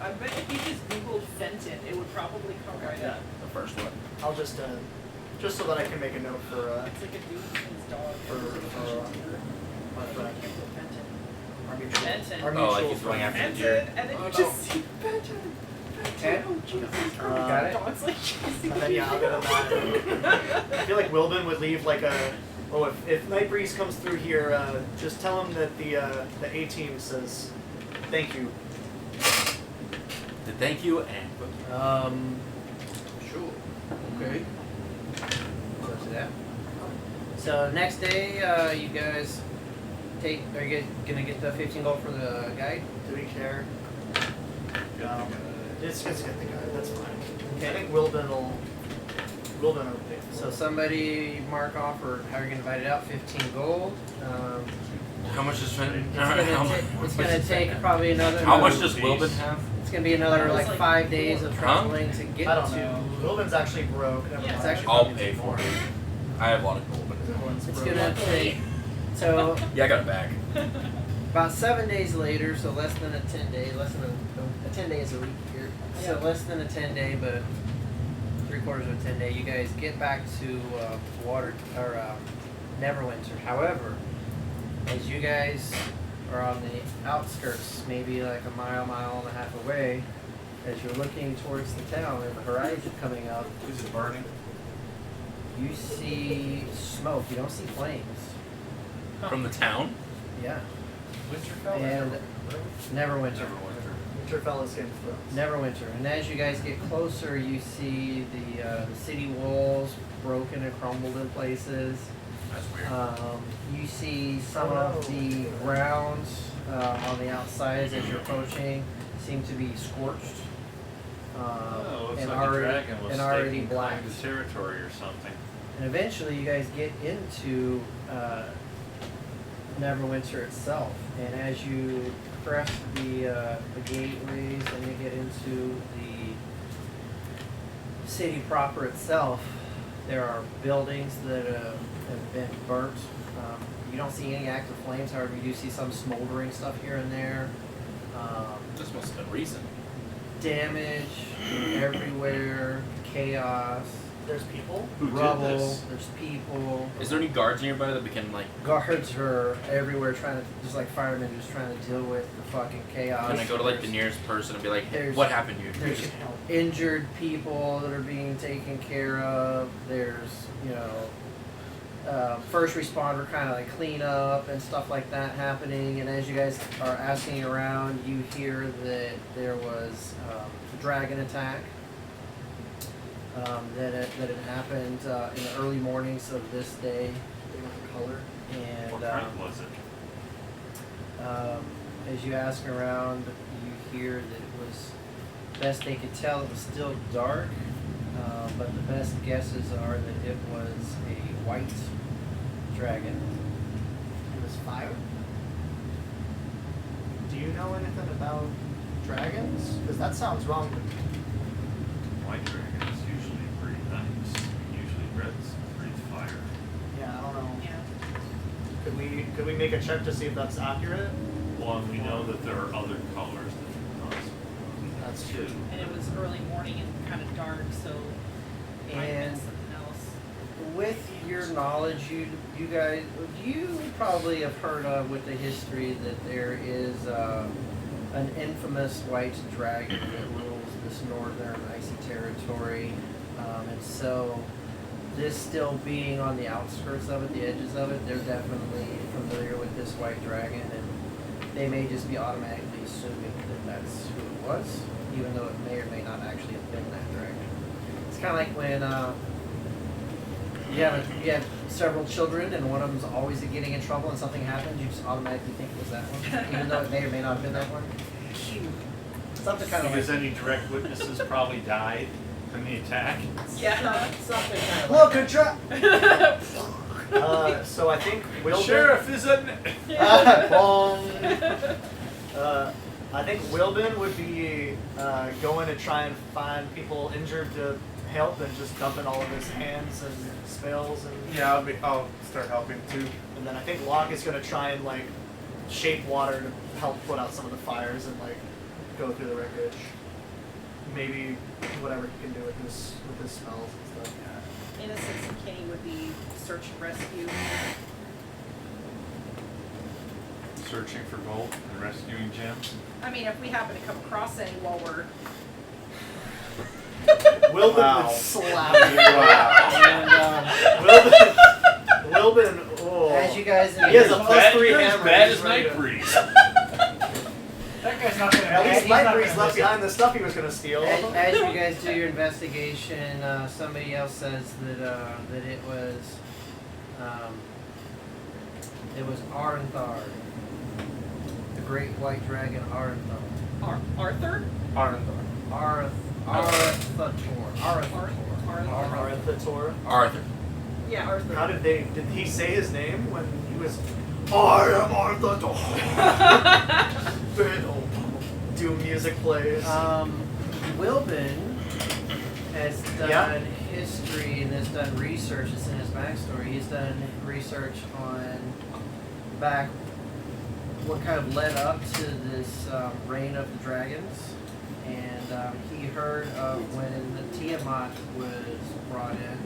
I bet if you just Googled Fenton, it would probably come right up. The first one. I'll just so that I can make a note for It's like a dude and his dog. For- and there's like a for, picture of a deer. my I friend, can't put Fenton. our mutual, Fenton. our Oh, mutual like he's going friend. after the deer. Fenton, and then you Oh, just no. see Fenton. Okay. Oh, Jesus Christ. Got it? Dog's like chasing And then yeah, I'll get on that. I feel like Wilbin would leave like a. Oh, if Nightbreeze comes through here, just tell him that the A team says thank you. The thank you and Sure. Okay. So that. So next day, you guys are you guys gonna get the 15 gold for the guide? Do we care? No. It's get the guy. That's fine. Okay. I think Wilbin will pay for So it. somebody mark off, or how you're gonna divide it out, 15 gold. how much does Fenton? It's gonna take probably another. How much does Wilbin have? It's gonna be another It was like like 5 days of Huh? traveling to get I don't to. know. Wilbin's actually broke. Never Yeah, mind. it's actually- I'll pay for it. I have a lot of gold. Wilbin's It's broke. gonna take. So Yeah, I got it back. about 7 days later, so less than a 10 day, less than a 10 days a week here. So Yeah. less than a 10 day, but 3/4 of a 10 day. You guys get back to Neverwinter. However, as you guys are on the outskirts, maybe like a mile and a half away, as you're looking towards the town and the horizon coming up, Is it burning? you see smoke. You don't see flames. From the town? Yeah. Winterfell. And Neverwinter. Winterfell is Game of Thrones. Neverwinter. And as you guys get closer, you see the city walls broken and crumbled in places. That's weird. You see some of the grounds on the outsides as you're approaching seem to be scorched. Oh, it's and like already, a dragon was and already taking black. claim to territory or something. And eventually, you guys get into Neverwinter itself, and as you crest the gateways and you get into the city proper itself, there are buildings that have been burnt. You don't see any active flames, however, you do see some smoldering stuff here and there. This must have been recent. Damage everywhere, chaos, There's people. Who did rubble, this? there's people. Is there any guards nearby that we can like? Guards are everywhere trying to, just like firemen, just trying to deal with the fucking chaos. Can I go to like the nearest person and be like, hey, There's- what happened here? There's can help. injured people that are being taken care of. There's, first responder kind of like cleanup and stuff like that happening. And as you guys are asking around, you hear that there was a dragon attack that had happened in the early mornings of this day. Color. And What kind was it? as you ask around, you hear that it was, best they could tell, it was still dark, but the best guesses are that it was a white dragon. It was fire. Do you know anything about dragons? Because that sounds wrong to me. White dragon is usually pretty nice. Usually reds breathe fire. Yeah, I don't know. Yeah. Could we make a check to see if that's accurate? Well, and we know that there are other colors that can cause. That's true. And it was early morning and kind of dark, so it might have been And something else. with your knowledge, you guys, you probably have heard of with the history that there is an infamous white dragon that rules this northern icy territory, and so this still being on the outskirts of it, the edges of it, they're definitely familiar with this white dragon, and they may just be automatically assuming that that's who it was, even though it may or may not actually have been that dragon. It's kind of like when you have several children and one of them's always getting in trouble and something happens, you just automatically think it was that one, even though it may or may not have been that one. Something kind of Because like any direct witnesses probably died in the attack. Yeah. something kind of Look, like a so I think The Wilbin. sheriff is a. Bong. I think Wilbin would be going to try and find people injured to help and just dumping all of his hands and spells and. Yeah, I'll start helping too. And then I think Locke is going to try and like shape water to help put out some of the fires and like go through the wreckage. Maybe whatever he can do with his spells and stuff. Innocence and Kenny would be search and rescue. Searching for gold and rescuing gems. I mean, if we happen to come across any while we're Wilbin Wow. would slap you. And Wilbin. Oh. as you guys, He has a plus 3 You're hammer. as bad He's as ready Night to- Breeze. That guy's not gonna. At least he's not Nightbreeze gonna left miss it. behind the stuff he was going to steal. as you guys do your investigation, somebody else says that it was Arenthar, the great white dragon Arenthar. Arthur? Arndor. Arathator. Arathator. Arthur. Yeah, Arthur. How did he say his name when he was I am Arathator? Do music plays. Wilbin has done Yeah. history and has done research. It's in his backstory. He's done research on back what kind of led up to this reign of the dragons, and he heard of when the Tiamat was brought in,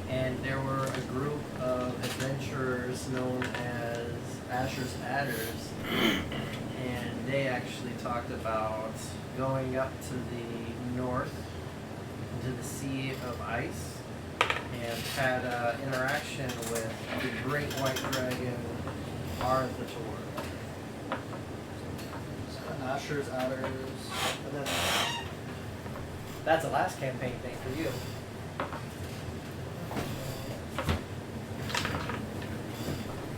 and there were a group of adventurers known as Asher's Adders, and they actually talked about going up to the north into the Sea of Ice and had an interaction with the great white dragon Arthator. Asher's Adders. And then That's a last campaign thing for you.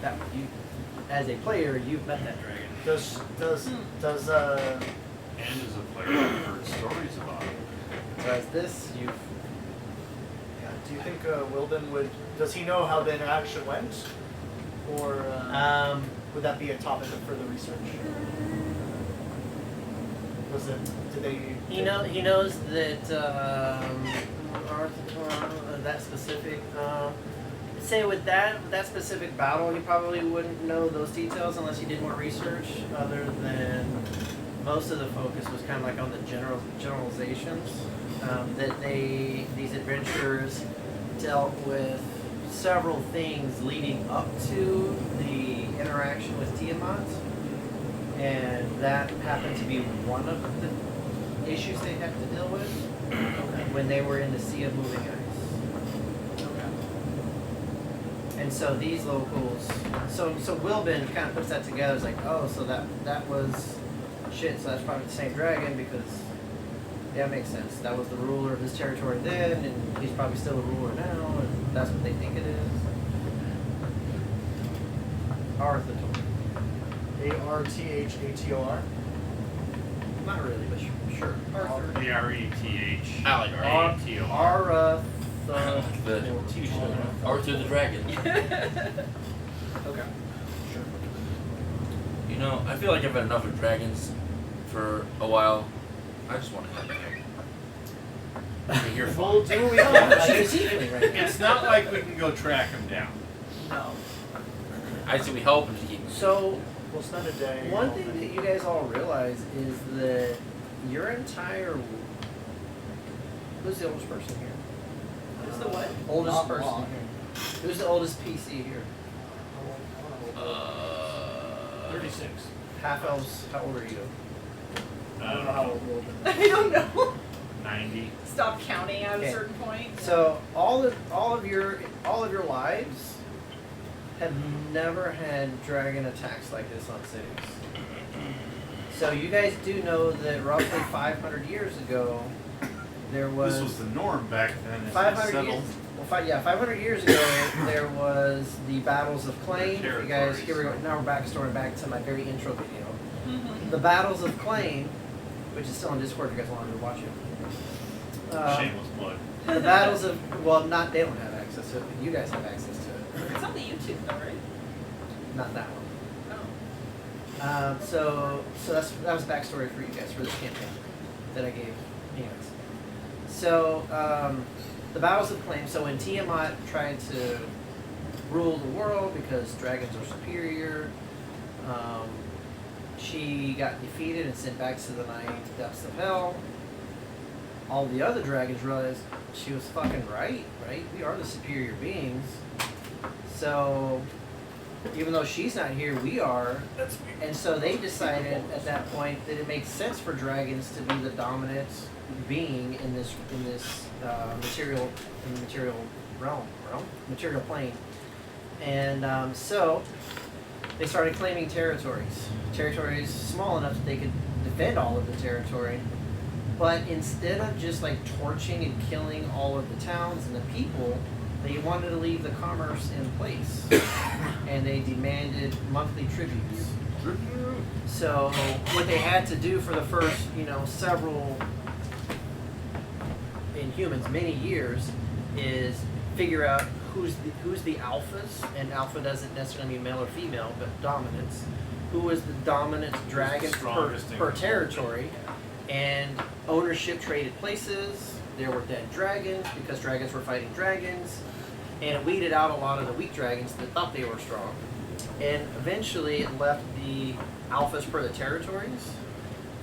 That you, as a player, you've met that dragon. does And as a player, I've heard stories about it. Whereas this, you've yeah, do you think Wilbin would? Does he know how the interaction went, or would that be a topic of further research? Was it? Did they? He knows that Arthur, that specific. Say with that specific battle, he probably wouldn't know those details unless he did more research. Other than most of the focus was kind of like on the generalizations that these adventurers dealt with several things leading up to the interaction with Tiamat. And that happened to be one of the issues they had to deal with when they were in the Sea of Moving Ice. And so these locals, so Wilbin kind of puts that together. It's like, oh, so that was shit. So that's probably the same dragon because, yeah, it makes sense. That was the ruler of this territory then, and he's probably still a ruler now, and that's what they think it is. Arthator. Arthator. Not really, but sure. Arthur. Arethor. I like Arthur. Arthur the Dragon. Okay. Sure. You You know, I feel like I've had enough of dragons for a while. I just want to head out. You're We'll fine. do what we can. She's a tiefling right now. It's not like we can go track him down. No. I say we help him to keep. So We'll spend a day. one thing that you guys all realize is that your entire who's the oldest person here? Who's the what? Oldest Not person long. here. Who's the oldest PC here? 36. Half elves. How old are you? I don't know how old we'll be. I don't know. 90. Stop counting at Okay. a certain point. So all of your lives have never had dragon attacks like this on cities. So you guys do know that roughly 500 years ago, there was, This was the norm back then. It's 500 settled. years. Well, 500 years ago, there was the battles of Claim. You guys, here we go. Now we're backstory back to my very intro video. Mm-hmm. The battles of Claim, which is still on Discord if you guys want to watch it. Shameless plug. The battles of they don't have access to it, but you guys have access to it. It's on the YouTube though, right? Not that one. Oh. So that was backstory for you guys for this campaign that I gave you guys. So the battles of Claim. So when Tiamat tried to rule the world because dragons are superior, she got defeated and sent back to the nine depths of hell. All the other dragons realized she was fucking right? We are the superior beings. So even though she's not here, we are. And so they decided at that point that it makes sense for dragons to be the dominant being in this material material plane. And so they started claiming territories small enough that they could defend all of the territory. But instead of just like torching and killing all of the towns and the people, they wanted to leave the commerce in place, and they demanded monthly tributes. So what they had to do for the first, several, in humans, many years, is figure out who's the alphas, and alpha doesn't necessarily mean male or female, but dominance. Who is the dominant dragon per territory, and ownership traded places. There were dead dragons because dragons were fighting dragons, and it weeded out a lot of the weak dragons that thought they were strong. And eventually it left the alphas per the territories,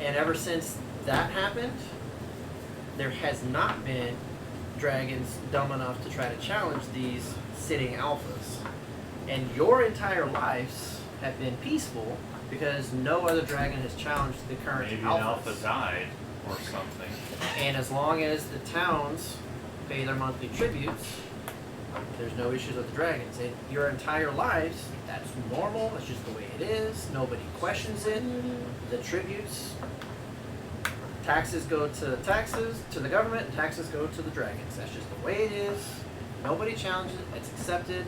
and ever since that happened, there has not been dragons dumb enough to try to challenge these sitting alphas. And your entire lives have been peaceful because no other dragon has challenged the current Maybe alphas. an alpha died or something. And as long as the towns pay their monthly tributes, there's no issues with the dragons. And your entire lives, that's normal. That's just the way it is. Nobody questions it. The tributes, taxes go to the government, and taxes go to the dragons. That's just the way it is. Nobody challenges it. It's accepted.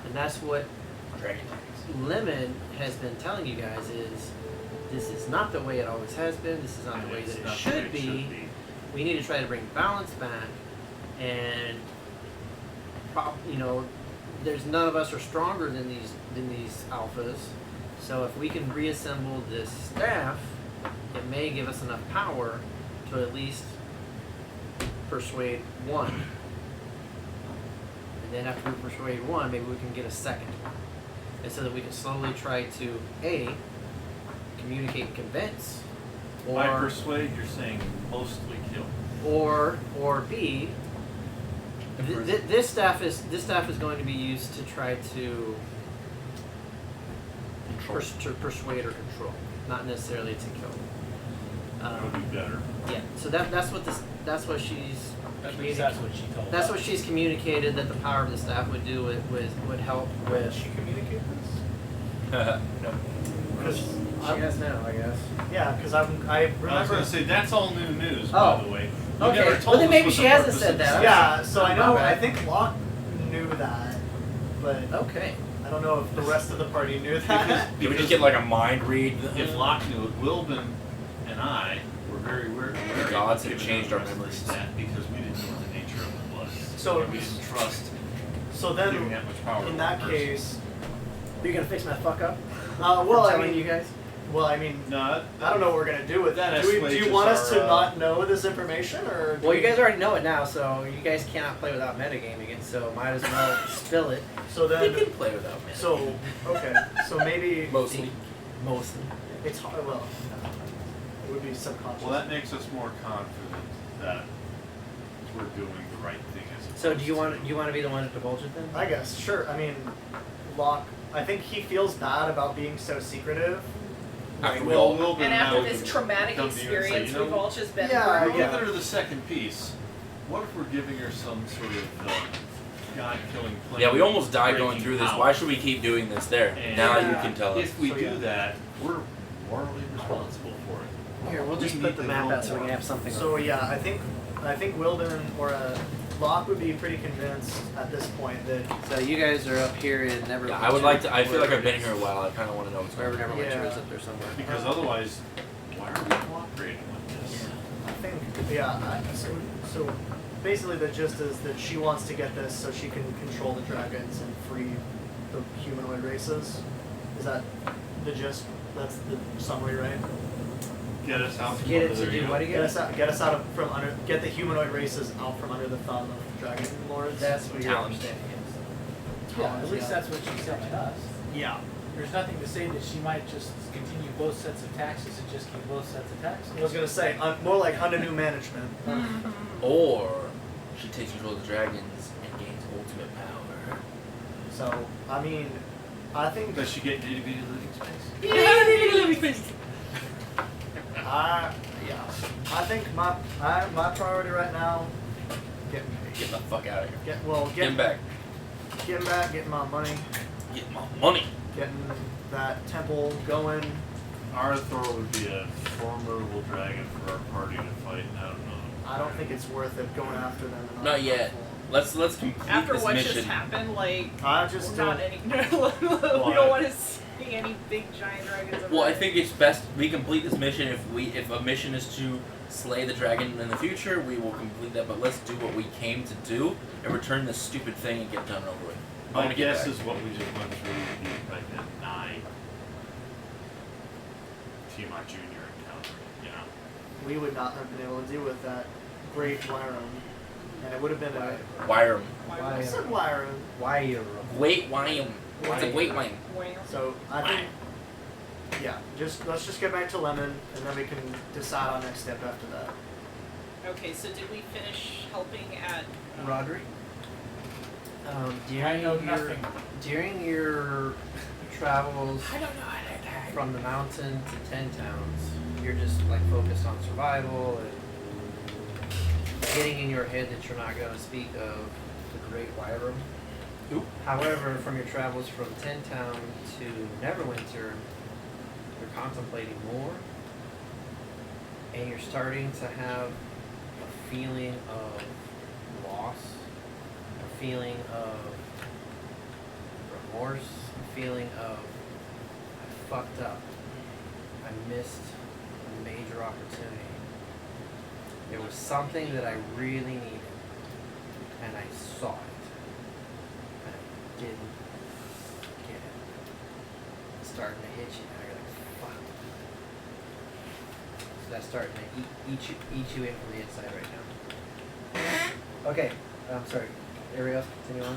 And that's what Lemon has been telling you guys is this is not the way it always has been. This is not And the way it's that it not the should way be. We need to try to bring balance back, and there's none of us are stronger than these alphas. So if we can reassemble this staff, it may give us enough power to at least persuade one. And then after we persuade one, maybe we can get a second one. And so that we can slowly try to A, communicate and convince, By or persuade, you're saying mostly kill. or B, this staff is going to be used to try to persuade or control, not necessarily to kill. That would be better. Yeah. So that's what she's That's what she told that's us. what she's communicated that the power of the staff would do would help with. Did she communicate this? No. Because She has now, I guess. yeah, because I I was remember. going to say, that's all new news, Oh. by the way. You Okay. never Well, told then us maybe what she the hasn't purpose said of that. this- Yeah, so I know. My bad. I think Locke knew that, but Okay. I don't know if the rest of the party knew that. Did we just get like a mind read? If Locke knew it, Wilbin and I were very aware The gods of have giving changed our the rest of memories. the stat because we didn't know the nature of it was. So- we didn't trust So giving then, that much power to in one that person. case, Are you gonna fix my fuck up? well, I'm I telling mean, you guys. Well, I mean, No, I don't know what we're gonna do with That that. Do you assuages want us to our, not know this information, or? do Well, you we- guys already know it now, so you guys cannot play without metagaming it. So might as well spill it. So We then, can play without me. so okay, so maybe Mostly. Mostly. it's hard. Well, it would be subconscious. Well, that makes us more confident that we're doing the right thing as So opposed do you want to be the one to divulge it then? I guess, sure. I mean, Locke. I think he feels bad about being so secretive. After we Well, all Wilbur And now after this can traumatic come to you and say, experience you know, we've all just been Yeah, through. We'll yeah. give her the second piece. What if we're giving her some sort of God-killing plan? Yeah, we almost died breaking going through this. out? Why should we keep doing this there? And Now you Yeah. can tell us. If we So, do yeah. that, we're morally responsible for it. Here, we'll just We put need the to map know out so we more. can have something. So on. yeah, I think Wilden or Locke would be pretty convinced at this point that So you guys are up here in Neverwinter. Yeah, I would like to. I feel like wherever I've been it is. here a while. I kind of want to know what's going Wherever on. Neverwinter Yeah. is up there somewhere. Because otherwise, why are we cooperating with this? I think so basically the gist is that she wants to get this so she can control the dragons and free the humanoid races. Is that the gist? That's the summary, right? Get us out from Get it under to their do yoke. what again? Get us out of from under. Get the humanoid races out from under the thumb of dragon lords. That's what your Talent. understanding is. Yeah, at least that's what she said to us. Yeah. There's nothing to say that she might just continue both sets of taxes and just keep both sets of taxes. I was gonna say more like under new management. Or she takes control of the dragons and gains ultimate power. So I mean, I think Does she get itty bitty living space? yeah. I think my priority right now, getting paid. Get the fuck out of here. Get Get back. getting back, getting my money, Get my money. getting that temple going. Arthur would be a formidable dragon for our party to fight, and I don't know. I don't think it's worth it going after them. And Not yet. Let's complete After this what mission. just happened, like I just not don't. any. we don't want to see any big giant dragons. Well, I think it's best we complete this mission. If a mission is to slay the dragon in the future, we will complete that. But let's do what we came to do and return this stupid thing and get done over with. I My wanna get guess back. is what we just went through would be like a 9 Tiamat Jr. encounter, you know? We would not have been able to deal with that great Wyram, and it would have been a. Wyram. I said Wyram. Why you? Wait, Wyam. It's a wait Wyam. So I think, yeah, let's just get back to Lemon, and then we can decide on next step after that. Okay, so did we finish helping at? Roderick? I know nothing. During your travels I don't know how to attack. from the mountain to 10 towns, you're just like focused on survival and getting in your head that you're not going to speak of the Great Wyram. Oop. However, from your travels from 10 Town to Neverwinter, you're contemplating more, and you're starting to have a feeling of loss, a feeling of remorse, a feeling of I fucked up. I missed a major opportunity. There was something that I really needed, and I saw it. And I didn't get it. It's starting to hit you now. You're like, fuck. So that's starting to eat you in from the inside right now. Okay, I'm sorry. Everybody else, continue on.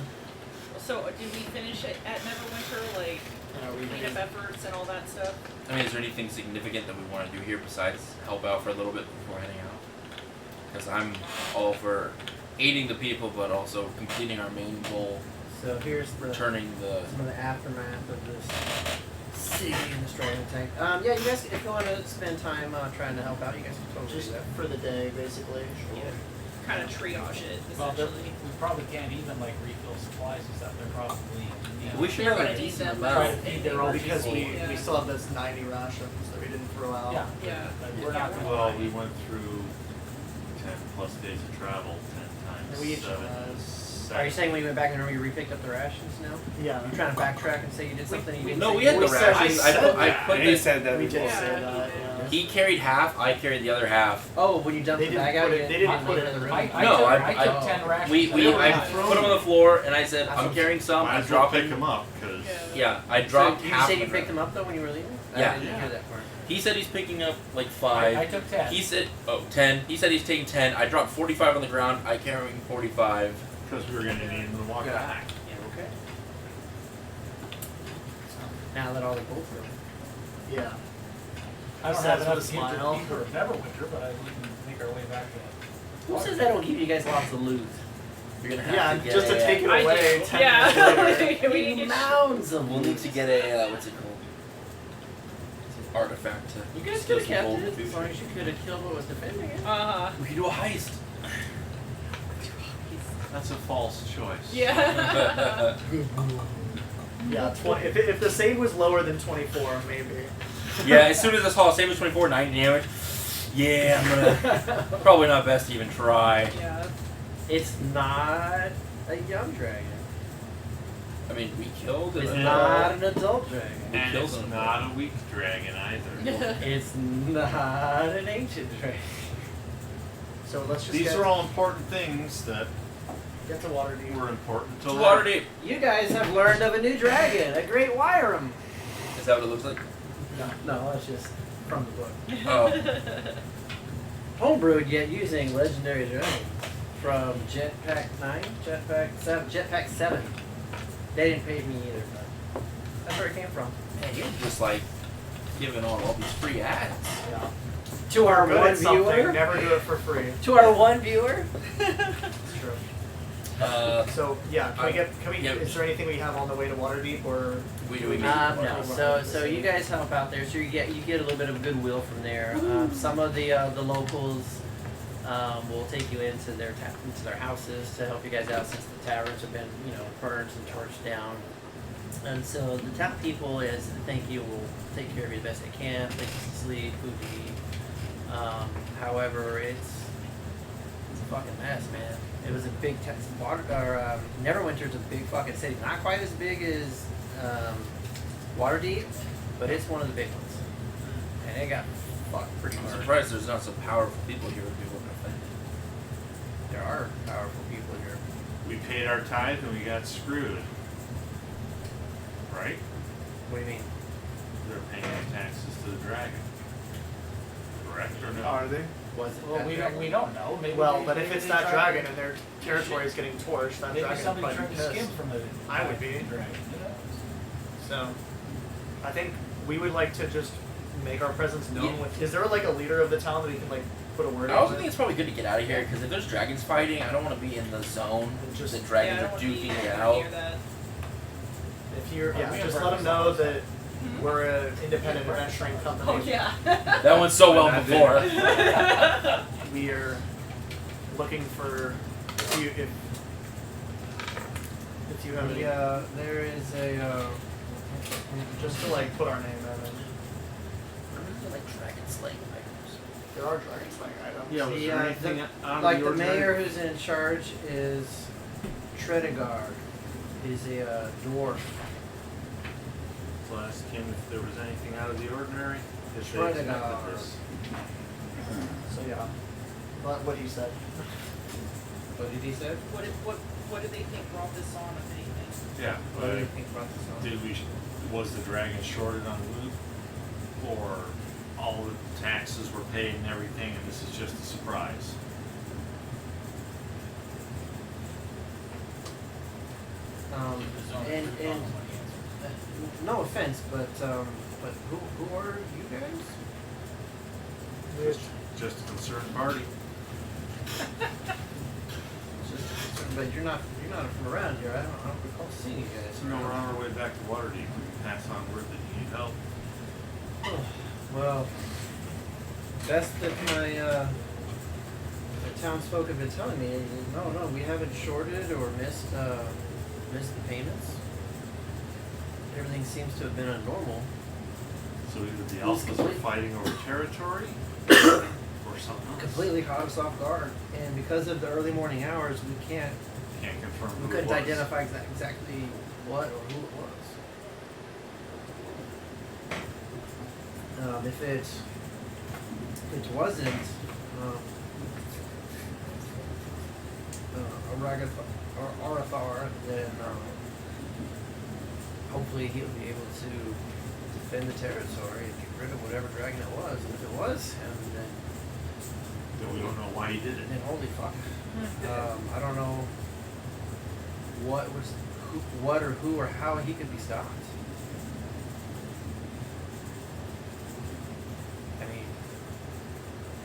So did we finish it at Neverwinter, like cleanup efforts and all that stuff? I mean, is there anything significant that we want to do here besides help out for a little bit before heading out? Because I'm all for aiding the people, but also completing our main goal, So here's the returning the. some of the aftermath of this siege in the Dragon Tank. Yeah, you guys, if you want to spend time trying to help out, you guys can totally Just do that. for the day, basically. Kind of triage it Well, essentially. we probably can't even like refill supplies and stuff. They're probably. We should They're have a gonna need decent them. amount. Try to feed their own Because people. we still have those 90 rations that we didn't throw out. Yeah. Yeah. But we're not gonna. Well, we went through 10 plus days of travel, 10 times And we each 7. Are you saying when you went back and you repicked up the rations now? Yeah. You're trying to backtrack and say you did something you didn't No, say we you had the did? rations. I put He this. said that. We did Yeah, say he that. did. Yeah. He carried half. I carried the other half. Oh, when you dumped They the didn't bag out, put you it- they didn't leave put it in the in room? No, I I- took 10 rations. I put them on the floor, and I said, I'm carrying some. Might I'm as well dropping. pick them up, because Yeah, I So dropped you half. said of you them. picked them up though when you were leaving? Yeah. I didn't hear that part. He said he's picking up like I 5. took 10. He said 10. He said he's taking 10. I dropped 45 on the ground. I carrying 45. Because we were going to need him to walk Yeah. back. Okay. Now that all the gold through. Yeah. I don't Says have with enough a to give to smile. Peter of Neverwinter, but we can make our way back to. Who says that'll give you guys lots of loot? You're gonna have Yeah, to get just to take it I away do. 10 Yeah. minutes later. We need to mounds of We'll need to get a what's it called? It's an artifact to. You guys steal could have some kept gold. it as long as you could have killed what was defending it. We could do a heist. That's a false choice. Yeah. Yeah, 20, if the save was lower than 24, maybe. Yeah, as soon as I saw save was 24, 90 damage. Yeah, I'm gonna. Probably not best to even try. Yeah. It's not a young dragon. I mean, we killed it. It's not an adult dragon. And kills it's them. not a weak dragon either. It's not an ancient dragon. So let's just These get, are all important things that get to Waterdeep. were important to It's learn. Waterdeep. You guys have learned of a new dragon, a great Wyram. Is that what it looks like? No, that's just from the book. Oh. Homebrewed yet using legendary dragon from Jetpack 9, Jetpack 7. They didn't pay me either, but that's where it came from. Man, you're just like giving all these free ads. Yeah. To our Good one at something, viewer. never do it for free. To our one viewer. It's true. So yeah, yeah. is there anything we have on the way to Waterdeep, or We do do. No. So you guys help out there. So you get a little bit of goodwill from there. Some of the locals will take you into their houses to help you guys out since the taverns have been burned and torched down. And so the town people, as thank you, will take care of you the best they can, places to sleep, food to eat. However, it's a fucking mess, man. It was a big Neverwinter's a big fucking city. Not quite as big as Waterdeep, but it's one of the big ones. And it got fucked pretty I'm hard. surprised there's not some powerful people here who people are offended. There are powerful people here. We paid our tithe and we got screwed. Right? What do you mean? They're paying taxes to the dragon. Correct or no? are they? Was it Well, that we dragon? don't know. Maybe But if maybe it's they that tried dragon to- and their territory is getting torched, that maybe dragon somebody might tried be to skim pissed. from the. I would be. Dragon. So, I think we would like to just make our presence known. Yeah. Is there like a leader of the town that we can like put a word I also in? think it's probably good to get out of here because if there's dragons fighting, I don't want to be in the zone. Just- the Yeah, I dragons don't are wanna be duking it anywhere out. near that. If you're, Oh, yeah, we just have let them burgers know on that we're an independent adventuring company. Oh yeah. That went so well That before. We are looking for if you have any, There is a just to like put our name in it. Like dragon slaying items. There are dragon slaying items. Yeah, was The, there uh, anything out of like the the ordinary? mayor who's in charge is Tredegar. He's a dwarf. So ask him if there was anything out of the ordinary. If they Shredded expected are- this. So yeah, what he said. What did he say? What do they think brought this on, if anything? Yeah, What do you but think about this one? did we? Was the dragon shorted on loot, or all the taxes were paid and everything, and this is just a surprise? And no offense, but who are you guys? Just a concerned party. But you're not from around here. I don't recall seeing you guys. So we're on our way back to Waterdeep. We can pass on word that you need help. Well, that's that my the townsfolk have been telling me. No, we haven't shorted or missed the payments. Everything seems to have been normal. So either the Who's Alphas are complete? fighting over territory, or something else. Completely caught us off guard, and because of the early morning hours, we Can't confirm we who it couldn't was. identify exactly what or who it was. If it wasn't a Arathar, then hopefully he'll be able to defend the territory and get rid of whatever dragon it was. And if it was him, then We don't know why he did it. then holy fuck. I don't know what or who or how he could be stopped. I mean,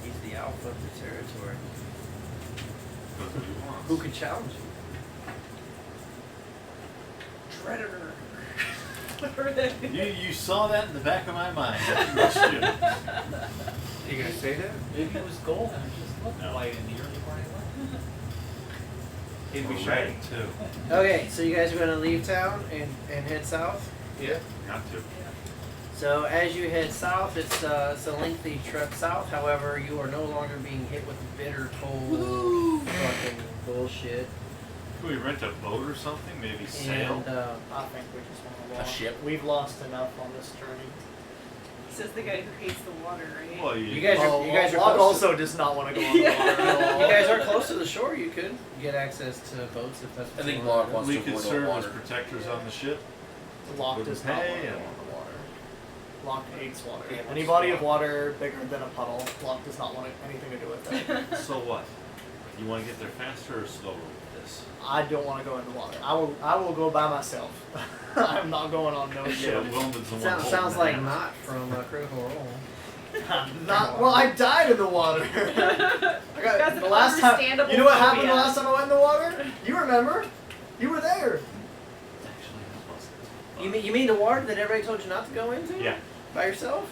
he's the alpha of the territory. That's what he wants. Who could challenge him? Predator. You saw that in the back of my mind. That's what you should. You gonna say that? Maybe it was gold and it just looked No. white in the early morning light. He'd be Or shy. red, too. Okay, so you guys are going to leave town and head south? Yeah. Got to. So as you head south, it's a lengthy trek south. However, you are no longer being hit with bitter cold fucking bullshit. Can we rent a boat or something? Maybe sail? And I think we just want to A walk. ship? We've lost enough on this journey. Says the guy who hates the water, right? Well, you guys are Locke close to- also does not want to go on the water at all. you guys are close to the shore. You could get access to boats if that's what I think you Locke want. wants we to could avoid all serve as water. protectors on the ship. Locke does not want Hey, to go and- on the water. Locke hates water. Yeah, Any body of water bigger than a puddle, Locke does not want anything to do with it. So what? You want to get there faster or slower with this? I don't want to go in the water. I will go by myself. I'm not going on no ship. Wilman's the one Sounds holding the like hammer. not from Critical Role. Not well. I died in the water. I got That's the last time. understandable You know what happened the phobia. last time I went in the water? You remember? You were there. Actually, that wasn't. You mean the water that everybody told you not to go into? Yeah. By yourself?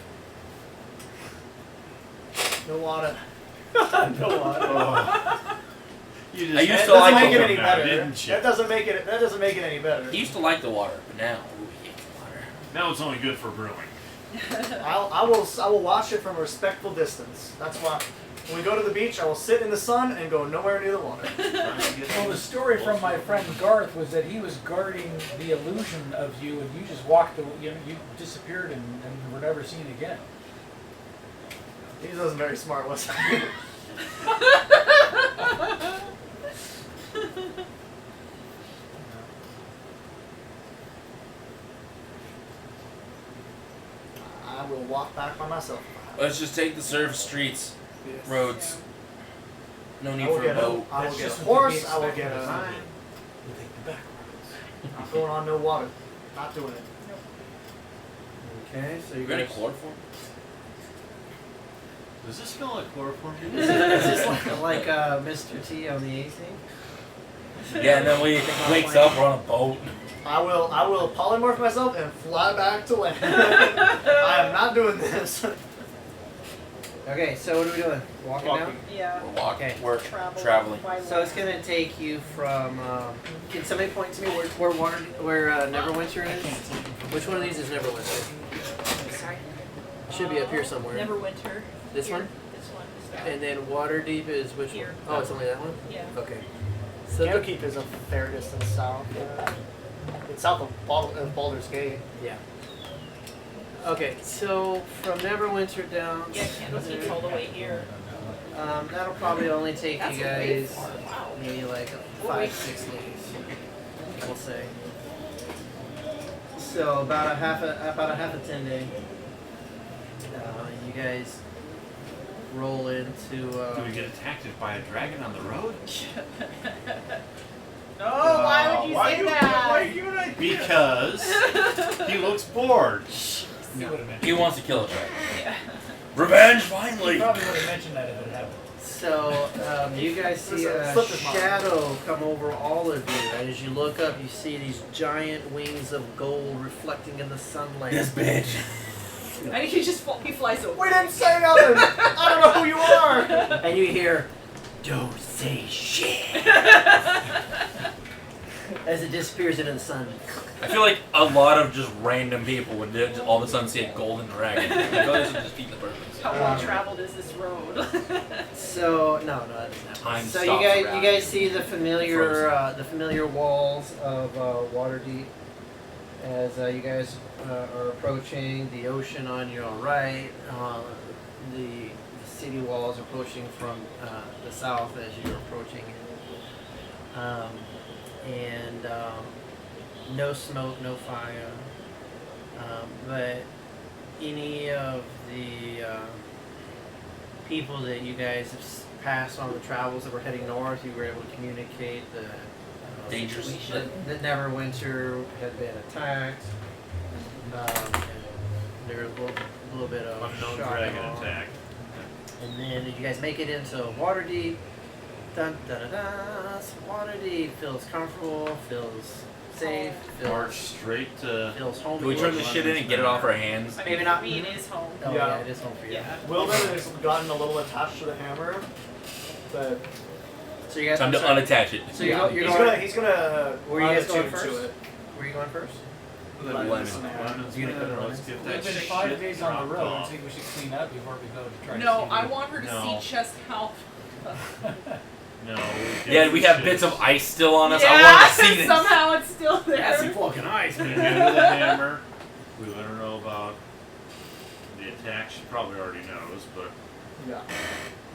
No water. No water. Oh. You just I used That to like doesn't make the it any now, better. didn't you? That doesn't make it. That doesn't make it any better. He used to like the water, but now he hates the water. Now it's only good for brewing. I will watch it from a respectful distance. That's why when we go to the beach, I will sit in the sun and go nowhere near the water. Well, the story from my friend Garth was that he was guarding the illusion of you, and you just walked away. You disappeared and were never seen again. He wasn't very smart, was he? I will walk back by myself. Let's just take the surf streets, roads. No I need will for a get boat. I will That's get a just what horse. they I will expect get of us. a. We'll take the back roads. Not going on no water. Not doing it. Okay, so You you're got any gonna. chloroform? Does this smell like chloroform? Is this like Mr. T on the AC? Yeah, and then we wakes up, we're on a boat. I will polymorph myself and fly back to land. I am not doing this. Okay, so what are we doing? Walking down? Yeah. We're walking. Okay. We're Travel traveling. by So it's gonna take you from. Can somebody point to me where Neverwinter is? Which one of these is Neverwinter? Sorry. Should be up here somewhere. Neverwinter. This Here. one? This one. This one. And then Waterdeep is which Here. one? Oh, it's only that one? Yeah. Okay. So the, Candlekeep is a fair distance south. It's south of Baldur's Gate. yeah. Okay, so from Neverwinter down. Yeah, Candlekeep's all the way here. That'll probably only take That's you a way guys far. Wow. maybe like 5-6 days, we'll say. So about a half a 10 day. You guys roll into. Do we get attacked by a dragon on the road? No, why would you say that? Because he looks bored. He would have mentioned. He wants to kill a dragon. Revenge, He finally! probably would have mentioned that if it happened. So you guys see a Slip his mind. shadow come over all of you. And as you look up, you see these giant wings of gold reflecting in the sunlight. This bitch. And he flies over. We didn't say nothing. I don't know who you are. And you hear, "Don't say shit," as it disappears into the sun. I feel like a lot of just random people would just all of a sudden see a golden dragon. I feel like this would just beat the purpose. How well traveled is this road? So no, that doesn't happen. Time So stops you around. guys see the familiar walls of Waterdeep as you guys are approaching the ocean on your right. The city walls approaching from the south as you're approaching it. And no smoke, no fire. But any of the people that you guys have passed on the travels that were heading north, you were able to communicate the Dangers. that Neverwinter had been attacked. And there was a little bit of Unknown shock dragon and awe. attack. And then you guys make it into Waterdeep. Dun da da da. So Waterdeep feels comfortable, feels safe, March feels straight to. home. Can we turn this shit in and get it off our hands? I mean, Maybe for not- me, it is home. Oh Yeah. yeah, it is home for you. Yeah. Wilbur has gotten a little attached to the hammer, but So you guys. Time I'm to sorry. unattach it. So you're, you're he's going. he's gonna Were you guys going attune first? to it. Were you going first? Lemons. Lemons, You gonna put it on let's it? get that We've been shit 5 days on the dropped road. I off. think we should clean up before we go to try No, to I want her to No. see just how. No. Yeah, we have shit. bits of ice still on us. I Yeah, wanted to see this. somehow it's still there. That's some fucking ice, We man. hand her the hammer. We let her know about the attack. She probably already knows, but Yeah,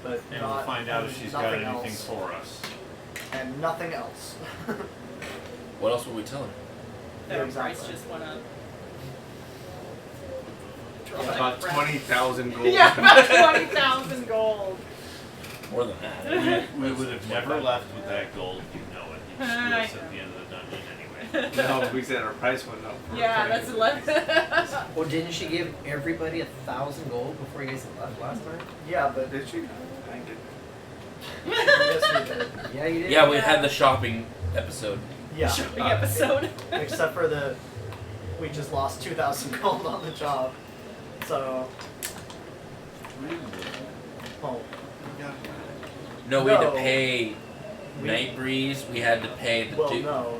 but and not, we'll find out if she's got nothing anything else. for us. And nothing else. What else would we tell her? That Yeah, our price exactly. just went up. About 20,000 gold. Yeah, about 20,000 gold. More than that. We would have never left with that gold. You know it. You'd screw I us at the end of the dungeon anyway. No, we said our price went up. Yeah, that's 11. Well, didn't she give everybody 1,000 gold before you guys left last time? Yeah, but Did she? I didn't. yes, we did. Yeah, you did. Yeah, we had the shopping episode. Yeah, Shopping episode. except for the we just lost 2,000 gold on the job. So, oh, No, we had to No. pay We- Night Breeze. We had to pay the well, dude. no.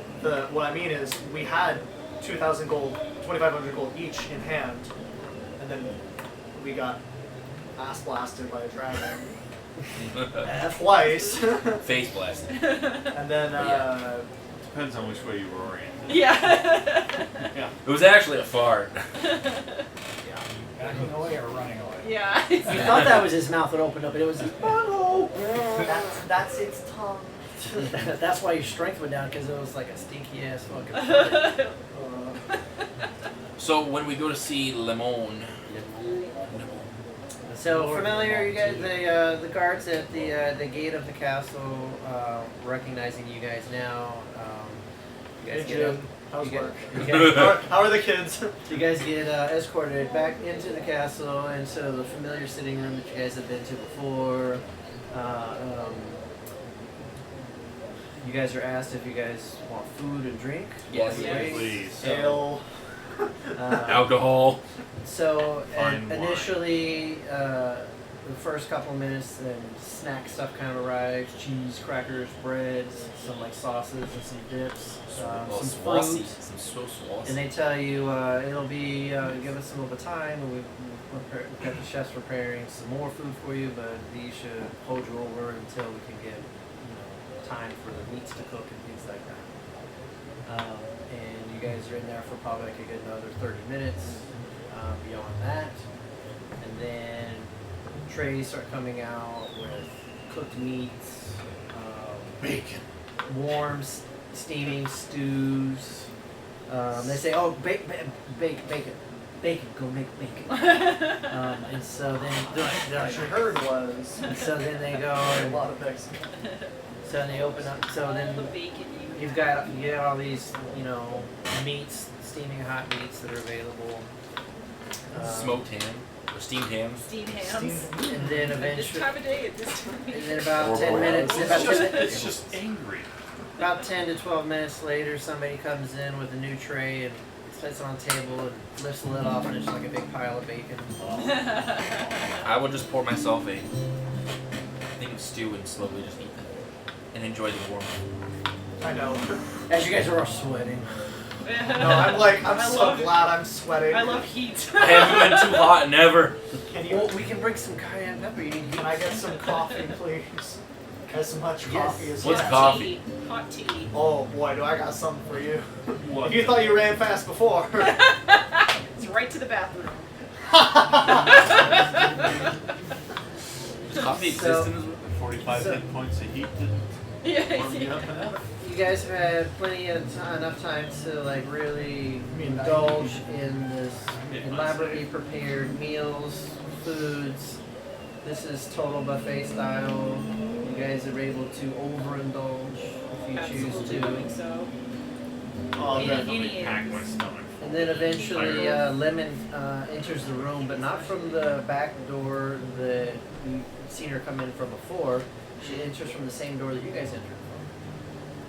What I mean is we had 2,000 gold, 2,500 gold each in hand, and then we got ass blasted by a dragon twice, Face blasted. and then Depends on which way you were oriented. Yeah. It was actually a fart. backing away or running away. Yeah. We thought that was his mouth that opened up, but it was his butthole. that's its tongue. That's why your strength went down, because it was like a stinky ass fucking fart. So when we go to see Lemon, So familiar, you guys, the guards at the gate of the castle, recognizing you guys now. You guys Hey, get Jim. How's you work? guys, How are the kids? you guys get escorted back into the castle, and so the familiar sitting room that you guys have been to before. You guys are asked if you guys want food and drink. Yes. while you wait. Please. Ale. alcohol. So Fine wine. initially, the first couple minutes, then snack stuff kind of arrives: cheese, crackers, breads, some like sauces and some dips, some fruit. Some so saucy. And they tell you it'll be give us a little bit of time, and we've got the chefs preparing some more food for you, but these should hold you over until we can get time for the meats to cook and things like that. And you guys are in there for probably like a good another 30 minutes beyond that. And then trays start coming out with cooked meats, Bacon. warm, steaming stews. They say, oh, bacon. Bacon, go make bacon. And so then they're What I like, heard was and so then they go a and lot of things. so then they open up. So then The bacon. you got all these meats, steaming hot meats that are available. Smoked ham or steamed hams. Steamed hams. And then This eventually, time of day at this time. and then about Or 10 minutes, It's just angry. about 10 to 12 minutes later, somebody comes in with a new tray and sets it on the table and lifts the lid off, and it's like a big pile of bacon. I would just pour myself a thing of stew and slowly just eat it and enjoy the warmth. I know. As you guys are all sweating. No, I'm I so love- glad I'm sweating. I love heat. I haven't been too hot in ever. Can you? Well, we can bring some cayenne pepper. Can I get some coffee, please? As much coffee as What's you can. coffee? Hot tea. Oh boy, do I got something for you. What? You thought you ran fast before. It's right to the bathroom. Does coffee So- exist in this world? 45 So- hit points of heat didn't Yeah. warm you up enough? you guys have had plenty of enough time to like really indulge in this elaborately prepared meals, foods. This is total buffet style. You guys are able to overindulge if you choose Absolutely to. doing so. I'll Yeah, definitely he pack is. my stomach. And then eventually Lemon enters the room, but not from the back door that you've seen her come in from before. She enters from the same door that you guys entered from.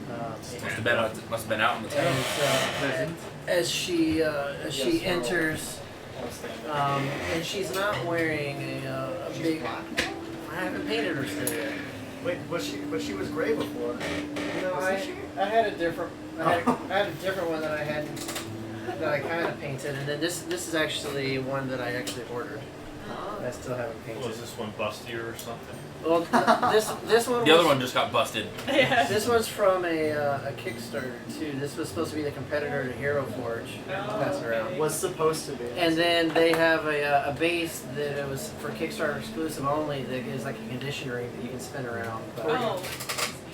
Must have been out in the town. And, as she enters, and she's not wearing a big. I haven't painted her still yet. Wait, she was gray before. No, I had a different. I had a different one that I hadn't. That I kind of painted, and then this is actually one that I actually ordered. I still haven't painted. Was this one bustier or something? Well, this one. The other one just got busted. Yeah. This one's from a Kickstarter too. This was supposed to be the competitor to Hero Forge. Pass it around. Was supposed to be. And then they have a base that it was for Kickstarter exclusive only. That is like a condition ring that you can spin around. But Oh.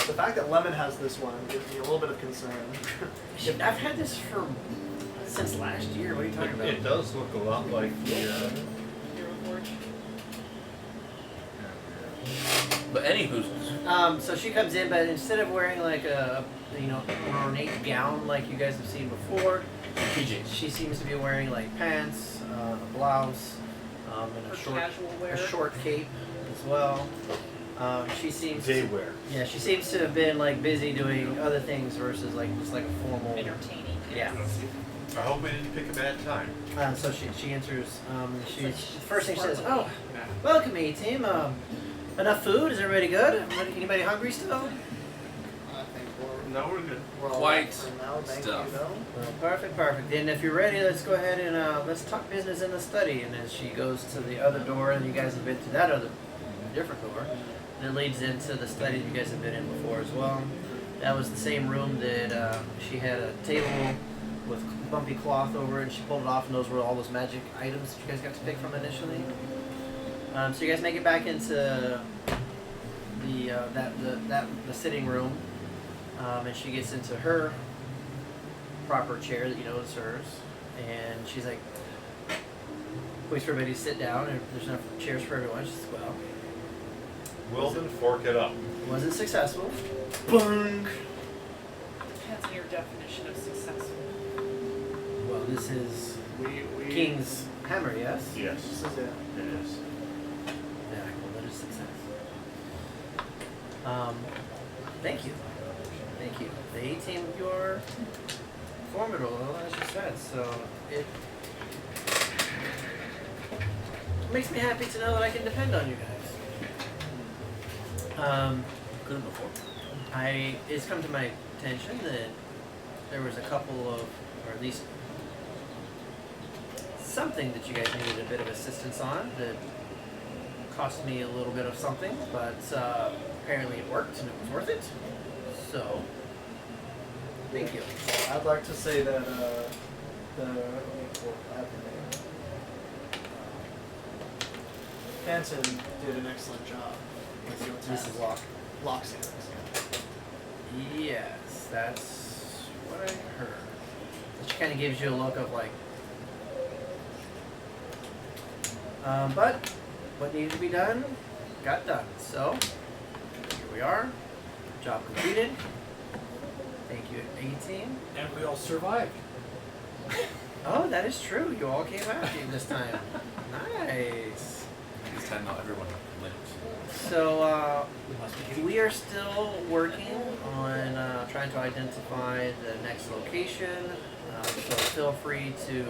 The fact that Lemon has this one gives me a little bit of concern. I've had this for since last year. What are you talking about? It does look a lot like the. Hero Forge. But anywho, So she comes in, but instead of wearing like a an ornate gown like you guys have seen before, PJs. she seems to be wearing like pants, a blouse, and For casual wear. a short cape as well. She seems Day wear. yeah, she seems to have been like busy doing other things versus like just like a formal. Entertaining. Yeah. I hope we didn't pick a bad time. So she enters. She's first thing she says, "Oh, welcome, A-Team. Enough food? Is everybody good? Anybody hungry still?" I think No, we're good. we're all Quite right for now. Thank stuff. you, though. Well, perfect. And if you're ready, let's go ahead and let's talk business in the study. And as she goes to the other door, and you guys have been to that other different door, and it leads into the study you guys have been in before as well. That was the same room that she had a table with bumpy cloth over it, and she pulled it off, and those were all those magic items that you guys got to pick from initially. So you guys make it back into the sitting room, and she gets into her proper chair that you know is hers, and she's like, waits for everybody to sit down, and there's enough chairs for everyone. She says, "Well, Wilson, fork it up. wasn't successful." Bunk. Depends on your definition of successful. Well, this is We King's hammer, yes? Yes, This is it. it is. Yeah, well, that is success. Thank you. Thank you. The A-Team, you're formidable, as you said, so it makes me happy to know that I can depend on you guys. Couldn't before. It's come to my attention that there was a couple of, or at least something that you guys needed a bit of assistance on that cost me a little bit of something, but apparently it worked and it was worth it. So, thank you. I'd like to say that I have the name. Fenton did an excellent job with your This task. is Locke. Lock series. Yes, that's what I heard. Which kind of gives you a look of like, but what needed to be done, got done. So, here we are. Job completed. Thank you, A-Team. And we all survived. Oh, that is true. You all came out this time. Nice. This time not everyone lives. So, we are still working on trying to identify the next location. So feel free to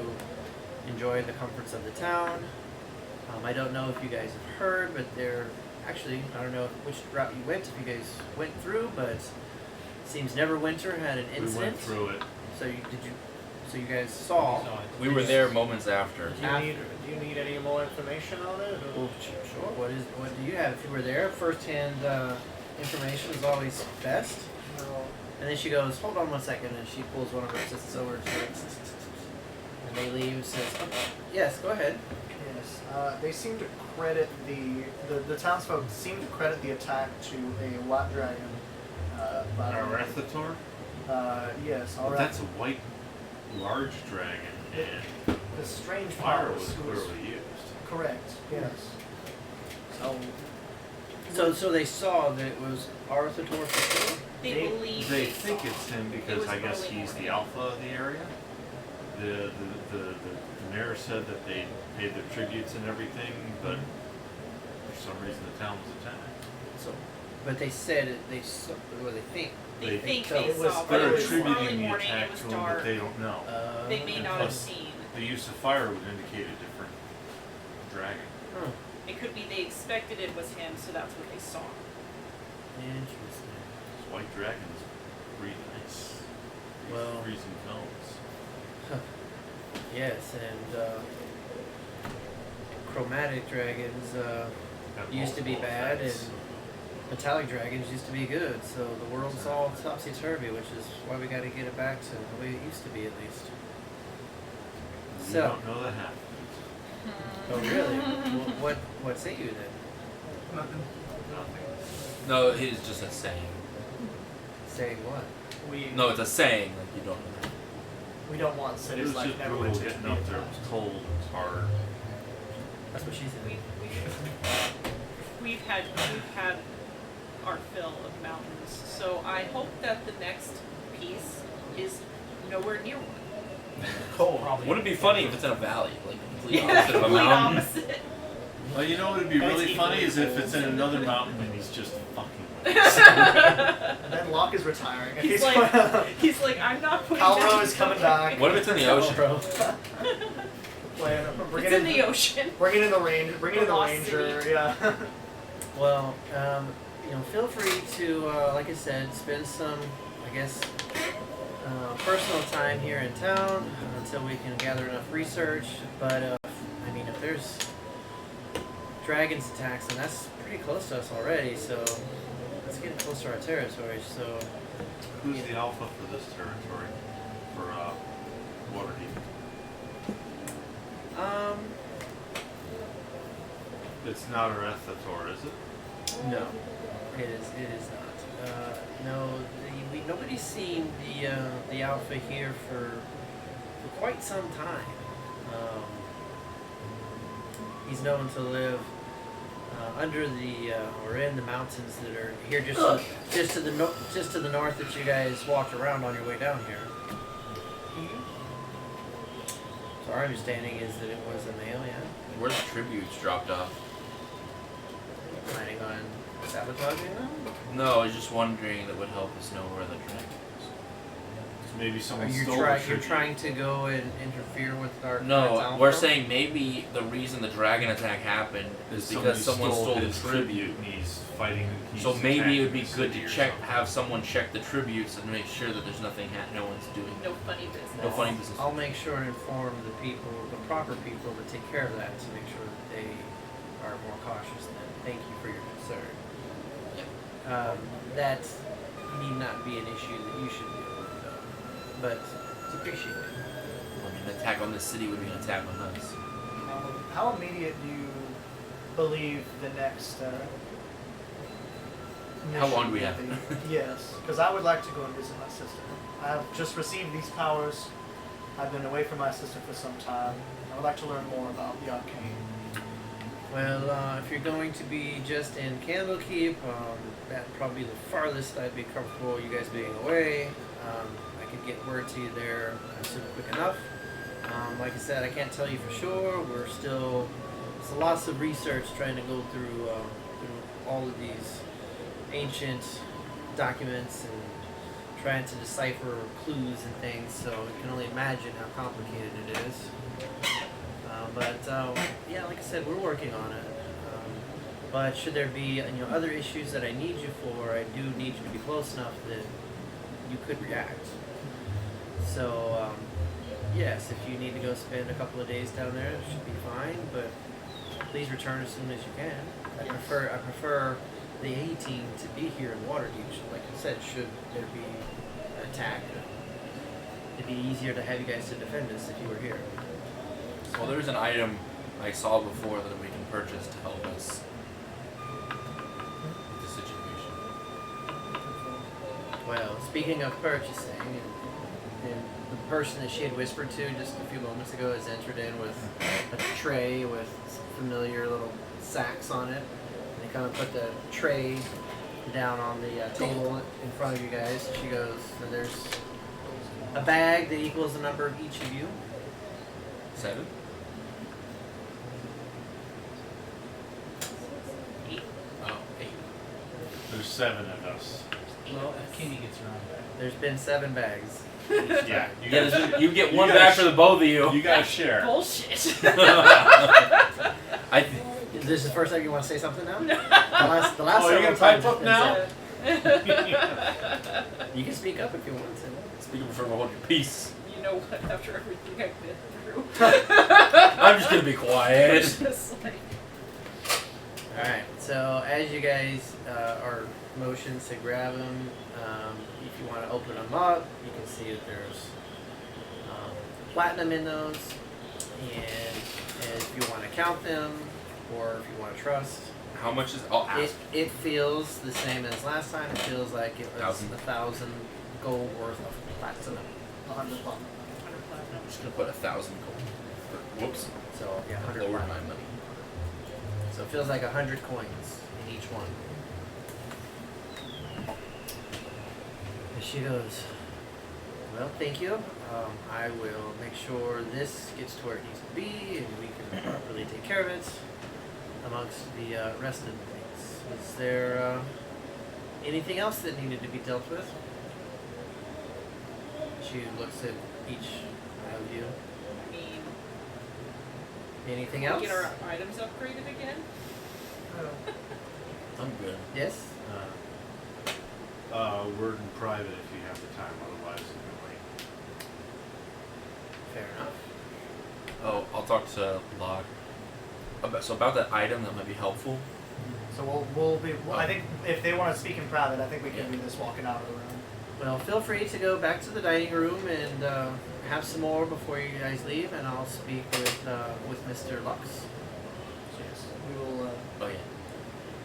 enjoy the comforts of the town. I don't know if you guys have heard, but actually, I don't know which route you went, if you guys went through, but it seems Neverwinter had an We incident. went through it. So you guys saw. We were there moments after. Do you need any more information on it? Or? Well, sure. What do you have? If you were there, first-hand information is always best. No. And then she goes, "Hold on one second," and she pulls one of her assistants over and they leave and says, "Oh, yes, go ahead." Yes. They seem to credit the townsfolk seem to credit the attack to a lot dragon. By the name- Arethator? Yes, But alright. that's a white, large dragon, and The strange fire power was clearly used. correct. Yes. So they saw that it was Arthur for sure. They believe They they think saw. it's him It because was I guess early he's the morning. alpha of the area. The mayor said that they paid their tributes and everything, but for some reason the town was attacked. So, but they said it. They saw. What they think. They They think think they it was saw, but They're it was early attributing the morning, attack it was to him, but dark. they don't know. They may and not have plus- seen. The use of fire would indicate a different dragon. Huh. It could be they expected it was him, so that's what they saw. Interesting. This white dragon is pretty nice. Well- Freezing films. Yes, and chromatic dragons Got used to be multiple bad, effects. and metallic dragons used to be good. So the world's all topsy turvy, which is why we got to get it back to the way it used to be, at least. You So. don't know the half. Oh really? What say you then? Nothing. Nothing. No, it is just a saying. Say what? No, it's a saying. Like you don't know. We don't want It cities was like just brutal Neverwinter getting to be up there. It attacked. was cold. It was hard. That's what she said. We've had our fill of mountains, so I hope that the next piece is nowhere near one. Cold. Wouldn't it be funny if it's in a valley, like complete Yeah, opposite of a complete mountain? opposite. Well, you know what would be That's really funny equally is if cold. it's in another mountain and he's just fucking. And then Locke is retiring. He's like, he's like, I'm not putting Calro down is coming something." back. What if it's in the ocean? It's in the ocean. Bring it in the range. Bring it in the Lost ranger. city. Yeah. Well, feel free to, like I said, spend some, I guess, personal time here in town until we can gather enough research. But I mean, if there's dragons attacks, and that's pretty close to us already, so let's get close to our territory. So Who's the alpha for this territory? For Waterdeep? It's not Erethator, is it? no, it is not. No, nobody's seen the alpha here for quite some time. He's known to live under the or in the mountains that are here just to the north that you guys walked around on your way down here. So our understanding is that it was a male, yeah. Where's the tributes dropped off? Planning on sabotaging them? No, I was just wondering that would help us know where the dragon is. So maybe Are someone you stole you're the tribute. trying to go and interfere with our No, alpha? we're saying maybe the reason the dragon attack happened is because someone stole the his tribute. and he's fighting. He's So maybe it would be attacking good the to city or check, something. have someone check the tributes and make sure that there's nothing, no one's doing. No funny business. No funny business. I'll make sure and inform the people, the proper people that take care of that to make sure that they are more cautious then. Thank you for your concern. That need not be an issue that you should deal with, though. But it's appreciated. I mean, an attack on the city would be an attack on us. How immediate do you believe the next? How long do we mission have? will be? Yes, because I would like to go and visit my sister. I have just received these powers. I've been away from my sister for some time. I would like to learn more about the arcane. Well, if you're going to be just in Candlekeep, that'd probably be the farthest I'd be comfortable you guys being away. I could get word to you there soon quick enough. Like I said, I can't tell you for sure. We're still, there's lots of research trying to go through all of these ancient documents and trying to decipher clues and things. So you can only imagine how complicated it is. Yeah, like I said, we're working on it. But should there be other issues that I need you for, I do need you to be close enough that you could react. So yes, if you need to go spend a couple of days down there, it should be fine. But please return as soon as you can. I prefer the A team to be here in Waterdeep. Like I said, should there be an attack, it'd be easier to have you guys to defend us if you were here. Well, there's an item I saw before that we can purchase to help us with the situation. Well, speaking of purchasing, and the person that she had whispered to just a few moments ago has entered in with a tray with some familiar little sacks on it. And they kind of put the tray down on the table in front of you guys. She goes, and there's a bag that equals the number of each of you. 7. Oh, 8. There's 7 of us. Well, if Kenny gets around back. There's been 7 bags. Yeah, you Yeah, got you get you one gotta back sh- for the both of you. you gotta share. Bullshit. I This is the first time you want to say something now? The last Oh, you're several gonna pipe times up it's been now? said. You can speak up if you want to. speak up for hold your peace. You know what? After everything I've been through, I'm just gonna be quiet. it's just like, Alright, so as you guys are motioned to grab them, if you want to open them up, you can see that there's platinum in those. And if you want to count them, or if you want to trust, How much is? I'll ask. it feels the same as last time. It feels like it was 1,000. 1,000 gold worth of platinum. 100 platinum. I'm just gonna put 1,000 gold. Whoops. So yeah, 100 Lowered my platinum. money. So it feels like 100 coins in each one. And she goes, well, thank you. I will make sure this gets to where it needs to be and we can properly take care of it amongst the rest of the things. Is there anything else that needed to be dealt with? She looks at each of you. I mean, Anything can else? we get our items upgraded again? I'm good. Yes? Word in private if you have the time, otherwise it can wait. Fair enough. Oh, I'll talk to Locke. About that item that might be helpful. So we'll be. I think if they want to speak in private, I think we can Yeah. do this walking out of the room. Well, feel free to go back to the dining room and have some more before you guys leave, and I'll speak with Mr. Lux. Yes. We will. Oh yeah.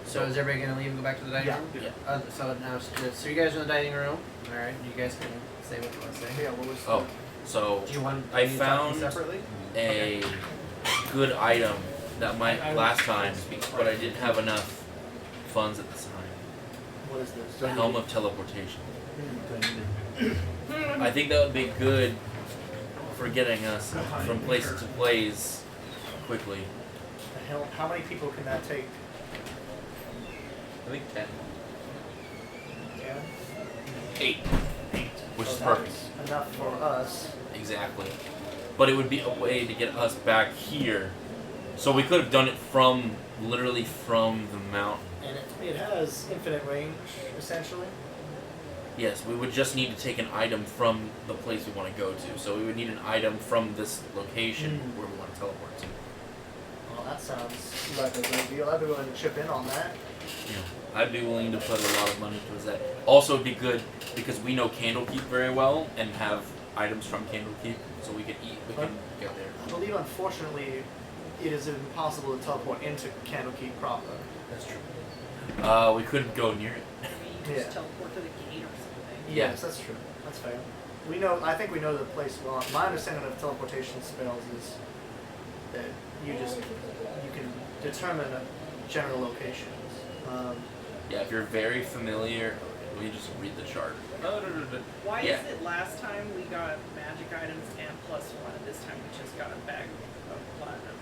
So is everybody gonna leave and go back to the dining Yeah. room? Yeah. So now, so you guys are in the dining room. All right. You guys can say what you want to say. Yeah. What was? Oh, so Do you want? I do you talk to me found separately. a good item that might last time, but I didn't have enough funds at this time. What is this? The helm of teleportation. Hmm. I think that would be good for getting us from place to place quickly. The hell? How many people can that take? I think 10. 10. 8. 8. Which So is that's perfect. Enough for us. Exactly. But it would be a way to get us back here. So we could have done it literally from the mountain. And it has infinite range, essentially. Yes, we would just need to take an item from the place we want to go to. So we would need an item from this location where we want to teleport to. Well, that sounds like a good deal. I'd be willing to chip in on that. Yeah. I'd be willing to put a lot of money towards that. Also, it'd be good because we know Candlekeep very well and have items from Candlekeep, so we can get there. I believe, unfortunately, it is impossible to teleport into Candlekeep proper. That's true. We couldn't go near it. Maybe just Yeah. teleport to the gate or something. Yes, that's true. That's fair. We know. I think we know the place well. My understanding of teleportation spells is that you can determine general locations. Yeah, if you're very familiar, we just read the chart. Why Yeah. is it last time we got magic items and +1, and this time we just got a bag of platinum?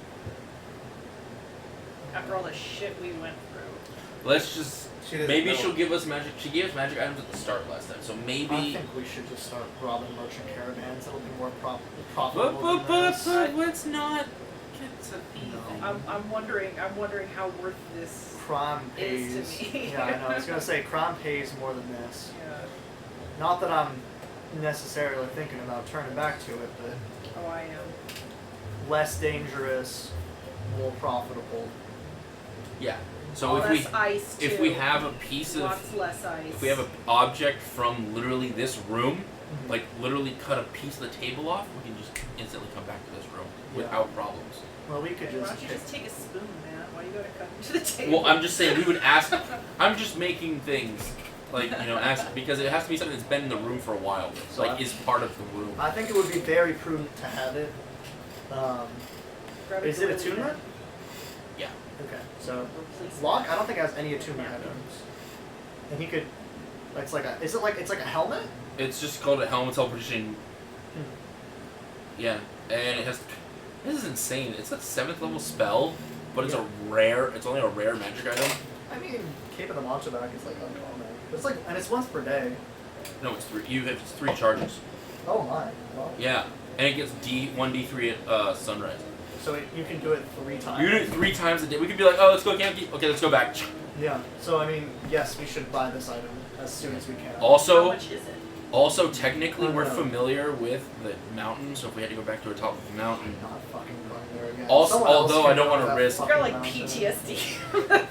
After all the shit we went through. Let's just. She doesn't Maybe know. she'll give us magic. She gave us magic items at the start last time, so I maybe. think we should just start robbing merchant caravans. It'll be more But profitable. than this. let's not get to I'm wondering how worth this. Crime Is pays. to me. Yeah, I know. I was gonna say crime pays more than this. Yeah. Not that I'm necessarily thinking about turning back to it, but Oh, I am. less dangerous, more profitable. Yeah. So Less ice too. if we have a piece of Lots less ice. if we have an object from literally this room, like literally cut a piece of the table off, we can just instantly come back to this room without problems. Well, we could Why just. don't you just take a spoon, man? Why you gotta cut into the table? Well, I'm just saying we would ask. I'm just making things Like, you know, ask, because it has to be something that's been in the room for a while. So Like, is part of the room. I think it would be very prudent to have it. Is it attunement? Yeah. Okay, so Locke, I don't think has any attunement items, and he could. It's like a. Is it like it's like a helmet? It's just called a helmet teleportation. Yeah, and it has. This is insane. It's a 7th level spell, but it's a rare. It's only a rare magic item. I mean, Cape of the Monster back is like uncommon. It's like, and it's once per day. No, it's 3. You have 3 charges. Oh my. Well, Yeah, and it gets 1d3 at sunrise. so you can do it 3 times. You do it 3 times a day. We could be like, oh, let's go camp. Okay, let's go back. Yeah. So I mean, yes, we should buy this item as soon as we can. How Also, much is it? technically, we're Unknown. familiar with the mountain, so if we had to go back to the top of the mountain. Not fucking going there again. Also- Someone else although I can don't go wanna that risk- I've fucking got like mountain. PTSD.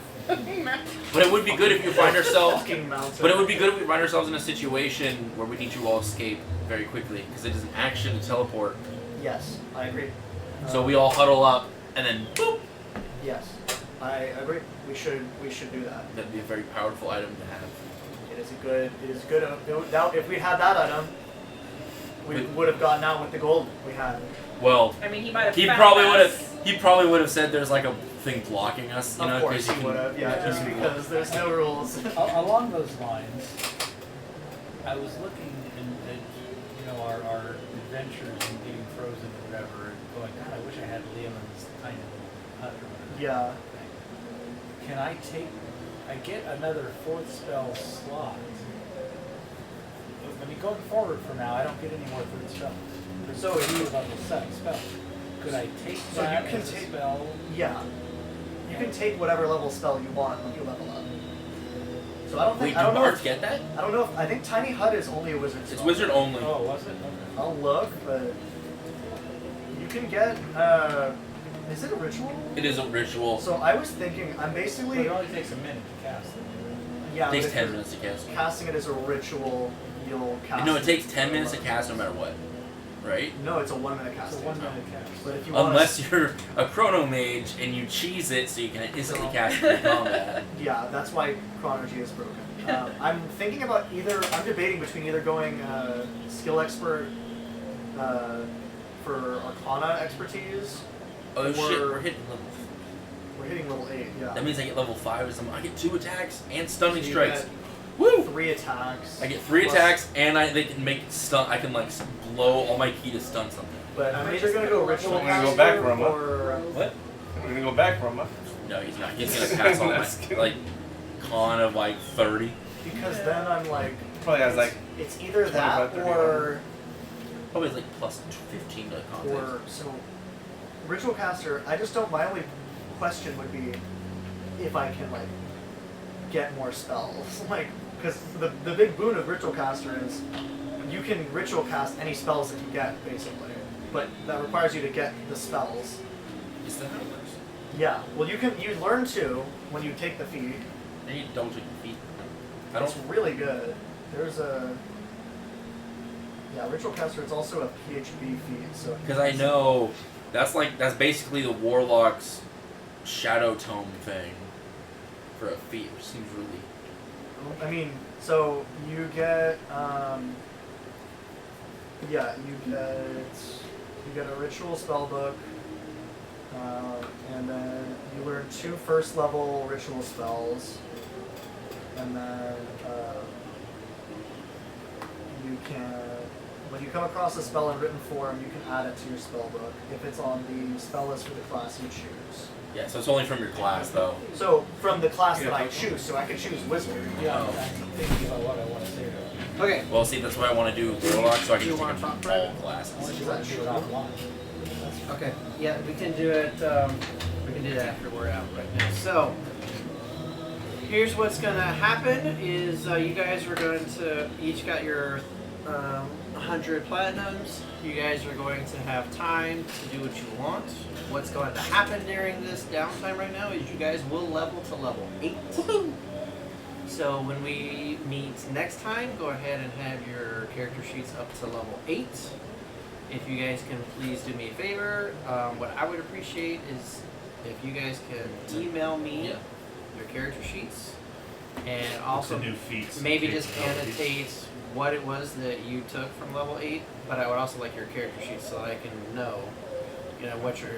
But it would be good if you find ourselves. Fucking mountain. But it would be good if we find ourselves in a situation where we need to all escape very quickly, because it is an action to teleport. Yes, I agree. So we all huddle up, and then boop. Yes, I agree. We should do that. That'd be a very powerful item to have. It is a good. It is good. Now, if we had that item, we But- would have gotten out with the gold we had. Well, I mean, he might have. he found probably would us. have. He probably would have said there's like a thing blocking us. You know, Of course 'cause you he can- would have. Yeah, just because there's no rules. Along those lines, I was looking at you know our adventures and getting frozen or whatever, and going, God, I wish I had Leomund's tiny little hut or whatever. Yeah. Can I take? I get another 4th spell slot. I mean, going forward from now, I don't get any more 3rd spells. So There's you- a level 7 spell. Could I take So that you can as a take- spell? Yeah. You can take whatever level spell you want when you level up. So I don't think. Wait, I do don't know. bards If, get that? I don't know. If, I think Tiny Hut is only a wizard spell. It's wizard only. Oh, was it? Okay. I'll look, but you can get. Is it a ritual? It is a ritual. So I was thinking. I'm But basically. it only takes a minute to cast it. Yeah. It takes but if 10 you're minutes to cast. Casting it as a ritual, you'll cast. No, it takes 10 minutes to cast no matter what, right? No, it's a 1-minute It's a casting. 1-minute cast. But if you want. Unless you're a chrono mage and you cheese it so you can instantly cast it in combat. Yeah, that's why Chronergy is broken. I'm thinking about I'm debating between either going skill expert for Arcana expertise. Oh shit, Or- we're hitting level. We're hitting level 8, yeah. That means I get level 5 or something. I get 2 attacks and stunning So you strikes. get Woo! 3 attacks. I get 3 plus- attacks and they can make stun. I can like blow all my key to stun something. But I'm either gonna go ritual I'm gonna go caster back for a month. or What? We're gonna go back from No, he's not. He's gonna pass all my like con of like 30. because then I'm like Probably has like it's either that 25, 30 or Probably it's like plus 15 to con. saves. or so ritual caster. I just don't. My only question would be if I can like get more spells, like because the big boon of ritual caster is you can ritual cast any spells that you get basically, but that requires you to get the spells. Is that how it works? Yeah. Well, you learn to when you take the feat. I need to double check the feet. I It's don't. really good. There's a ritual caster. It's also a PHB feat. So Because I know that's basically the warlock's shadow tome thing for a feat, which seems really. I mean, so you get you get a ritual spell book, and then you learn 2 first level ritual spells, and then you can, when you come across a spell in written form, you can add it to your spell book if it's on the spell list for the class you choose. Yeah, so it's only from your class though. So from the class that I choose, so I could choose wizard. Yeah, Oh. I'm thinking about what I want to say to it. Okay. Well, see, that's why I want to do warlock, so I can You take wanna it from talk, all Brad? classes. Unless you want to do it offline. Okay. Yeah, we can do it. We can do that after we're out right now. So here's what's gonna happen: is you guys are going to each got your 100 platinums. You guys are going to have time to do what you want. What's going to happen during this downtime right now is you guys will level to level 8. So when we meet next time, go ahead and have your character sheets up to level 8. If you guys can please do me a favor, what I would appreciate is if you guys can email me Yeah. your character sheets. And also new feats. maybe and just capabilities. annotate what it was that you took from level 8, but I would also like your character sheet so I can know, what your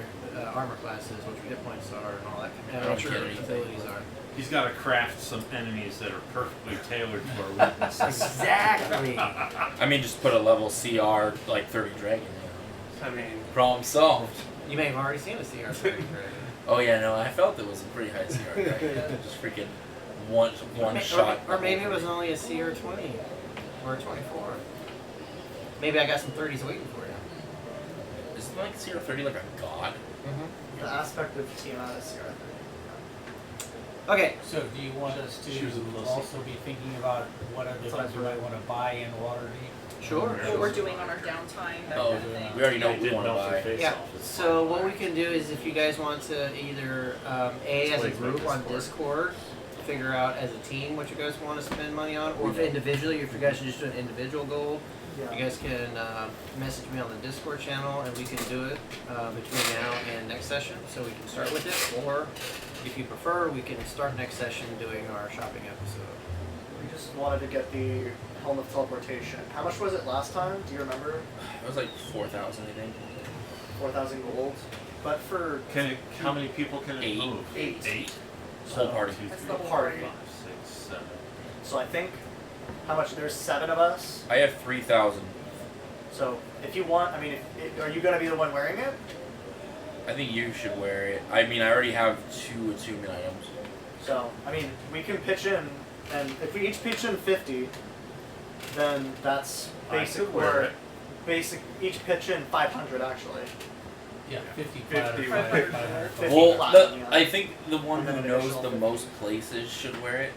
armor class is, what your hit points are, and all that kind of I don't what your get anything. abilities are. He's got to craft some enemies that are perfectly tailored to our weaknesses. Exactly. I mean, just put a level CR like 30 dragon. I mean, Problem solved. You may have already seen a CR. Oh yeah, no, I felt it was a pretty high CR dragon. Just freaking one shot. Or maybe it was only a CR 20 or a 24. Maybe I got some 30s waiting for you. Isn't like CR 30 like a god? The aspect of Tiamat is CR30. Okay. So do you want us to She was a little also be thinking about what other That's what I things we might want to buy in Waterdeep? Sure. What we're doing on our downtime, that Oh, kind of thing. we already know I what we did want to melt your buy. face Yeah. off. It's So fine. what we can do is if you guys want to either as a Explain group through on Discord, figure out as a team what you guys want to spend money on, or if individually, if you guys should just do an individual goal, you Yeah. guys can message me on the Discord channel and we can do it between now and next session, so we can start with it. Or if you prefer, we can start next session doing our shopping episode. We just wanted to get the Helm of Teleportation. How much was it last time? Do you remember? It was like 4,000, I think. 4,000 gold. But for Can it, how many people can it 8. move? 8. 8. Whole party. That's Two, the three, whole party. 5, 6, 7. So I think how much? There's 7 of us. I have 3,000. So if you want, I mean, are you gonna be the one wearing it? I think you should wear it. I mean, I already have 2 attunement items. So I mean, we can pitch in, and if we each pitch in 50, then that's I basic. could wear it. Basic. Each pitch in 500 actually. Yeah, 50 50 platter, would- 500. 50 Well, platinum, yeah. I think the one And who then an knows additional the 50. most places should wear it.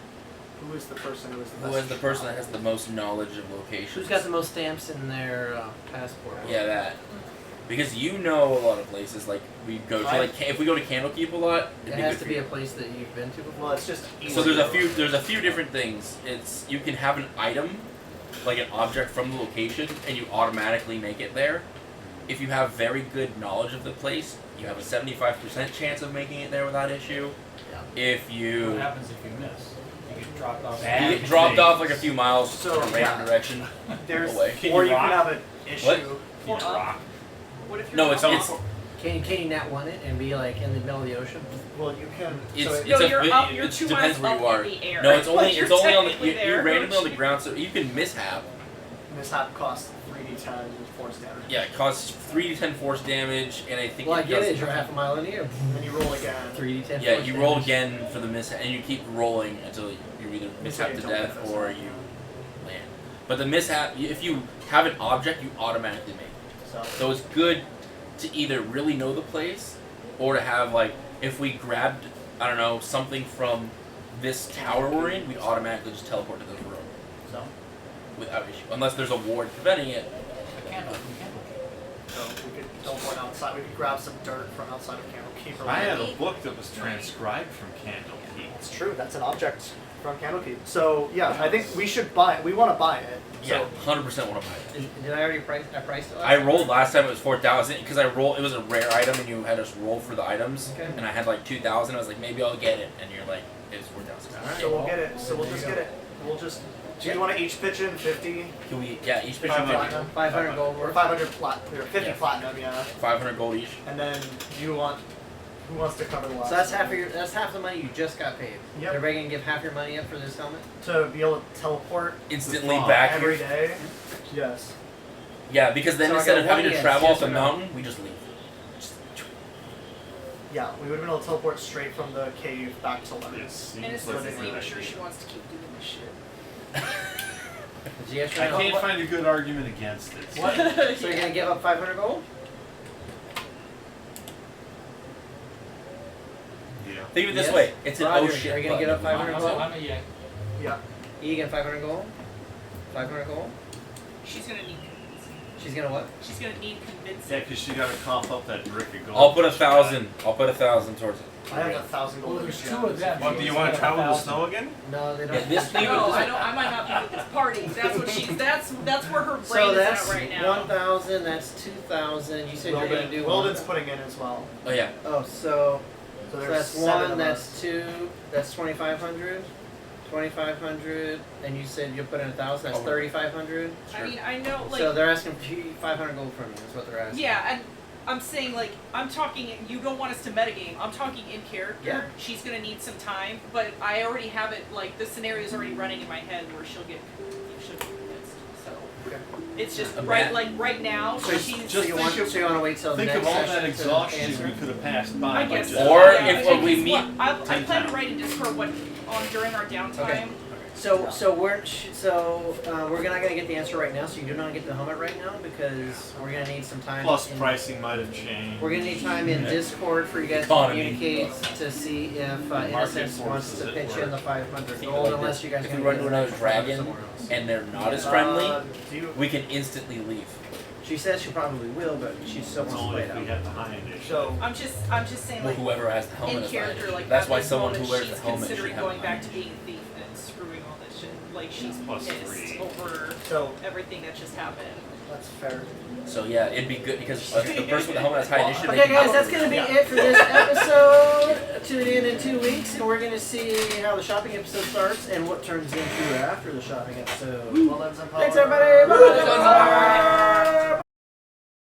Who is the person who is the Who best? is the person that has the most knowledge of locations? Who's got the most stamps in their passport? Yeah, that. Because you know a lot of places. Like we go to, like if we go to Candlekeep a lot, It it'd be has good to for be you. a place that you've been to before. Well, it's just easy. So there's a few different things. It's you can have an item, like an object from the location, and you automatically make it there. If you have very good knowledge of the place, you have a 75% chance of making it there without issue. Yeah. If What you happens if you miss? You get dropped off. you get dropped off like a few miles So, in a random yeah. direction There's, away. Can or you you rock? can have an issue. What? Can you rock? What if you're No, it's not- Can you not want it and be like in the middle of the ocean? Well, you can. It's, so it's No, a you're bit- up. You're it 2 depends miles where up you are. in the air. No, it's only Like, it's you're only on the technically you're there, randomly on the aren't ground, so you can mishap. mishap costs 3d10 force damage. Yeah, it causes 3d10 force damage, and I think Well, I it get does. it. You're half a mile in the air. And then you roll again. 3d10. Yeah, force you roll damage. again for the mishap, and you keep rolling until you either mishap to don't death get this or one. you land. But the mishap, if you have an object, you automatically make it. So So it's good to either really know the place, or to have like if we grabbed I don't know something from this tower we're in, we automatically just teleport to this room so without issue, unless there's a ward preventing it. so we could teleport outside. We could grab some dirt from outside of Candlekeep. Or I had whatever. a book that was transcribed from Candlekeep. It's true. That's an object from Candlekeep. So yeah, I think we should buy. We want to buy it. Yeah, So 100% want to buy it. Did I already price? I priced it. Last I time? rolled last time it was 4,000 because I rolled. It was a rare item and you had us roll for the items, Okay. and I had like 2,000. I was like maybe I'll get it, and you're like it's 4,000. Alright. so we'll get it. So we'll just get it. We'll just. Do you want to each pitch in 50 Can we? Yeah, each pitch Five should platinum? 500 gold or worth. 500 plat or 50 Yeah. platinum? Yeah. 500 gold each. And then you want. Who wants to cover the last? So that's one? half of your. That's half the money you just got paid. Yep. Everybody gonna give half your money up for this helmet? To be able to teleport Instantly Fuck. back every here. day. Yes. Yeah, because then So I instead got of having one to yes, travel yes up the or no? mountain, we just leave. Yeah, we would have been able to teleport straight from the cave back to Lemons. Yes. And it's seems just like a making good sure idea. she wants to keep doing this shit. Is yes or I no? can't find a good argument against it. What? So you're gonna give up 500 gold? Yeah. Think of it this Yes. way: it's an Roger, oh shit. are you gonna get up button. 500 gold? I'm a yeah. Yeah. Egan 500 gold. 500 gold. She's gonna need convincing. She's gonna what? She's gonna need convincing. Yeah, because she got to cough up that brick of gold. I'll put 1,000. I'll put 1,000 towards it. I have 1,000 gold. Well, there's each, 2 yeah. of them. What, do you want to travel in the snow again? No, they don't. Yeah, this thing. No, I don't. I might not be with this party. That's what she's. That's where her brain So is that's at right now. 1,000. That's 2,000. You said you're gonna do Wilden's one. putting in as well. Oh yeah. Oh, so So there's that's 7 one. of That's us. 2. That's 2,500. 2,500, and you said you put in 1,000. That's 3,500. I mean, I know, like, So they're asking 500 gold from you. Is what they're asking. yeah, and I'm saying, like, I'm talking, you don't want us to metagame. I'm talking in character. Yeah. She's gonna need some time, but I already have it, like, the scenario's already running in my head where she'll get convinced. So, Okay. it's just, A right, man- like, right now, So, she's, so you want to wait till Think next of all session that to exhaustion answer? we could have passed by. I by guess just- so. Or Yeah, if when we because meet- I 10 plan to times. write in Discord what, during our downtime. Okay. So we're not gonna get the answer right now. So you do not get the helmet right now because we're gonna need some time. Plus, in- pricing might have changed. We're gonna need time in Discord for you guys Economy. to communicate to see if Innocence wants to forces pitch at in the work. 500 Think gold, like unless this. you guys If are we gonna run get to an another extra dragon somewhere else. and they're not as friendly, Do you, we can instantly leave. She says she probably will, but she still It's wants to only play it if we out. have the high initiative. so I'm just saying, Well, like, whoever has the helmet in is fine. character, like, That's at why this someone who moment, wears she's the helmet should considering have going a back to helmet. being a thief and screwing all this shit. Like, she's Plus pissed 3. over so everything that just happened. that's fair. So yeah, it'd be good because the person with the helmet has high initiative. they Okay, can guys, go that's for gonna be it. it for this episode. Tune in 2 weeks, and we're gonna see how the shopping episode starts and what turns into after the shopping episode. Well, that's Thanks, everybody. Bye.